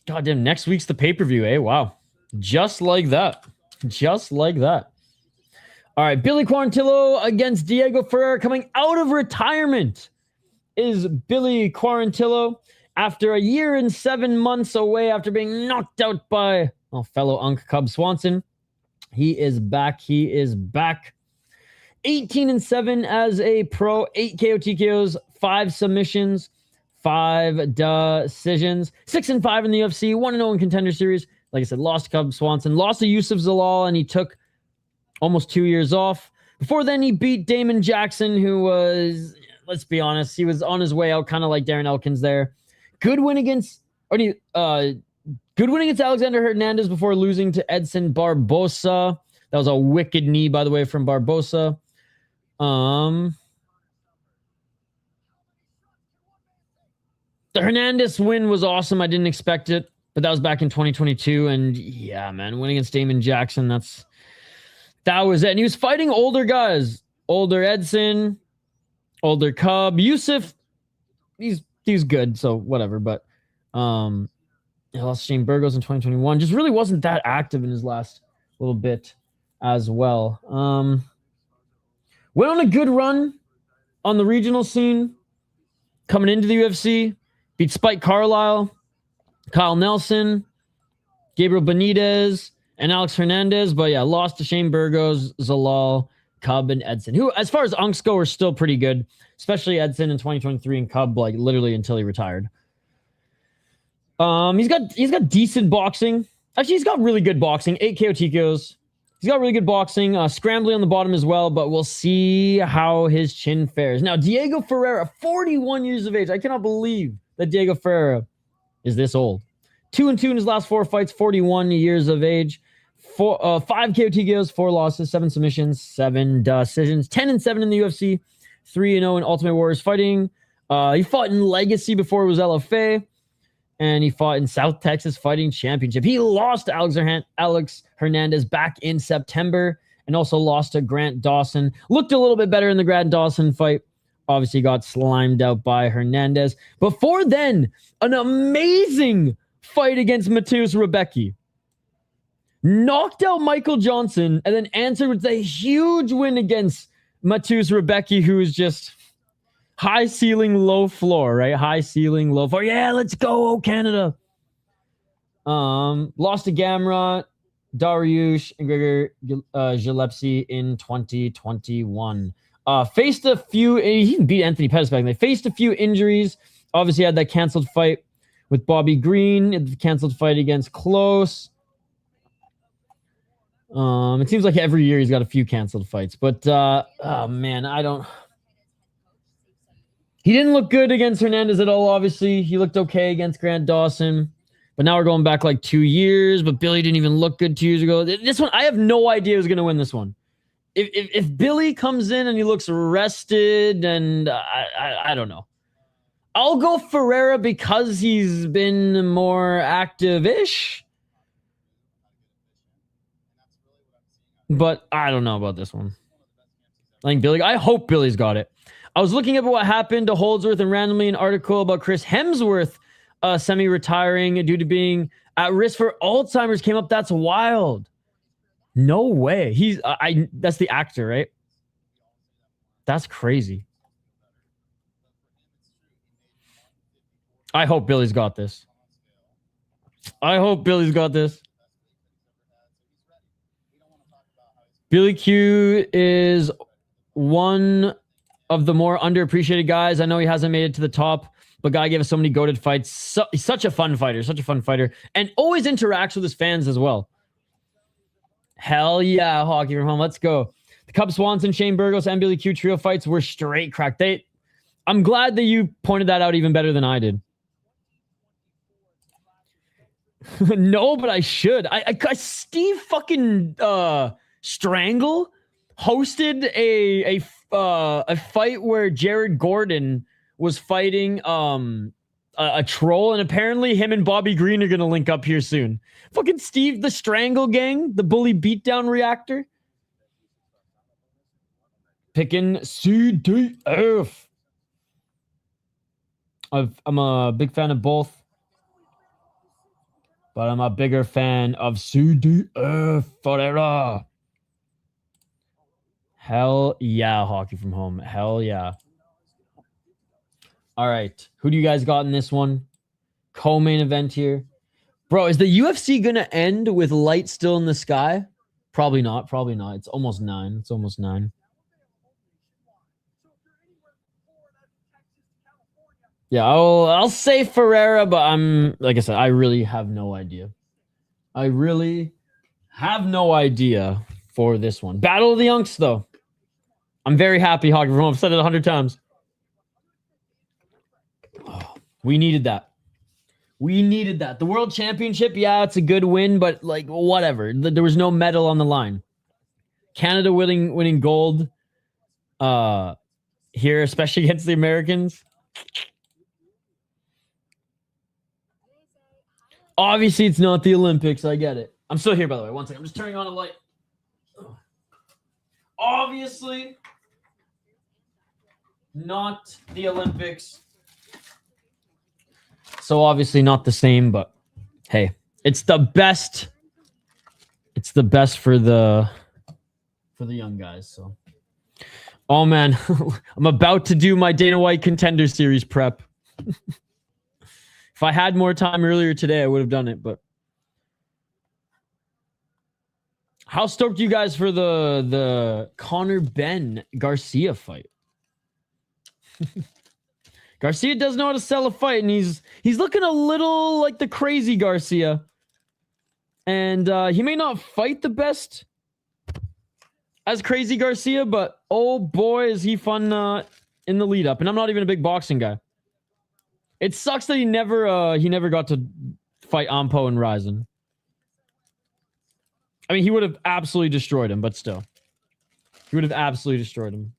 Goddamn, next week's the pay-per-view, eh? Wow. Just like that. Just like that. All right, Billy Quarantillo against Diego Ferreira coming out of retirement is Billy Quarantillo. After a year and 7 months away after being knocked out by fellow Unk Cub Swanson, he is back. 18-7 as a pro, 8 KO TKOs, 5 submissions, 5 decisions, 6-5 in the UFC, 1-0 in Contender Series. Like I said, lost to Cub Swanson, lost to Yusuf Zalal, and he took almost 2 years off. Before then, he beat Damon Jackson, who was, let's be honest, he was on his way out, kind of like Darren Elkins there. Good win against Alexander Hernandez before losing to Edson Barbosa. That was a wicked knee, by the way, from Barbosa. The Hernandez win was awesome. I didn't expect it, but that was back in 2022. And yeah, man, winning against Damon Jackson, that was it. And he was fighting older guys, older Edson, older Cub. Yusuf, he's good, so whatever. But he lost Shane Burgos in 2021. Just really wasn't that active in his last little bit as well. Went on a good run on the regional scene coming into the UFC. Beat Spike Carlisle, Kyle Nelson, Gabriel Benitez, and Alex Hernandez. But yeah, lost to Shane Burgos, Zalal, Cub, and Edson, who, as far as Unks go, are still pretty good, especially Edson in 2023 and Cub, like literally until he retired. He's got decent boxing. Actually, he's got really good boxing. 8 KO TKOs. He's got really good boxing. Scrambly on the bottom as well, but we'll see how his chin fares. Now, Diego Ferreira, 41 years of age. I cannot believe that Diego Ferreira is this old. 2-2 in his last 4 fights, 41 years of age. 5 KO TKOs, 4 losses, 7 submissions, 7 decisions. 10-7 in the UFC. 3-0 in Ultimate Warriors fighting. He fought in Legacy before it was LFA. And he fought in South Texas Fighting Championship. He lost to Alex Hernandez back in September and also lost to Grant Dawson. Looked a little bit better in the Grant Dawson fight. Obviously got slimed out by Hernandez. Before then, an amazing fight against Mateusz Rebecki. Knocked out Michael Johnson and then answered with a huge win against Mateusz Rebecki, who is just high ceiling, low floor, right? High ceiling, low floor. Yeah, let's go, Canada. Lost to Gamrot, Dariush, and Gregor Gillespie in 2021. Faced a few, he beat Anthony Pettis back then. They faced a few injuries. Obviously had that canceled fight with Bobby Green, the canceled fight against Close. It seems like every year he's got a few canceled fights. But, oh man, he didn't look good against Hernandez at all, obviously. He looked okay against Grant Dawson. But now we're going back like 2 years. But Billy didn't even look good 2 years ago. This one, I have no idea who's going to win this one. If Billy comes in and he looks rested, and I don't know. I'll go Ferreira because he's been more active-ish. But I don't know about this one. I hope Billy's got it. I was looking at what happened to Holdsworth and randomly an article about Chris Hemsworth semi-retiring due to being at risk for Alzheimer's came up. That's wild. No way. That's the actor, right? That's crazy. I hope Billy's got this. Billy Q is one of the more underappreciated guys. I know he hasn't made it to the top, but guy gave us so many goated fights. He's such a fun fighter, and always interacts with his fans as well. Hell yeah, Hockey from Home. Let's go. The Cub Swanson, Shane Burgos, and Billy Q trio fights were straight crack. I'm glad that you pointed that out even better than I did. No, but I should. Steve fucking Strangle hosted a fight where Jared Gordon was fighting a troll, and apparently him and Bobby Green are gonna link up here soon. Fucking Steve the Strangle Gang, the bully beatdown reactor. Picking CDF. I'm a big fan of both, but I'm a bigger fan of CDF Ferreira. Hell yeah, Hockey from Home. Hell yeah. All right. Who do you guys got in this one? Co-main event here. Bro, is the UFC going to end with light still in the sky? Probably not. Probably not. It's almost 9. It's almost 9. Yeah, I'll say Ferreira, but like I said, I really have no idea. I really have no idea for this one. Battle of the Unks, though. I'm very happy, Hockey from Home. I've said it 100 times. Oh, we needed that. We needed that. The World Championship, yeah, it's a good win, but like whatever. There was no medal on the line. Canada winning gold here, especially against the Americans. Obviously, it's not the Olympics. I get it. I'm still here, by the way. One second. I'm just turning on a light. Obviously, not the Olympics. So obviously not the same, but hey, it's the best. It's the best for the young guys. So, oh man, I'm about to do my Dana White Contender Series prep. If I had more time earlier today, I would have done it. But how stoked are you guys for the Conor Ben Garcia fight? Garcia does know how to sell a fight, and he's looking a little like the crazy Garcia. And he may not fight the best as crazy Garcia, but oh boy, is he fun in the lead up. And I'm not even a big boxing guy. It sucks that he never got to fight Ampo and Ryzen. I mean, he would have absolutely destroyed him, but still. He would have absolutely destroyed him.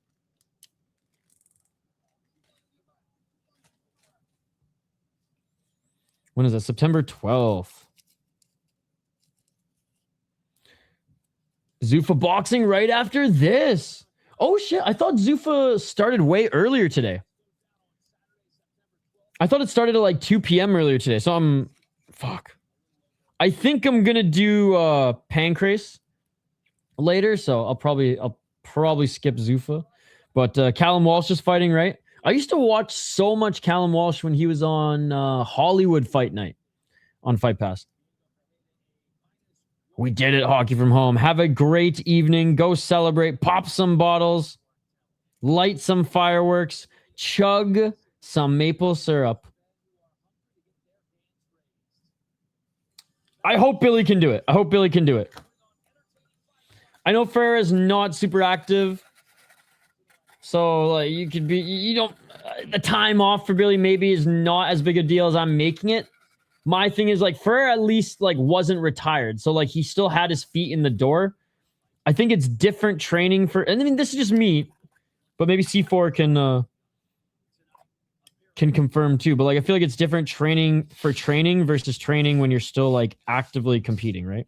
When is that? September 12th. Zuffa boxing right after this. Oh, shit. I thought Zuffa started way earlier today. I thought it started at like 2 p.m. earlier today. So fuck. I think I'm going to do Pancrase later. So I'll probably skip Zuffa. But Callum Walsh is fighting, right? I used to watch so much Callum Walsh when he was on Hollywood Fight Night on Fight Pass. We did it, Hockey from Home. Have a great evening. Go celebrate. Pop some bottles. Light some fireworks. Chug some maple syrup. I hope Billy can do it. I hope Billy can do it. I know Ferreira is not super active. So like you could be, you don't, the time off for Billy maybe is not as big a deal as I'm making it. My thing is like Ferreira at least like wasn't retired. So like he still had his feet in the door. I think it's different training for, and I mean, this is just me, but maybe C4 can confirm too. But like, I feel like it's different training versus training when you're still like actively competing, right?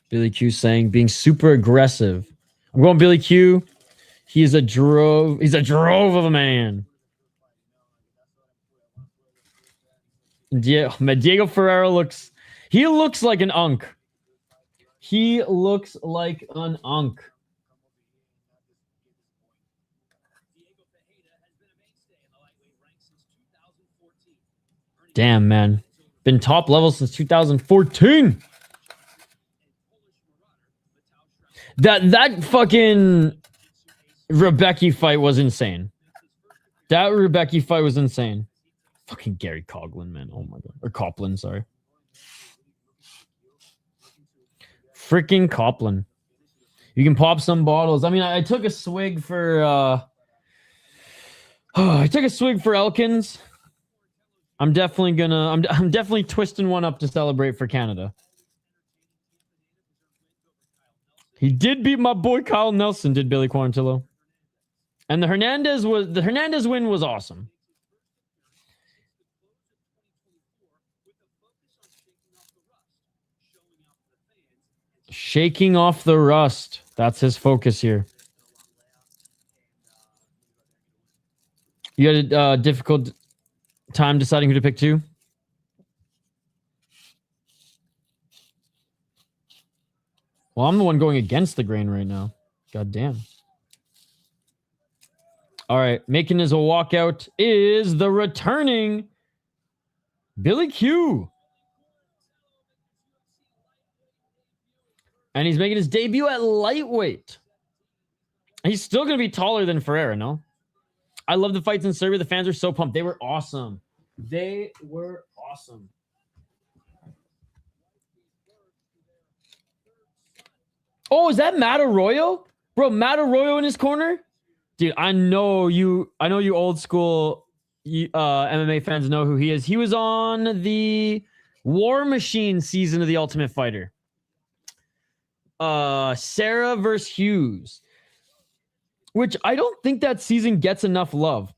Billy Q saying being super aggressive. I'm going Billy Q. He's a drove of a man. Diego Ferreira looks like an unk. He looks like an unk. Damn, man. Been top level since 2014. That fucking Rebecca fight was insane. That Rebecca fight was insane. Fucking Gary Coughlin, man. Oh my god. Or Coughlin, sorry. Freaking Coughlin. You can pop some bottles. I mean, I took a swig for Elkins. I'm definitely twisting one up to celebrate for Canada. He did beat my boy Kyle Nelson, did Billy Quarantillo. And the Hernandez win was awesome. Shaking off the rust. That's his focus here. You had a difficult time deciding who to pick too? Well, I'm the one going against the grain right now. God damn. All right, making his walkout is the returning Billy Q. And he's making his debut at lightweight. He's still going to be taller than Ferreira, no? I love the fights in Serbia. The fans are so pumped. They were awesome. They were awesome. Oh, is that Matt Arroyo? Bro, Matt Arroyo in his corner? Dude, I know you old school MMA fans know who he is. He was on the War Machine season of The Ultimate Fighter. Sarah versus Hughes, which I don't think that season gets enough love.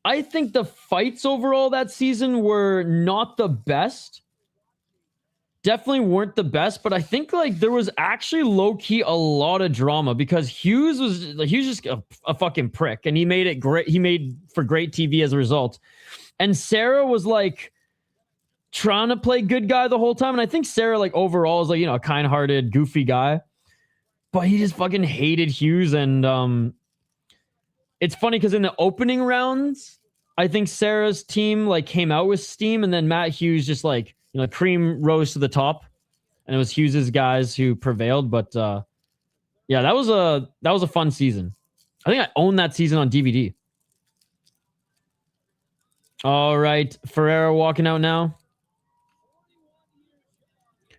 I think the fights overall that season were not the best. Definitely weren't the best, but I think like there was actually low-key a lot of drama because Hughes was just a fucking prick, and he made it great. He made for great TV as a result. And Sarah was like trying to play good guy the whole time, and I think Sarah like overall is like, you know, a kind-hearted, goofy guy, but he just fucking hated Hughes. And it's funny because in the opening rounds, I think Sarah's team like came out with steam, and then Matt Hughes just like, you know, cream rose to the top, and it was Hughes's guys who prevailed. But yeah, that was a fun season. I think I own that season on DVD. All right, Ferreira walking out now.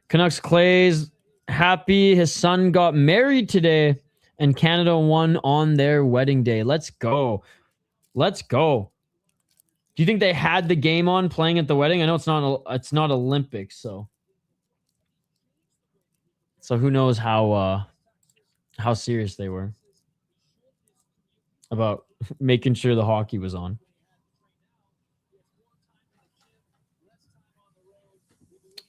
Canucks Clay's happy his son got married today, and Canada won on their wedding day. Let's go. Let's go. Do you think they had the game on playing at the wedding? I know it's not Olympics, so who knows how serious they were about making sure the hockey was on.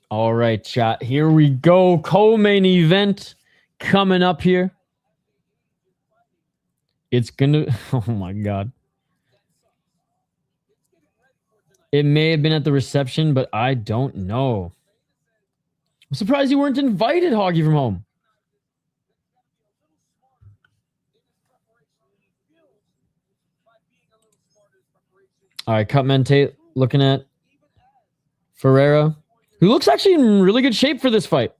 All right, chat. Here we go. Co-main event coming up here. It's gonna. Oh my god. It may have been at the reception, but I don't know. I'm surprised you weren't invited, Hoggy from home. All right, cut mentate looking at Ferreira, who looks actually in really good shape for this fight.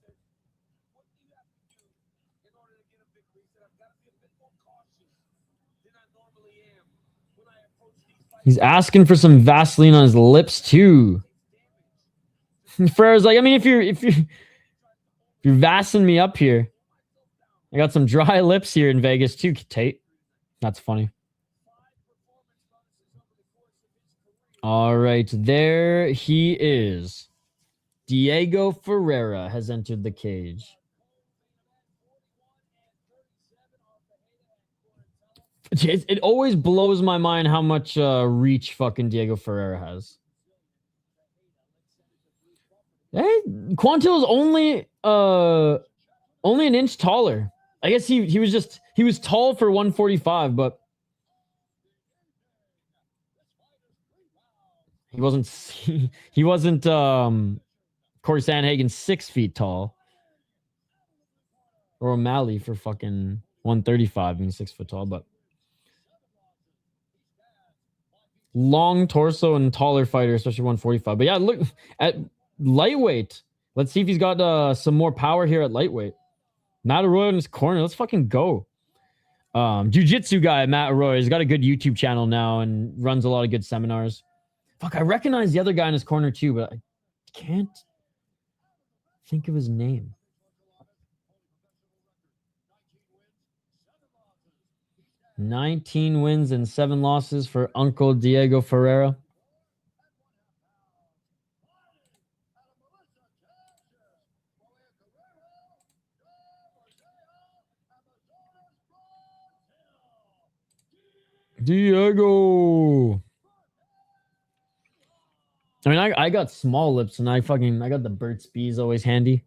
He's asking for some Vaseline on his lips too. Ferreira's like, I mean, if you're vassing me up here, I got some dry lips here in Vegas too, Tate. That's funny. All right, there he is. Diego Ferreira has entered the cage. It always blows my mind how much reach fucking Diego Ferreira has. Hey, Quarantillo's only an inch taller. I guess he was tall for 145, but he wasn't Corey Sandhagen 6 feet tall, or O'Malley for fucking 135 being 6 foot tall, but long torso and taller fighter, especially 145. But yeah, look at lightweight. Let's see if he's got some more power here at lightweight. Matt Arroyo in his corner. Let's fucking go. Jiu-jitsu guy, Matt Arroyo. He's got a good YouTube channel now and runs a lot of good seminars. Fuck, I recognize the other guy in his corner too, but I can't think of his name. $19 wins and 7 losses for Uncle Diego Ferreira. Diego. I mean, I got small lips and I got the Burt's Bees always handy.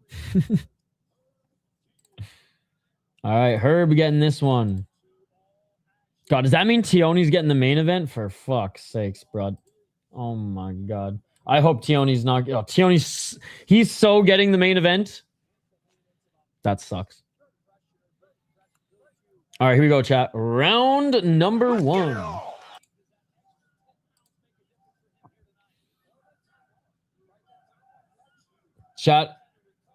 All right, Herb getting this one. God, does that mean Tioni's getting the main event? For fuck's sakes, bro. Oh my god. I hope Tioni's not. Oh, he's so getting the main event. That sucks. All right, here we go, chat. Round number 1. Chat,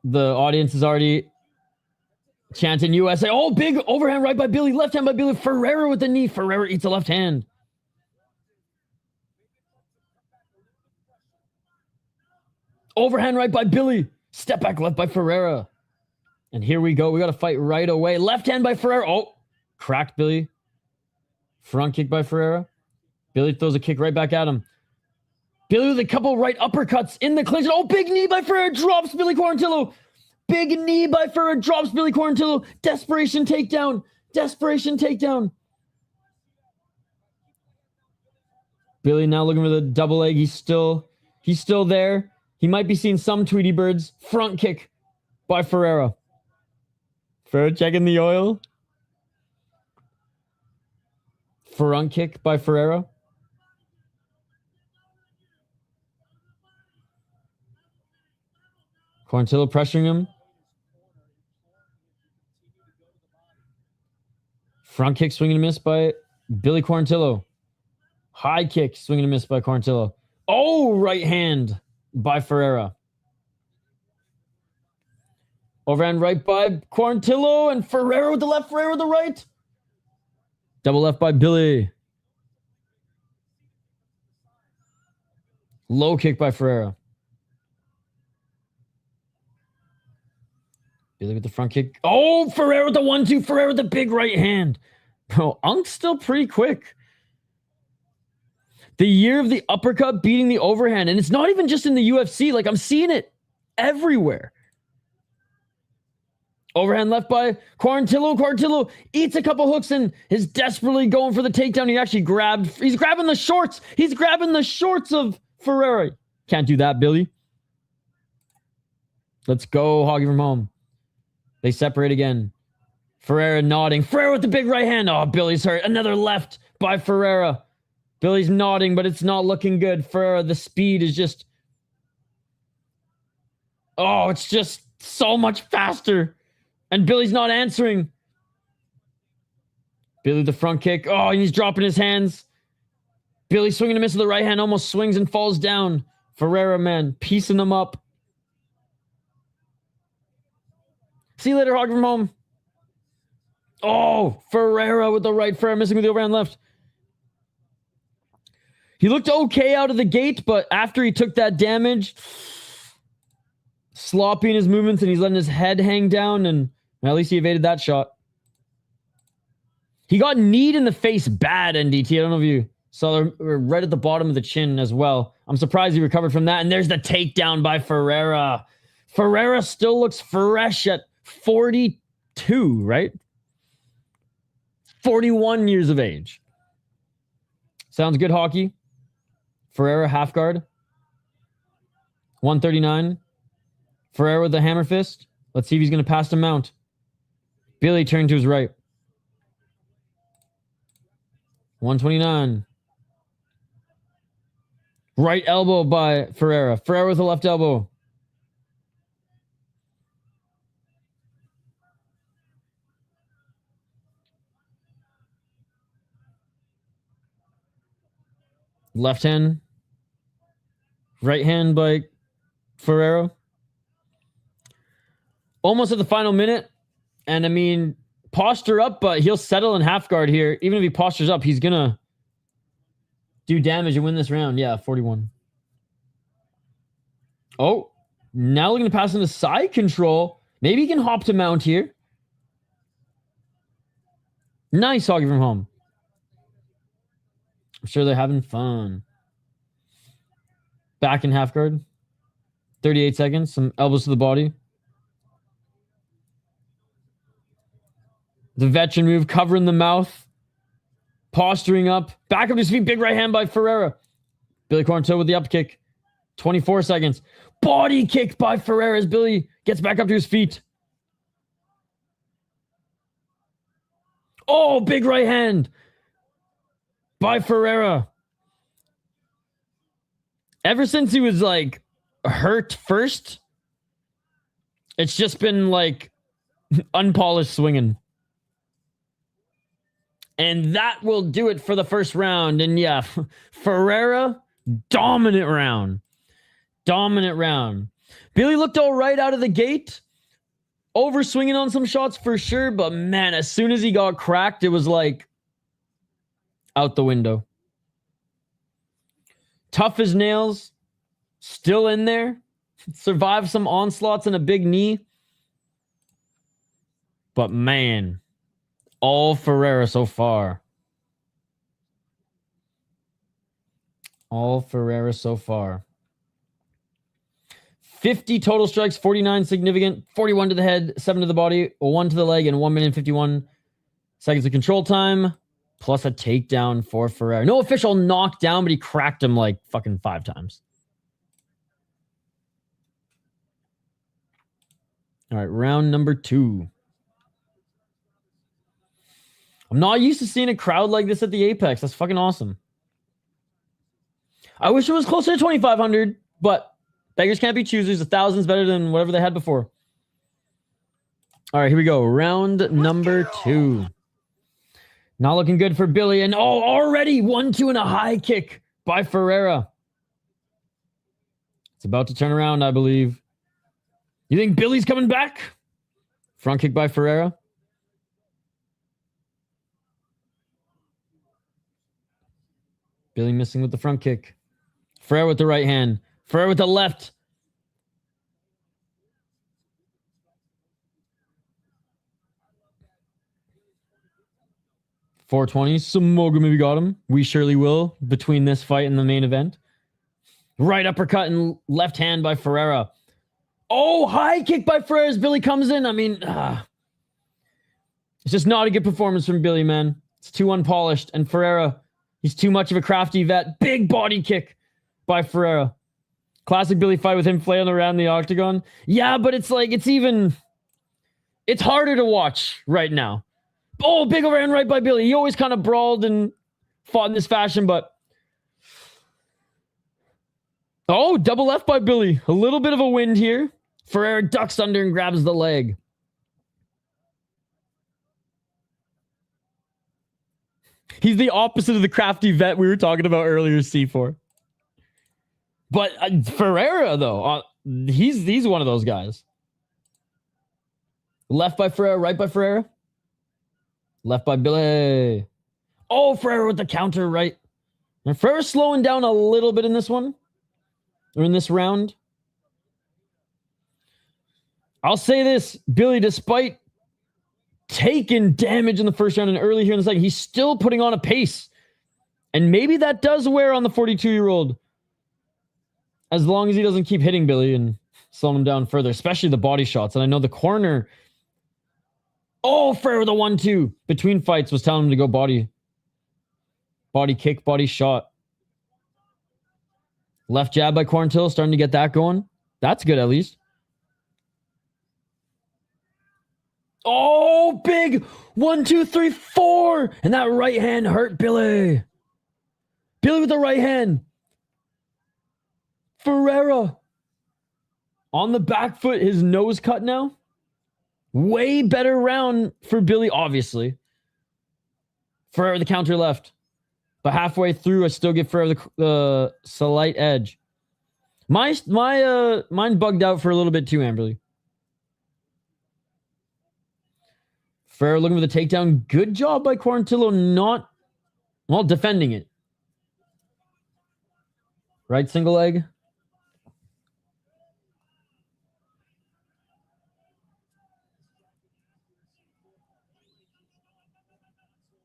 the audience is already chanting USA. Oh, big overhand right by Billy. Left hand by Billy. Ferreira with the knee. Ferreira eats a left hand. Overhand right by Billy. Step back left by Ferreira. And here we go. We got to fight right away. Left hand by Ferreira. Oh, cracked Billy. Front kick by Ferreira. Billy throws a kick right back at him. Billy with a couple right uppercuts in the clinch. Oh, big knee by Ferreira. Drops Billy Quarantillo. Big knee by Ferreira. Drops Billy Quarantillo. Desperation takedown. Desperation takedown. Billy now looking for the double leg. He's still there. He might be seeing some Tweety birds. Front kick by Ferreira. Ferreira checking the oil. Front kick by Ferreira. Quarantillo pressuring him. Front kick swinging and miss by Billy Quarantillo. High kick swinging and miss by Quarantillo. Oh, right hand by Ferreira. Overhand right by Quarantillo and Ferreira with the left, Ferreira with the right. Double left by Billy. Low kick by Ferreira. Billy with the front kick. Oh, Ferreira with the 1-2. Ferreira with the big right hand. Bro, Unk's still pretty quick. The year of the uppercut beating the overhand. And it's not even just in the UFC. Like, I'm seeing it everywhere. Overhand left by Quarantillo. Quarantillo eats a couple hooks and is desperately going for the takedown. He's grabbing the shorts. He's grabbing the shorts of Ferreira. Can't do that, Billy. Let's go, Hoggy from home. They separate again. Ferreira nodding. Ferreira with the big right hand. Oh, Billy's hurt. Another left by Ferreira. Billy's nodding, but it's not looking good. Ferreira, the speed is just... Oh, it's just so much faster. And Billy's not answering. Billy the front kick. Oh, he's dropping his hands. Billy swinging a miss with the right hand. Almost swings and falls down. Ferreira, man, piecing them up. See you later, Hog from home. Oh, Ferreira with the right. Ferreira missing with the overhand left. He looked okay out of the gate, but after he took that damage, sloppy in his movements, and he's letting his head hang down, and at least he evaded that shot. He got kneed in the face bad, NDT. I don't know if you saw right at the bottom of the chin as well. I'm surprised he recovered from that. And there's the takedown by Ferreira. Ferreira still looks fresh at 42, right? 41 years of age. Sounds good, hockey. Ferreira half guard. 139. Ferreira with the hammer fist. Let's see if he's going to pass the mount. Billy turned to his right. 129. Right elbow by Ferreira. Ferreira with the left elbow. Left hand. Right hand by Ferreira. Almost at the final minute. And I mean, posture up, but he'll settle in half guard here. Even if he postures up, he's going to do damage and win this round. Yeah, 41. Oh, now looking to pass into side control. Maybe he can hop to mount here. Nice hockey from home. I'm sure they're having fun. Back in half guard. 38 seconds. Some elbows to the body. The veteran move, covering the mouth. Posturing up. Back up to his feet. Big right hand by Ferreira. Billy Quarantillo with the up kick. 24 seconds. Body kick by Ferreira as Billy gets back up to his feet. Oh, big right hand by Ferreira. Ever since he was like hurt first, it's just been like unpolished swinging. And that will do it for the first round. And yeah, Ferreira, dominant round. Dominant round. Billy looked all right out of the gate. Over swinging on some shots for sure. But man, as soon as he got cracked, it was like out the window. Tough as nails. Still in there. Survived some onslaughts and a big knee. But man, all Ferreira so far. All Ferreira so far. 50 total strikes, 49 significant, 41 to the head, 7 to the body, 1 to the leg, and 1 minute and 51 seconds of control time, plus a takedown for Ferreira. No official knockdown, but he cracked him like fucking 5 times. All right, round number 2. I'm not used to seeing a crowd like this at the Apex. That's fucking awesome. I wish it was closer to 2,500, but beggars can't be choosers. 1,000's better than whatever they had before. All right, here we go. Round number 2. Not looking good for Billy. And already 1-2 and a high kick by Ferreira. It's about to turn around, I believe. You think Billy's coming back? Front kick by Ferreira. Billy missing with the front kick. Ferreira with the right hand. Ferreira with the left. .420. Samoga maybe got him. We surely will between this fight and the main event. Right uppercut and left hand by Ferreira. Oh, high kick by Ferreira as Billy comes in. I mean, it's just not a good performance from Billy, man. It's too unpolished. And Ferreira, he's too much of a crafty vet. Big body kick by Ferreira. Classic Billy fight with him flailing around the octagon. Yeah, but it's like, it's harder to watch right now. Oh, big overhand right by Billy. He always kind of brawled and fought in this fashion, but... Oh, double left by Billy. A little bit of a wind here. Ferreira ducks under and grabs the leg. He's the opposite of the crafty vet we were talking about earlier, C4. But Ferreira, though, he's one of those guys. Left by Ferreira, right by Ferreira. Left by Billy. Oh, Ferreira with the counter right. And Ferreira's slowing down a little bit in this one. Or in this round. I'll say this. Billy, despite taking damage in the first round and early here in the second, he's still putting on a pace. And maybe that does wear on the 42-year-old. As long as he doesn't keep hitting Billy and slowing him down further. Especially the body shots. And I know the corner... Oh, Ferreira, the 1-2 between fights was telling him to go body. Body kick, body shot. Left jab by Quarantillo, starting to get that going. That's good, at least. Oh, big 1, 2, 3, 4. And that right hand hurt Billy. Billy with the right hand. Ferreira. On the back foot, his nose cut now. Way better round for Billy, obviously. Ferreira the counter left. But halfway through, I still give Ferreira the slight edge. Mine bugged out for a little bit too, Amberly. Ferreira looking for the takedown. Good job by Quarantillo, not, well, defending it. Right single leg.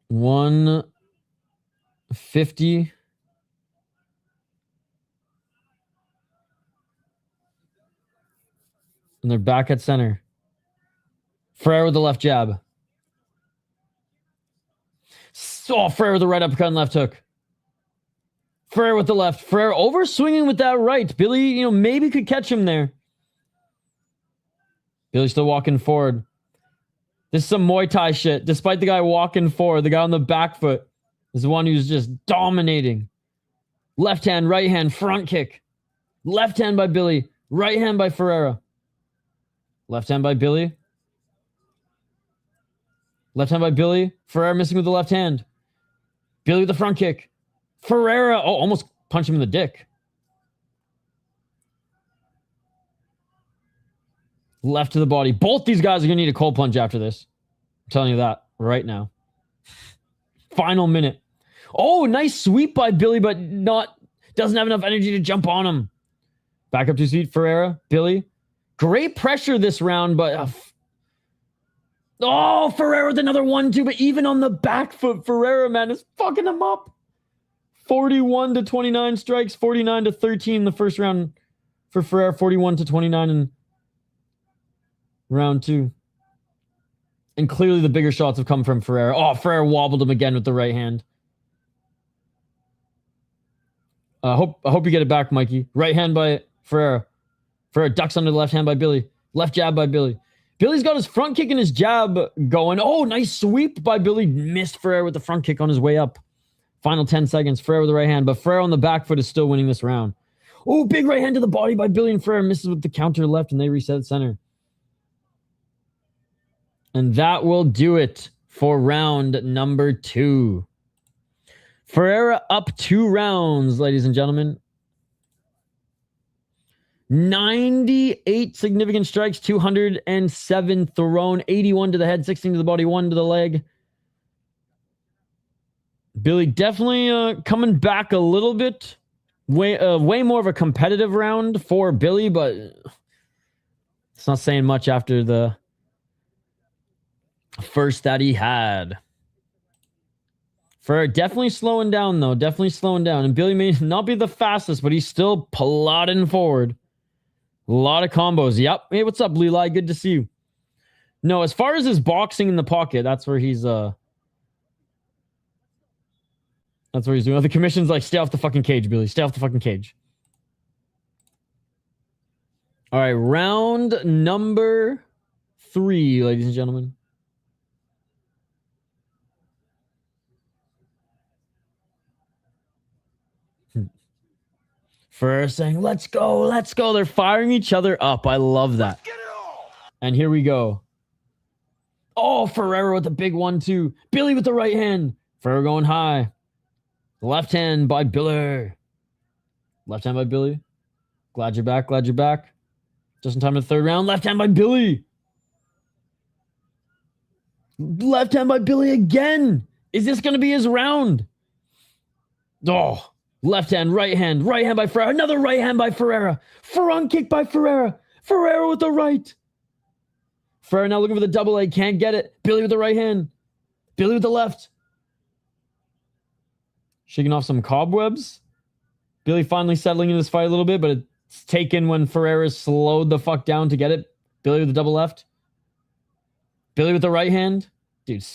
$150. And they're back at center. Ferreira with the left jab. Oh, Ferreira with the right uppercut and left hook. Ferreira with the left. Ferreira over swinging with that right. Billy, maybe could catch him there. Billy still walking forward. This is some Muay Thai shit. Despite the guy walking forward, the guy on the back foot is the one who's just dominating. Left hand, right hand, front kick. Left hand by Billy. Right hand by Ferreira. Left hand by Billy. Left hand by Billy. Ferreira missing with the left hand. Billy with the front kick. Ferreira, oh, almost punched him in the dick. Left to the body. Both these guys are going to need a cold plunge after this. I'm telling you that right now. Final minute. Oh, nice sweep by Billy, but doesn't have enough energy to jump on him. Back up to his feet, Ferreira. Billy. Great pressure this round, but... oh, Ferreira with another 1-2, but even on the back foot, Ferreira, man, is fucking him up. 41-29 strikes, 49-13 in the first round for Ferreira, 41-29 in round 2. And clearly the bigger shots have come from Ferreira. Oh, Ferreira wobbled him again with the right hand. I hope you get it back, Mikey. Right hand by Ferreira. Ferreira ducks under the left hand by Billy. Left jab by Billy. Billy's got his front kick and his jab going. Oh, nice sweep by Billy. Missed Ferreira with the front kick on his way up. Final 10 seconds. Ferreira with the right hand, but Ferreira on the back foot is still winning this round. Oh, big right hand to the body by Billy, and Ferreira misses with the counter left, and they reset center. And that will do it for round number 2. Ferreira up 2 rounds, ladies and gentlemen. 98 significant strikes, 207 thrown, 81 to the head, 16 to the body, 1 to the leg. Billy definitely coming back a little bit. Way more of a competitive round for Billy, but it's not saying much after the first that he had. Ferreira definitely slowing down, though. Definitely slowing down. And Billy may not be the fastest, but he's still plodding forward. A lot of combos. Yep. Hey, what's up, Leeli? Good to see you. No, as far as his boxing in the pocket, that's where he's doing. The commission's like, stay off the fucking cage, Billy. Stay off the fucking cage. All right, round number 3, ladies and gentlemen. Ferreira saying, let's go, let's go. They're firing each other up. I love that. And here we go. Oh, Ferreira with the big 1-2. Billy with the right hand. Ferreira going high. Left hand by Billy. Left hand by Billy. Glad you're back, glad you're back. Just in time for the 3rd round. Left hand by Billy. Left hand by Billy again. Is this going to be his round? Oh. Left hand by Ferreira. Another right hand by Ferreira. Front kick by Ferreira. Ferreira with the right. Ferreira now looking for the double leg. Can't get it. Billy with the right hand. Billy with the left. Shaking off some cobwebs. Billy finally settling in this fight a little bit, but it's taken when Ferreira slowed the fuck down to get it. Billy with the double left. Billy with the right hand. Dude,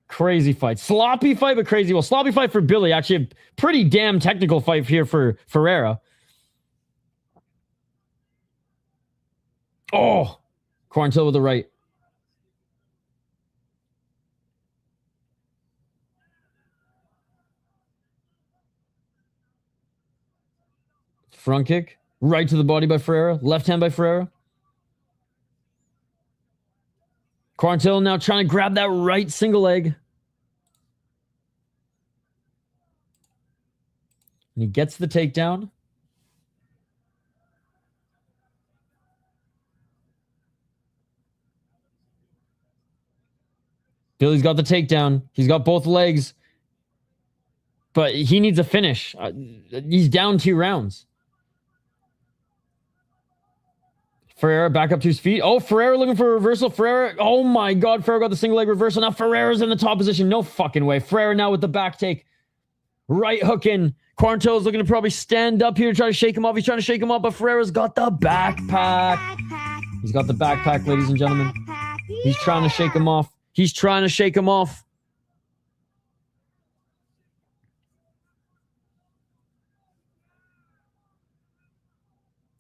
crazy fight. Sloppy fight, but crazy. Well, sloppy fight for Billy. Actually, a pretty damn technical fight here for Ferreira. Oh, Quarantillo with the right. Front kick. Right to the body by Ferreira. Left hand by Ferreira. Quarantillo now trying to grab that right single leg. And he gets the takedown. Billy's got the takedown. He's got both legs. But he needs a finish. He's down 2 rounds. Ferreira back up to his feet. Oh, Ferreira looking for a reversal. Ferreira, oh my God, Ferreira got the single leg reversal. Now Ferreira's in the top position. No fucking way. Ferreira now with the back take. Right hook in. Quarantillo's looking to probably stand up here to try to shake him off. He's trying to shake him off, but Ferreira's got the backpack. He's got the backpack, ladies and gentlemen. He's trying to shake him off. He's trying to shake him off.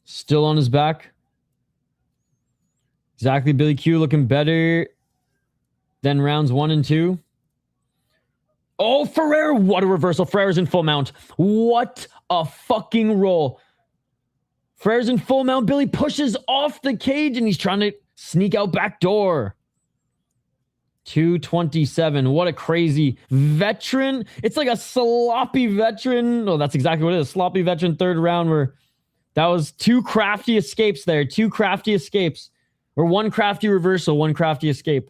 Still on his back. Exactly, Billy Q looking better than rounds 1 and 2. Oh, Ferreira, what a reversal. Ferreira's in full mount. What a fucking roll. Ferreira's in full mount. Billy pushes off the cage and he's trying to sneak out back door. 227. What a crazy veteran. It's like a sloppy veteran. Oh, that's exactly what it is. Sloppy veteran third round where that was two crafty escapes there. Two crafty escapes. Or one crafty reversal, one crafty escape.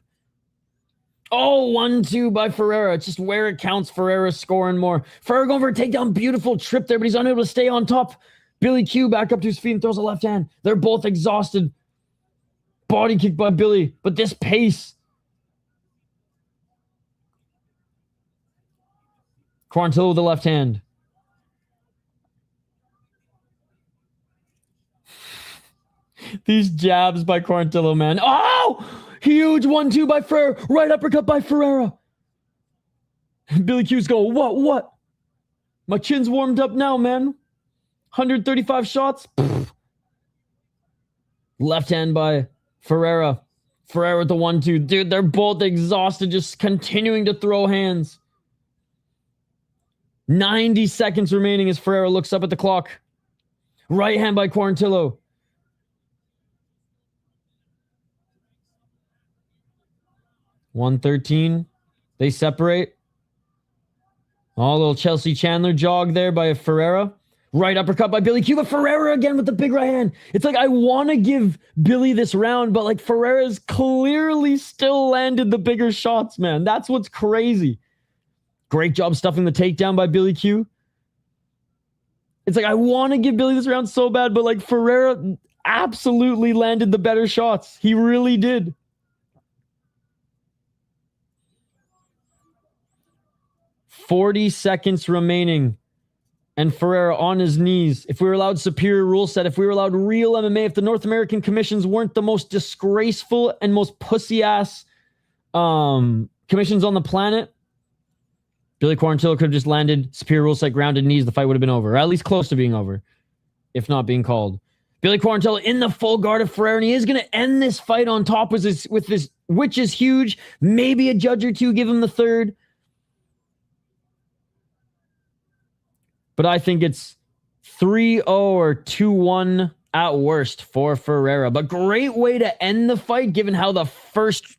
Oh, 1-2 by Ferreira. It's just where it counts. Ferreira scoring more. Ferreira going for a takedown. Beautiful trip there, but he's unable to stay on top. Billy Q back up to his feet and throws a left hand. They're both exhausted. Body kick by Billy, but this pace. Quarantillo with the left hand. These jabs by Quarantillo, man. Oh! Huge 1-2 by Ferreira. Right uppercut by Ferreira. Billy Q's going, what? My chin's warmed up now, man. 135 shots. Pfft. Left hand by Ferreira. Ferreira with the 1-2. Dude, they're both exhausted, just continuing to throw hands. 90 seconds remaining as Ferreira looks up at the clock. Right hand by Quarantillo. $113. They separate. Oh, a little Chelsea Chandler jog there by Ferreira. Right uppercut by Billy Q. But Ferreira again with the big right hand. It's like I want to give Billy this round, but like Ferreira's clearly still landed the bigger shots, man. That's what's crazy. Great job stuffing the takedown by Billy Q. It's like I want to give Billy this round so bad, but like Ferreira absolutely landed the better shots. He really did. $40 seconds remaining. And Ferreira on his knees. If we were allowed superior rule set, if we were allowed real MMA, if the North American commissions weren't the most disgraceful and most pussy-ass commissions on the planet, Billy Quarantillo could have just landed superior rule set, grounded knees. The fight would have been over, or at least close to being over, if not being called. Billy Quarantillo in the full guard of Ferreira, and he is going to end this fight on top with this, which is huge. Maybe a judge or two give him the third. But I think it's 3-0 or 2-1 at worst for Ferreira. But great way to end the fight, given how the first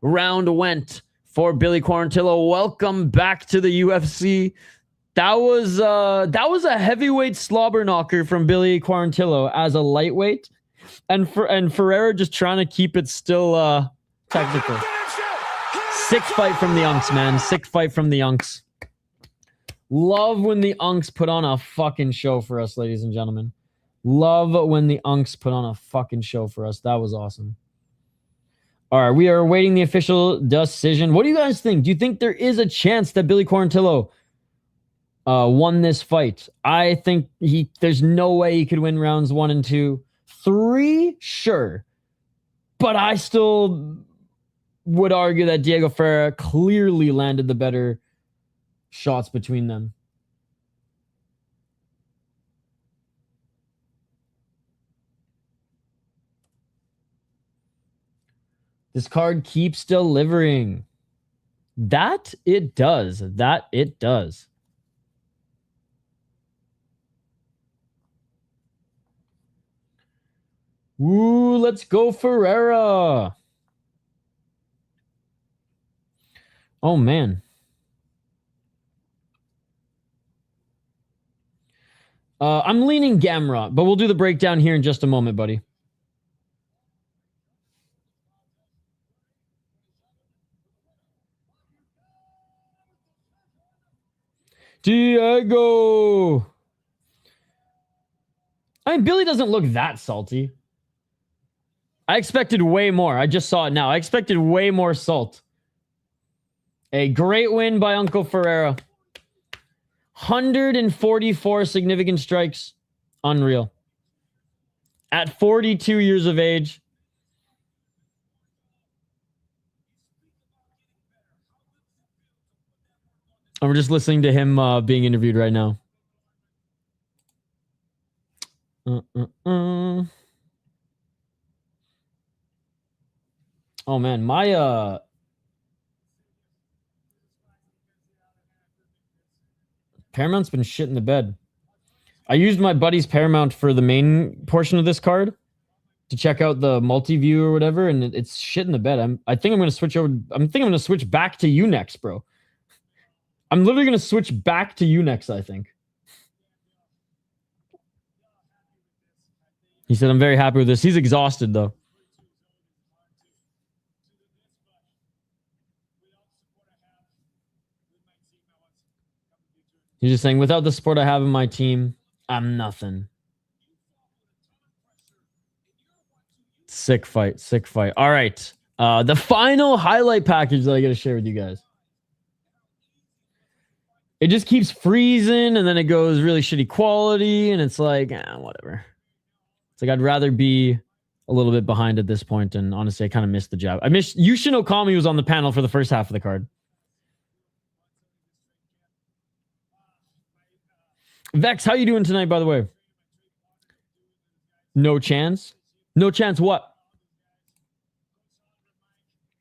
round went for Billy Quarantillo. Welcome back to the UFC. That was a heavyweight slobber knocker from Billy Quarantillo as a lightweight, and Ferreira just trying to keep it still technical. Sick fight from the Unks, man. Sick fight from the Unks. Love when the Unks put on a fucking show for us, ladies and gentlemen. Love when the Unks put on a fucking show for us. That was awesome. All right, we are awaiting the official decision. What do you guys think? Do you think there is a chance that Billy Quarantillo won this fight? I think there's no way he could win rounds 1 and 2. 3, sure. But I still would argue that Diego Ferreira clearly landed the better shots between them. This card keeps delivering. That it does. That it does. Ooh, let's go Ferreira. Oh, man. I'm leaning Gamrot, but we'll do the breakdown here in just a moment, buddy. Diego. I mean, Billy doesn't look that salty. I expected way more. I just saw it now. I expected way more salt. A great win by Uncle Ferreira. 144 significant strikes. Unreal. At 42 years of age. And we're just listening to him being interviewed right now. Oh, man. My... Paramount's been shit in the bed. I used my buddy's Paramount for the main portion of this card, to check out the multi-view or whatever, and it's shit in the bed. I think I'm gonna switch over. I'm gonna switch back to you next, bro. I'm literally gonna switch back to you next, I think. He said, I'm very happy with this. He's exhausted though. He's just saying, without the support I have in my team, I'm nothing. Sick fight, sick fight. All right. The final highlight package that I got to share with you guys. It just keeps freezing, and then it goes really shitty quality, and it's like, whatever. It's like, I'd rather be a little bit behind at this point, and honestly, I kind of missed the jab. I missed Yushin Okami was on the panel for the first half of the card. Vex, how you doing tonight, by the way? No chance? No chance what?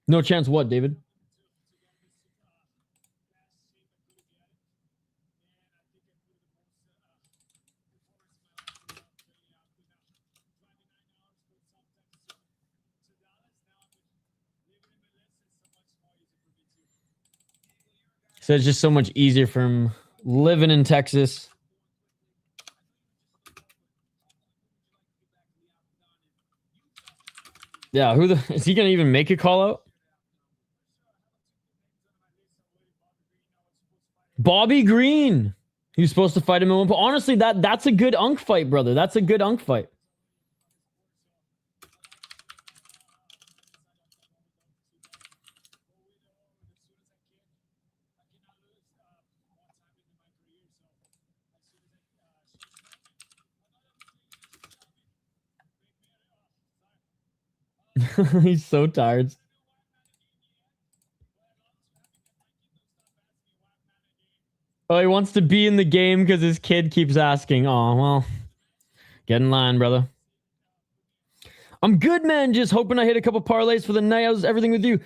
No chance what, David? So it's just so much easier for him living in Texas. Yeah, is he gonna even make a call out? Bobby Green. He was supposed to fight him in one. But honestly, that's a good unk fight, brother. That's a good unk fight. He's so tired. Oh, he wants to be in the game because his kid keeps asking. Oh, well, get in line, brother. I'm good, man. Just hoping I hit a couple parlays for the night. How's everything with you?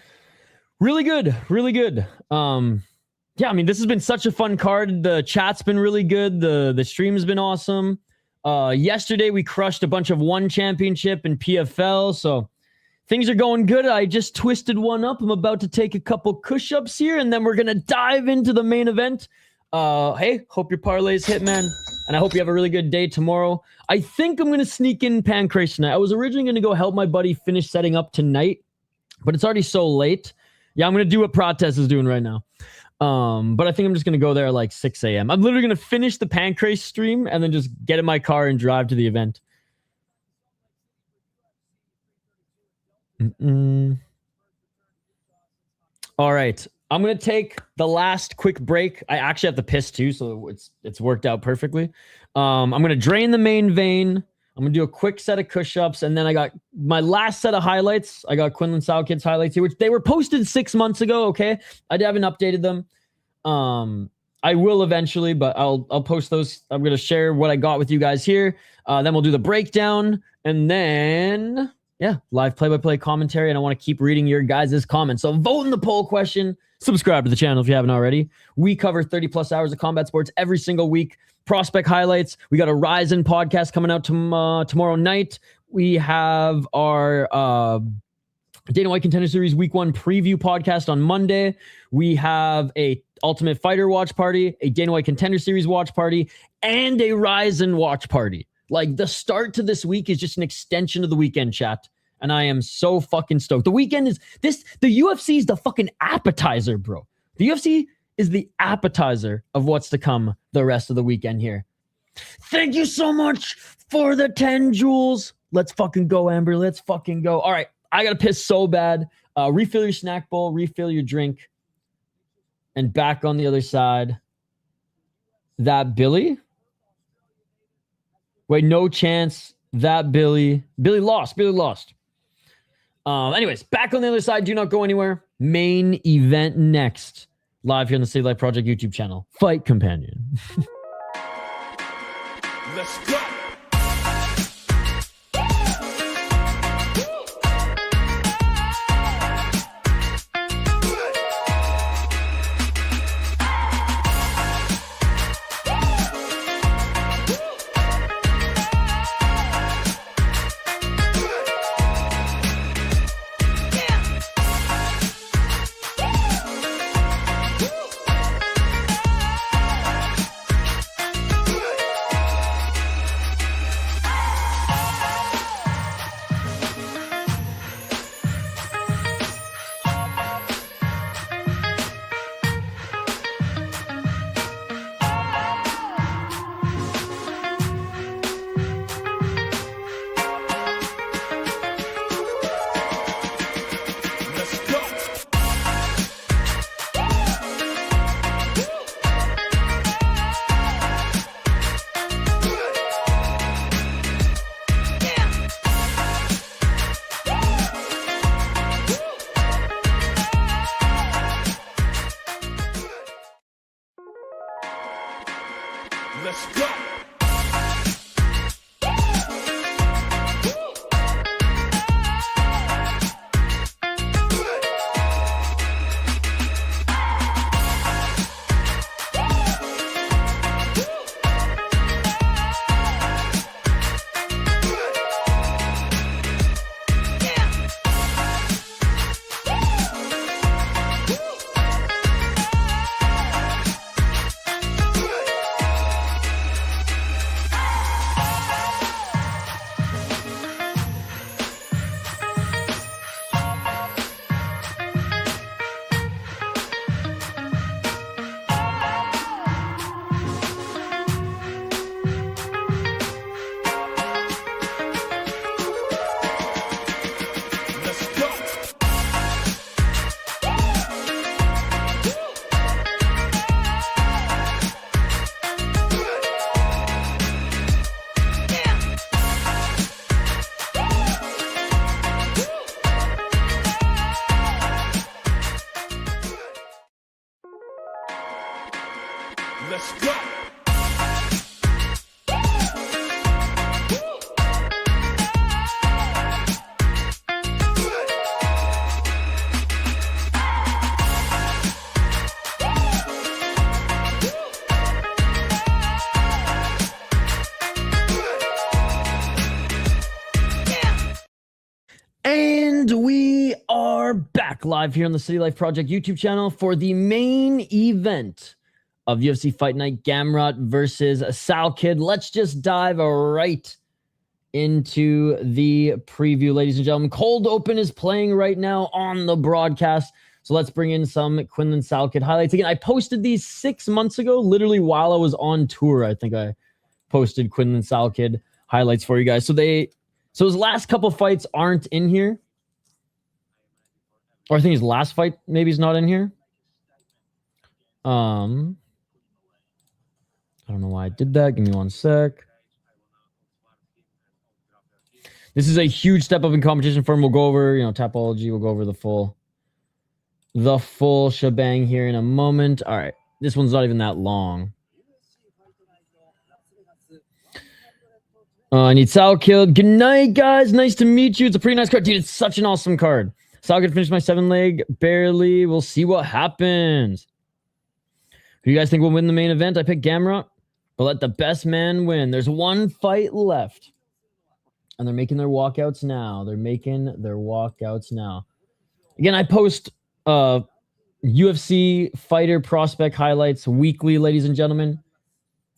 Really good. Really good. Yeah, I mean, this has been such a fun card. The chat's been really good. The stream has been awesome. Yesterday, we crushed a bunch of one championship and PFL, so things are going good. I just twisted one up. I'm about to take a couple push-ups here, and then we're going to dive into the main event. Hey, hope your parlays hit, man. And I hope you have a really good day tomorrow. I think I'm going to sneak in Pancrase tonight. I was originally going to go help my buddy finish setting up tonight, but it's already so late. Yeah, I'm going to do what Protest is doing right now. But I think I'm just going to go there at like 6 a.m. I'm literally going to finish the Pancrase stream and then just get in my car and drive to the event. All right. I'm going to take the last quick break. I actually have to piss too, so it's worked out perfectly. I'm going to drain the main vein. I'm going to do a quick set of push-ups, and then I got my last set of highlights. I got Quillan Salkild's highlights here, which they were posted 6 months ago, okay? I haven't updated them. I will eventually, but I'll post those. I'm going to share what I got with you guys here. Then we'll do the breakdown, and then, yeah, live play-by-play commentary, and I want to keep reading your guys' comments. So vote in the poll question. Subscribe to the channel if you haven't already. We cover 30-plus hours of combat sports every single week. Prospect highlights. We got a Ryzen podcast coming out tomorrow night. We have our Dana White Contender Series Week 1 preview podcast on Monday. We have a Ultimate Fighter watch party, a Dana White Contender Series watch party, and a Ryzen watch party. Like, the start to this week is just an extension of the weekend, chat. And I am so fucking stoked. The weekend is this. The UFC is the fucking appetizer, bro. The UFC is the appetizer of what's to come the rest of the weekend here. Thank you so much for the 10 jewels. Let's fucking go, Amber. Let's fucking go. All right. I got to piss so bad. Refill your snack bowl. Refill your drink. And back on the other side. That Billy? Wait, no chance. That Billy. Billy lost. Billy lost. Anyways, back on the other side. Do not go anywhere. Main event next. Live here on the City Life Project YouTube channel. Fight Companion. Let's go. Let's go. Let's go. And we are back live here on the City Life Project YouTube channel for the main event of UFC Fight Night, Gamrot versus Salkilld. Let's just dive right into the preview, ladies and gentlemen. Cold Open is playing right now on the broadcast. So let's bring in some Quillan Salkilld highlights. Again, I posted these 6 months ago, literally while I was on tour. I think I posted Quillan Salkilld highlights for you guys. So his last couple fights aren't in here. Or I think his last fight maybe is not in here. I don't know why I did that. Give me one sec. This is a huge step up in competition for him. We'll go over, Tapology. We'll go over the full shebang here in a moment. All right. This one's not even that long. I need Salkilld. Good night, guys. Nice to meet you. It's a pretty nice card. Dude, it's such an awesome card. Salkilld finished my 7-leg. Barely. We'll see what happens. Who do you guys think will win the main event? I picked Gamrot. But let the best man win. There's one fight left. And they're making their walkouts now. Again, I post UFC fighter prospect highlights weekly, ladies and gentlemen.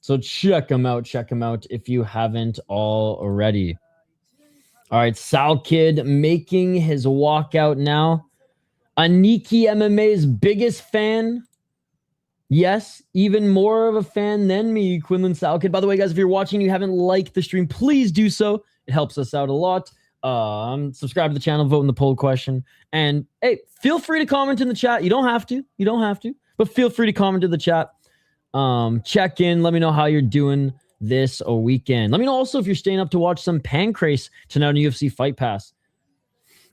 So check them out if you haven't already. All right, Salkilld making his walkout now. Aniki MMA's biggest fan. Yes, even more of a fan than me, Quillan Salkilld. By the way, guys, if you're watching, you haven't liked the stream, please do so. It helps us out a lot. Subscribe to the channel, vote in the poll question. And hey, feel free to comment in the chat. You don't have to, but feel free to comment in the chat. Check in. Let me know how you're doing this weekend. Let me know also if you're staying up to watch some Pancrase tonight on UFC Fight Pass.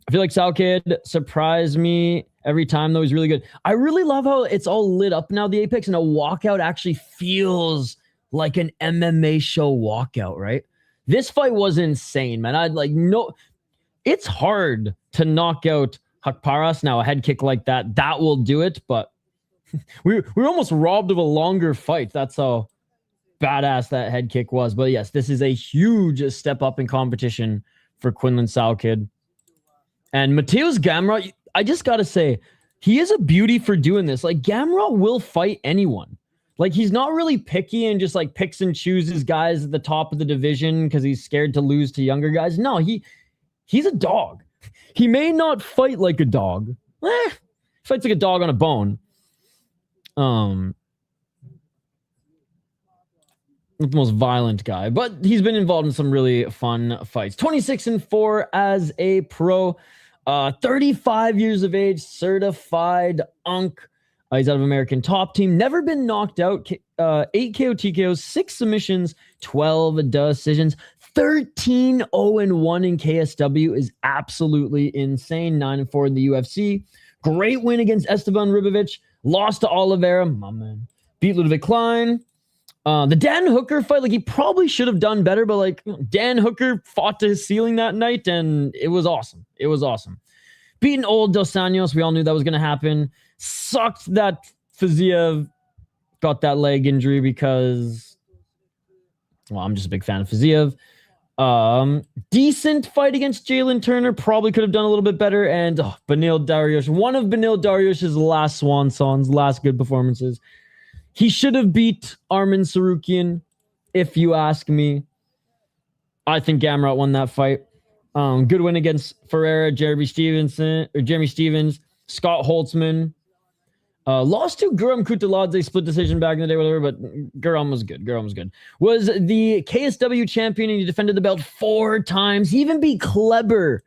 I feel like Salkilld surprised me every time, though. He's really good. I really love how it's all lit up now, the Apex, and a walkout actually feels like an MMA show walkout, right? This fight was insane, man. It's hard to knock out Hakparas. Now, a head kick like that will do it, but we were almost robbed of a longer fight. That's how badass that head kick was. But yes, this is a huge step up in competition for Quillan Salkilld. And Mateusz Gamrot, I just got to say, he is a beauty for doing this. Like, Gamrot will fight anyone. Like, he's not really picky and just, picks and chooses guys at the top of the division because he's scared to lose to younger guys. No, he's a dog. He may not fight like a dog. Fights like a dog on a bone. Not the most violent guy, but he's been involved in some really fun fights. 26-4 as a pro, 35 years of age, certified unk. He's out of American Top Team, never been knocked out, 8 KO TKOs, 6 submissions, 12 decisions, 13-0-1 in KSW is absolutely insane. 9-4 in the UFC. Great win against Esteban Ribovic. Lost to Oliveira, my man. Beat Ludwig Klein. The Dan Hooker fight, like, he probably should have done better, but like Dan Hooker fought to his ceiling that night, and it was awesome. It was awesome. Beating old Dos Anjos, we all knew that was going to happen. Sucked that Fiziev got that leg injury because, well, I'm just a big fan of Fiziev. Decent fight against Jalen Turner. Probably could have done a little bit better. And Benil Dariush, one of Benil Dariush's last swan songs, last good performances. He should have beat Arman Sarukian, if you ask me. I think Gamrot won that fight. Good win against Ferreira, Jeremy Stevens, Scott Holtzman. Lost to Guram Kutaladze, split decision back in the day, whatever, but Guram was good. Was the KSW champion, and he defended the belt 4 times. He even beat Kleber,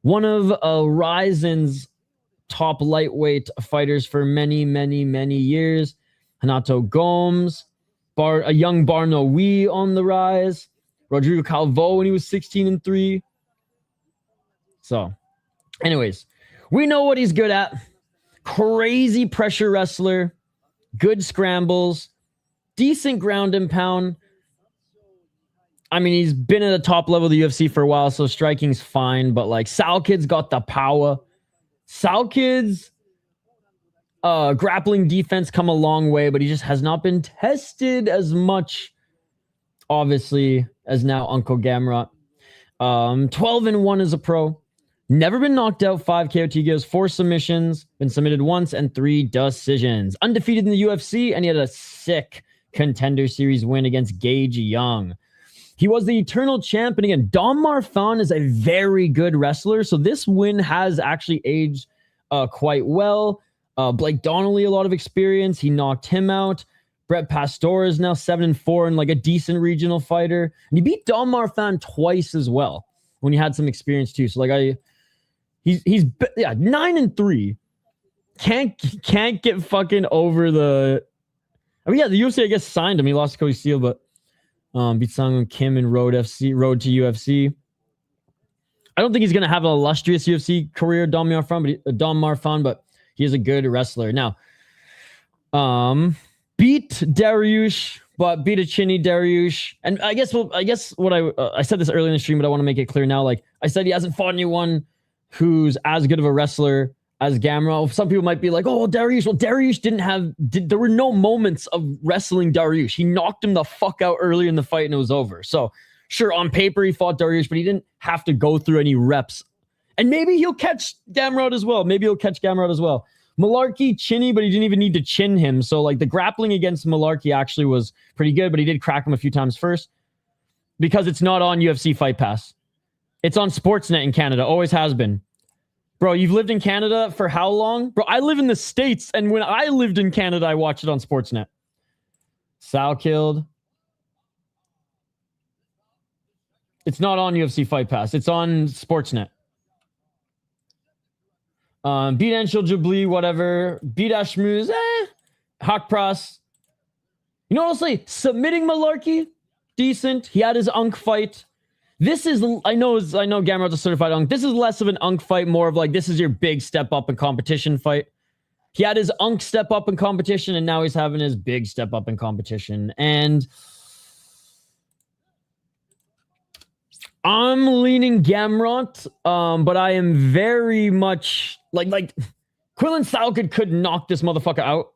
one of Ryzen's top lightweight fighters for many, many, many years. Renato Gomes, a young Barnoui on the rise. Rodrigo Calvo when he was 16-3. So, anyways, we know what he's good at. Crazy pressure wrestler, good scrambles, decent ground and pound. I mean, he's been at the top level of the UFC for a while, so striking's fine, but like Salkild's got the power. Salkild's grappling defense come a long way, but he just has not been tested as much, obviously, as now Uncle Gamrot. 12-1 as a pro. Never been knocked out, 5 KO TKOs, 4 submissions, been submitted once, and 3 decisions. Undefeated in the UFC, and he had a sick Contender Series win against Gage Young. He was the Eternal Champion. Again, Dom Marfan is a very good wrestler, so this win has actually aged quite well. Blake Donnelly, a lot of experience. He knocked him out. Brett Pastor is now 7-4 and like a decent regional fighter. And he beat Dom Marfan twice as well when he had some experience too. So like he's 9-3. Can't get fucking over the. I mean, yeah, the UFC I guess signed him. He lost to Cody Steele, but beat Sung Kim and Road to UFC. I don't think he's gonna have an illustrious UFC career, Dom Marfan, but he is a good wrestler. Now, beat Dariush, but beat a chinny Dariush. And I guess what I said this earlier in the stream, but I want to make it clear now. Like I said, he hasn't fought anyone who's as good of a wrestler as Gamrot. Some people might be like, oh, Dariush. Well, Dariush there were no moments of wrestling Dariush. He knocked him the fuck out early in the fight and it was over. So sure, on paper he fought Dariush, but he didn't have to go through any reps. And maybe he'll catch Gamrot as well. Malarkey, chinny, but he didn't even need to chin him. So like the grappling against Malarkey actually was pretty good, but he did crack him a few times first because it's not on UFC Fight Pass. It's on Sportsnet in Canada. Always has been. Bro, you've lived in Canada for how long? Bro, I live in the States, and when I lived in Canada, I watched it on Sportsnet. Salkilld. It's not on UFC Fight Pass. It's on Sportsnet. Beat Anshul Jabli, whatever. Beat Ashmuz, Hakpras. You know, honestly, submitting Malarkey, decent. He had his Unk fight. This is, I know Gamrot's a certified Unk. This is less of an Unk fight, more of like, this is your big step up in competition fight. He had his Unk step up in competition, and now he's having his big step up in competition. And I'm leaning Gamrot, but I am very much like Quillan Salkilld could knock this motherfucker out.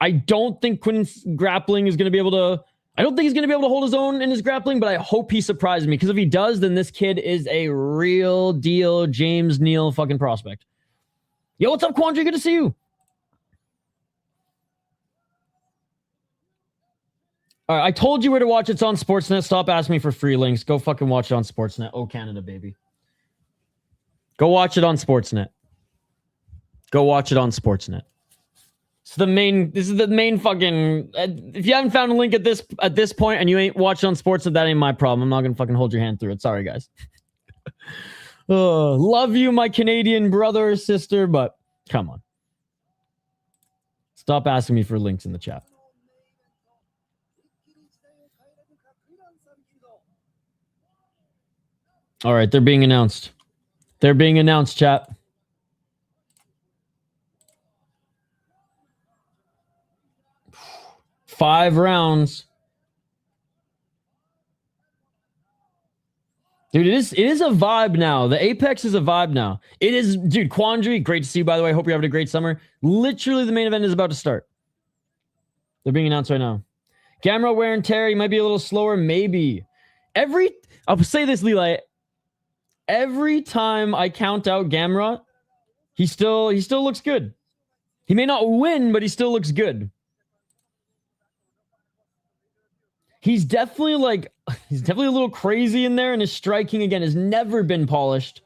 I don't think Quillan's grappling is going to be able to. I don't think he's going to be able to hold his own in his grappling, but I hope he surprises me, because if he does, then this kid is a real deal James Neal fucking prospect. Yo, what's up, Quandry? Good to see you. All right, I told you where to watch. It's on Sportsnet. Stop asking me for free links. Go fucking watch it on Sportsnet. Oh, Canada, baby. Go watch it on Sportsnet. Go watch it on Sportsnet. This is the main fucking. If you haven't found a link at this point and you ain't watched on Sportsnet, that ain't my problem. I'm not gonna fucking hold your hand through it. Sorry, guys. Love you, my Canadian brother or sister, but come on. Stop asking me for links in the chat. All right, they're being announced. They're being announced, chat. Five rounds. Dude, it is a vibe now. The Apex is a vibe now. It is, dude, Quandary, great to see you, by the way. Hope you're having a great summer. Literally, the main event is about to start. They're being announced right now. Gamrot wear and tear, he might be a little slower, maybe. I'll say this, Leela. Every time I count out Gamrot, he still looks good. He may not win, but he still looks good. He's definitely a little crazy in there, and his striking again has never been polished.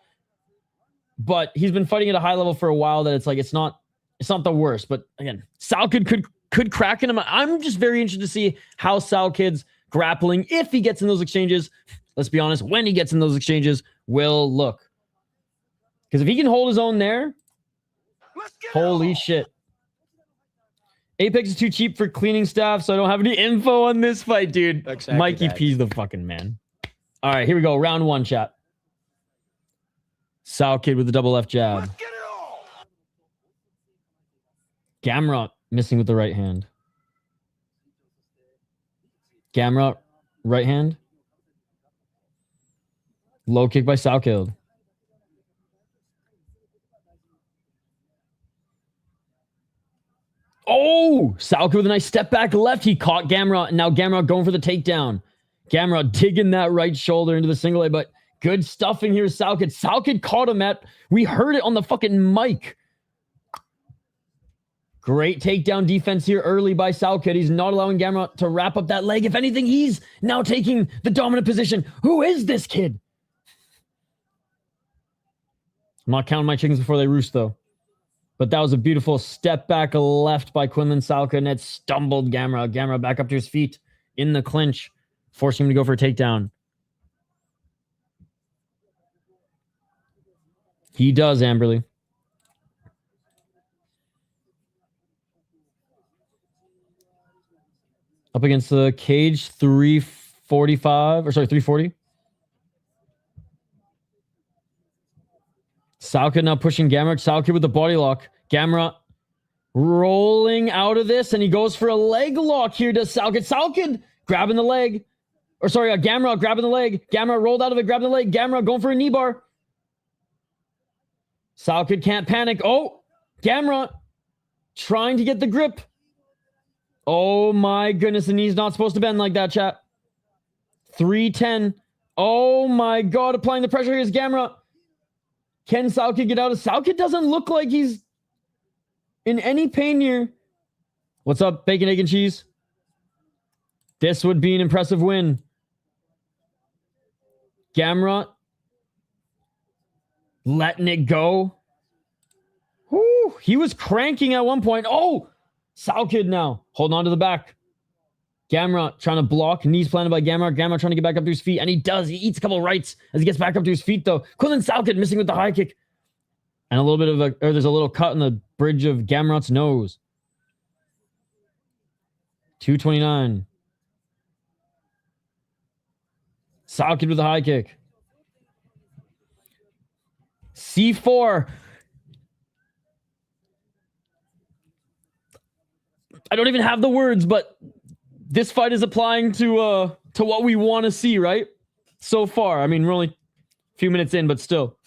But he's been fighting at a high level for a while that it's not the worst. But again, Salkilld could crack in him. I'm just very interested to see how Salkild's grappling, if he gets in those exchanges, let's be honest, when he gets in those exchanges, will look. Because if he can hold his own there, holy shit. Apex is too cheap for cleaning staff, so I don't have any info on this fight, dude. Exactly Mikey P's the fucking man. All right, here we go. Round 1, chat. Salkilld with the double left jab. Gamrot missing with the right hand. Gamrot, right hand. Low kick by Salkilld. Oh, Salkilld with a nice step back left. He caught Gamrot, and now Gamrot going for the takedown. Gamrot digging that right shoulder into the single A, but good stuffing here, Salkilld. Salkilld caught him we heard it on the fucking mic. Great takedown defense here early by Salkilld. He's not allowing Gamrot to wrap up that leg. If anything, he's now taking the dominant position. Who is this kid? I'm not counting my chickens before they roost, though. But that was a beautiful step back left by Quillan Salkilld, and it stumbled Gamrot. Gamrot back up to his feet in the clinch, forcing him to go for a takedown. He does, Amberly. Up against the cage, 340. Salkilld now pushing Gamrot. Salkilld with the body lock. Gamrot rolling out of this, and he goes for a leg lock here to Salkilld. Salkilld grabbing the leg. Gamrot grabbing the leg. Gamrot rolled out of it, grabbing the leg. Gamrot going for a knee bar. Salkilld can't panic. Oh, Gamrot trying to get the grip. Oh my goodness, the knee's not supposed to bend like that, chat. 310. Oh my God, applying the pressure. Here's Gamrot. Can Salkilld get out of... Salkilld doesn't look like he's in any pain here. What's up, bacon, egg, and cheese? This would be an impressive win. Gamrot letting it go. Whew, he was cranking at one point. Oh, Salkilld now holding on to the back. Gamrot trying to block. Knees planted by Gamrot. Gamrot trying to get back up to his feet. And he does. He eats a couple of rights as he gets back up to his feet, though. Quillan Salkilld missing with the high kick. And a little bit of there's a little cut in the bridge of Gamrot's nose. 229. Salkilld with the high kick. C4. I don't even have the words, but this fight is applying to what we want to see, right? So far. I mean, we're only a few minutes in, but still.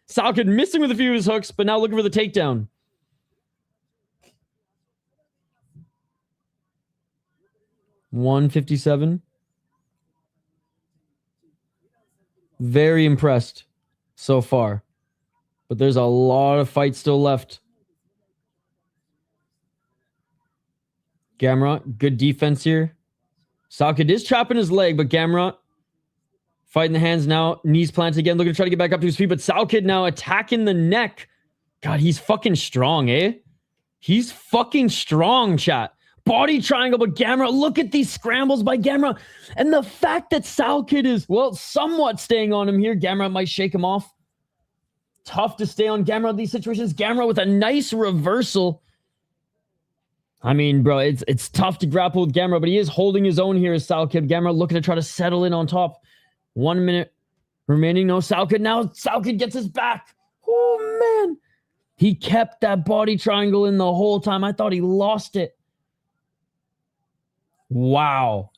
Salkilld missing with a few of his hooks, but now looking for the takedown. $157. Very impressed so far. But there's a lot of fights still left. Gamrot, good defense here. Salkilld is trapping his leg, but Gamrot fighting the hands now. Knees planted again, looking to try to get back up to his feet, but Salkilld now attacking the neck. God, he's fucking strong, eh? He's fucking strong, chat. Body triangle, but Gamrot, look at these scrambles by Gamrot. And the fact that Salkilld is, well, somewhat staying on him here. Gamrot might shake him off. Tough to stay on Gamrot in these situations. Gamrot with a nice reversal. I mean, bro, it's tough to grapple with Gamrot, but he is holding his own here as Salkilld. Gamrot looking to try to settle in on top. 1 minute remaining. No, Salkilld. Now Salkilld gets his back. Oh, man. He kept that body triangle in the whole time. I thought he lost it. Wow.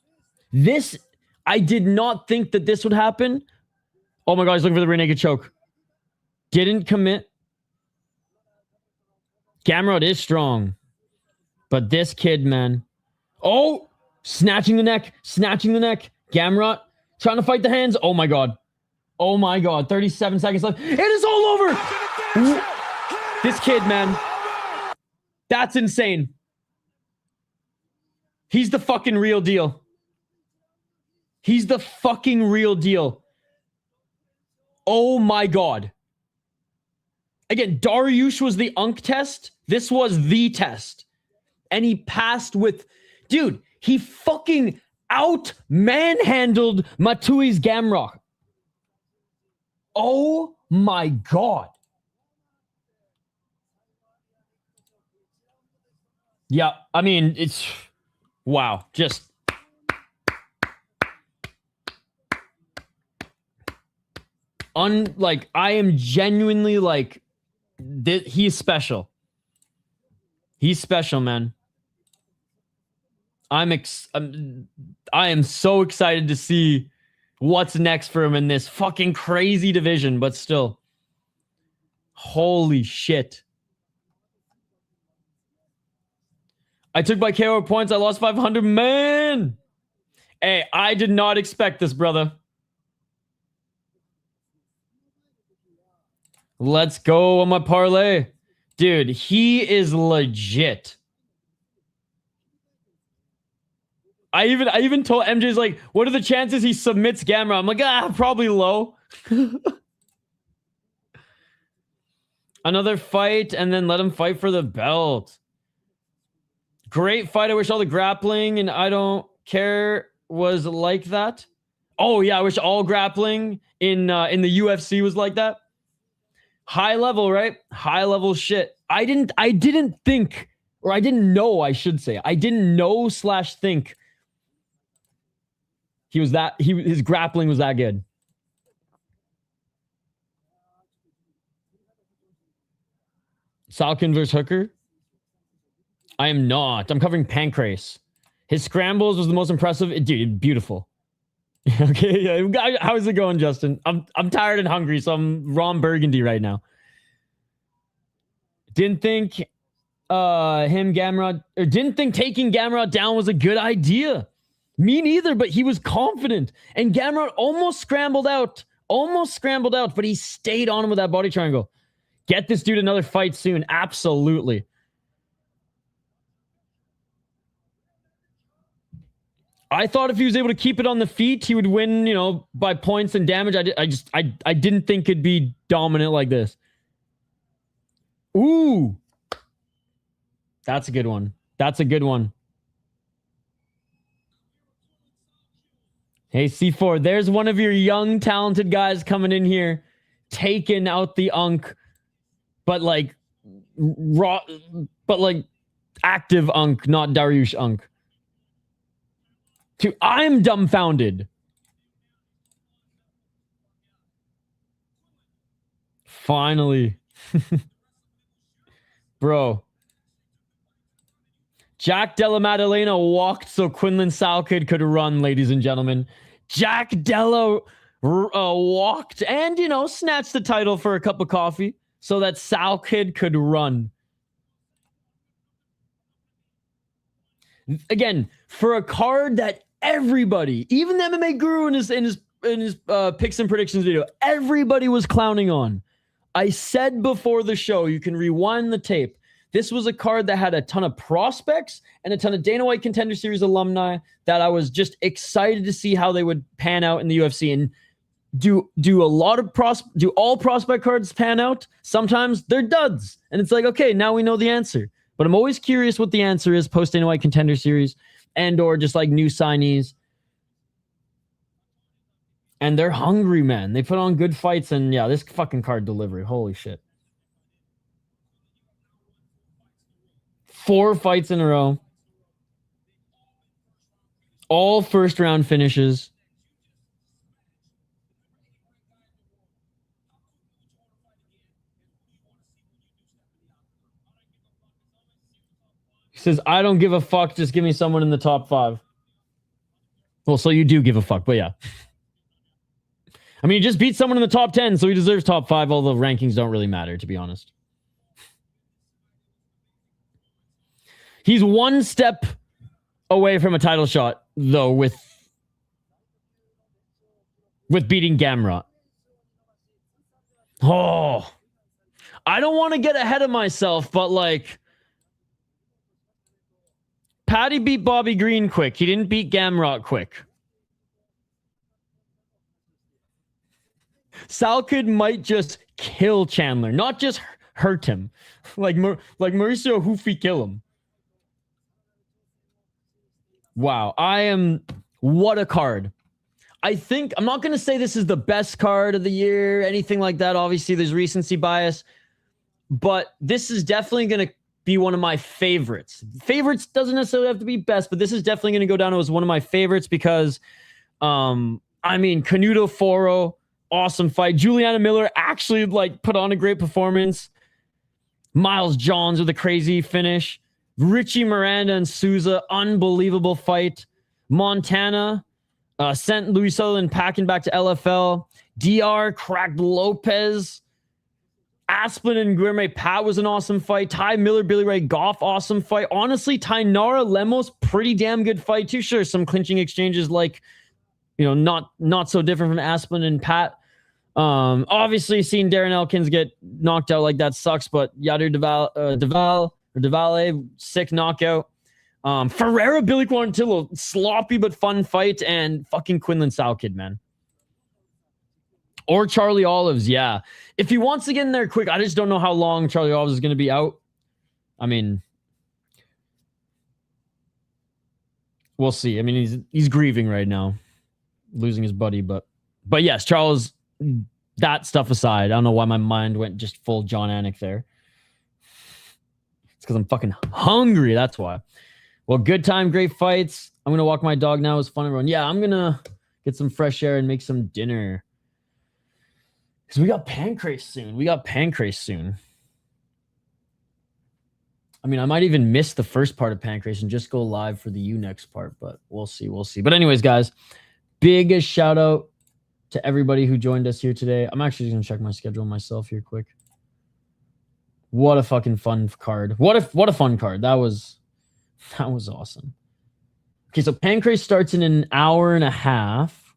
I did not think that this would happen. Oh my God, he's looking for the rear naked choke. Didn't commit. Gamrot is strong. But this kid, man. Oh! Snatching the neck. Snatching the neck. Gamrot trying to fight the hands. Oh my God. Oh my God. 37 seconds left. It is all over! This kid, man. That's insane. He's the fucking real deal. He's the fucking real deal. Oh my God. Again, Dariush was the Unk test. This was the test. And he passed with... Dude, he fucking out-manhandled Mateusz Gamrot. Oh my God. Yeah, I mean, it's... Wow, just... Like, I am genuinely like... He's special. He's special, man. I am so excited to see what's next for him in this fucking crazy division, but still. Holy shit. I took by KO points. I lost 500. Man. Hey, I did not expect this, brother. Let's go on my parlay. Dude, he is legit. I even told MJ's like, what are the chances he submits Gamrot? I'm like, probably low. Another fight, and then let him fight for the belt. Great fight. I wish all the grappling and I don't care was like that. Oh yeah, I wish all grappling in the UFC was like that. High level, right? High level shit. I didn't think, or I didn't know, I should say. I didn't know / think his grappling was that good. Salkilld versus Hooker? I am not. I'm covering Pancrase. His scrambles was the most impressive. Dude, beautiful. Okay, yeah. How's it going, Justin? I'm tired and hungry, so I'm Ron Burgundy right now. Didn't think didn't think taking Gamrot down was a good idea. Me neither, but he was confident. And Gamrot almost scrambled out, but he stayed on him with that body triangle. Get this dude another fight soon. Absolutely. I thought if he was able to keep it on the feet, he would win, by points and damage. I didn't think it'd be dominant like this. Ooh. That's a good one. That's a good one. Hey, C4, there's one of your young, talented guys coming in here, taking out the Unk, but like active Unk, not Dariush Unk. I'm dumbfounded. Finally. Bro. Jack Della Maddalena walked so Quillan Salkilld could run, ladies and gentlemen. Jack Della walked and, snatched the title for a cup of coffee so that Salkilld could run. Again, for a card that everybody, even the MMA guru in his picks and predictions video, everybody was clowning on. I said before the show, you can rewind the tape. This was a card that had a ton of prospects and a ton of Dana White Contender Series alumni that I was just excited to see how they would pan out in the UFC. And do all prospect cards pan out? Sometimes they're duds. And it's like, okay, now we know the answer. But I'm always curious what the answer is post Dana White Contender Series and or just like new signees. And they're hungry, man. They put on good fights, and yeah, this fucking card delivery. Holy shit. 4 fights in a row. All first round finishes. He says, I don't give a fuck. Just give me someone in the top 5. Well, so you do give a fuck, but yeah. I mean, he just beat someone in the top 10, so he deserves top 5, although rankings don't really matter, to be honest. He's one step away from a title shot, though, with beating Gamrot. Oh, I don't want to get ahead of myself, but like, Patty beat Bobby Green quick. He didn't beat Gamrot quick. Salkilld might just kill Chandler, not just hurt him. Like Mauricio Hoofy kill him. Wow, what a card. I think, I'm not going to say this is the best card of the year, anything like that. Obviously, there's recency bias. But this is definitely going to be one of my favorites. Favorites doesn't necessarily have to be best, but this is definitely going to go down as one of my favorites because, Canuto Foro, awesome fight. Juliana Miller actually put on a great performance. Miles Johns with a crazy finish. Richie, Miranda, and Sousa, unbelievable fight. Montanha sent Louie Sutherland packing back to LFL. Diyar cracked Lopes. Asplund and Guilherme Pat was an awesome fight. Ty Miller, Billy Ray Goff, awesome fight. Honestly, Thainara, Lemos, pretty damn good fight too. Sure, some clinching exchanges not so different from Asplund and Pat. Obviously, seeing Darren Elkins get knocked out like that sucks, but Yadir Valle, sick knockout. Ferreira, Billy Quarantillo, sloppy but fun fight, and fucking Quillan Salkilld, man. Or Charlie Olives, yeah. If he wants to get in there quick, I just don't know how long Charlie Olives is going to be out. I mean, we'll see. I mean, he's grieving right now, losing his buddy, but yes, Charles. That stuff aside, I don't know why my mind went just full John Anik there. It's because I'm fucking hungry. That's why. Well, good time, great fights. I'm gonna walk my dog now. It was fun, everyone. Yeah, I'm gonna get some fresh air and make some dinner. Because we got pancreas soon. I mean, I might even miss the first part of pancreas and just go live for the next part, but we'll see. But anyways, guys, big shout out to everybody who joined us here today. I'm actually going to check my schedule myself here quick. What a fucking fun card. What a fun card. That was awesome. Okay, so Pancrase starts in an hour and a half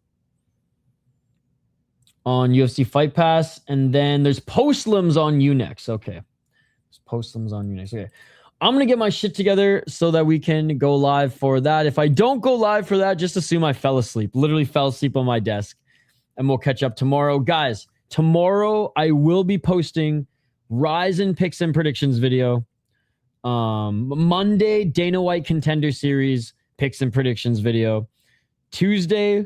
on UFC Fight Pass, and then there's Prelims on Unext. Okay. There's Prelims on Unext. Okay. I'm going to get my shit together so that we can go live for that. If I don't go live for that, just assume I fell asleep. Literally fell asleep on my desk. And we'll catch up tomorrow. Guys, tomorrow I will be posting Ryzen picks and predictions video. Monday, Dana White Contender Series picks and predictions video. Tuesday,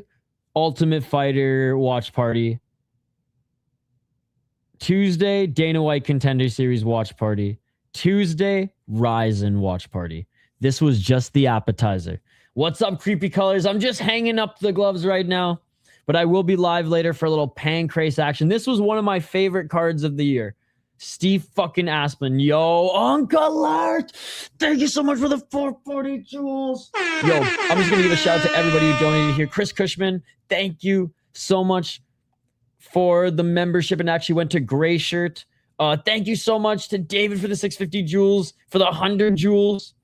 Ultimate Fighter watch party. Tuesday, Dana White Contender Series watch party. Tuesday, Ryzen watch party. This was just the appetizer. What's up, Creepy Colors? I'm just hanging up the gloves right now. But I will be live later for a little Pancrase action. This was one of my favorite cards of the year. Steve fucking Asplund. Yo, Uncle Art. Thank you so much for the 440 jewels. Yo, I'm just going to give a shout out to everybody who donated here. Chris Cushman, thank you so much for the membership and actually went to Gray Shirt. Thank you so much to David for the 650 jewels, for the 100 jewels.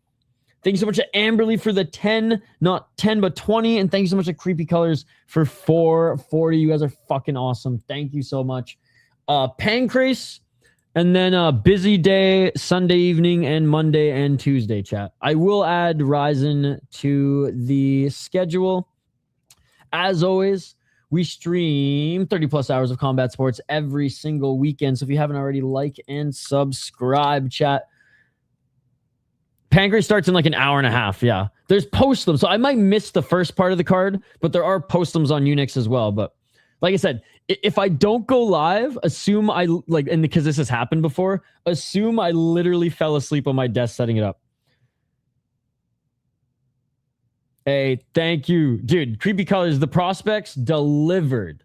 Thank you so much to Amberly for the 10, not 10, but 20. And thank you so much to Creepy Colors for 440. You guys are fucking awesome. Thank you so much. Pancrase, and then a busy day, Sunday evening and Monday and Tuesday, chat. I will add Ryzen to the schedule. As always, we stream 30 plus hours of combat sports every single weekend. So if you haven't already, like and subscribe, chat. Pancrase starts in like an hour and a half. Yeah. There's Prelims. So I might miss the first part of the card, but there are Prelims on Unext as well. But like I said, if I don't go live, assume and because this has happened before, assume I literally fell asleep on my desk setting it up. Hey, thank you. Dude, Creepy Colors, the prospects delivered.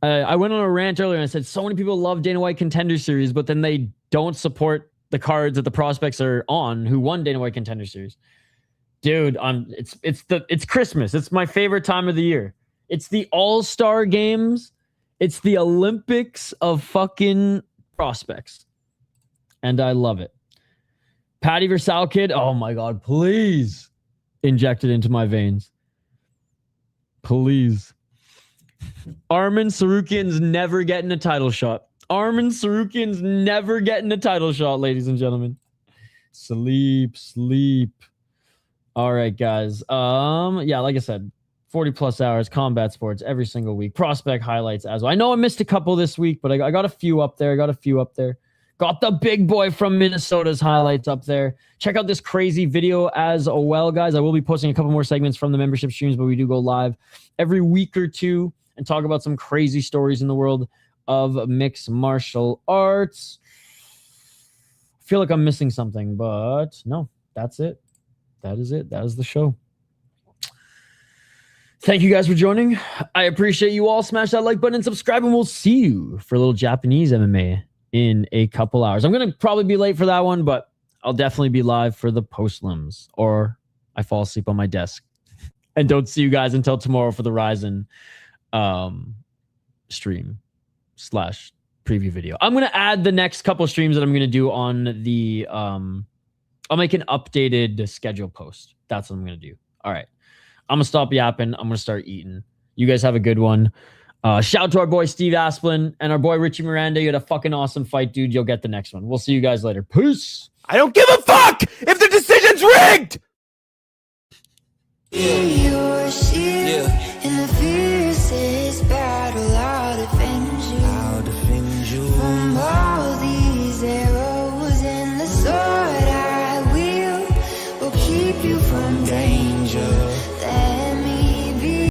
I went on a rant earlier and I said so many people love Dana White Contender Series, but then they don't support the cards that the prospects are on who won Dana White Contender Series. Dude, it's Christmas. It's my favorite time of the year. It's the All-Star Games. It's the Olympics of fucking prospects. And I love it. Patty versus Salkilld. Oh my God. Please inject it into my veins. Please. Arman Sarukian's never getting a title shot. Arman Sarukian's never getting a title shot, ladies and gentlemen. Sleep. All right, guys. Yeah, like I said, 40 plus hours, combat sports every single week. Prospect highlights as well. I know I missed a couple this week, but I got a few up there. Got the big boy from Minnesota's highlights up there. Check out this crazy video as well, guys. I will be posting a couple more segments from the membership streams, but we do go live every week or two and talk about some crazy stories in the world of mixed martial arts. I feel like I'm missing something, but no, that's it. That is it. That is the show. Thank you guys for joining. I appreciate you all. Smash that like button and subscribe, and we'll see you for a little Japanese MMA in a couple hours. I'm going to probably be late for that one, but I'll definitely be live for the post-lims, or I fall asleep on my desk. And don't see you guys until tomorrow for the Ryzen stream / preview video. I'm going to add the next couple streams that I'm going to do on the... I'll make an updated schedule post. That's what I'm going to do. All right. I'm going to stop yapping. I'm going to start eating. You guys have a good one. Shout out to our boy Steve Asplund and our boy Richie Miranda. You had a fucking awesome fight, dude. You'll get the next one. We'll see you guys later. Peace. I don't give a fuck if the decision's rigged! Yeah.